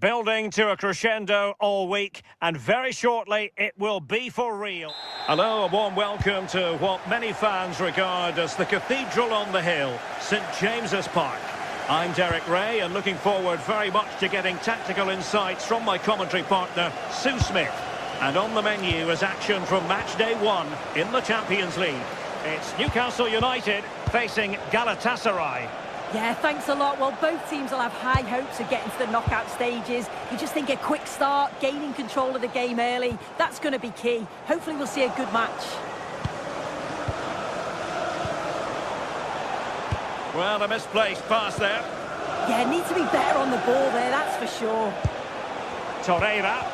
building to a crescendo all week, and very shortly it will be for real. Hello, a warm welcome to what many fans regard as the cathedral on the hill, St James's Park. I'm Derek Ray, and looking forward very much to getting tactical insights from my commentary partner, Sue Smith. And on the menu is action from match day 1 in the Champions League. It's Newcastle United facing Galatasaray. Yeah, thanks a lot. Well, both teams will have high hopes of getting to the knockout stages. You just think a quick start, gaining control of the game early, that's going to be key. Hopefully we'll see a good match. Well, a misplaced pass there. Yeah, need to be better on the ball there, that's for sure. Torreira.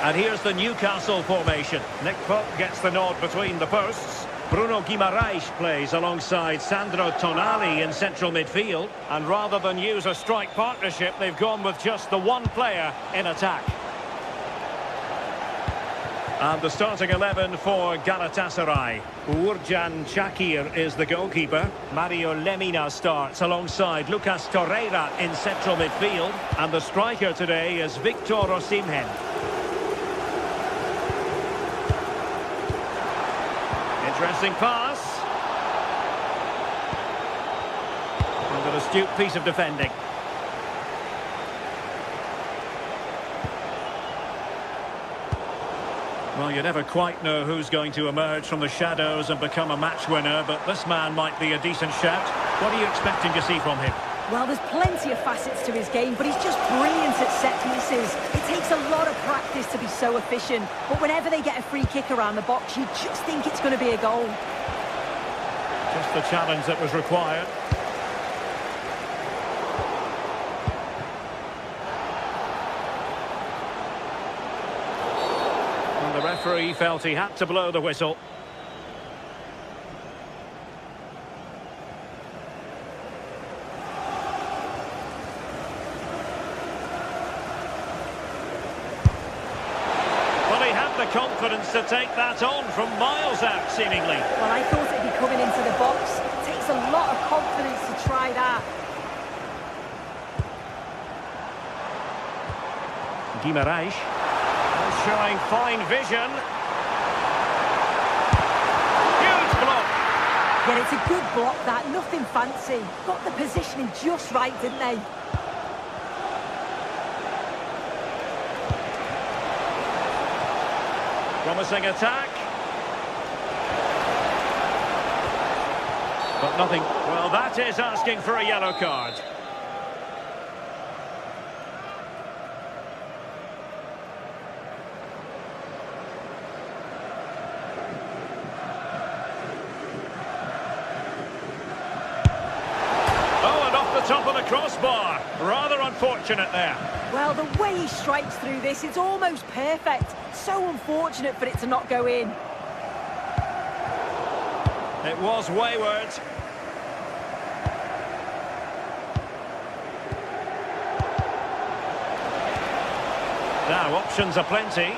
And here's the Newcastle formation. Nick Pope gets the nod between the posts. Bruno Guimaraes plays alongside Sandro Tonali in central midfield. And rather than use a strike partnership, they've gone with just the one player in attack. And the starting 11 for Galatasaray. Uğurcan Çakır is the goalkeeper. Mario Lemina starts alongside Lucas Torreira in central midfield. And the striker today is Victor Osimhen. Interesting pass. And an astute piece of defending. Well, you never quite know who's going to emerge from the shadows and become a match winner, but this man might be a decent shout. What are you expecting to see from him? Well, there's plenty of facets to his game, but he's just brilliant at set pieces. It takes a lot of practice to be so efficient, but whenever they get a free kick around the box, you just think it's going to be a goal. Just the challenge that was required. And the referee felt he had to blow the whistle. The confidence to take that on from miles out, seemingly. Well, I thought it'd be coming into the box. It takes a lot of confidence to try that. Guimaraes showing fine vision. Huge block. Yeah, it's a good block, that. Nothing fancy. Got the positioning just right, didn't they? Promising attack. But nothing. Well, that is asking for a yellow card. Oh, and off the top of the crossbar. Rather unfortunate there. Well, the way he strikes through this, it's almost perfect. So unfortunate for it to not go in. It was wayward. Now, options are plenty.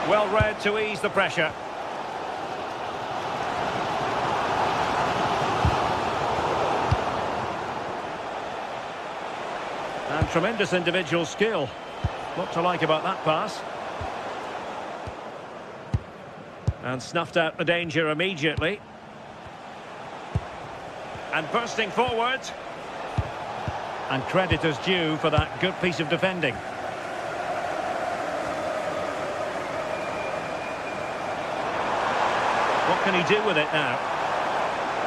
Well read to ease the pressure. And tremendous individual skill. What to like about that pass. And snuffed out the danger immediately. And bursting forward. And credit is due for that good piece of defending. What can he do with it now?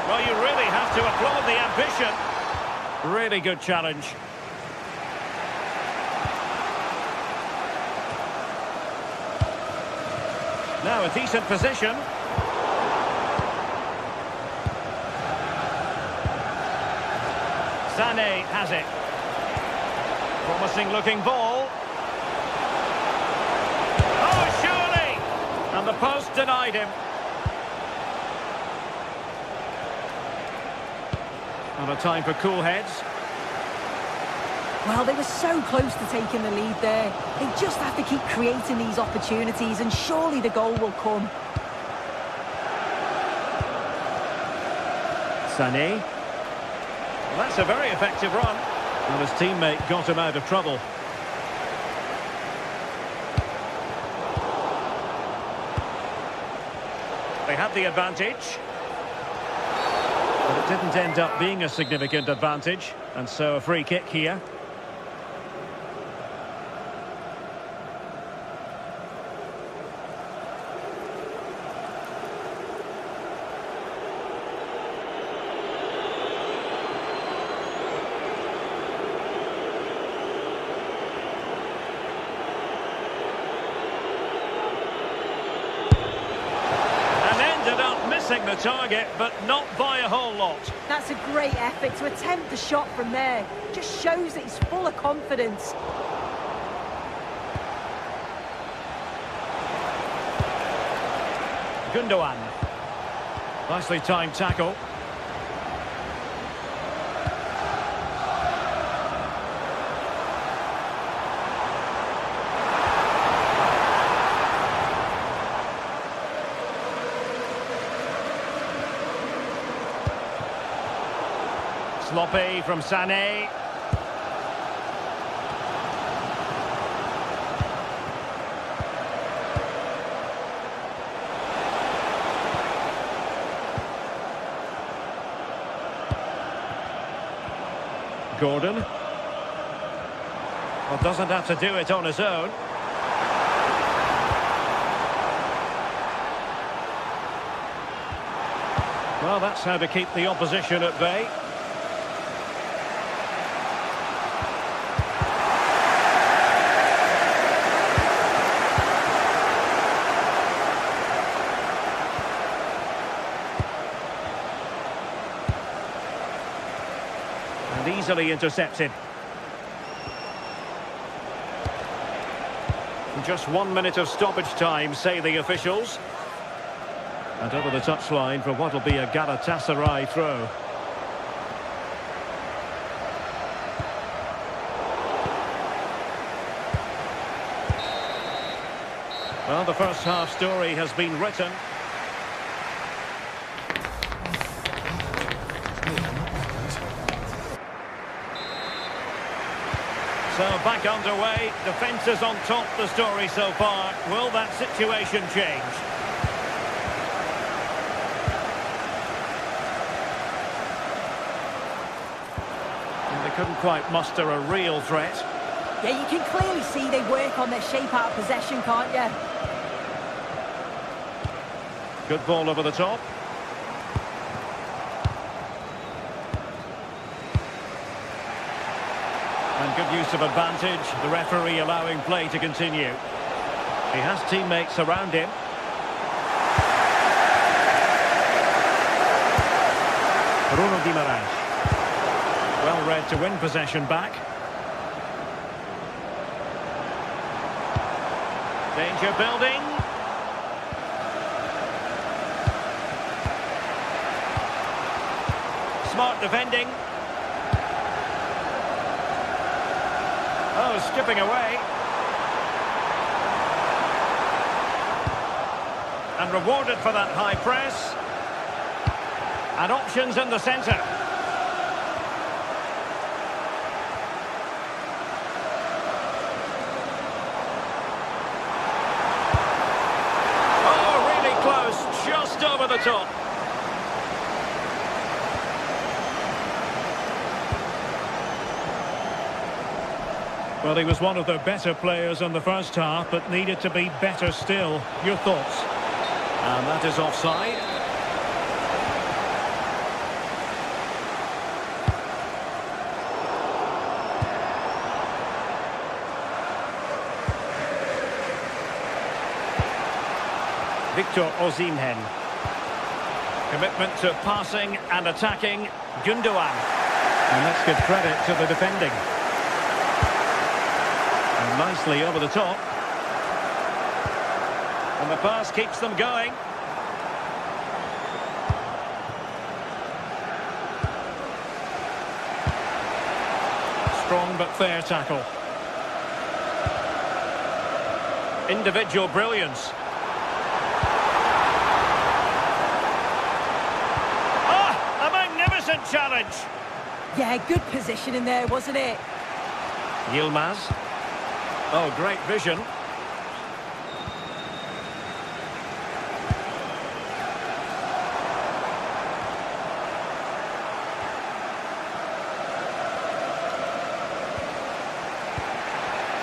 Well, you really have to applaud the ambition. Really good challenge. Now a decent position. Sané has it. Promising looking ball. Oh, surely! And the post denied him. Not a time for cool heads. Well, they were so close to taking the lead there. They just have to keep creating these opportunities, and surely the goal will come. Sané. Well, that's a very effective run. And his teammate got him out of trouble. They had the advantage. But it didn't end up being a significant advantage. And so a free kick here. The target, but not by a whole lot. That's a great effort to attempt the shot from there. Just shows that he's full of confidence. Gundogan. Nicely timed tackle. Sloppy from Sané. Gordon. Well, doesn't have to do it on his own. Well, that's how to keep the opposition at bay. Easily intercepted. Just 1 minute of stoppage time, say the officials. And over the touchline for what will be a Galatasaray throw. Well, the first half story has been written. So back underway, defence is on top, the story so far. Will that situation change? And they couldn't quite muster a real threat. Yeah, you can clearly see they work on their shape out of possession, can't you? Good ball over the top. And good use of advantage, the referee allowing play to continue. He has teammates around him. Bruno Guimaraes. Well read to win possession back. Danger building. Smart defending. Oh, skipping away. And rewarded for that high press. And options in the centre. Oh, really close, just over the top. Well, he was one of the better players in the first half, but needed to be better still. Your thoughts? And that is offside. Victor Osimhen. Commitment to passing and attacking. Gundogan. And let's give credit to the defending. And nicely over the top. And the pass keeps them going. Strong but fair tackle. Individual brilliance. Ah, a magnificent challenge. Yeah, good position in there, wasn't it? Yilmaz. Oh, great vision.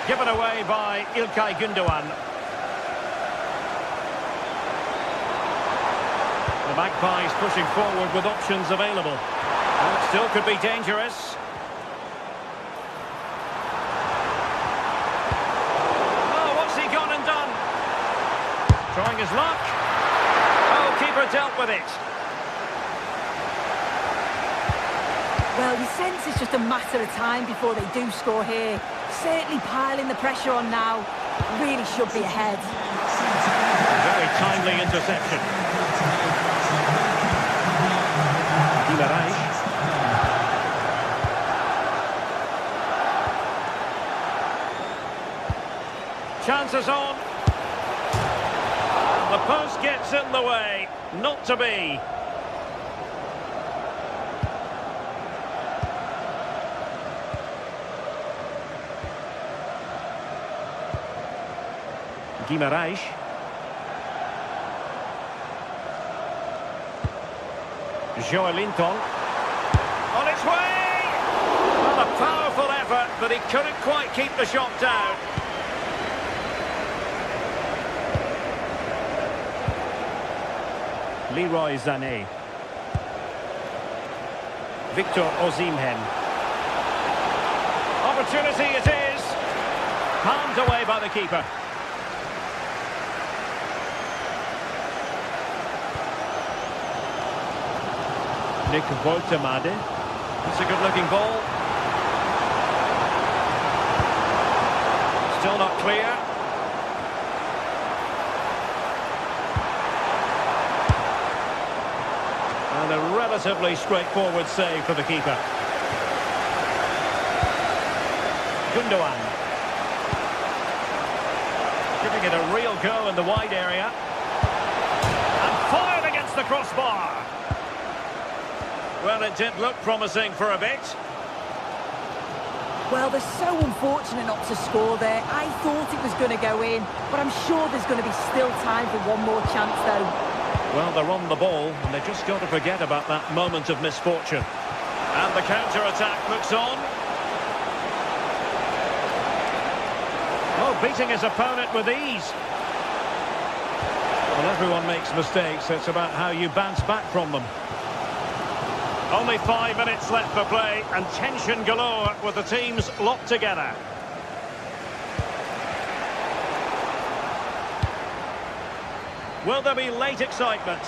Given away by İlkay Gündoğan. The Magpies pushing forward with options available. And it still could be dangerous. Oh, what's he gone and done? Trying his luck. Oh, keeper dealt with it. Well, you sense it's just a matter of time before they do score here. Certainly piling the pressure on now. Really should be ahead. Very timely interception. Guimaraes. Chances on. The post gets in the way. Not to be. Guimaraes. Joelinton. On its way! Well, a powerful effort, but he couldn't quite keep the shot down. Leroy Sané. Victor Osimhen. Opportunity it is. Palmed away by the keeper. Nick Woltemade. That's a good-looking ball. Still not clear. And a relatively straightforward save for the keeper. Gündoğan. Giving it a real go in the wide area. And fired against the crossbar. Well, it did look promising for a bit. Well, they're so unfortunate not to score there. I thought it was going to go in, but I'm sure there's going to be still time for one more chance, though. Well, they're on the ball, and they've just got to forget about that moment of misfortune. And the counter-attack looks on. Oh, beating his opponent with ease. Well, everyone makes mistakes. It's about how you bounce back from them. Only 5 minutes left for play, and tension galore with the teams locked together. Will there be late excitement?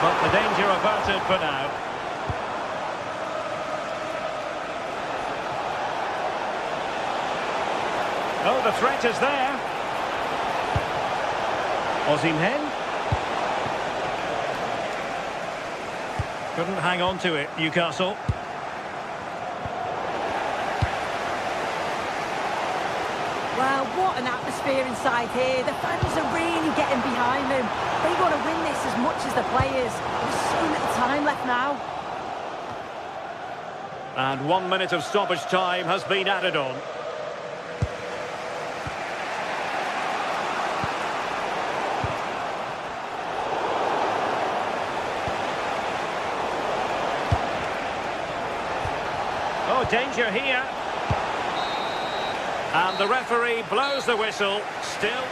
But the danger averted for now. Oh, the threat is there. Osimhen. Couldn't hang on to it, Newcastle. Well, what an atmosphere inside here. The fans are really getting behind them. They want to win this as much as the players. There's so little time left now. And 1 minute of stoppage time has been added on. Oh, danger here. And the referee blows the whistle. Still.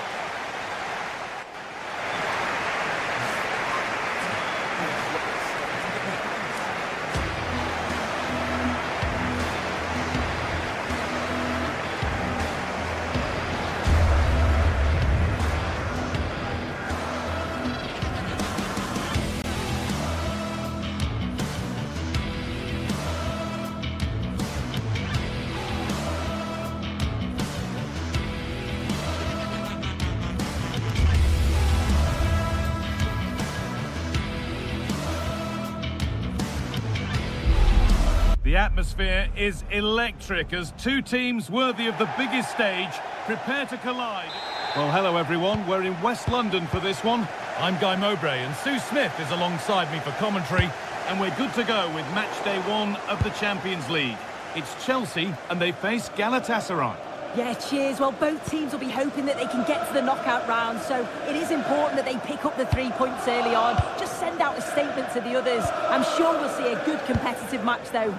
The atmosphere is electric as two teams worthy of the biggest stage prepare to collide. Well, hello everyone. We're in West London for this one. I'm Guy Mowbray and Sue Smith is alongside me for commentary. And we're good to go with match day 1 of the Champions League. It's Chelsea and they face Galatasaray. Yeah, cheers. Well, both teams will be hoping that they can get to the knockout round, so it is important that they pick up the 3 points early on. Just send out a statement to the others. I'm sure we'll see a good competitive match, though.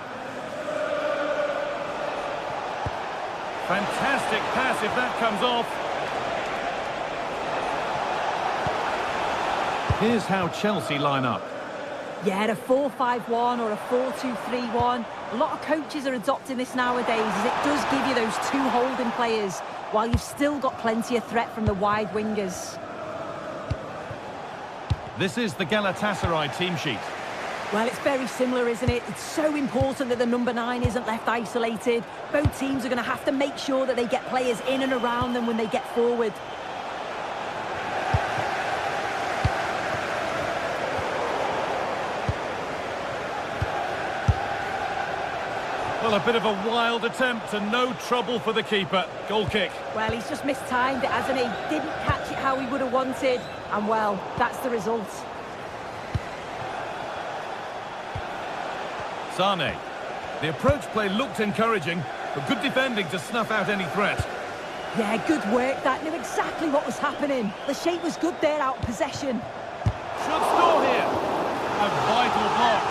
Fantastic pass if that comes off. Here's how Chelsea line up. Yeah, a 4-5-1 or a 4-2-3-1. A lot of coaches are adopting this nowadays, as it does give you those 2 holding players, while you've still got plenty of threat from the wide wingers. This is the Galatasaray team sheet. Well, it's very similar, isn't it? It's so important that the number 9 isn't left isolated. Both teams are going to have to make sure that they get players in and around them when they get forward. Well, a bit of a wild attempt and no trouble for the keeper. Goal kick. Well, he's just mistimed it, hasn't he? Didn't catch it how he would have wanted. And, well, that's the result. Sane. The approach play looked encouraging, but good defending to snuff out any threat. Yeah, good work. That knew exactly what was happening. The shape was good there out of possession. Should score here. A vital block.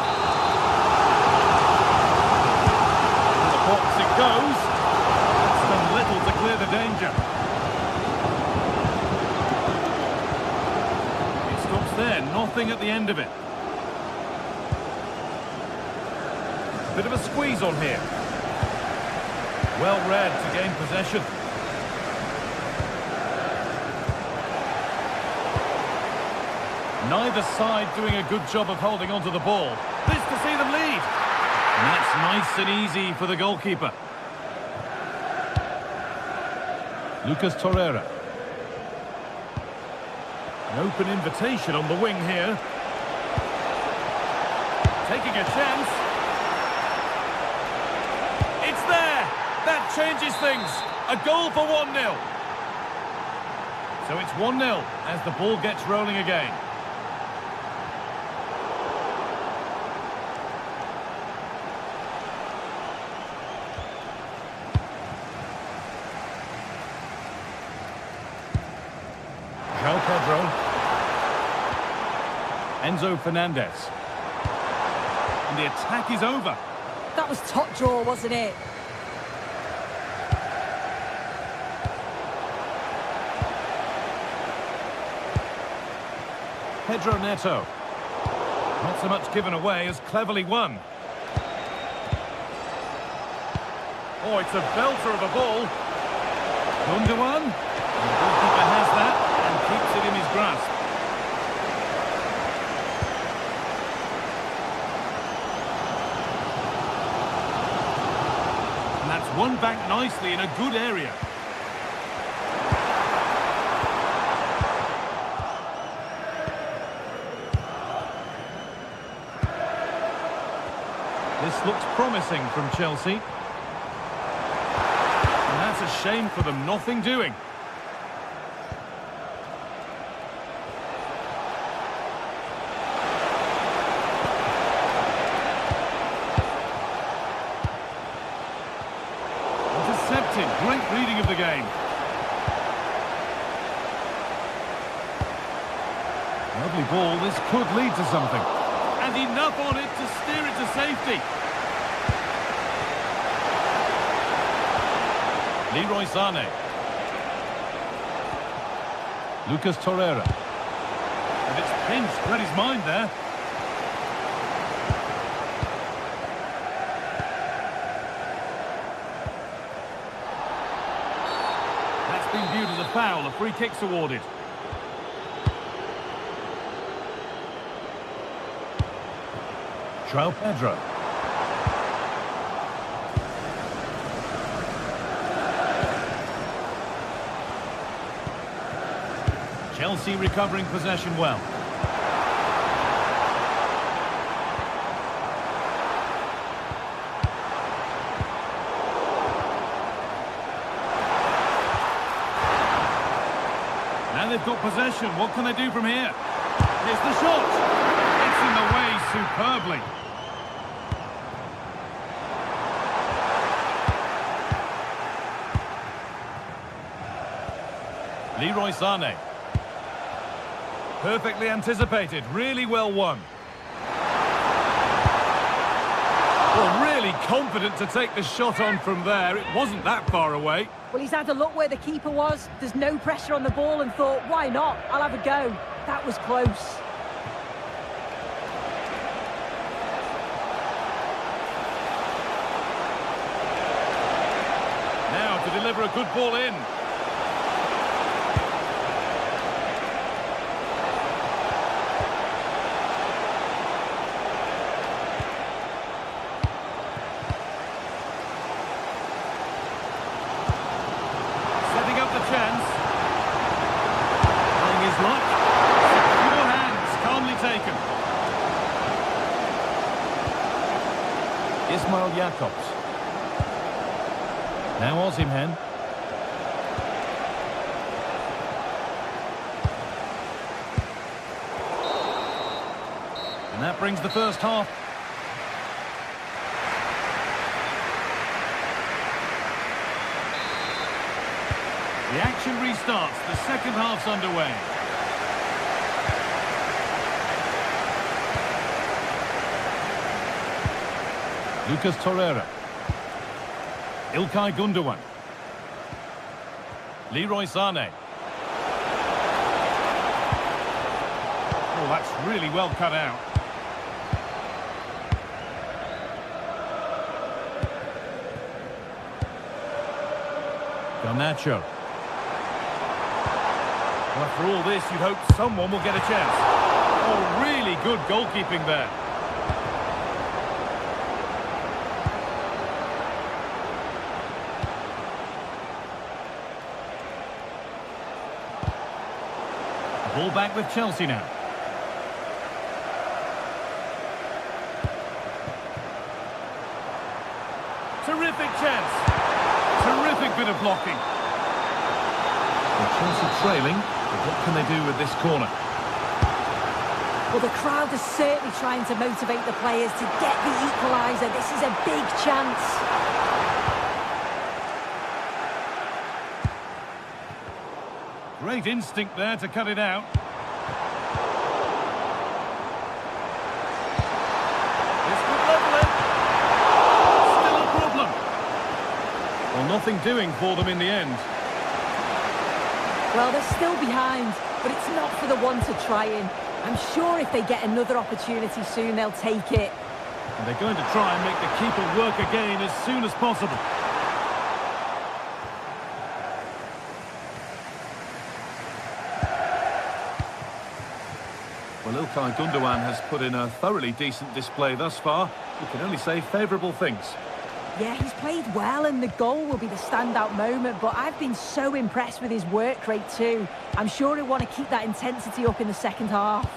Box it goes. It's done little to clear the danger. It stops there, nothing at the end of it. Bit of a squeeze on here. Well read to gain possession. Neither side doing a good job of holding onto the ball. This to see them lead. And that's nice and easy for the goalkeeper. Lucas Torreira. An open invitation on the wing here. Taking a chance. It's there! That changes things. A goal for 1-0. So it's 1-0 as the ball gets rolling again. Pedro. Enzo Fernandez. And the attack is over. That was top draw, wasn't it? Pedro Neto. Not so much given away as cleverly won. Oh, it's a belter of a ball. Gundogan. The goalkeeper has that. Keeps it in his grasp. And that's won back nicely in a good area. This looks promising from Chelsea. And that's a shame for them, nothing doing. Great reading of the game. Lovely ball, this could lead to something. And enough on it to steer it to safety. Leroy Sane. Lucas Torreira. And it's pinched, read his mind there. Been viewed as a foul, a free kick's awarded. João Pedro. Chelsea recovering possession well. Now they've got possession. What can they do from here? Here's the shot. It's gets in the way superbly. Leroy Sané. Perfectly anticipated, really well won. Well, really confident to take the shot on from there. It wasn't that far away. Well, he's had a look where the keeper was. There's no pressure on the ball and thought, why not? I'll have a go. That was close. Now to deliver a good ball in. Chance. Trying his luck. Secure hands, calmly taken. Ismail Jakobs. Now Osimhen. And that brings the first half. The action restarts. The second half's underway. Lucas Torreira. Ilkay Gundogan. Leroy Sané. Oh, that's really well cut out. Garnacho. Well, after all this, you'd hope someone will get a chance. Oh, really good goalkeeping there. Ball back with Chelsea now. Terrific chance. Terrific bit of blocking. Well, Chelsea trailing. But what can they do with this corner? Well, the crowd is certainly trying to motivate the players to get the equaliser. This is a big chance. Great instinct there to cut it out. This could level it. Still a problem. Well, nothing doing for them in the end. Well, they're still behind, but it's not for the want of trying. I'm sure if they get another opportunity soon, they'll take it. And they're going to try and make the keeper work again as soon as possible. Well, Ilkay Gundogan has put in a thoroughly decent display thus far. We can only say favourable things. Yeah, he's played well and the goal will be the standout moment, but I've been so impressed with his work rate too. I'm sure he'll want to keep that intensity up in the second half.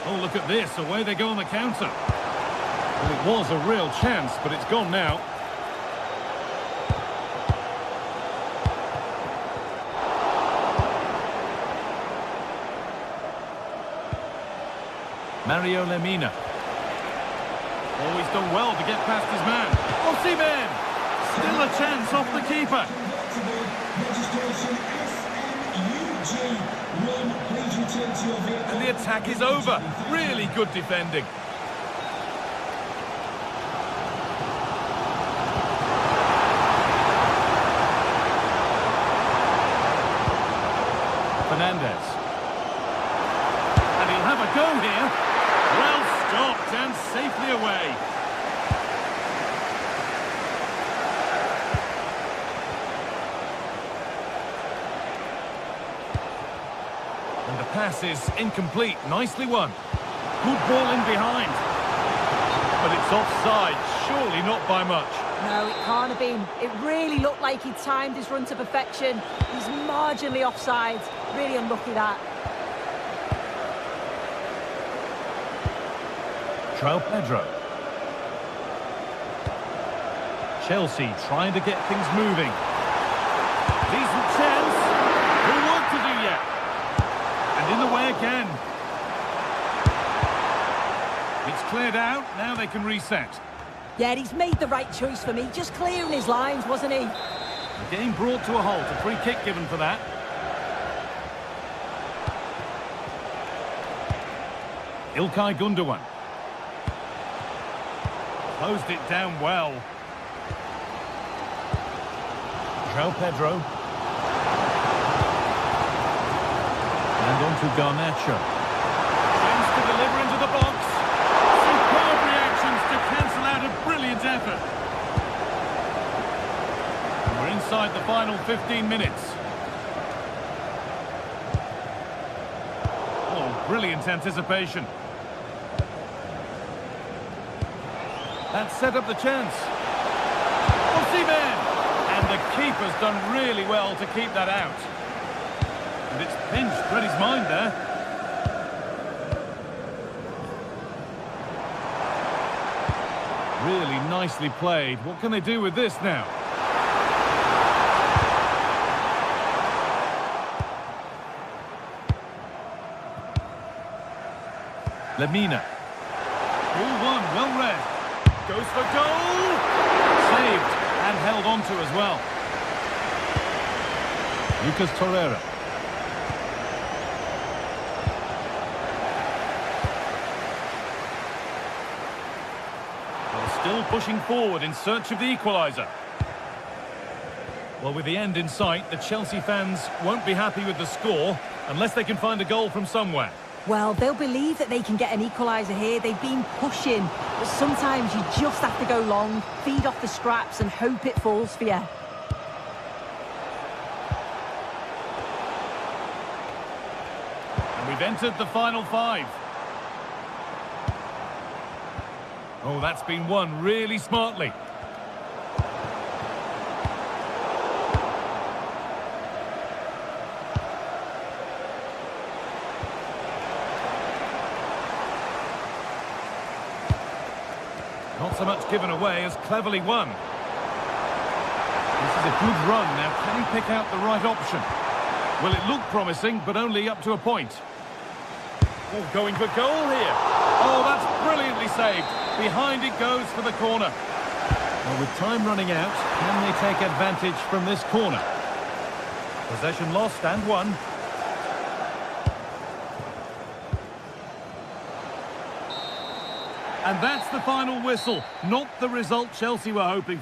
Oh, look at this. Away they go on the counter. Well, it was a real chance, but it's gone now. Mario Lemina. Oh, he's done well to get past his man. Osimhen! Still a chance off the keeper. And the attack is over. Really good defending. Fernandez. And he'll have a go here. Well stopped and safely away. And the pass is incomplete. Nicely won. Good ball in behind. But it's offside. Surely not by much. No, it can't have been. It really looked like he timed his run to perfection. He's marginally offside. Really unlucky that. Pedro. Chelsea trying to get things moving. Decent chance. More work to do yet. And in the way again. cleared out, now they can reset. Yeah, he's made the right choice for me. Just clearing his lines, wasn't he? The game brought to a halt, a free kick given for that. İlkay Gundogan. Closed it down well. João Pedro. And on to Garnacho. Aims to deliver into the box. Superb reactions to cancel out a brilliant effort. And we're inside the final 15 minutes. Oh, brilliant anticipation. That set up the chance. Osimhen! And the keeper's done really well to keep that out. And it's pinched Reddy's mind there. Really nicely played. What can they do with this now? Lemina. Ball one, well read. Goes for goal! Saved and held on to as well. Lucas Torreira. Well, still pushing forward in search of the equaliser. Well, with the end in sight, the Chelsea fans won't be happy with the score unless they can find a goal from somewhere. Well, they'll believe that they can get an equaliser here. They've been pushing, but sometimes you just have to go long, feed off the scraps and hope it falls for you. And we've entered the final 5. Oh, that's been won really smartly. Not so much given away as cleverly won. This is a good run. Now, can he pick out the right option? Well, it looked promising, but only up to a point. Oh, going for goal here. Oh, that's brilliantly saved. Behind it goes for the corner. Well, with time running out, can they take advantage from this corner? Possession lost and won. And that's the final whistle, not the result Chelsea were hoping.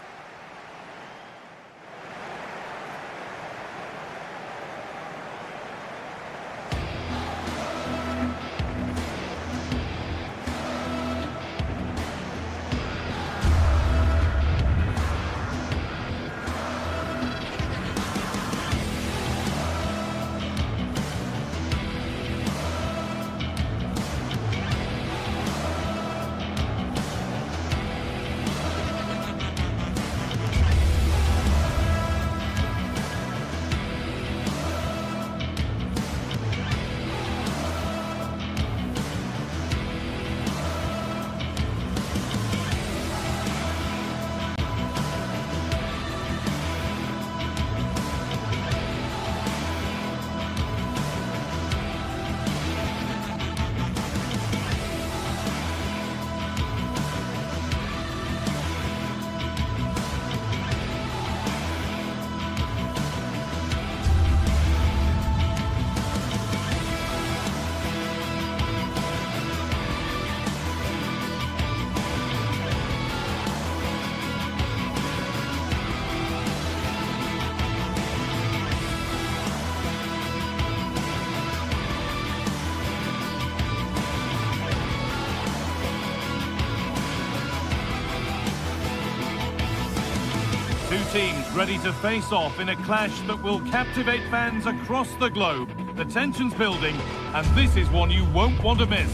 Two teams ready to face off in a clash that will captivate fans across the globe. The tension's building, and this is one you won't want to miss.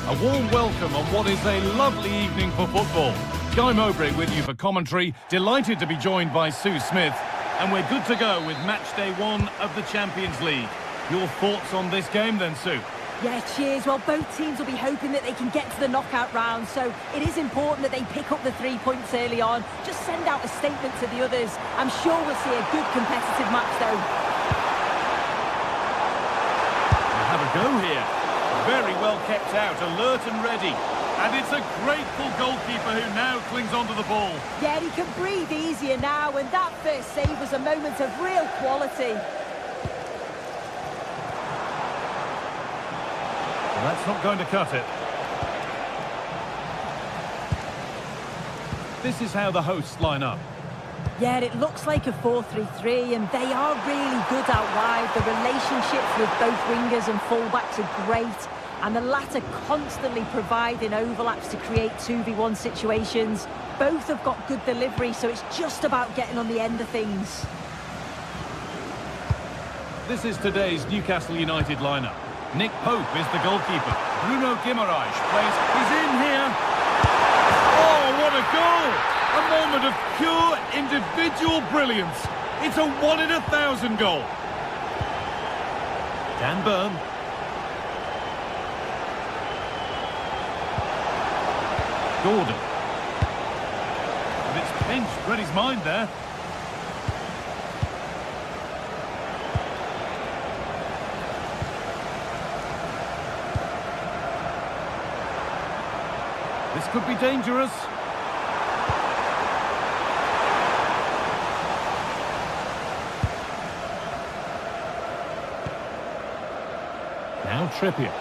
A warm welcome on what is a lovely evening for football. Guy Mowbray with you for commentary. Delighted to be joined by Sue Smith. And we're good to go with match day 1 of the Champions League. Your thoughts on this game then, Sue? Yeah, cheers. Well, both teams will be hoping that they can get to the knockout round, so it is important that they pick up the 3 points early on. Just send out a statement to the others. I'm sure we'll see a good competitive match, though. We'll have a go here. Very well kept out, alert and ready. And it's a grateful goalkeeper who now clings onto the ball. Yeah, he can breathe easier now, and that first save was a moment of real quality. Well, that's not going to cut it. This is how the hosts line up. Yeah, it looks like a 4-3-3, and they are really good out wide. The relationships with both wingers and fullbacks are great, and the latter constantly providing overlaps to create 2v1 situations. Both have got good delivery, so it's just about getting on the end of things. This is today's Newcastle United lineup. Nick Pope is the goalkeeper. Bruno Guimaraes plays. He's in here. Oh, what a goal! A moment of pure individual brilliance. It's a 1 in 1,000 goal. Dan Burn. Gordon. And it's pinched, read his mind there. This could be dangerous. Now Trippier.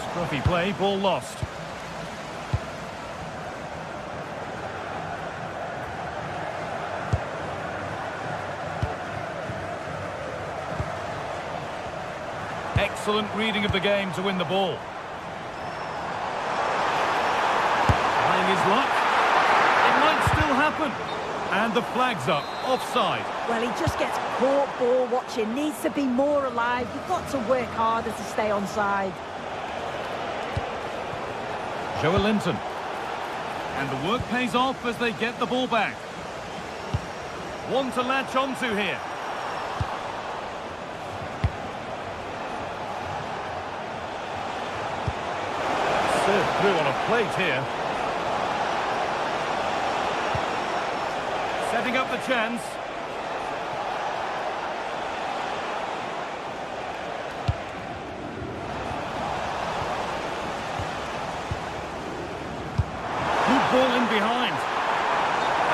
Scruffy play, ball lost. Excellent reading of the game to win the ball. Trying his luck. It might still happen. And the flag's up. Offside. Well, he just gets caught ball watching. Needs to be more alive. You've got to work harder to stay onside. Joe Linton. And the work pays off as they get the ball back. One to latch onto here. Served through on a plate here. Setting up the chance. Good ball in behind.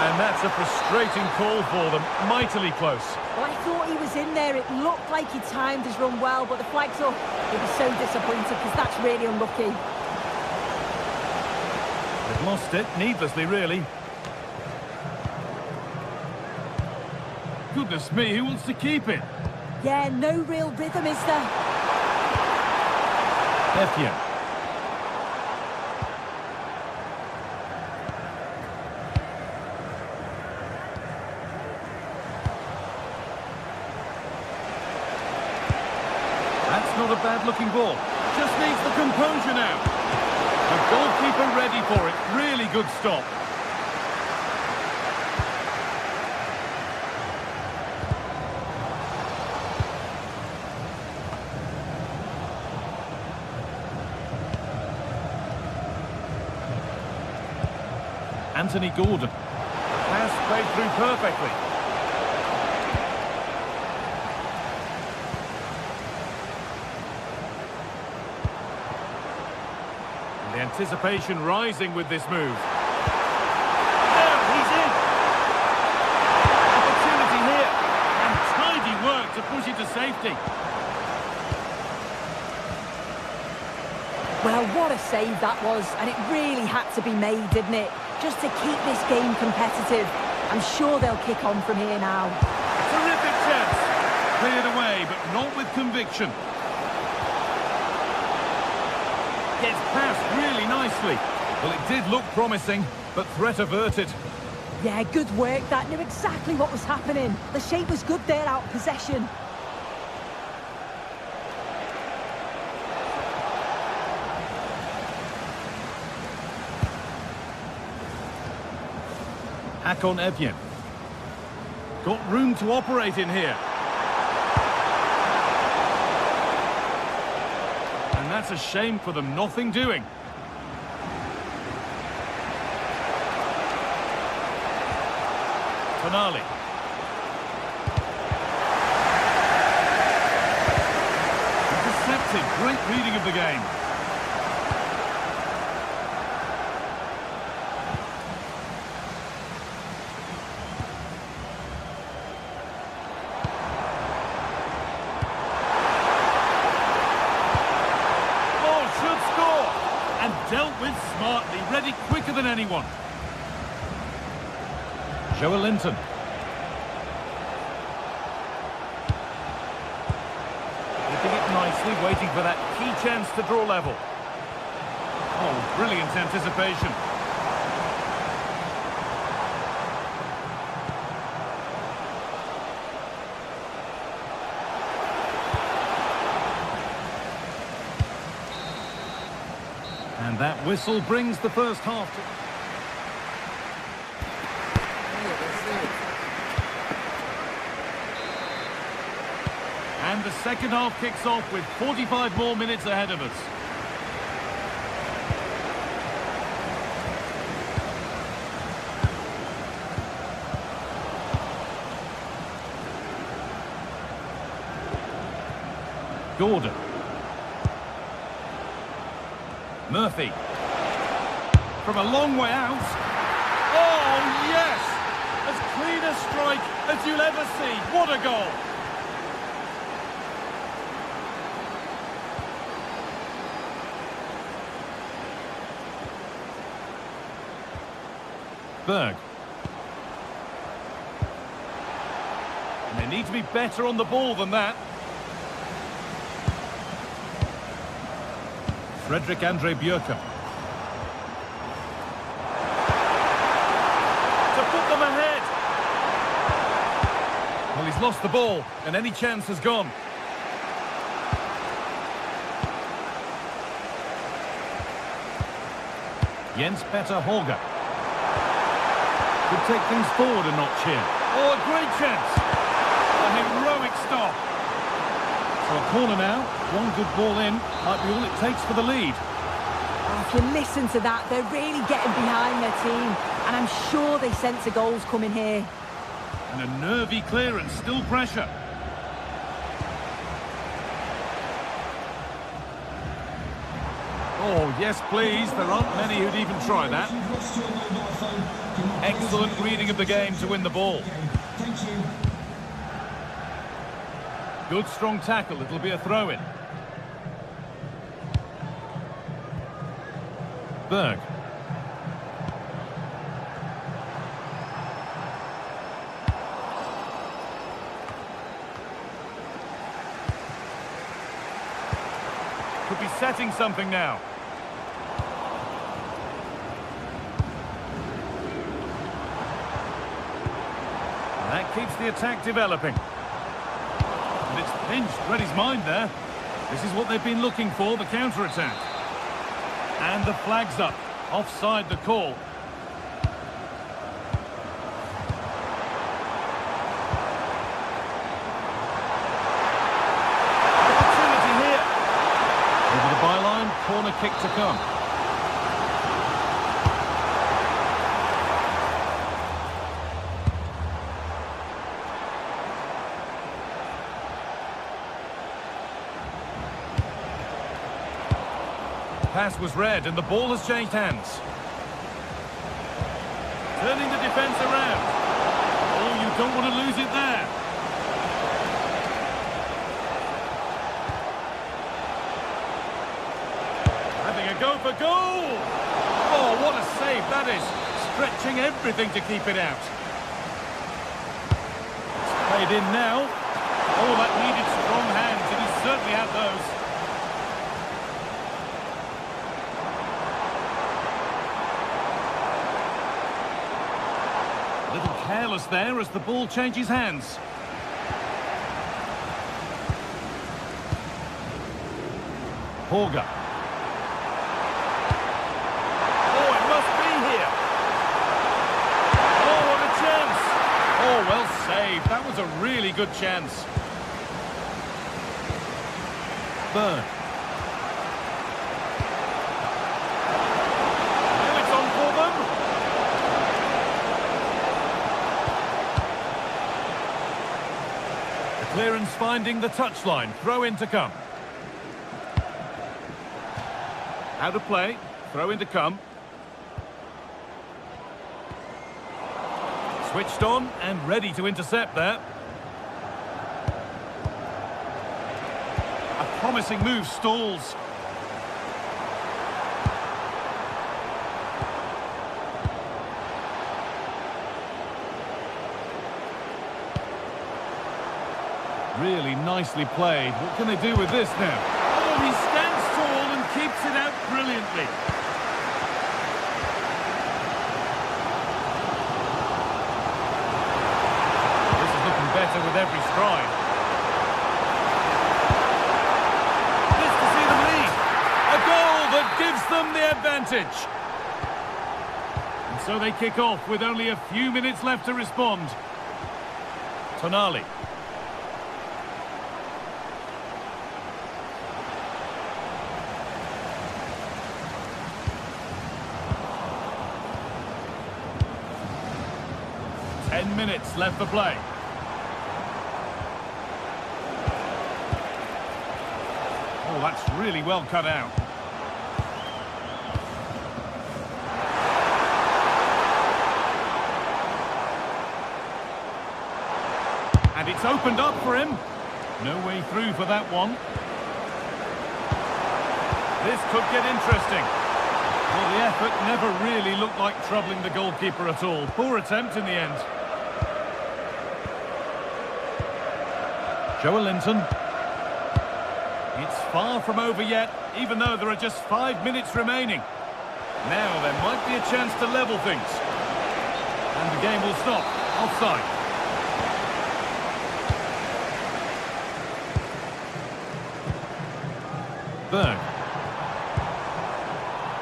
And that's a frustrating call for them. Mightily close. Well, I thought he was in there. It looked like he timed his run well, but the flag's up. He'll be so disappointed because that's really unlucky. They've lost it, needlessly, really. Goodness me, who wants to keep it? Yeah, no real rhythm, is there? Effian. That's not a bad-looking ball. Just needs the composure now. The goalkeeper ready for it. Really good stop. Anthony Gordon. Pass played through perfectly. And the anticipation rising with this move. There, he's in. Opportunity here. And tidy work to push it to safety. Well, what a save that was, and it really had to be made, didn't it? Just to keep this game competitive. I'm sure they'll kick on from here now. Terrific chance. Cleared away, but not with conviction. Gets past really nicely. Well, it did look promising, but threat averted. Yeah, good work. That knew exactly what was happening. The shape was good there, out of possession. Hack on Effian. Got room to operate in here. And that's a shame for them, nothing doing. Finale. Intercepted, great reading of the game. Dealt with smartly, ready quicker than anyone. Joe Linton. Lifting it nicely, waiting for that key chance to draw level. Oh, brilliant anticipation. And that whistle brings the first half to... And the second half kicks off with 45 more minutes ahead of us. Gordon. Murphy. From a long way out. Oh, yes! As clean a strike as you'll ever see. What a goal! Berg. And they need to be better on the ball than that. Frederick Andre Bjørkum. To put them ahead. Well, he's lost the ball, and any chance has gone. Jens Petter Holger. Could take things forward a notch here. Oh, a great chance. A heroic stop. So a corner now, one good ball in, might be all it takes for the lead. Oh, if you listen to that, they're really getting behind their team, and I'm sure they sense a goal's coming here. And a nervy clearance, still pressure. Oh, yes, please. There aren't many who'd even try that. Excellent reading of the game to win the ball. Thank you. Good strong tackle, it'll be a throw-in. Berg. Could be setting something now. And that keeps the attack developing. And it's pinched, read his mind there. This is what they've been looking for, the counter-attack. And the flag's up. Offside the call. Opportunity here. Over the byline, corner kick to come. Pass was read and the ball has changed hands. Turning the defence around. Oh, you don't want to lose it there. Having a go for goal. Oh, what a save that is. Stretching everything to keep it out. It's played in now. Oh, that needed strong hands and he certainly had those. Careless there as the ball changes hands. Holger. Oh, it must be here. Oh, what a chance. Oh, well saved. was a really good chance. Burn. Now it's on for them. The clearance finding the touchline. Throw in to come. How to play. Throw in to come. Switched on and ready to intercept there. A promising move stalls. Really nicely played. What can they do with this now? Oh, he stands tall and keeps it out brilliantly. This is looking better with every stride. This to see them lead. A goal that gives them the advantage. And so they kick off with only a few minutes left to respond. Tonali. Minutes left for play. Oh, that's really well cut out. And it's opened up for him. No way through for that one. This could get interesting. Well, the effort never really looked like troubling the goalkeeper at all. Poor attempt in the end. Joelinton. It's far from over yet, even though there are just 5 minutes remaining. Now there might be a chance to level things. And the game will stop. Offside. Berg.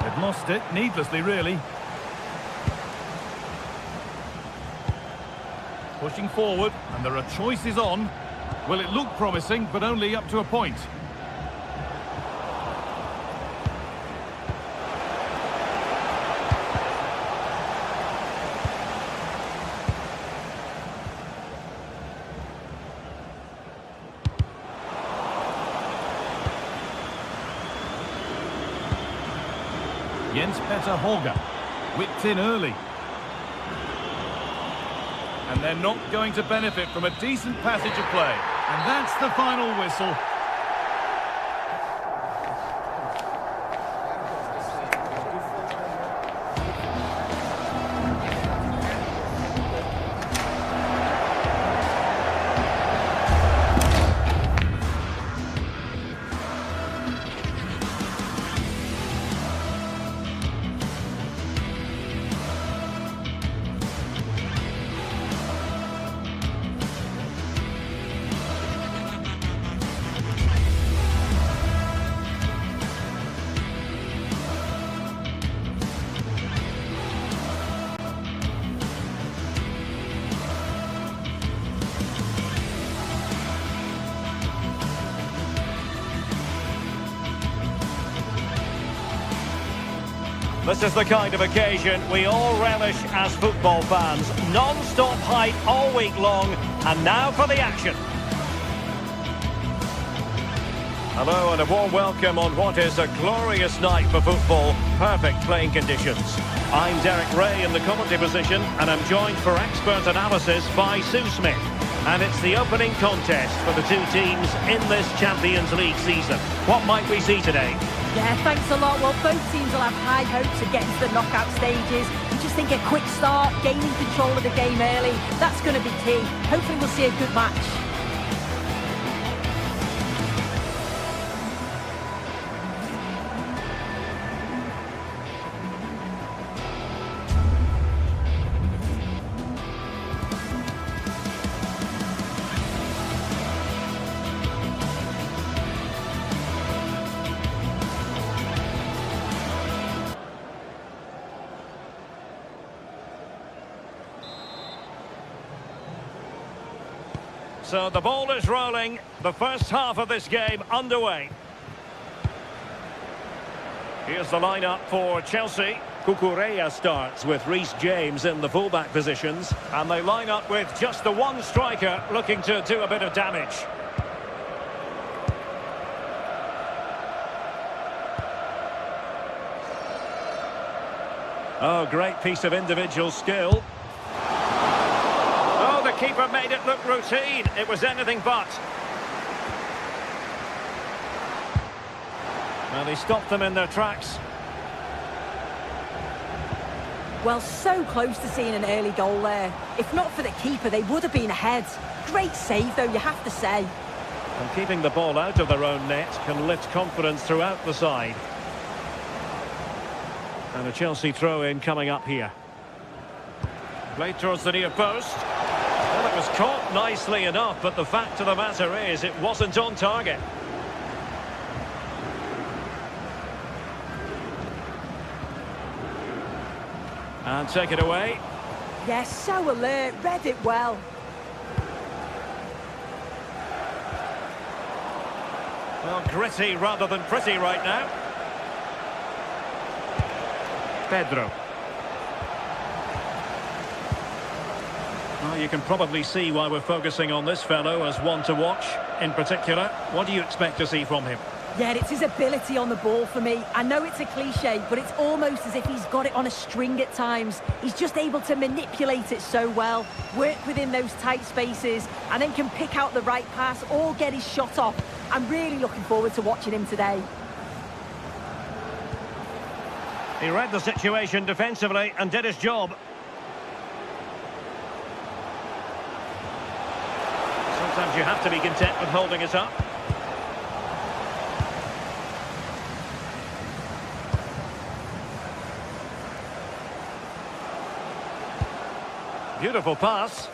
They've lost it, needlessly really. Pushing forward, and there are choices on. Well, it looked promising, but only up to a point. Jens-Peter Holger, whipped in early. And they're not going to benefit from a decent passage of play. And that's the final whistle. This is the kind of occasion we all relish as football fans. Non-stop hype all week long, and now for the action. Hello and a warm welcome on what is a glorious night for football. Perfect playing conditions. I'm Derek Ray in the commentary position, and I'm joined for expert analysis by Sue Smith. And it's the opening contest for the two teams in this Champions League season. What might we see today? Yeah, thanks a lot. Well, both teams will have high hopes of getting to the knockout stages. You just think a quick start, gaining control of the game early, that's going to be key. Hopefully we'll see a good match. So the ball is rolling. The first half of this game underway. Here's the lineup for Chelsea. Cucurella starts with Reece James in the fullback positions. And they line up with just the one striker looking to do a bit of damage. Oh, great piece of individual skill. Oh, the keeper made it look routine. It was anything but. Well, he stopped them in their tracks. Well, so close to seeing an early goal there. If not for the keeper, they would have been ahead. Great save, though, you have to say. And keeping the ball out of their own net can lift confidence throughout the side. And a Chelsea throw-in coming up here. Played towards the near post. Well, it was caught nicely enough, but the fact of the matter is it wasn't on target. And take it away. Yes, so alert, read it well. Well, gritty rather than pretty right now. Pedro. Well, you can probably see why we're focusing on this fellow as one to watch. In particular, what do you expect to see from him? Yeah, it's his ability on the ball for me. I know it's a cliche, but it's almost as if he's got it on a string at times. He's just able to manipulate it so well, work within those tight spaces, and then can pick out the right pass or get his shot off. I'm really looking forward to watching him today. He read the situation defensively and did his job. Sometimes you have to be content with holding it up. Beautiful pass.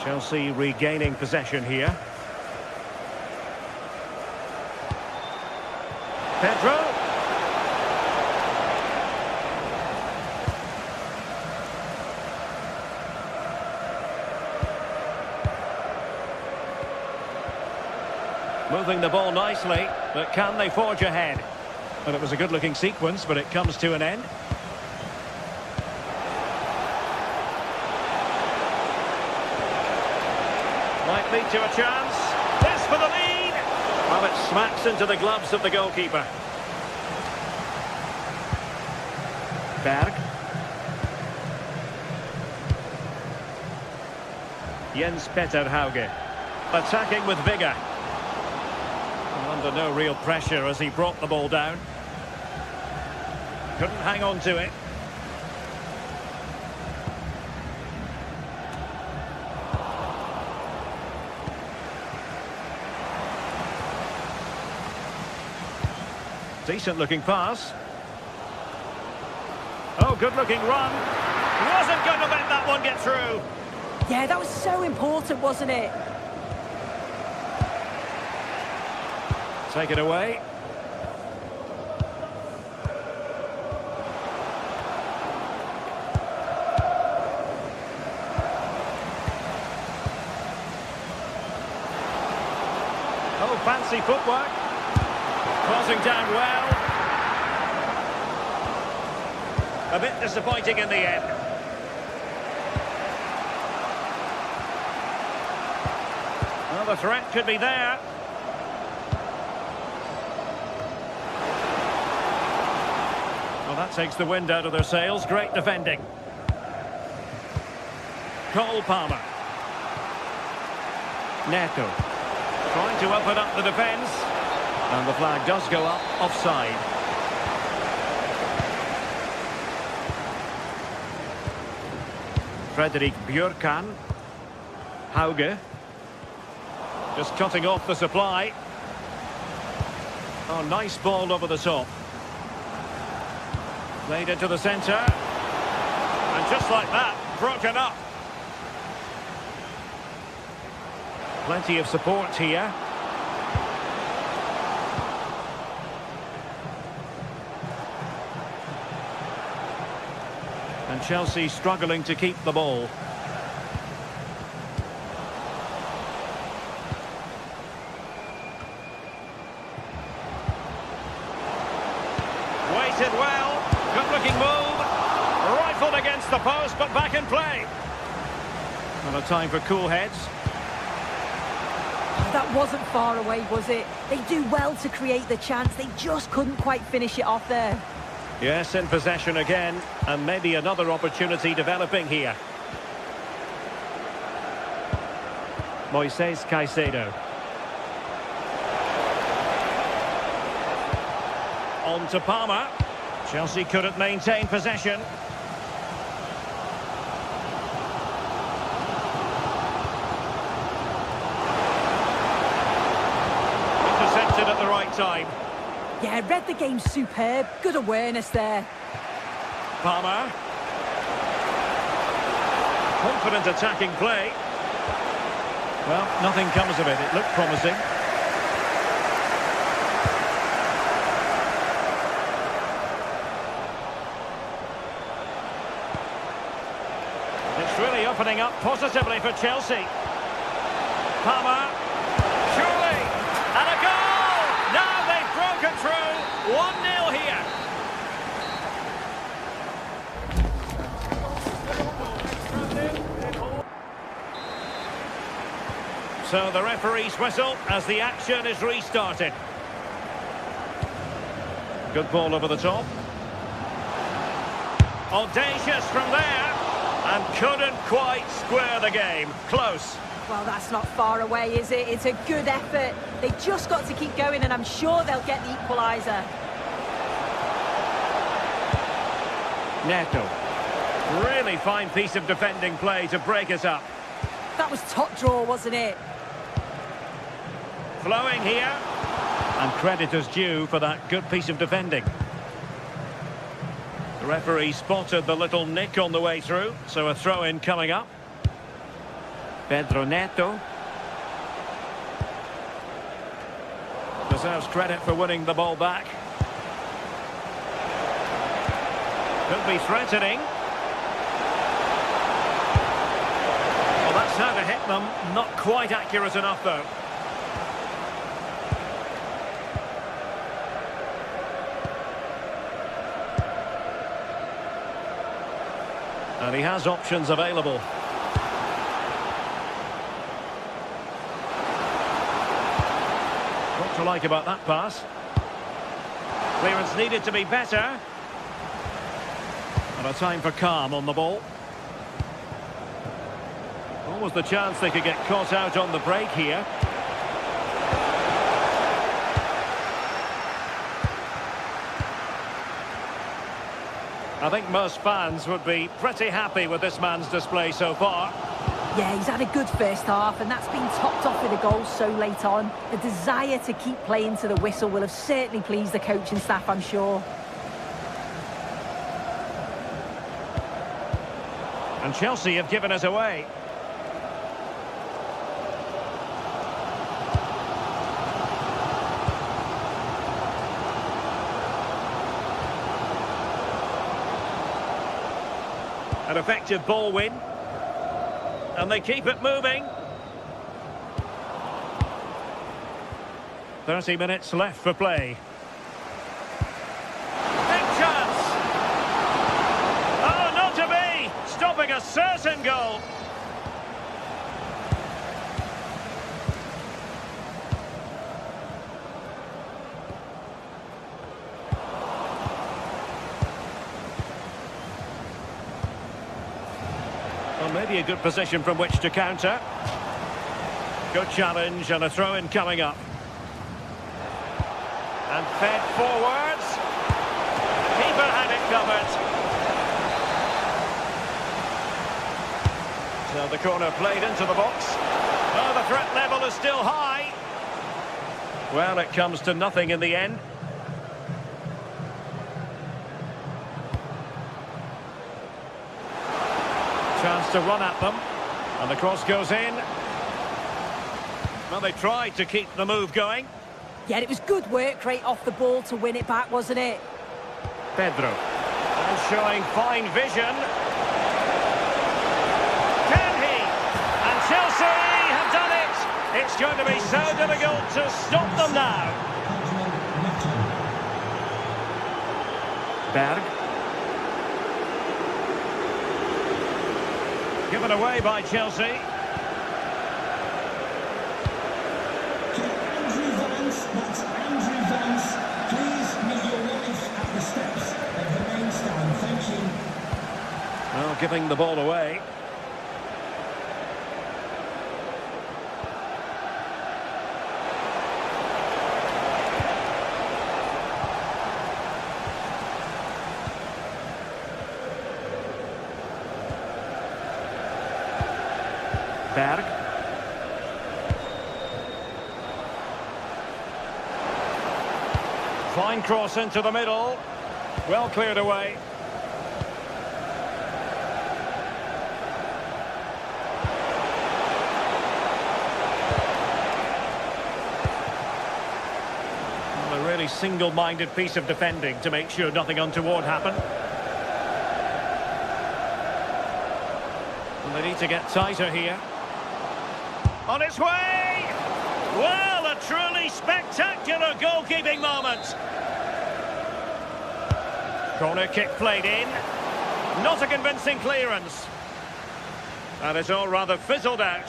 Chelsea regaining possession here. Pedro. Moving the ball nicely, but can they forge ahead? Well, it was a good-looking sequence, but it comes to an end. Might lead to a chance. This for the lead. Well, it smacks into the gloves of the goalkeeper. Berg. Jens Peter Hauge. Attacking with vigour. Under no real pressure as he brought the ball down. Couldn't hang on to it. Decent looking pass. Oh, good looking run. Wasn't going to let that one get through. Yeah, that was so important, wasn't it? Take it away. Oh, fancy footwork. Crossing down well. A bit disappointing in the end. Well, the threat could be there. Well, that takes the wind out of their sails. Great defending. Cole Palmer. Neto. Trying to open up the defence. And the flag does go up, offside. Frederik Björkan. Hauge. Just cutting off the supply. Oh, nice ball over the top. Played into the centre. And just like that, broken up. Plenty of support here. And Chelsea struggling to keep the ball. deflected well. Good-looking move. Rifled against the post, but back in play. And a time for cool heads. That wasn't far away, was it? They do well to create the chance. They just couldn't quite finish it off there. Yes, in possession again. And maybe another opportunity developing here. Moises Caicedo. On to Palmer. Chelsea couldn't maintain possession. Intercepted at the right time. Yeah, read the game superb. Good awareness there. Palmer. Confident attacking play. Well, nothing comes of it. It looked promising. It's really opening up positively for Chelsea. Palmer. Surely. And a goal! Now they've broken through. 1-0 here. So the referee's whistle as the action is restarted. Good ball over the top. Audacious from there. And couldn't quite square the game. Close. Well, that's not far away, is it? It's a good effort. They've just got to keep going, and I'm sure they'll get the equaliser. Neto. Really fine piece of defending play to break us up. That was top draw, wasn't it? Flowing here. And credit is due for that good piece of defending. The referee spotted the little nick on the way through, so a throw-in coming up. Pedro Neto. Deserves credit for winning the ball back. Could be threatening. Well, that's how to hit them. Not quite accurate enough, though. And he has options available. What to like about that pass? Clearance needed to be better. And a time for calm on the ball. Almost the chance they could get caught out on the break here. I think most fans would be pretty happy with this man's display so far. Yeah, he's had a good first half, and that's been topped off with a goal so late on. The desire to keep playing to the whistle will have certainly pleased the coaching staff, I'm sure. And Chelsea have given us away. An effective ball win. And they keep it moving. 30 minutes left for play. Big chance! Oh, not to be! Stopping a certain goal. Well, maybe a good position from which to counter. Good challenge and a throw-in coming up. And fed forwards. Keeper had it covered. So the corner played into the box. Oh, the threat level is still high. Well, it comes to nothing in the end. Chance to run at them. And the cross goes in. Well, they tried to keep the move going. Yeah, it was good work right off the ball to win it back, wasn't it? Pedro. And showing fine vision. Can he? And Chelsea have done it! It's going to be so difficult to stop them now. Berg. Given away by Chelsea. Andrew Vance, that's Andrew Vance. Please meet your wife at the steps of the main stand. Thank you. Well, giving the ball away. Berg. Fine cross into the middle. Well cleared away. Well, a really single-minded piece of defending to make sure nothing untoward happened. And they need to get tighter here. On its way! Well, a truly spectacular goalkeeping moment. Corner kick played in. Not a convincing clearance. And it's all rather fizzled out.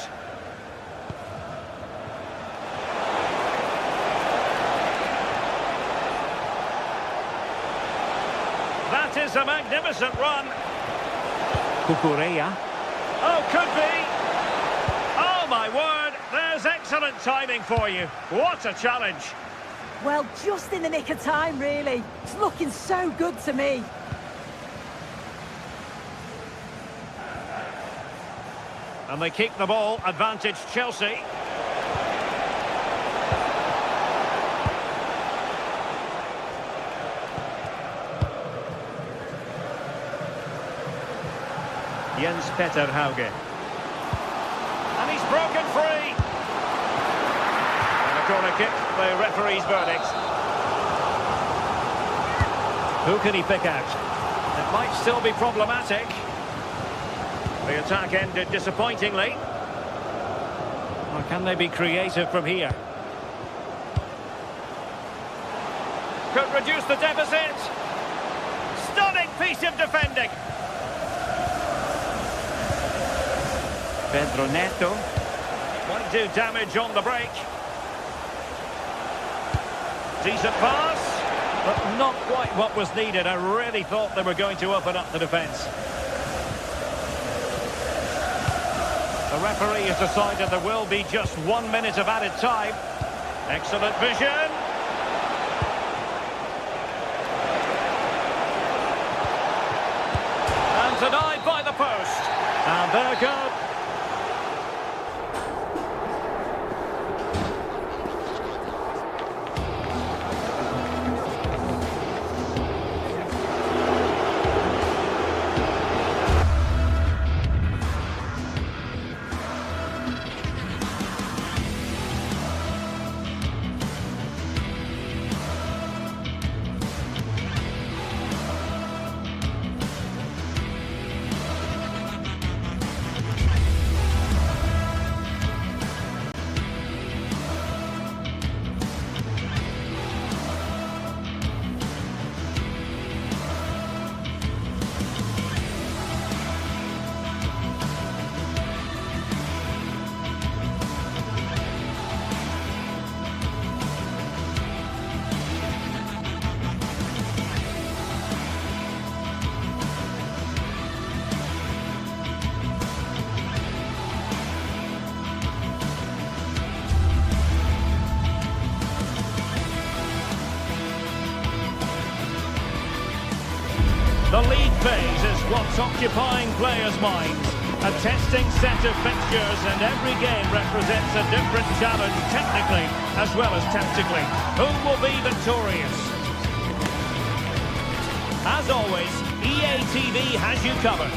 That is a magnificent run. Cucurella. Oh, could be. Oh, my word. There's excellent timing for you. What a challenge. Well, just in the nick of time, really. It's looking so good to me. And they keep the ball. Advantage Chelsea. Jens Peter Hauge. And he's broken free. And a corner kick, the referee's verdict. Who can he pick out? It might still be problematic. The attack ended disappointingly. Or can they be creative from here? Could reduce the deficit. Stunning piece of defending. Pedro Neto might do damage on the break. Decent pass, but not quite what was needed. I really thought they were going to open up the defence. The referee has decided there will be just 1 minute of added time. Excellent vision. And denied by the post. And there goes. The league phase is what's occupying players' minds. A testing set of fixtures, and every game represents a different challenge technically as well as tactically. Who will be victorious? As always, EA TV has you covered.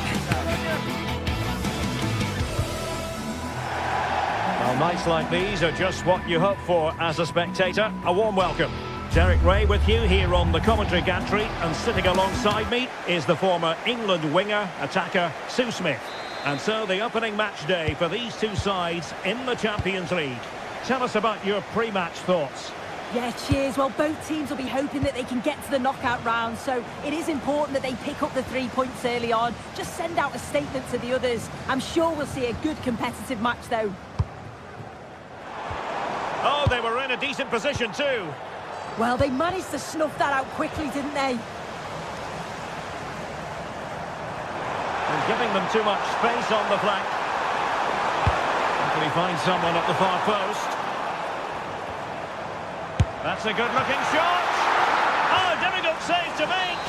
Well, nights like these are just what you hope for as a spectator. A warm welcome. Derek Ray with you here on the commentary gantry, and sitting alongside me is the former England winger, attacker, Sue Smith. And so the opening match day for these two sides in the Champions League. Tell us about your pre-match thoughts. Yeah, cheers. Well, both teams will be hoping that they can get to the knockout round, so it is important that they pick up the 3 points early on. Just send out a statement to the others. I'm sure we'll see a good competitive match, though. Oh, they were in a decent position too. Well, they managed to snuff that out quickly, didn't they? And giving them too much space on the flank. Can he find someone at the far post? That's a good-looking shot. Oh, difficult save to make.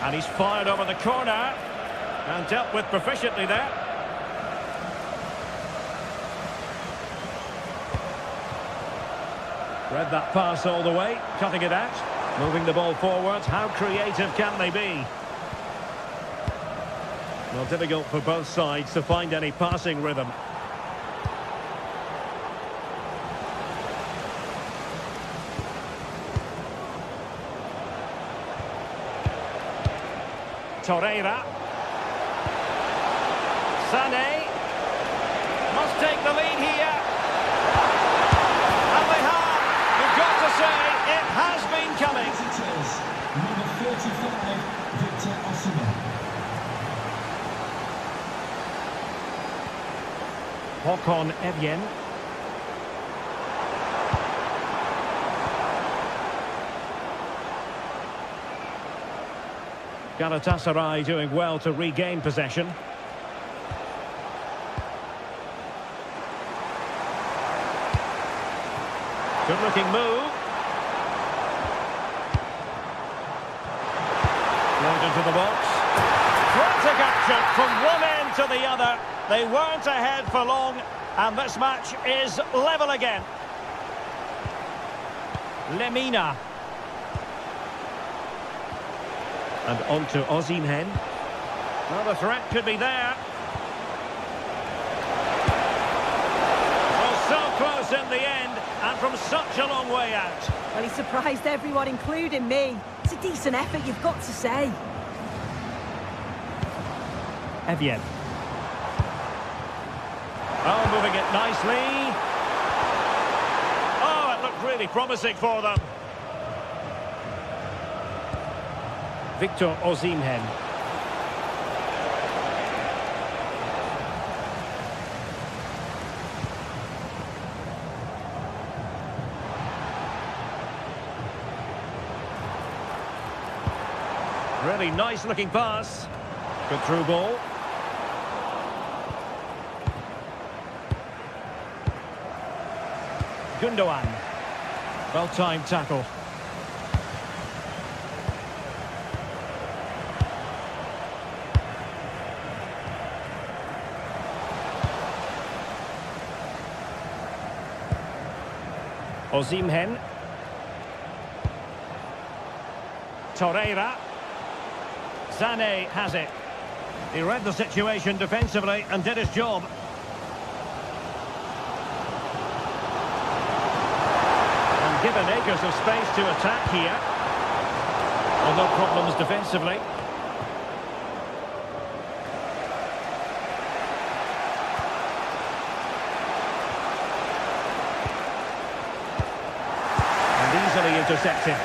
And he's fired over the corner and dealt with proficiently there. Read that pass all the way, cutting it out, moving the ball forwards. How creative can they be? Well, difficult for both sides to find any passing rhythm. Torreira. Sané. Must take the lead here. And they have. You've got to say, it has been coming. Visitors, number 35, Victor Osimhen. Håkon Evjen. Galatasaray doing well to regain possession. Good-looking move. Right into the box. Frantic action from one end to the other. They weren't ahead for long, and this match is level again. Lemina. And on to Osimhen. Well, the threat could be there. Well, so close in the end, and from such a long way out. Well, he surprised everyone, including me. It's a decent effort, you've got to say. Evjen. Oh, moving it nicely. Oh, it looked really promising for them. Victor Osimhen. Really nice looking pass. Good through ball. Gundogan. Well-timed tackle. Osimhen. Torreira. Sané has it. He read the situation defensively and did his job. And given acres of space to attack here. Well, no problems defensively. Easily intercepted.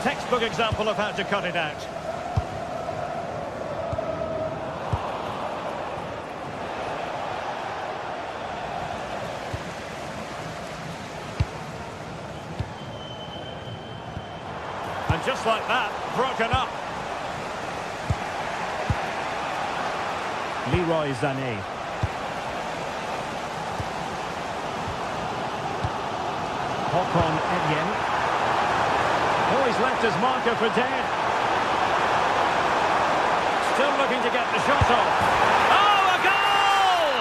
Textbook example of how to cut it out. And just like that, broken up. Leroy Sané. Håkon Evjen. Oh, he's left his marker for dead. Still looking to get the shot off. Oh, a goal!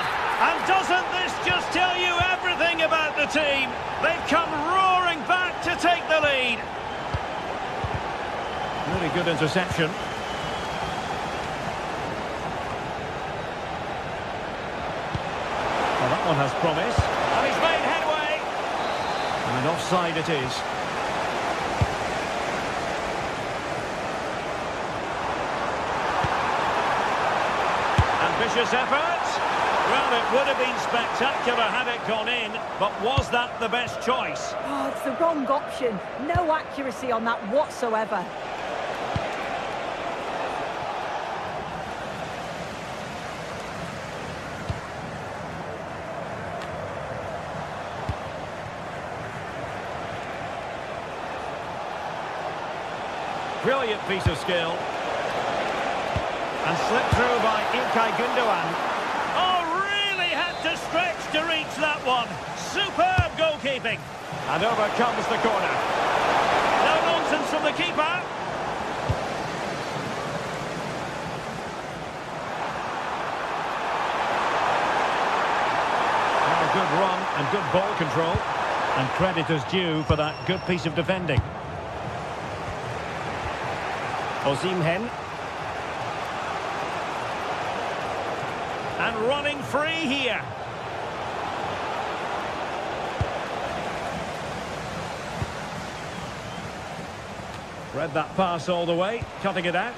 And doesn't this just tell you everything about the team? They've come roaring back to take the lead. Really good interception. Well, that one has promise. And he's made headway. And offside it is. Vicious effort. Well, it would have been spectacular had it gone in, but was that the best choice? Oh, it's the wrong option. No accuracy on that whatsoever. Brilliant piece of skill. And slipped through by Ilkay Gundogan. Oh, really had to stretch to reach that one. Superb goalkeeping. And over comes the corner. No nonsense from the keeper. A good run and good ball control. And credit is due for that good piece of defending. Osimhen. And running free here. Read that pass all the way, cutting it out.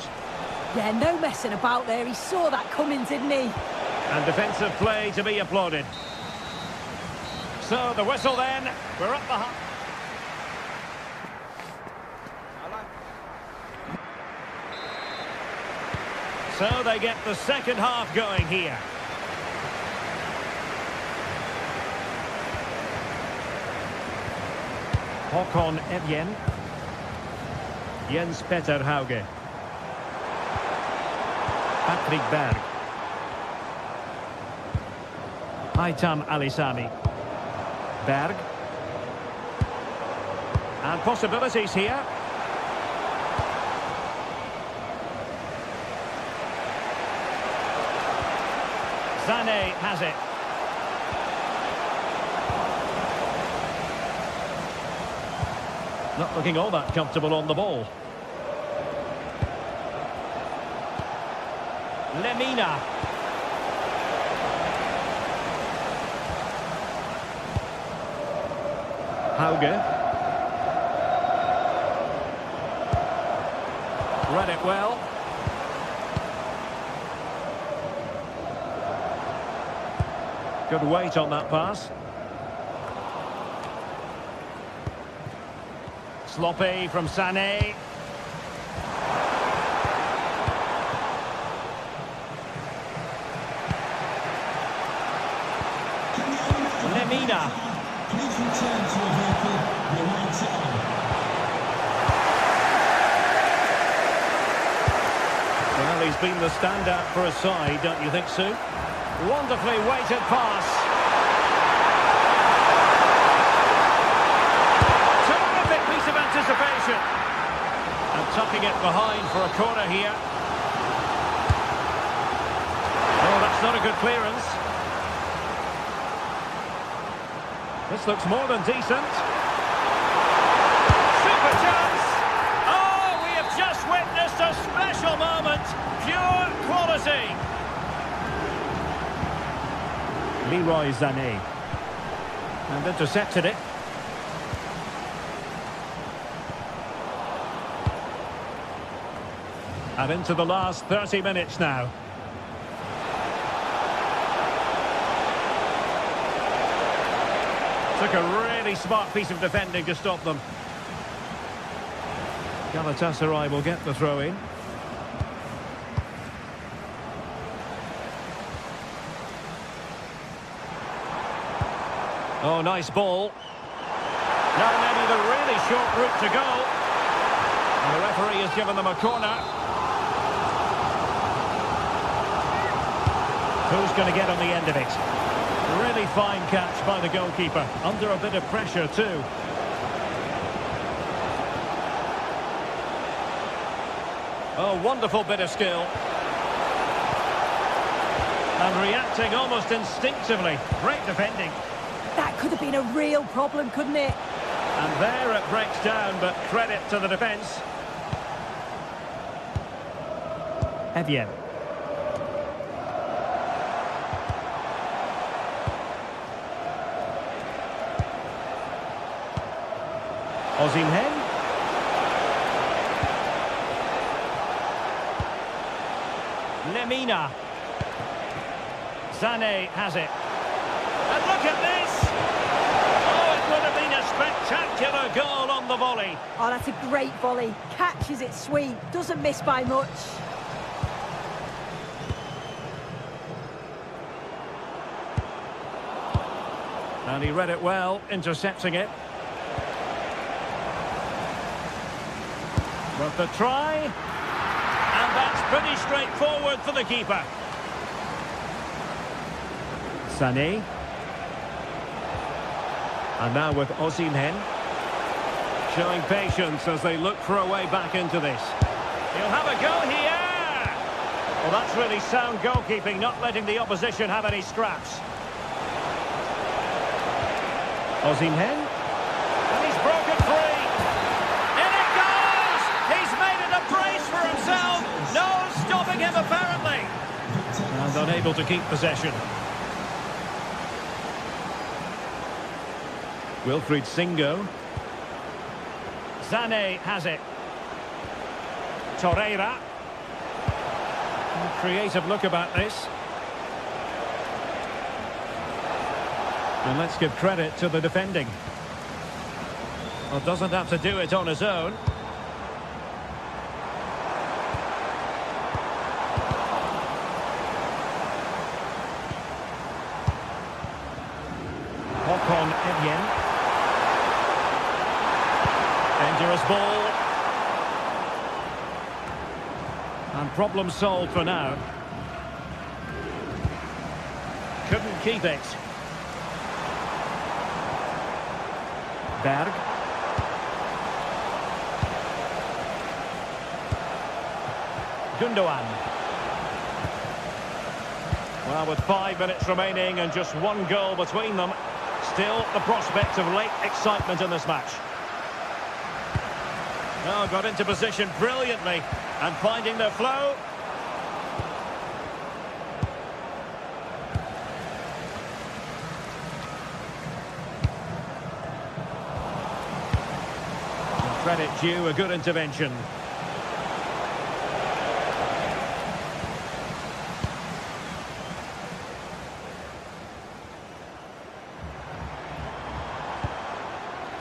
Yeah, no messing about there. He saw that coming, didn't he? And defensive play to be applauded. So the whistle then. We're up the half. So they get the second half going here. Håkon Evjen. Jens Petter Hauge. Patrick Berg. Aitam Alisani. Berg. And possibilities here. Sané has it. Not looking all that comfortable on the ball. Lemina. Hauge. Read it well. Good weight on that pass. Sloppy from Sané. Lemina. Please return to your vehicle. The lights are on. Well, he's been the standout for his side, don't you think, Sue? Wonderfully weighted pass. Terrific piece of anticipation. And tucking it behind for a corner here. Oh, that's not a good clearance. This looks more than decent. Super chance. Oh, we have just witnessed a special moment. Pure quality. Leroy Sané. And intercepted it. And into the last 30 minutes now. Took a really smart piece of defending to stop them. Galatasaray will get the throw in. Oh, nice ball. Now maybe the really short route to go. And the referee has given them a corner. Who's going to get on the end of it? Really fine catch by the goalkeeper. Under a bit of pressure too. Oh, wonderful bit of skill. And reacting almost instinctively. Great defending. That could have been a real problem, couldn't it? And there it breaks down, but credit to the defence. Evjen. Osimhen. Lemina. Sané has it. And look at this! Oh, it would have been a spectacular goal on the volley. Oh, that's a great volley. Catches it sweet, doesn't miss by much. And he read it well, intercepting it. Worth a try. And that's pretty straightforward for the keeper. Sané. And now with Osimhen. Showing patience as they look for a way back into this. He'll have a go here! Well, that's really sound goalkeeping, not letting the opposition have any scraps. Osimhen. And he's broken free. In it goes! He's made it a brace for himself. No stopping him, apparently. And unable to keep possession. Wilfried Singo. Sané has it. Torreira. Creative look about this. And let's give credit to the defending. Well, doesn't have to do it on his own. Håkon Evjen. Dangerous ball. And problem solved for now. Couldn't keep it. Berg. Gundogan. Well, with 5 minutes remaining and just one goal between them, still the prospect of late excitement in this match. Oh, got into position brilliantly and finding their flow. Credit due, a good intervention.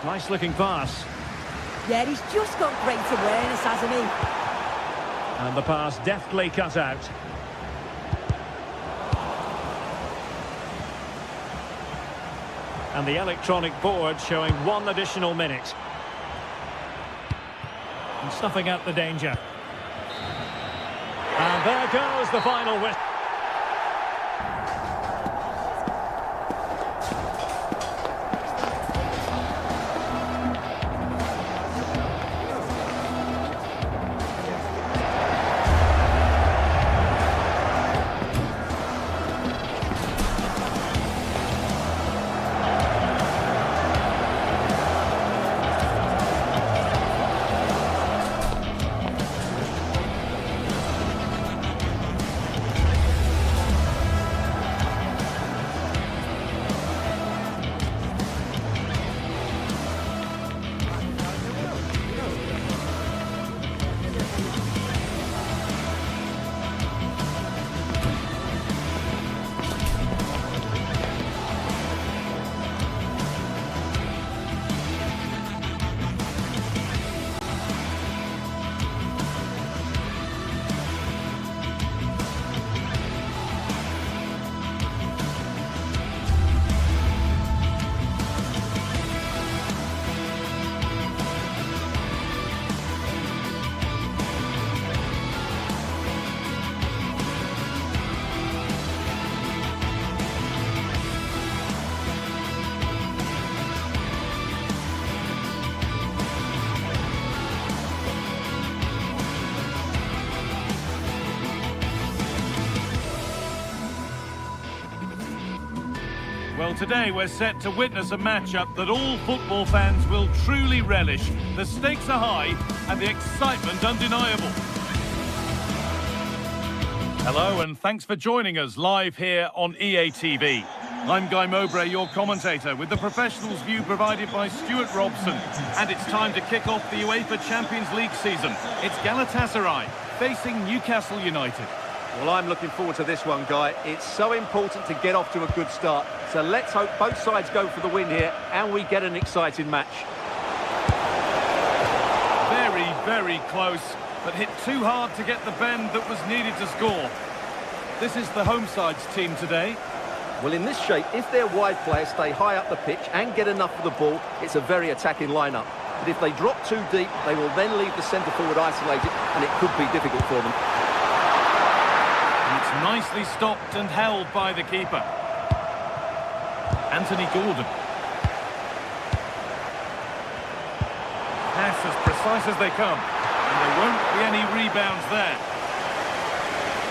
Nice looking pass. Yeah, he's just got great awareness, hasn't he? And the pass deftly cut out. And the electronic board showing 1 additional minute. And snuffing out the danger. And there goes the final whistle. Well, today we're set to witness a matchup that all football fans will truly relish. The stakes are high and the excitement undeniable. Hello and thanks for joining us live here on EA TV. I'm Guy Mowbray, your commentator, with the professionals' view provided by Stuart Robson. And it's time to kick off the UEFA Champions League season. It's Galatasaray facing Newcastle United. Well, I'm looking forward to this one, Guy. It's so important to get off to a good start. So let's hope both sides go for the win here and we get an exciting match. Very, very close, but hit too hard to get the bend that was needed to score. This is the home side's team today. Well, in this shape, if their wide players stay high up the pitch and get enough of the ball, it's a very attacking lineup. But if they drop too deep, they will then leave the centre-forward isolated, and it could be difficult for them. And it's nicely stopped and held by the keeper. Anthony Gordon. Pass as precise as they come, and there won't be any rebounds there.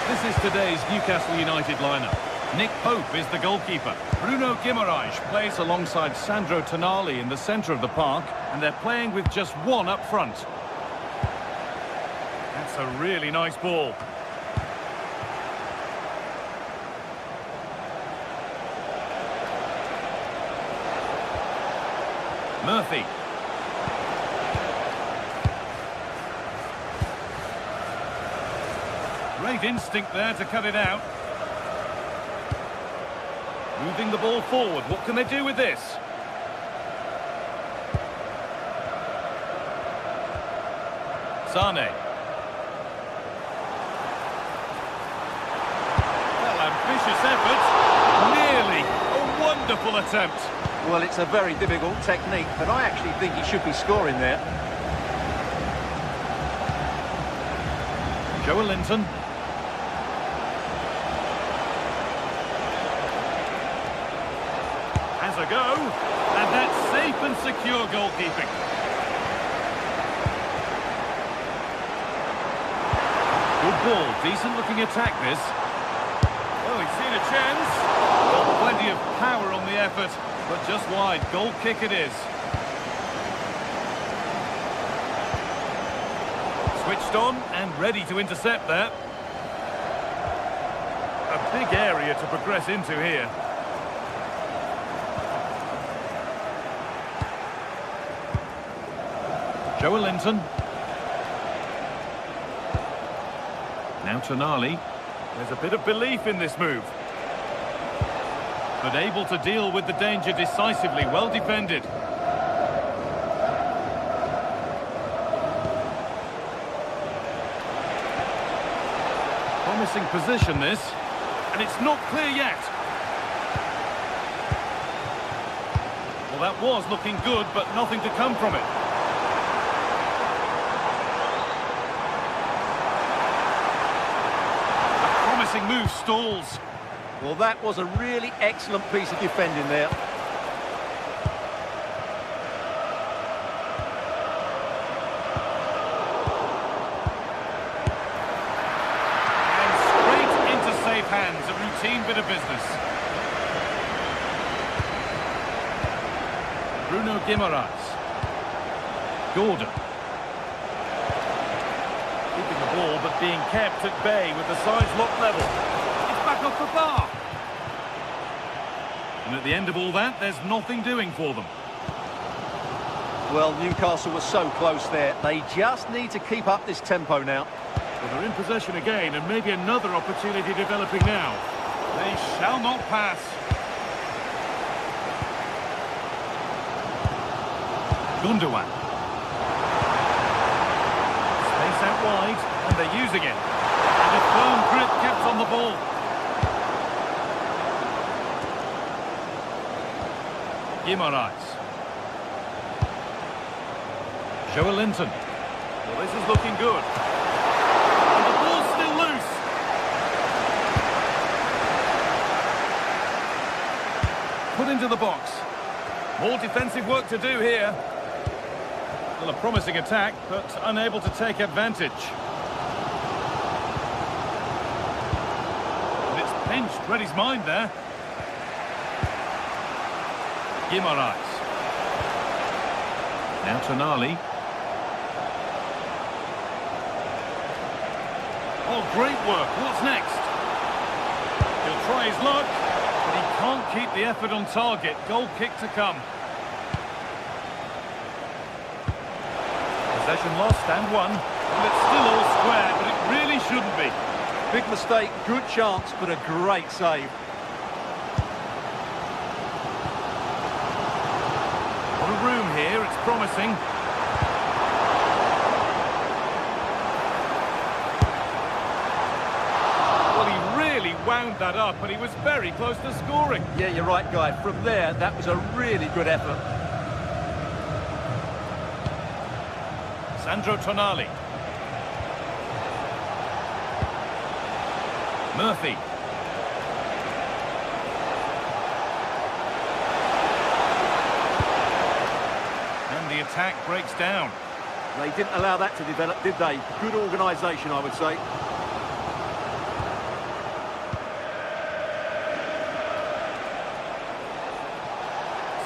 This is today's Newcastle United lineup. Nick Pope is the goalkeeper. Bruno Guimaraes plays alongside Sandro Tonali in the centre of the park, and they're playing with just one up front. That's a really nice ball. Murphy. Great instinct there to cut it out. Moving the ball forward. What can they do with this? Sane. Well, ambitious effort. Nearly. A wonderful attempt. Well, it's a very difficult technique, but I actually think he should be scoring there. Joelinton. Has a go, and that's safe and secure goalkeeping. Good ball, decent looking attack this. Oh, he's seen a chance. Well, plenty of power on the effort, but just wide. Goal kick it is. Switched on and ready to intercept there. A big area to progress into here. Joelinton. Now Tonali. There's a bit of belief in this move. But able to deal with the danger decisively. Well defended. Promising position this. And it's not clear yet. Well, that was looking good, but nothing to come from it. Move stalls. Well, that was a really excellent piece of defending there. And straight into safe hands, a routine bit of business. Bruno Guimaraes. Gordon. Keeping the ball, but being kept at bay with the sides locked level. It's back off the bar. And at the end of all that, there's nothing doing for them. Well, Newcastle was so close there. They just need to keep up this tempo now. Well, they're in possession again, and maybe another opportunity developing now. They shall not pass. Gundogan. Out wide, and they're using it. And a firm grip kept on the ball. Guimaraes. Joelinton. Well, this is looking good. And the ball's still loose. Put into the box. More defensive work to do here. Well, a promising attack, but unable to take advantage. And it's pinched, read his mind there. Guimaraes. Now Tonali. Oh, great work. What's next? He'll try his luck, but he can't keep the effort on target. Goal kick to come. Possession lost and won. Well, it's still all square, but it really shouldn't be. Big mistake, good chance, but a great save. On a room here, it's promising. Well, he really wound that up, and he was very close to scoring. Yeah, you're right, Guy. From there, that was a really good effort. Sandro Tonali. Murphy. And the attack breaks down. They didn't allow that to develop, did they? Good organisation, I would say.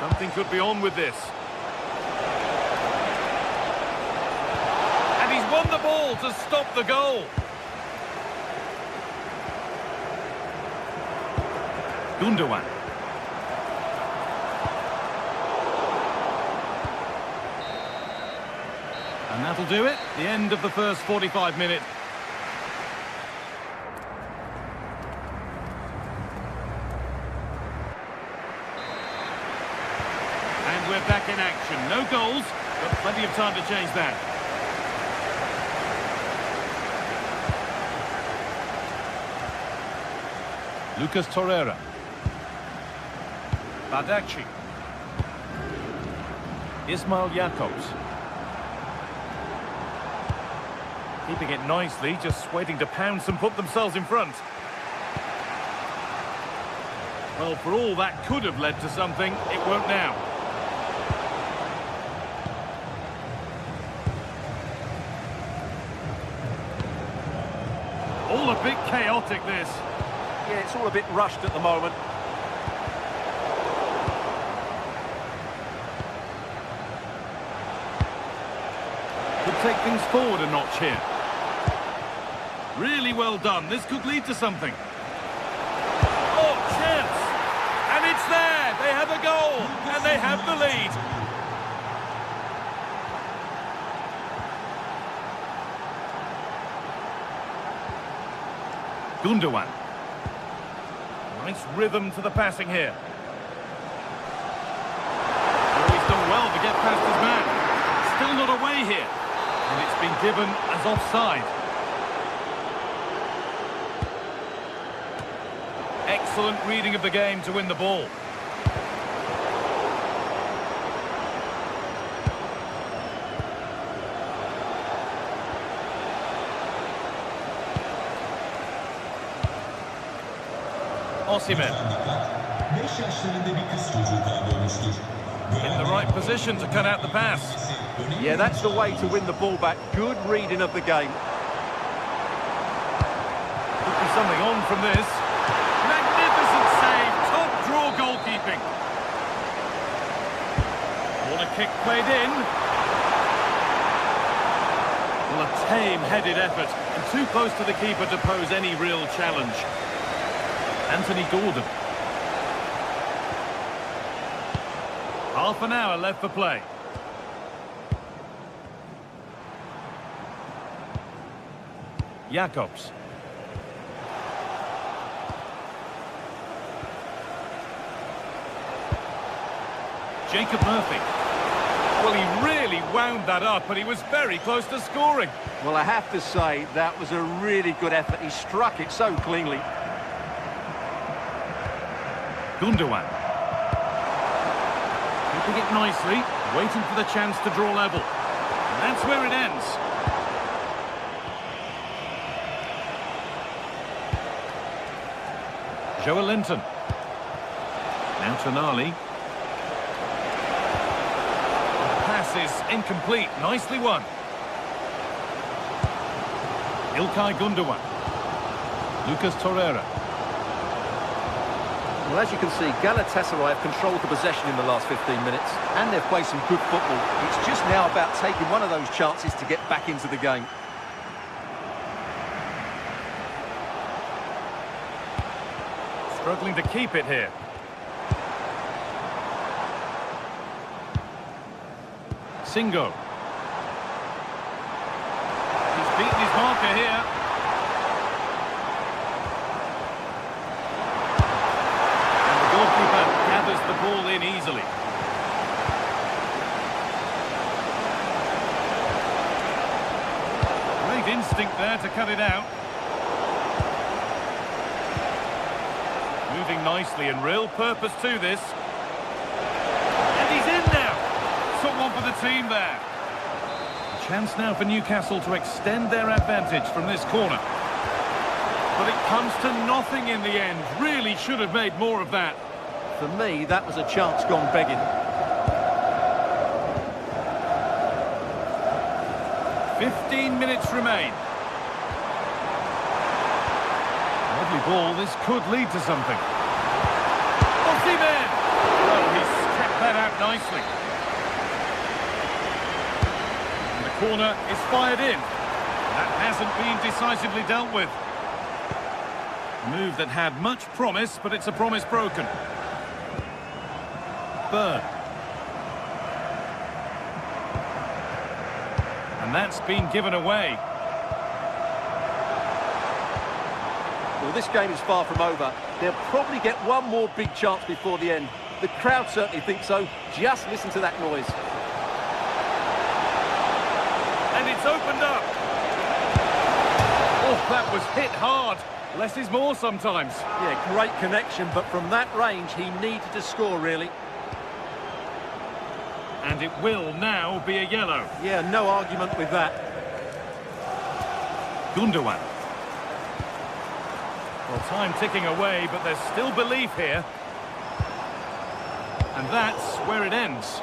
Something could be on with this. And he's won the ball to stop the goal. Gundogan. And that'll do it. The end of the first 45 minutes. And we're back in action. No goals, but plenty of time to change that. Lucas Torreira. Badaci. Ismail Jakobs. Keeping it nicely, just waiting to pounce and put themselves in front. Well, for all that could have led to something, it won't now. All a bit chaotic, this. Yeah, it's all a bit rushed at the moment. Could take things forward a notch here. Really well done. This could lead to something. Oh, chance! And it's there! They have a goal! And they have the lead! Gundogan. Nice rhythm to the passing here. Oh, he's done well to get past his man. Still not away here. And it's been given as offside. Excellent reading of the game to win the ball. Osimhen. In the right position to cut out the pass. Yeah, that's the way to win the ball back. Good reading of the game. Could be something on from this. Magnificent save. Top draw goalkeeping. Corner kick played in. Well, a tame-headed effort. And too close to the keeper to pose any real challenge. Anthony Gordon. Half an hour left for play. Jakobs. Jacob Murphy. Well, he really wound that up, and he was very close to scoring. Well, I have to say, that was a really good effort. He struck it so cleanly. Gundogan. Keeping it nicely, waiting for the chance to draw level. And that's where it ends. Joe Linton. Now Tonali. The pass is incomplete. Nicely won. Ilkay Gundogan. Lucas Torreira. Well, as you can see, Galatasaray have controlled the possession in the last 15 minutes, and they've played some good football. It's just now about taking one of those chances to get back into the game. Struggling to keep it here. Singo. He's beaten his marker here. instinct there to cut it out. Moving nicely and real purpose to this. And he's in now. Someone for the team there. Chance now for Newcastle to extend their advantage from this corner. But it comes to nothing in the end. Really should have made more of that. For me, that was a chance gone begging. 15 minutes remain. Lovely ball. This could lead to something. Osimhen! Oh, he's kept that out nicely. And the corner is fired in. That hasn't been decisively dealt with. A move that had much promise, but it's a promise broken. Burn. And that's been given away. Well, this game is far from over. They'll probably get one more big chance before the end. The crowd certainly think so. Just listen to that noise. And it's opened up. Oh, that was hit hard. Less is more sometimes. Yeah, great connection, but from that range, he needed to score, really. And it will now be a yellow. Yeah, no argument with that. Gundogan. Well, time ticking away, but there's still belief here. And that's where it ends.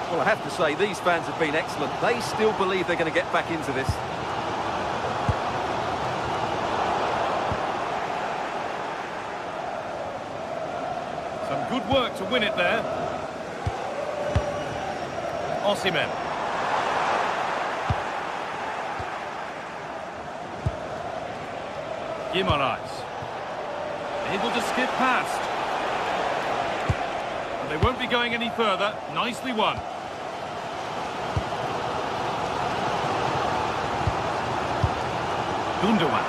Well, I have to say, these fans have been excellent. They still believe they're going to get back into this. Some good work to win it there. Osimhen. Guimaraes. Able to skip past. And they won't be going any further. Nicely won. Gundogan.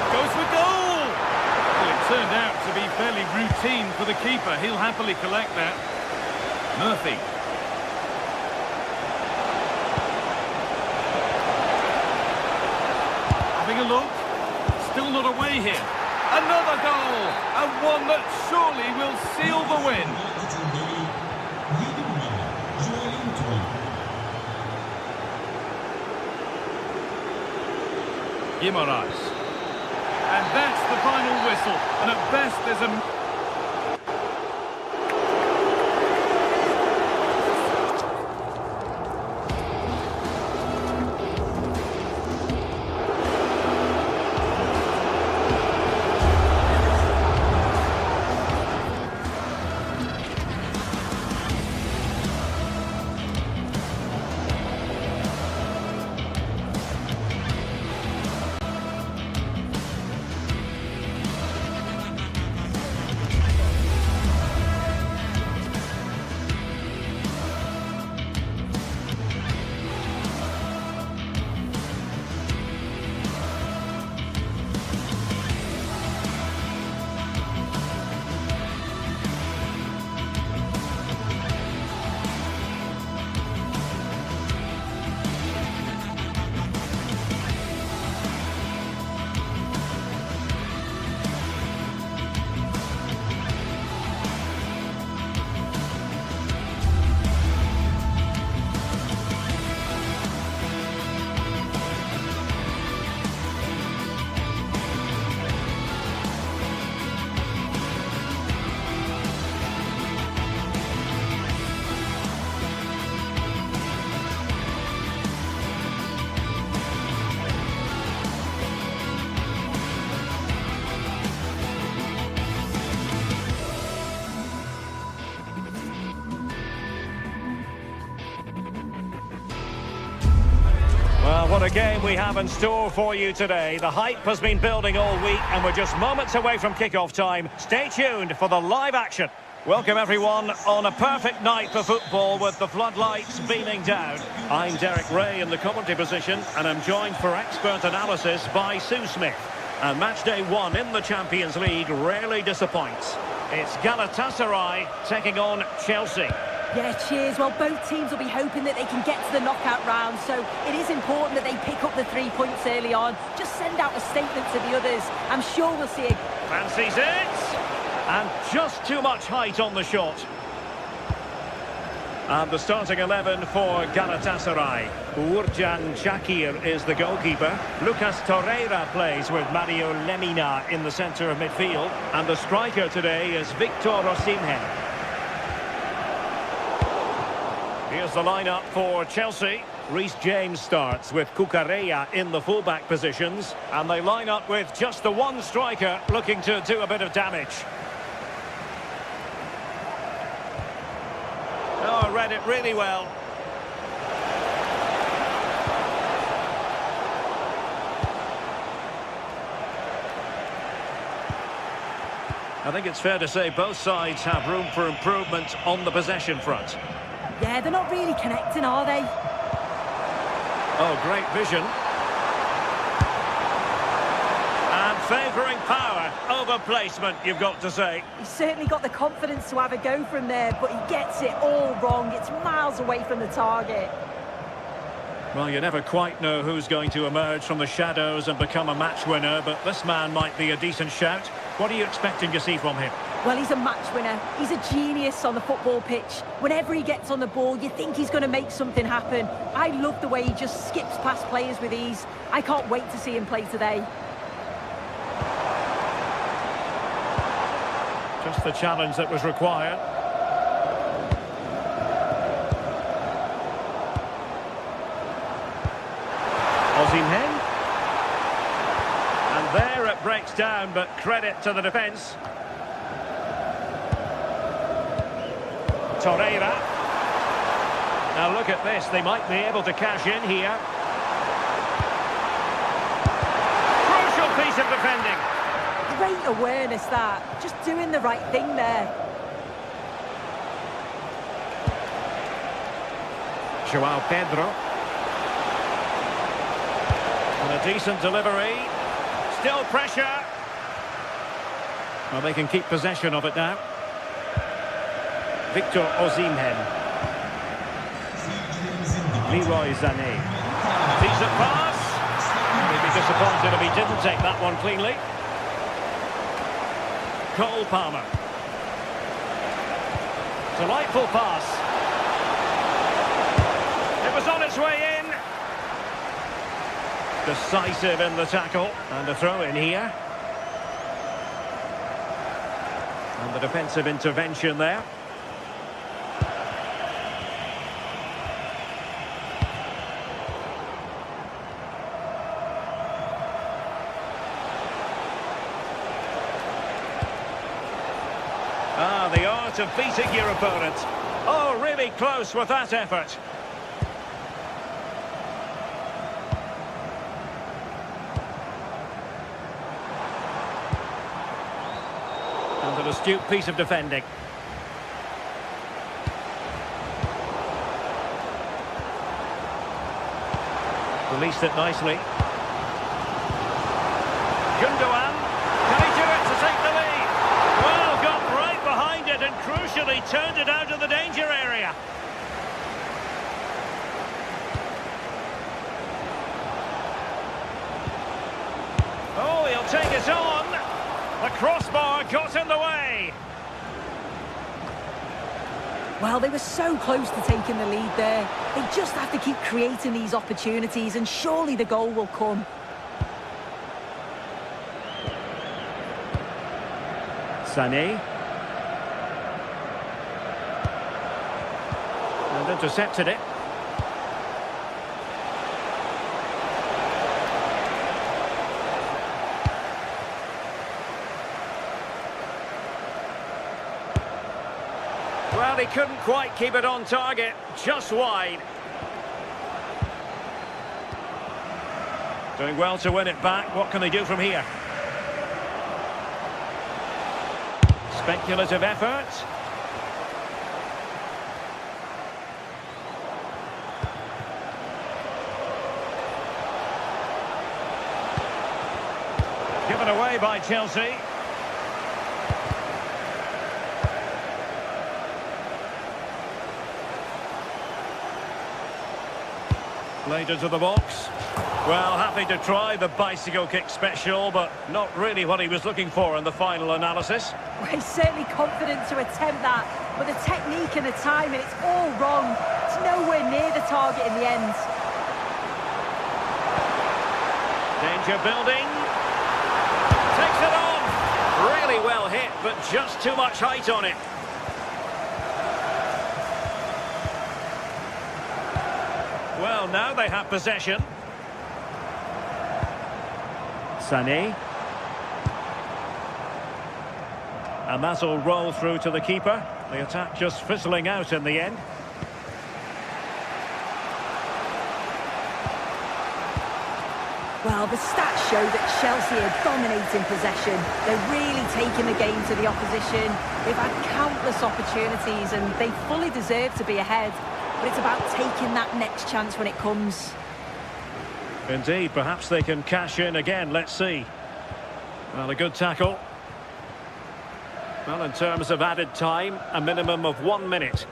Goes for goal! Well, it turned out to be fairly routine for the keeper. He'll happily collect that. Murphy. Having a look. Still not away here. Another goal! And one that surely will seal the win. Guimaraes. And that's the final whistle. And at best there's a... Well, what a game we have in store for you today. The hype has been building all week and we're just moments away from kickoff time. Stay tuned for the live action. Welcome everyone on a perfect night for football with the floodlights beaming down. I'm Derek Ray in the commentary position and I'm joined for expert analysis by Sue Smith. And match day one in the Champions League rarely disappoints. It's Galatasaray taking on Chelsea. Yeah, cheers. Well, both teams will be hoping that they can get to the knockout round, so it is important that they pick up the 3 points early on. Just send out a statement to the others. I'm sure we'll see it. Fancies it! And just too much height on the shot. And the starting 11 for Galatasaray. Uğurcan Çakır is the goalkeeper. Lucas Torreira plays with Mario Lemina in the centre of midfield. And the striker today is Victor Osimhen. Here's the lineup for Chelsea. Reece James starts with Cucurella in the fullback positions. And they line up with just the one striker looking to do a bit of damage. Oh, read it really well. I think it's fair to say both sides have room for improvement on the possession front. Yeah, they're not really connecting, are they? Oh, great vision. And favouring power over placement, you've got to say. He's certainly got the confidence to have a go from there, but he gets it all wrong. It's miles away from the target. Well, you never quite know who's going to emerge from the shadows and become a match winner, but this man might be a decent shout. What are you expecting to see from him? Well, he's a match winner. He's a genius on the football pitch. Whenever he gets on the ball, you think he's going to make something happen. I love the way he just skips past players with ease. I can't wait to see him play today. Just the challenge that was required. Osimhen. And there it breaks down, but credit to the defence. Torreira. Now look at this, they might be able to cash in here. Crucial piece of defending. Great awareness, that. Just doing the right thing there. João Pedro. And a decent delivery. Still pressure. Well, they can keep possession of it now. Victor Osimhen. Leroy Sané. Decent pass. He'd be disappointed if he didn't take that one cleanly. Cole Palmer. Delightful pass. It was on its way in. Decisive in the tackle. And a throw in here. And the defensive intervention there. Ah, the art of beating your opponent. Oh, really close with that effort. And an astute piece of defending. Released it nicely. Gundogan. Can he do it to take the lead? Well, got right behind it and crucially turned it out of the danger area. Oh, he'll take it on. The crossbar got in the way. Well, they were so close to taking the lead there. They just have to keep creating these opportunities and surely the goal will come. Sané. And intercepted it. Well, he couldn't quite keep it on target, just wide. Doing well to win it back. What can they do from here? Speculative effort. Given away by Chelsea. Played into the box. Well, happy to try the bicycle kick special, but not really what he was looking for in the final analysis. Well, he's certainly confident to attempt that, but the technique and the timing, it's all wrong. It's nowhere near the target in the end. Danger building. Takes it on. Really well hit, but just too much height on it. Well, now they have possession. Sané. And that'll roll through to the keeper. The attack just fizzling out in the end. Well, the stats show that Chelsea are dominating possession. They're really taking the game to the opposition. They've had countless opportunities and they fully deserve to be ahead. But it's about taking that next chance when it comes. Indeed, perhaps they can cash in again. Let's see. Well, a good tackle. Well, in terms of added time, a minimum of 1 minute.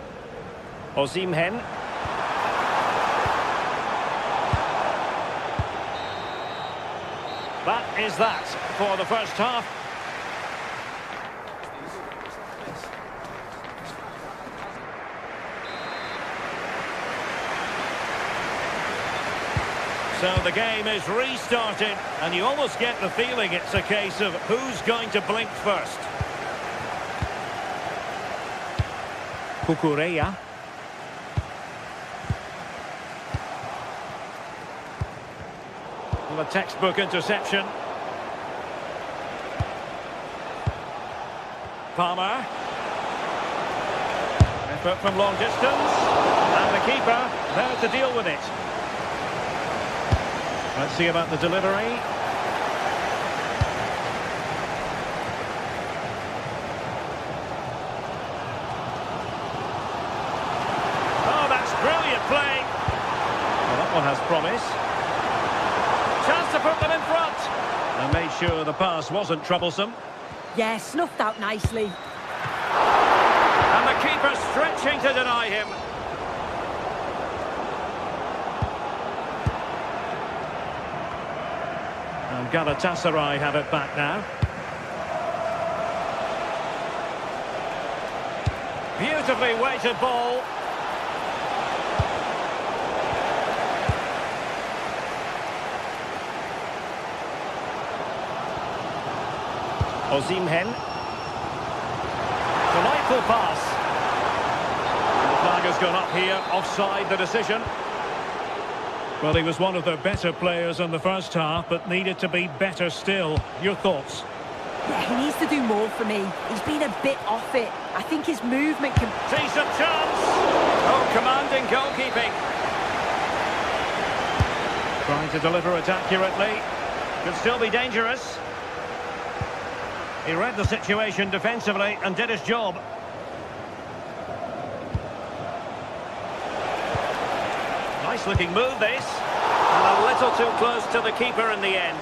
Osimhen. That is that for the first half. So the game is restarted, and you almost get the feeling it's a case of who's going to blink first. Cucurella. Well, a textbook interception. Palmer. Effort from long distance. And the keeper there to deal with it. Let's see about the delivery. Oh, that's brilliant play. Well, that one has promise. Chance to put them in front. And made sure the pass wasn't troublesome. Yeah, snuffed out nicely. And the keeper stretching to deny him. And Galatasaray have it back now. Beautifully weighted ball. Osimhen. Delightful pass. The flag has gone up here, offside the decision. Well, he was one of the better players in the first half, but needed to be better still. Your thoughts? Yeah, he needs to do more for me. He's been a bit off it. I think his movement can... Decent chance! Oh, commanding goalkeeping. Trying to deliver it accurately. Could still be dangerous. He read the situation defensively and did his job. Nice looking move this. And a little too close to the keeper in the end.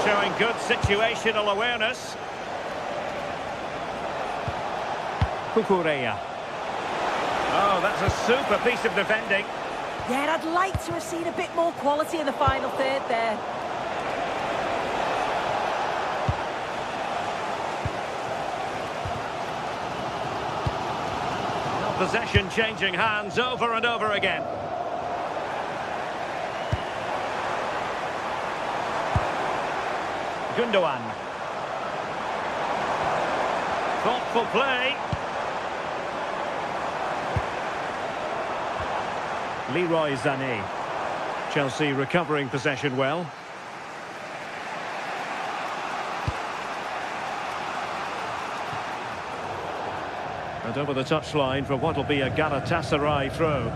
Showing good situational awareness. Cucurella. Oh, that's a super piece of defending. Yeah, I'd like to have seen a bit more quality in the final third there. Possession changing hands over and over again. Gundogan. Thoughtful play. Leroy Sané. Chelsea recovering possession well. And over the touchline for what will be a Galatasaray throw.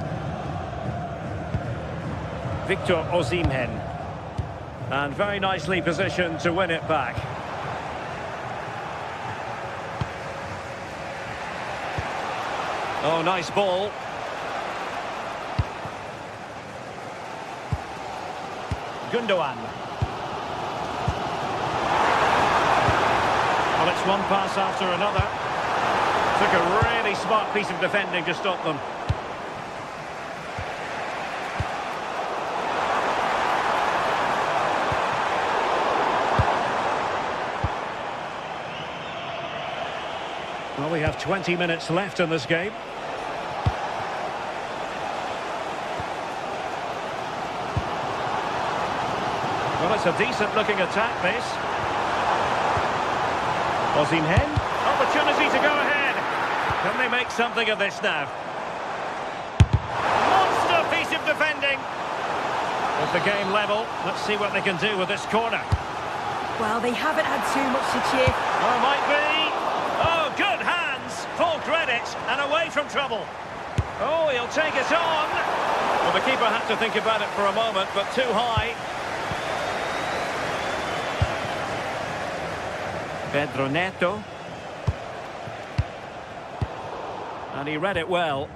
Victor Osimhen. And very nicely positioned to win it back. Oh, nice ball. Gundogan. Well, it's one pass after another. Took a really smart piece of defending to stop them. Well, we have 20 minutes left in this game. Well, it's a decent-looking attack, this. Osimhen, opportunity to go ahead. Can they make something of this now? Monster piece of defending. With the game level, let's see what they can do with this corner. Well, they haven't had too much to cheer. Oh, might be. Oh, good hands. Full credit and away from trouble. Oh, he'll take it on. Well, the keeper had to think about it for a moment, but too high. Pedro Neto. And he read it well.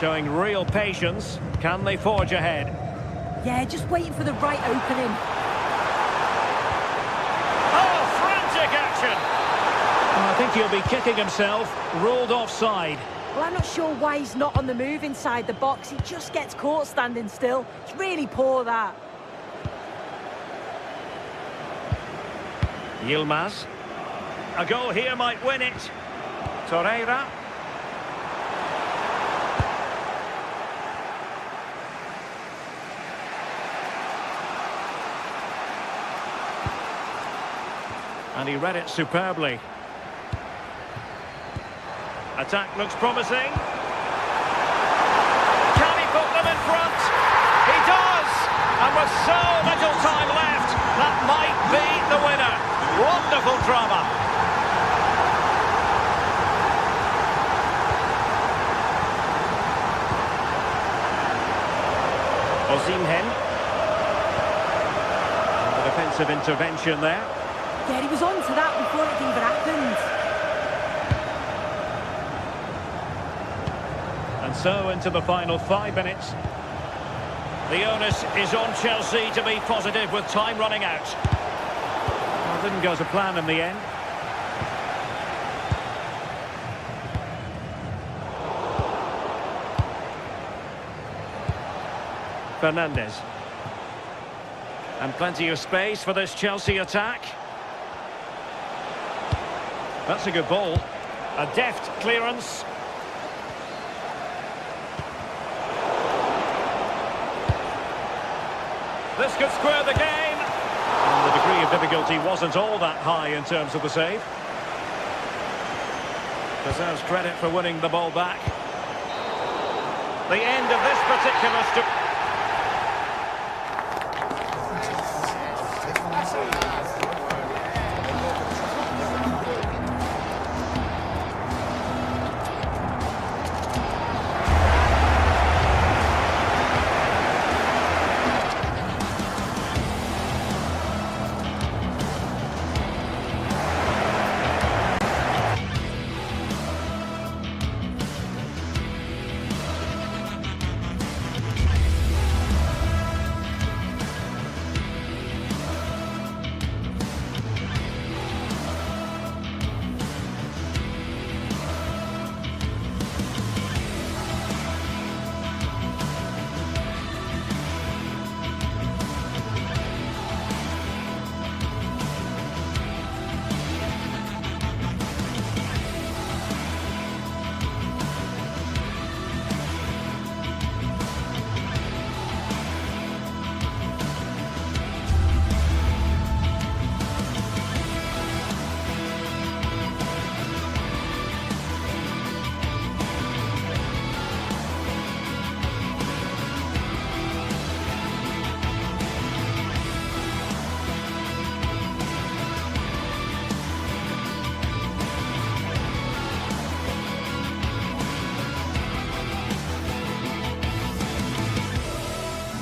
Showing real patience. Can they forge ahead? Yeah, just waiting for the right opening. Oh, frantic action! I think he'll be kicking himself. Ruled offside. Well, I'm not sure why he's not on the move inside the box. He just gets caught standing still. It's really poor, that. Yilmaz. A goal here might win it. Torreira. And he read it superbly. Attack looks promising. Can he put them in front? He does! And with so little time left, that might be the winner. Wonderful drama. Osimhen. The defensive intervention there. Yeah, he was on to that before it even happened. And so into the final 5 minutes. The onus is on Chelsea to be positive with time running out. Well, didn't go to plan in the end. Fernandes. And plenty of space for this Chelsea attack. That's a good ball. A deft clearance. This could square the game. And the degree of difficulty wasn't all that high in terms of the save. Deserves credit for winning the ball back. The end of this particular...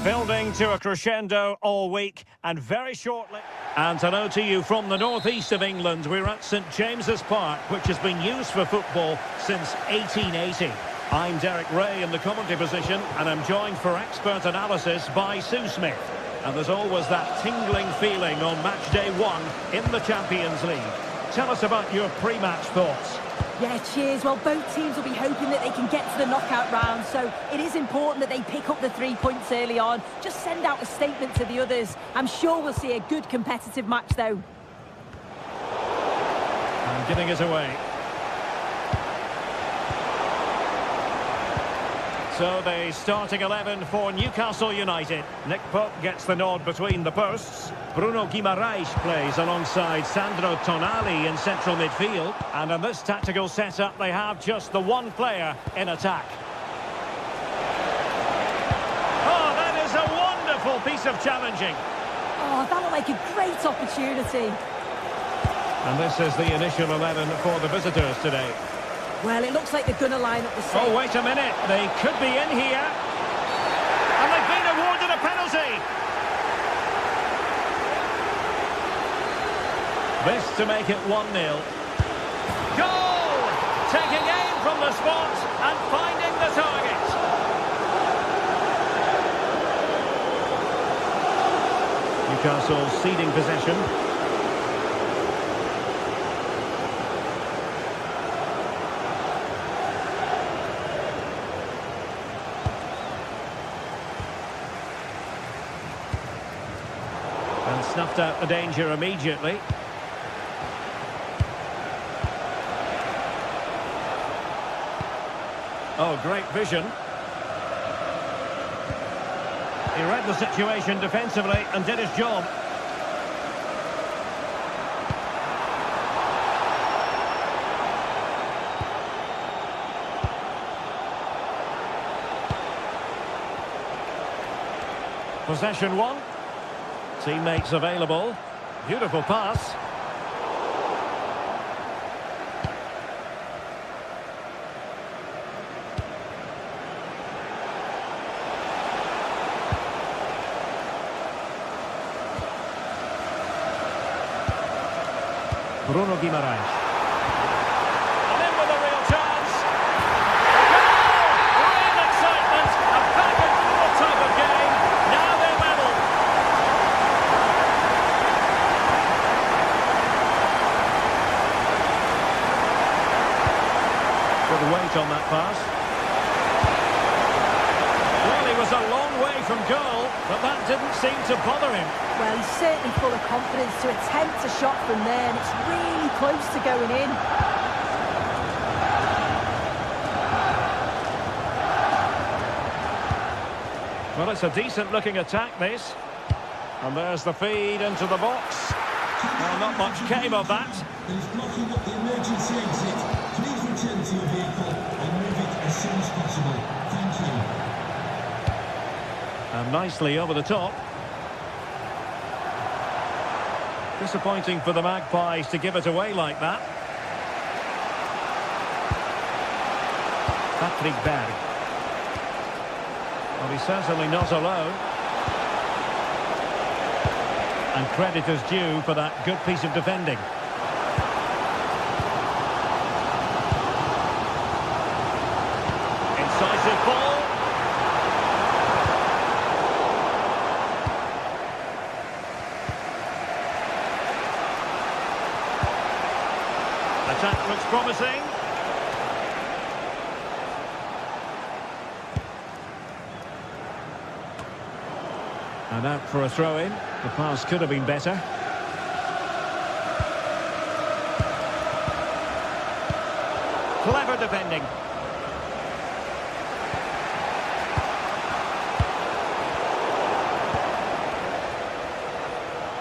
Building to a crescendo all week, and very shortly. And hello to you from the northeast of England. We're at St James's Park, which has been used for football since 1880. I'm Derek Ray in the commentary position, and I'm joined for expert analysis by Sue Smith. And there's always that tingling feeling on match day 1 in the Champions League. Tell us about your pre-match thoughts. Yeah, cheers. Well, both teams will be hoping that they can get to the knockout round, so it is important that they pick up the 3 points early on. Just send out a statement to the others. I'm sure we'll see a good competitive match, though. And giving it away. So the starting 11 for Newcastle United. Nick Pope gets the nod between the posts. Bruno Guimaraes plays alongside Sandro Tonali in central midfield. And in this tactical setup, they have just the one player in attack. Oh, that is a wonderful piece of challenging. Oh, that looked like a great opportunity. And this is the initial 11 for the visitors today. Well, it looks like they're going to line up the same. Oh, wait a minute. They could be in here. And they've been awarded a penalty. This to make it 1-0. Goal! Taking aim from the spot and finding the target. Newcastle ceding possession. And snuffed out the danger immediately. Oh, great vision. He read the situation defensively and did his job. Possession one. Teammates available. Beautiful pass. Bruno Guimaraes. And in with a real chance. Goal! Real excitement. A back and forth type of game. Now they're level. Good weight on that pass. Well, he was a long way from goal, but that didn't seem to bother him. Well, he's certainly full of confidence to attempt a shot from there, and it's really close to going in. Well, it's a decent-looking attack, this. And there's the feed into the box. Well, not much came of that. He's blocking up the emergency exit. Please return to your vehicle and move it as soon as possible. Thank you. And nicely over the top. Disappointing for the Magpies to give it away like that. Patrick Berg. Well, he's certainly not alone. And credit is due for that good piece of defending. Incisive ball. Attack looks promising. And out for a throw-in. The pass could have been better. Clever defending.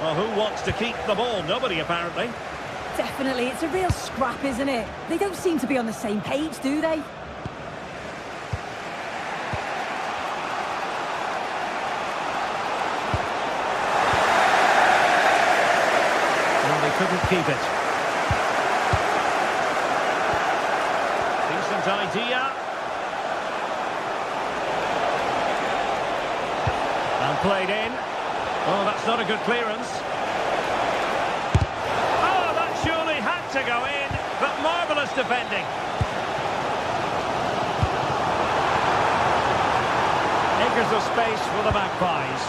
Well, who wants to keep the ball? Nobody, apparently. Definitely, it's a real scrap, isn't it? They don't seem to be on the same page, do they? Well, they couldn't keep it. Decent idea. And played in. Oh, that's not a good clearance. To go in, but marvellous defending. Acres of space for the Magpies.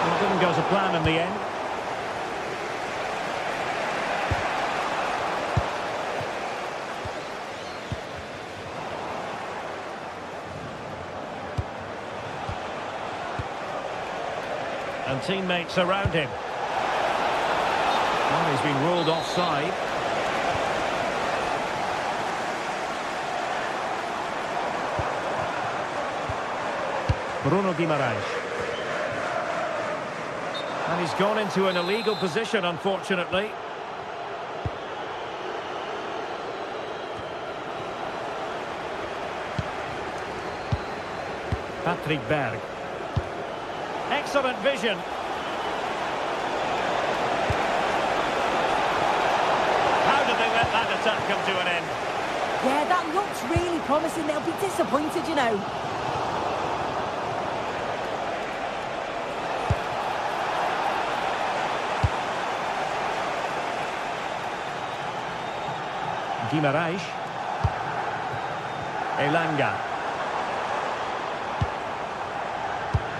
It didn't go to plan in the end. And teammates around him. Well, he's been ruled offside. Bruno Guimaraes. And he's gone into an illegal position, unfortunately. Patrick Berg. Excellent vision. How did they let that attack come to an end? Yeah, that looks really promising. They'll be disappointed, you know. Guimaraes. Elanga.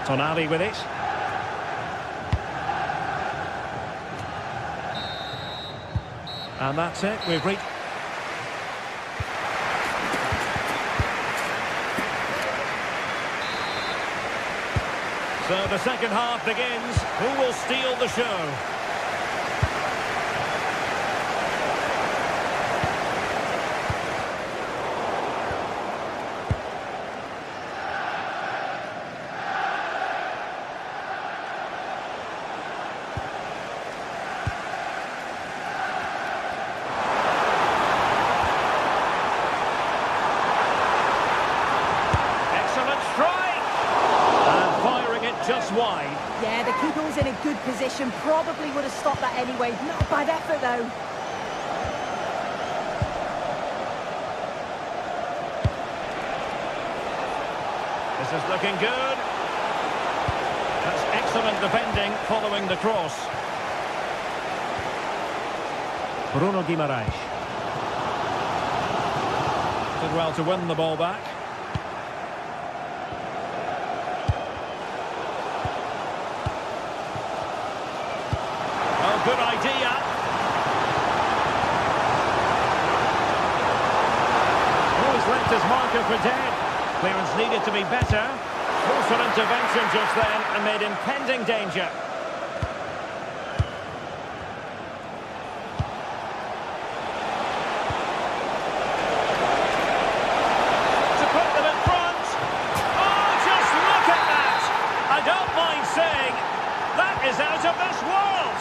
Tonali with it. And that's it. We've reached... So the second half begins. Who will steal the show? Just wide. Yeah, the keeper was in a good position. Probably would have stopped that anyway. Not a bad effort, though. This is looking good. That's excellent defending following the cross. Bruno Guimaraes. Did well to win the ball back. Good idea. Oh, he's left his marker for dead. Clearance needed to be better. Closer intervention just then amid impending danger. To put them in front. Oh, just look at that. I don't mind saying that is out of this world.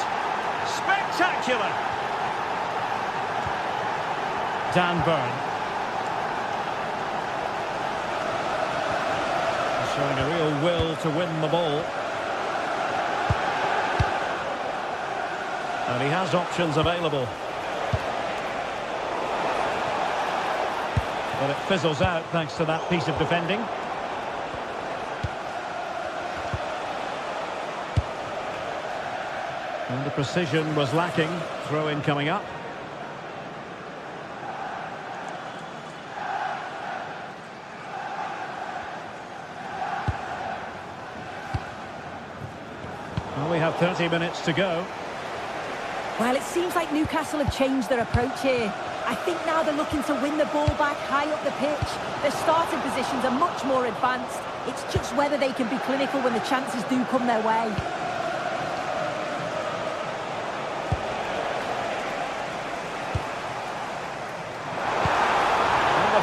Spectacular! Dan Burn. Showing a real will to win the ball. And he has options available. But it fizzles out thanks to that piece of defending. And the precision was lacking. Throw-in coming up. Well, we have 30 minutes to go. Well, it seems like Newcastle have changed their approach here. I think now they're looking to win the ball back high up the pitch. Their starting positions are much more advanced. It's just whether they can be clinical when the chances do come their way.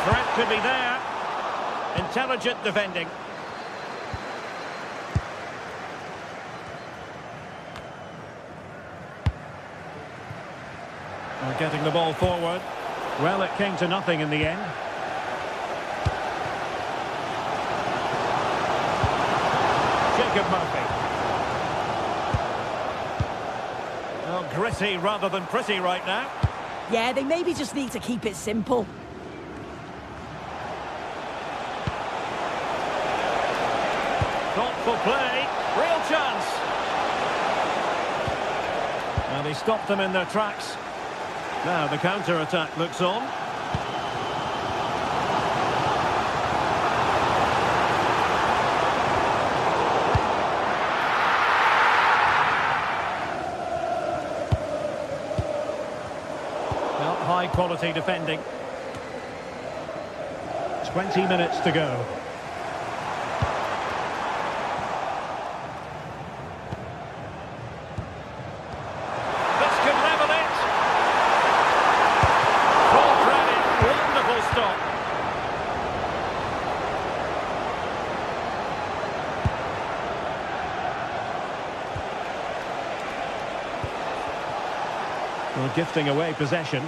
Threat could be there. Intelligent defending. We're getting the ball forward. Well, it came to nothing in the end. Jacob Murphy. Well, gritty rather than pretty right now. Yeah, they maybe just need to keep it simple. Thoughtful play, real chance. And he stopped them in their tracks. Now the counter-attack looks on. Well, high-quality defending. 20 minutes to go. Well, gifting away possession.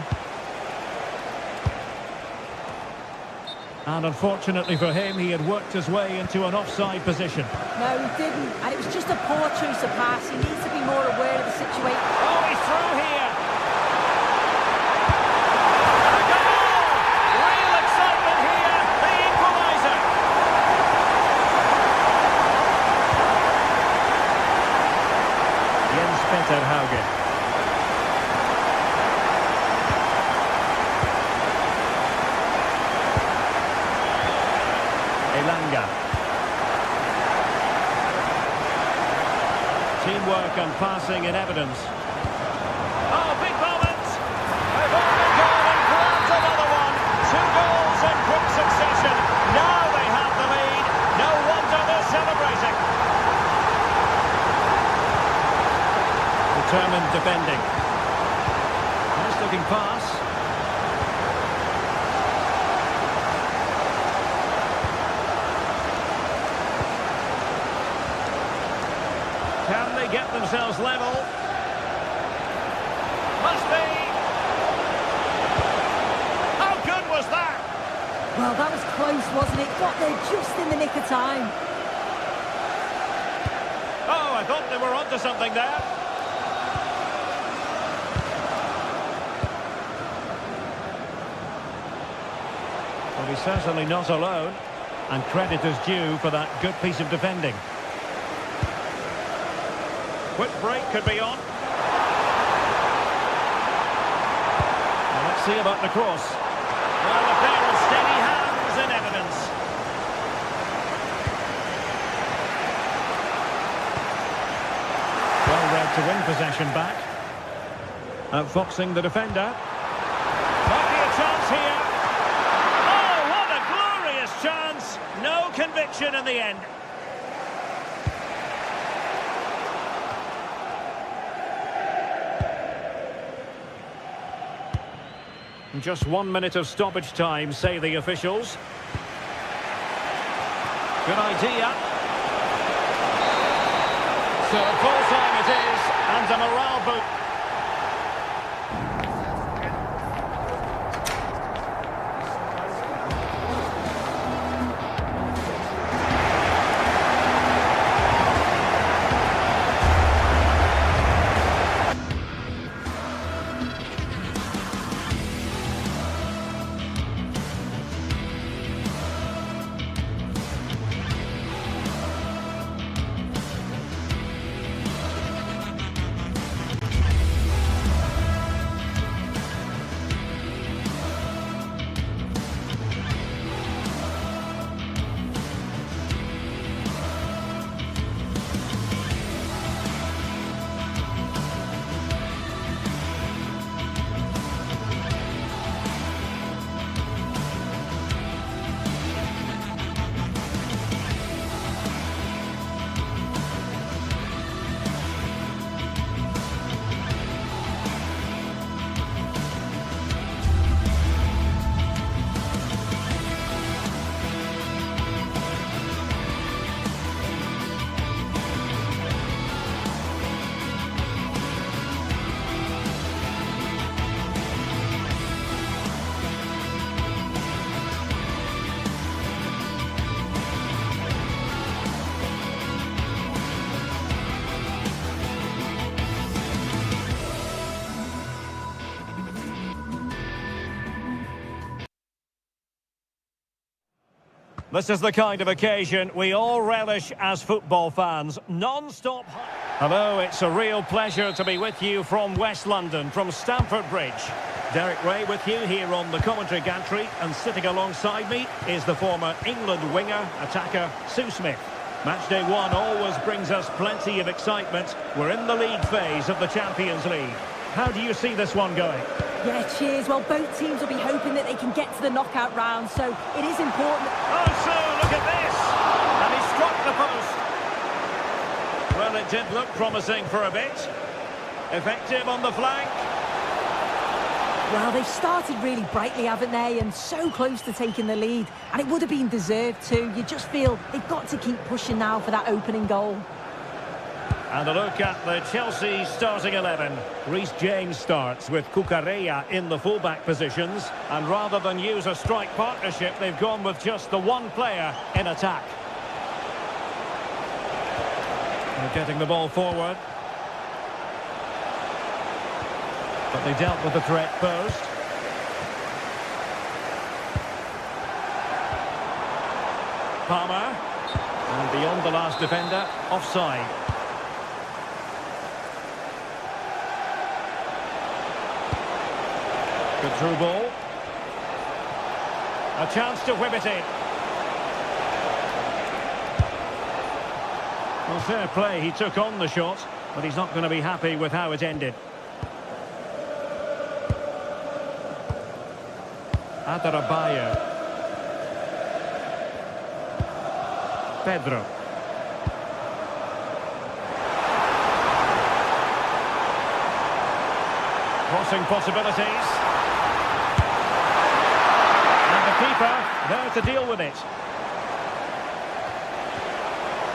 And unfortunately for him, he had worked his way into an offside position. No, he didn't. And it was just a poor choice of pass. He needs to be more aware of the situation. Oh, he's through here. A goal! Real excitement here. The equaliser. Jens Peter Hauge. Elanga. Teamwork and passing in evidence. Oh, big moment! They've already gone and grabbed another one. 2 goals in quick succession. Now they have the lead. No wonder they're celebrating. Determined defending. Nice looking pass. Can they get themselves level? Must be! How good was that? Well, that was close, wasn't it? Got there just in the nick of time. Oh, I thought they were onto something there. Well, he's certainly not alone. And credit is due for that good piece of defending. Quick break could be on. Well, let's see about the cross. Well, a pair of steady hands in evidence. Well read to win possession back. Outfoxing the defender. Might be a chance here. Oh, what a glorious chance. No conviction in the end. Just 1 minute of stoppage time, say the officials. Good idea. So full time it is, and a morale boot. This is the kind of occasion we all relish as football fans. Non-stop. Hello, it's a real pleasure to be with you from West London, from Stamford Bridge. Derek Ray with you here on the commentary gantry, and sitting alongside me is the former England winger, attacker, Sue Smith. Matchday 1 always brings us plenty of excitement. We're in the league phase of the Champions League. How do you see this one going? Yeah, cheers. Well, both teams will be hoping that they can get to the knockout round, so it is important. Oh, so look at this! And he struck the post. Well, it did look promising for a bit. Effective on the flank. Well, they've started really brightly, haven't they? And so close to taking the lead. And it would have been deserved too. You just feel they've got to keep pushing now for that opening goal. And a look at the Chelsea starting 11. Reece James starts with Cucurella in the fullback positions. And rather than use a strike partnership, they've gone with just the one player in attack. They're getting the ball forward. But they dealt with the threat posed. Palmer. And beyond the last defender, offside. Good through ball. A chance to whip it in. Well, fair play, he took on the shot, but he's not going to be happy with how it ended. Adarabioyo. Pedro. Crossing possibilities. And the keeper there to deal with it.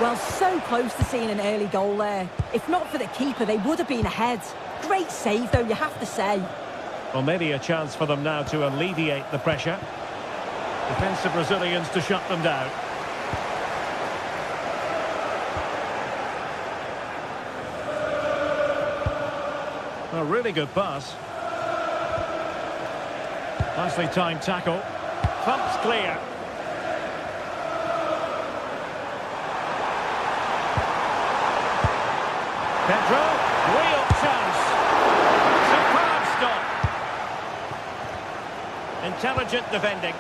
Well, so close to seeing an early goal there. If not for the keeper, they would have been ahead. Great save, though, you have to say. Well, maybe a chance for them now to alleviate the pressure. Defensive Brazilians to shut them down. A really good pass. Nicely timed tackle. Thumps clear. Pedro, real chance. Superb stop. Intelligent defending.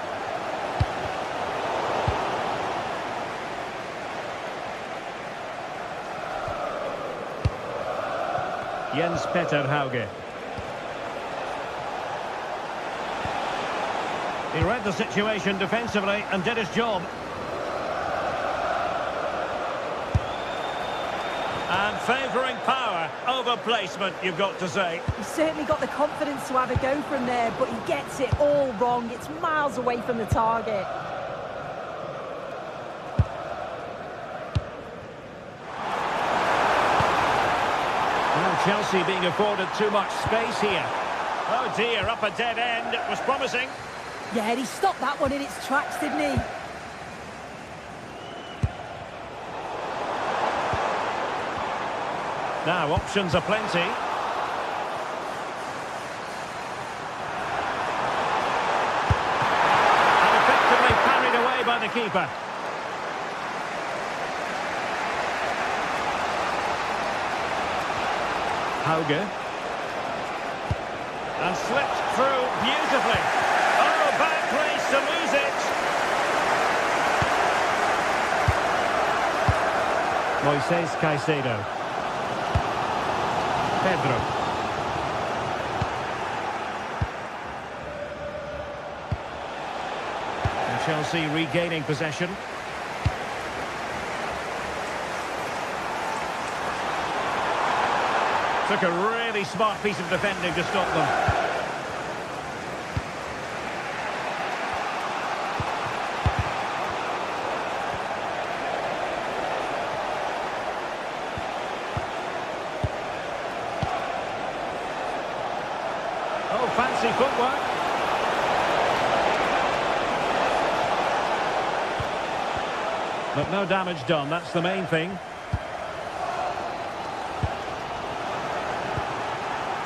Jens Peter Hauge. He read the situation defensively and did his job. And favouring power over placement, you've got to say. He's certainly got the confidence to have a go from there, but he gets it all wrong. It's miles away from the target. Well, Chelsea being afforded too much space here. Oh dear, up a dead end. It was promising. Yeah, and he stopped that one in its tracks, didn't he? Now, options are plenty. And effectively parried away by the keeper. Hauge. And slipped through beautifully. Oh, bad place to lose it. Moises Caicedo. Pedro. And Chelsea regaining possession. Took a really smart piece of defending to stop them. Oh, fancy footwork. But no damage done, that's the main thing.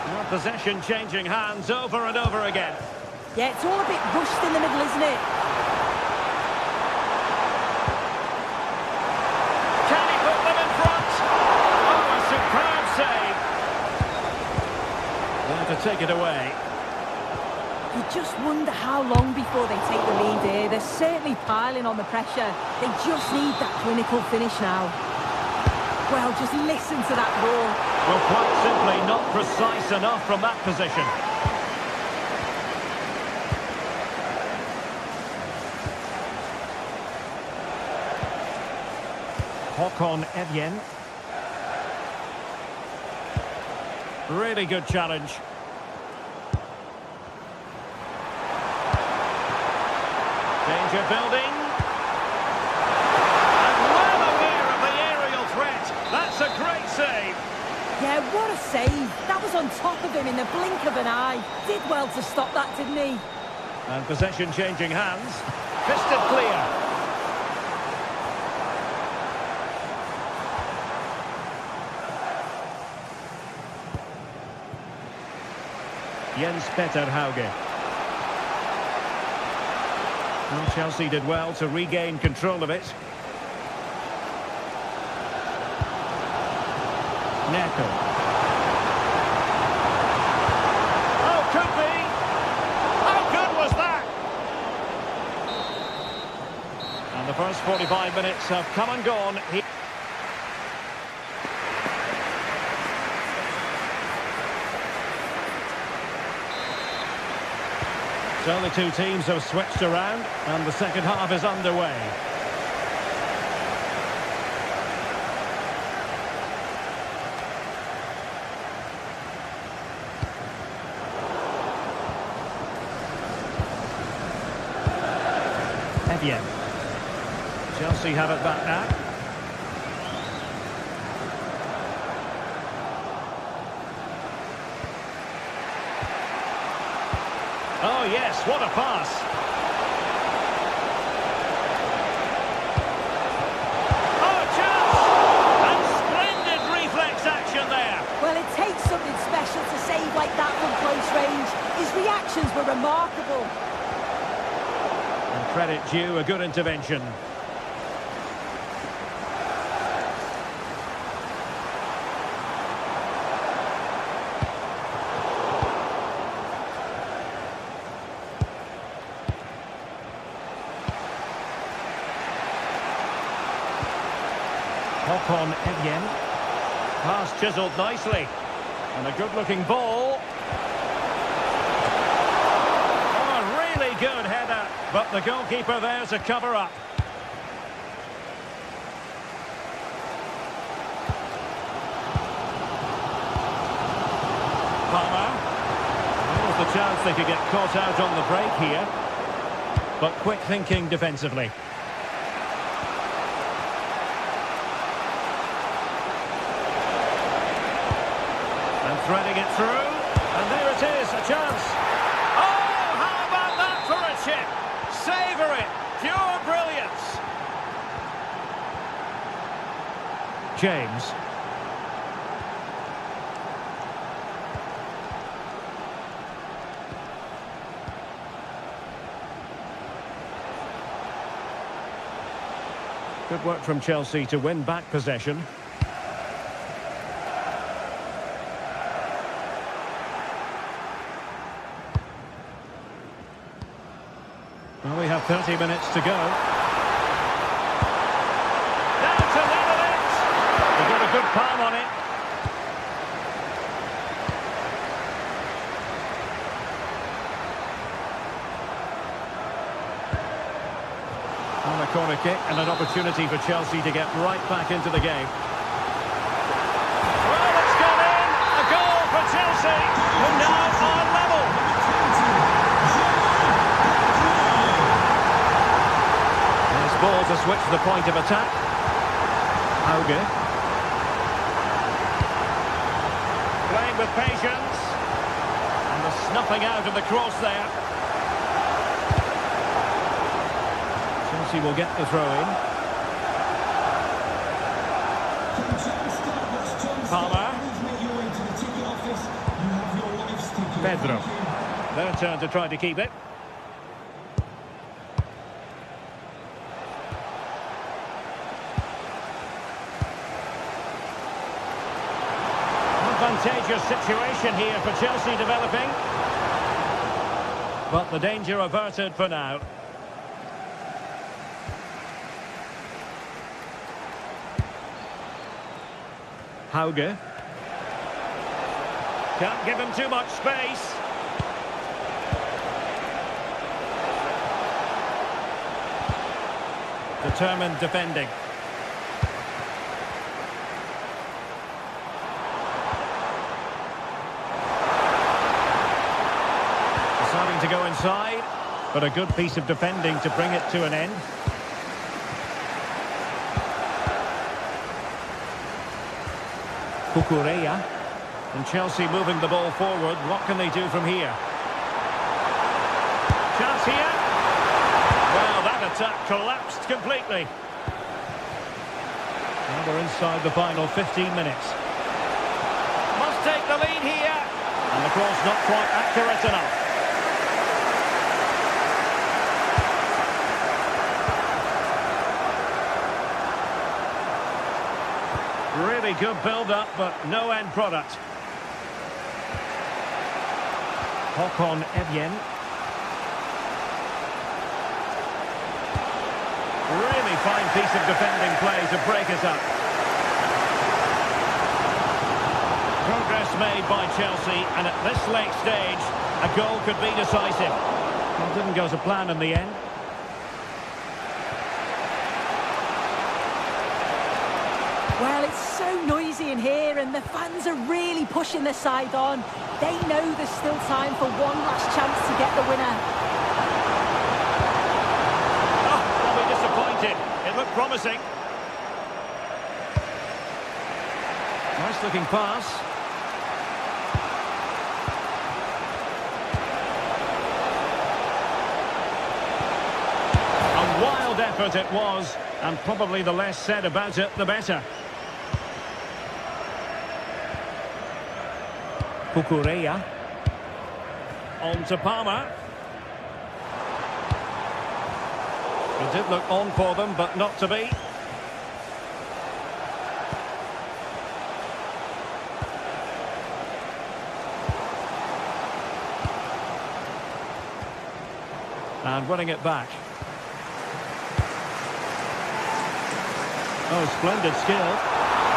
Well, possession changing hands over and over again. Yeah, it's all a bit rushed in the middle, isn't it? Can he put them in front? Oh, a superb save. There to take it away. You just wonder how long before they take the lead here. They're certainly piling on the pressure. They just need that clinical finish now. Well, just listen to that roar. Well, quite simply not precise enough from that position. Håkon Evjen. Really good challenge. Danger building. And well aware of the aerial threat. That's a great save. Yeah, what a save. That was on top of him in the blink of an eye. Did well to stop that, didn't he? And possession changing hands. Fisted clear. Jens Peter Hauge. Well, Chelsea did well to regain control of it. Neto. Oh, could be! How good was that? And the first 45 minutes have come and gone. So the two teams have switched around and the second half is underway. Evian. Chelsea have it back now. Oh yes, what a pass. Oh, chance! And splendid reflex action there. Well, it takes something special to save like that from close range. His reactions were remarkable. And credit due, a good intervention. Hop on Evian. Pass chiselled nicely. And a good-looking ball. Oh, a really good header. But the goalkeeper there to cover up. Palmer. There's the chance they could get caught out on the break here. But quick thinking defensively. Threading it through, and there it is, a chance. Oh, how about that for a chip? Savour it, pure brilliance. James. Good work from Chelsea to win back possession. Well, we have 30 minutes to go. Down to level it. They got a good palm on it. On a corner kick and an opportunity for Chelsea to get right back into the game. Well, it's gone in. A goal for Chelsea, who now are level. Ball to switch the point of attack. Hauge. Playing with patience. And the snuffing out of the cross there. Chelsea will get the throw in. Palmer. Pedro. Their turn to try to keep it. Advantageous situation here for Chelsea developing. But the danger averted for now. Hauge. Can't give him too much space. Determined defending. Deciding to go inside, but a good piece of defending to bring it to an end. Cucurella. And Chelsea moving the ball forward. What can they do from here? Chance here. Well, that attack collapsed completely. Now we're inside the final 15 minutes. Must take the lead here. And the cross not quite accurate enough. Really good build-up, but no end product. Håkon Evjen. Really fine piece of defending play to break us up. Progress made by Chelsea, and at this late stage, a goal could be decisive. Well, didn't go to plan in the end. Well, it's so noisy in here, and the fans are really pushing their side on. They know there's still time for one last chance to get the winner. Oh, they'll be disappointed. It looked promising. Nice looking pass. A wild effort it was, and probably the less said about it, the better. Cucurella. On to Palmer. It did look on for them, but not to be. And winning it back. Oh, splendid skill.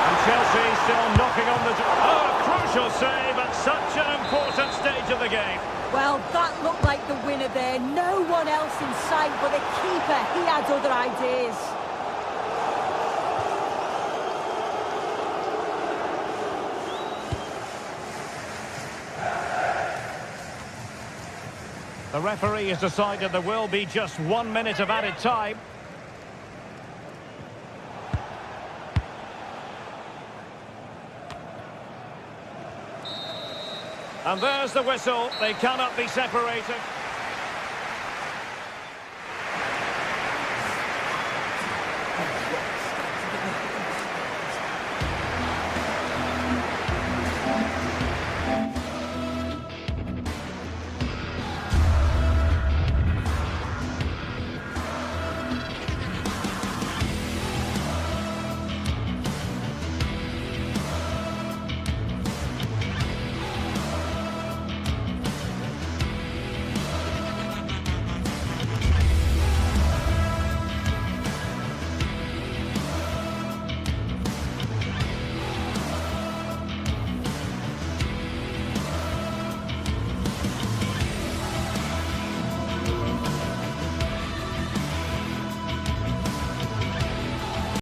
And Chelsea still knocking on the door. Oh, a crucial save at such an important stage of the game. Well, that looked like the winner there. No one else in sight but the keeper. He had other ideas. The referee has decided there will be just 1 minute of added time. And there's the whistle. They cannot be separated.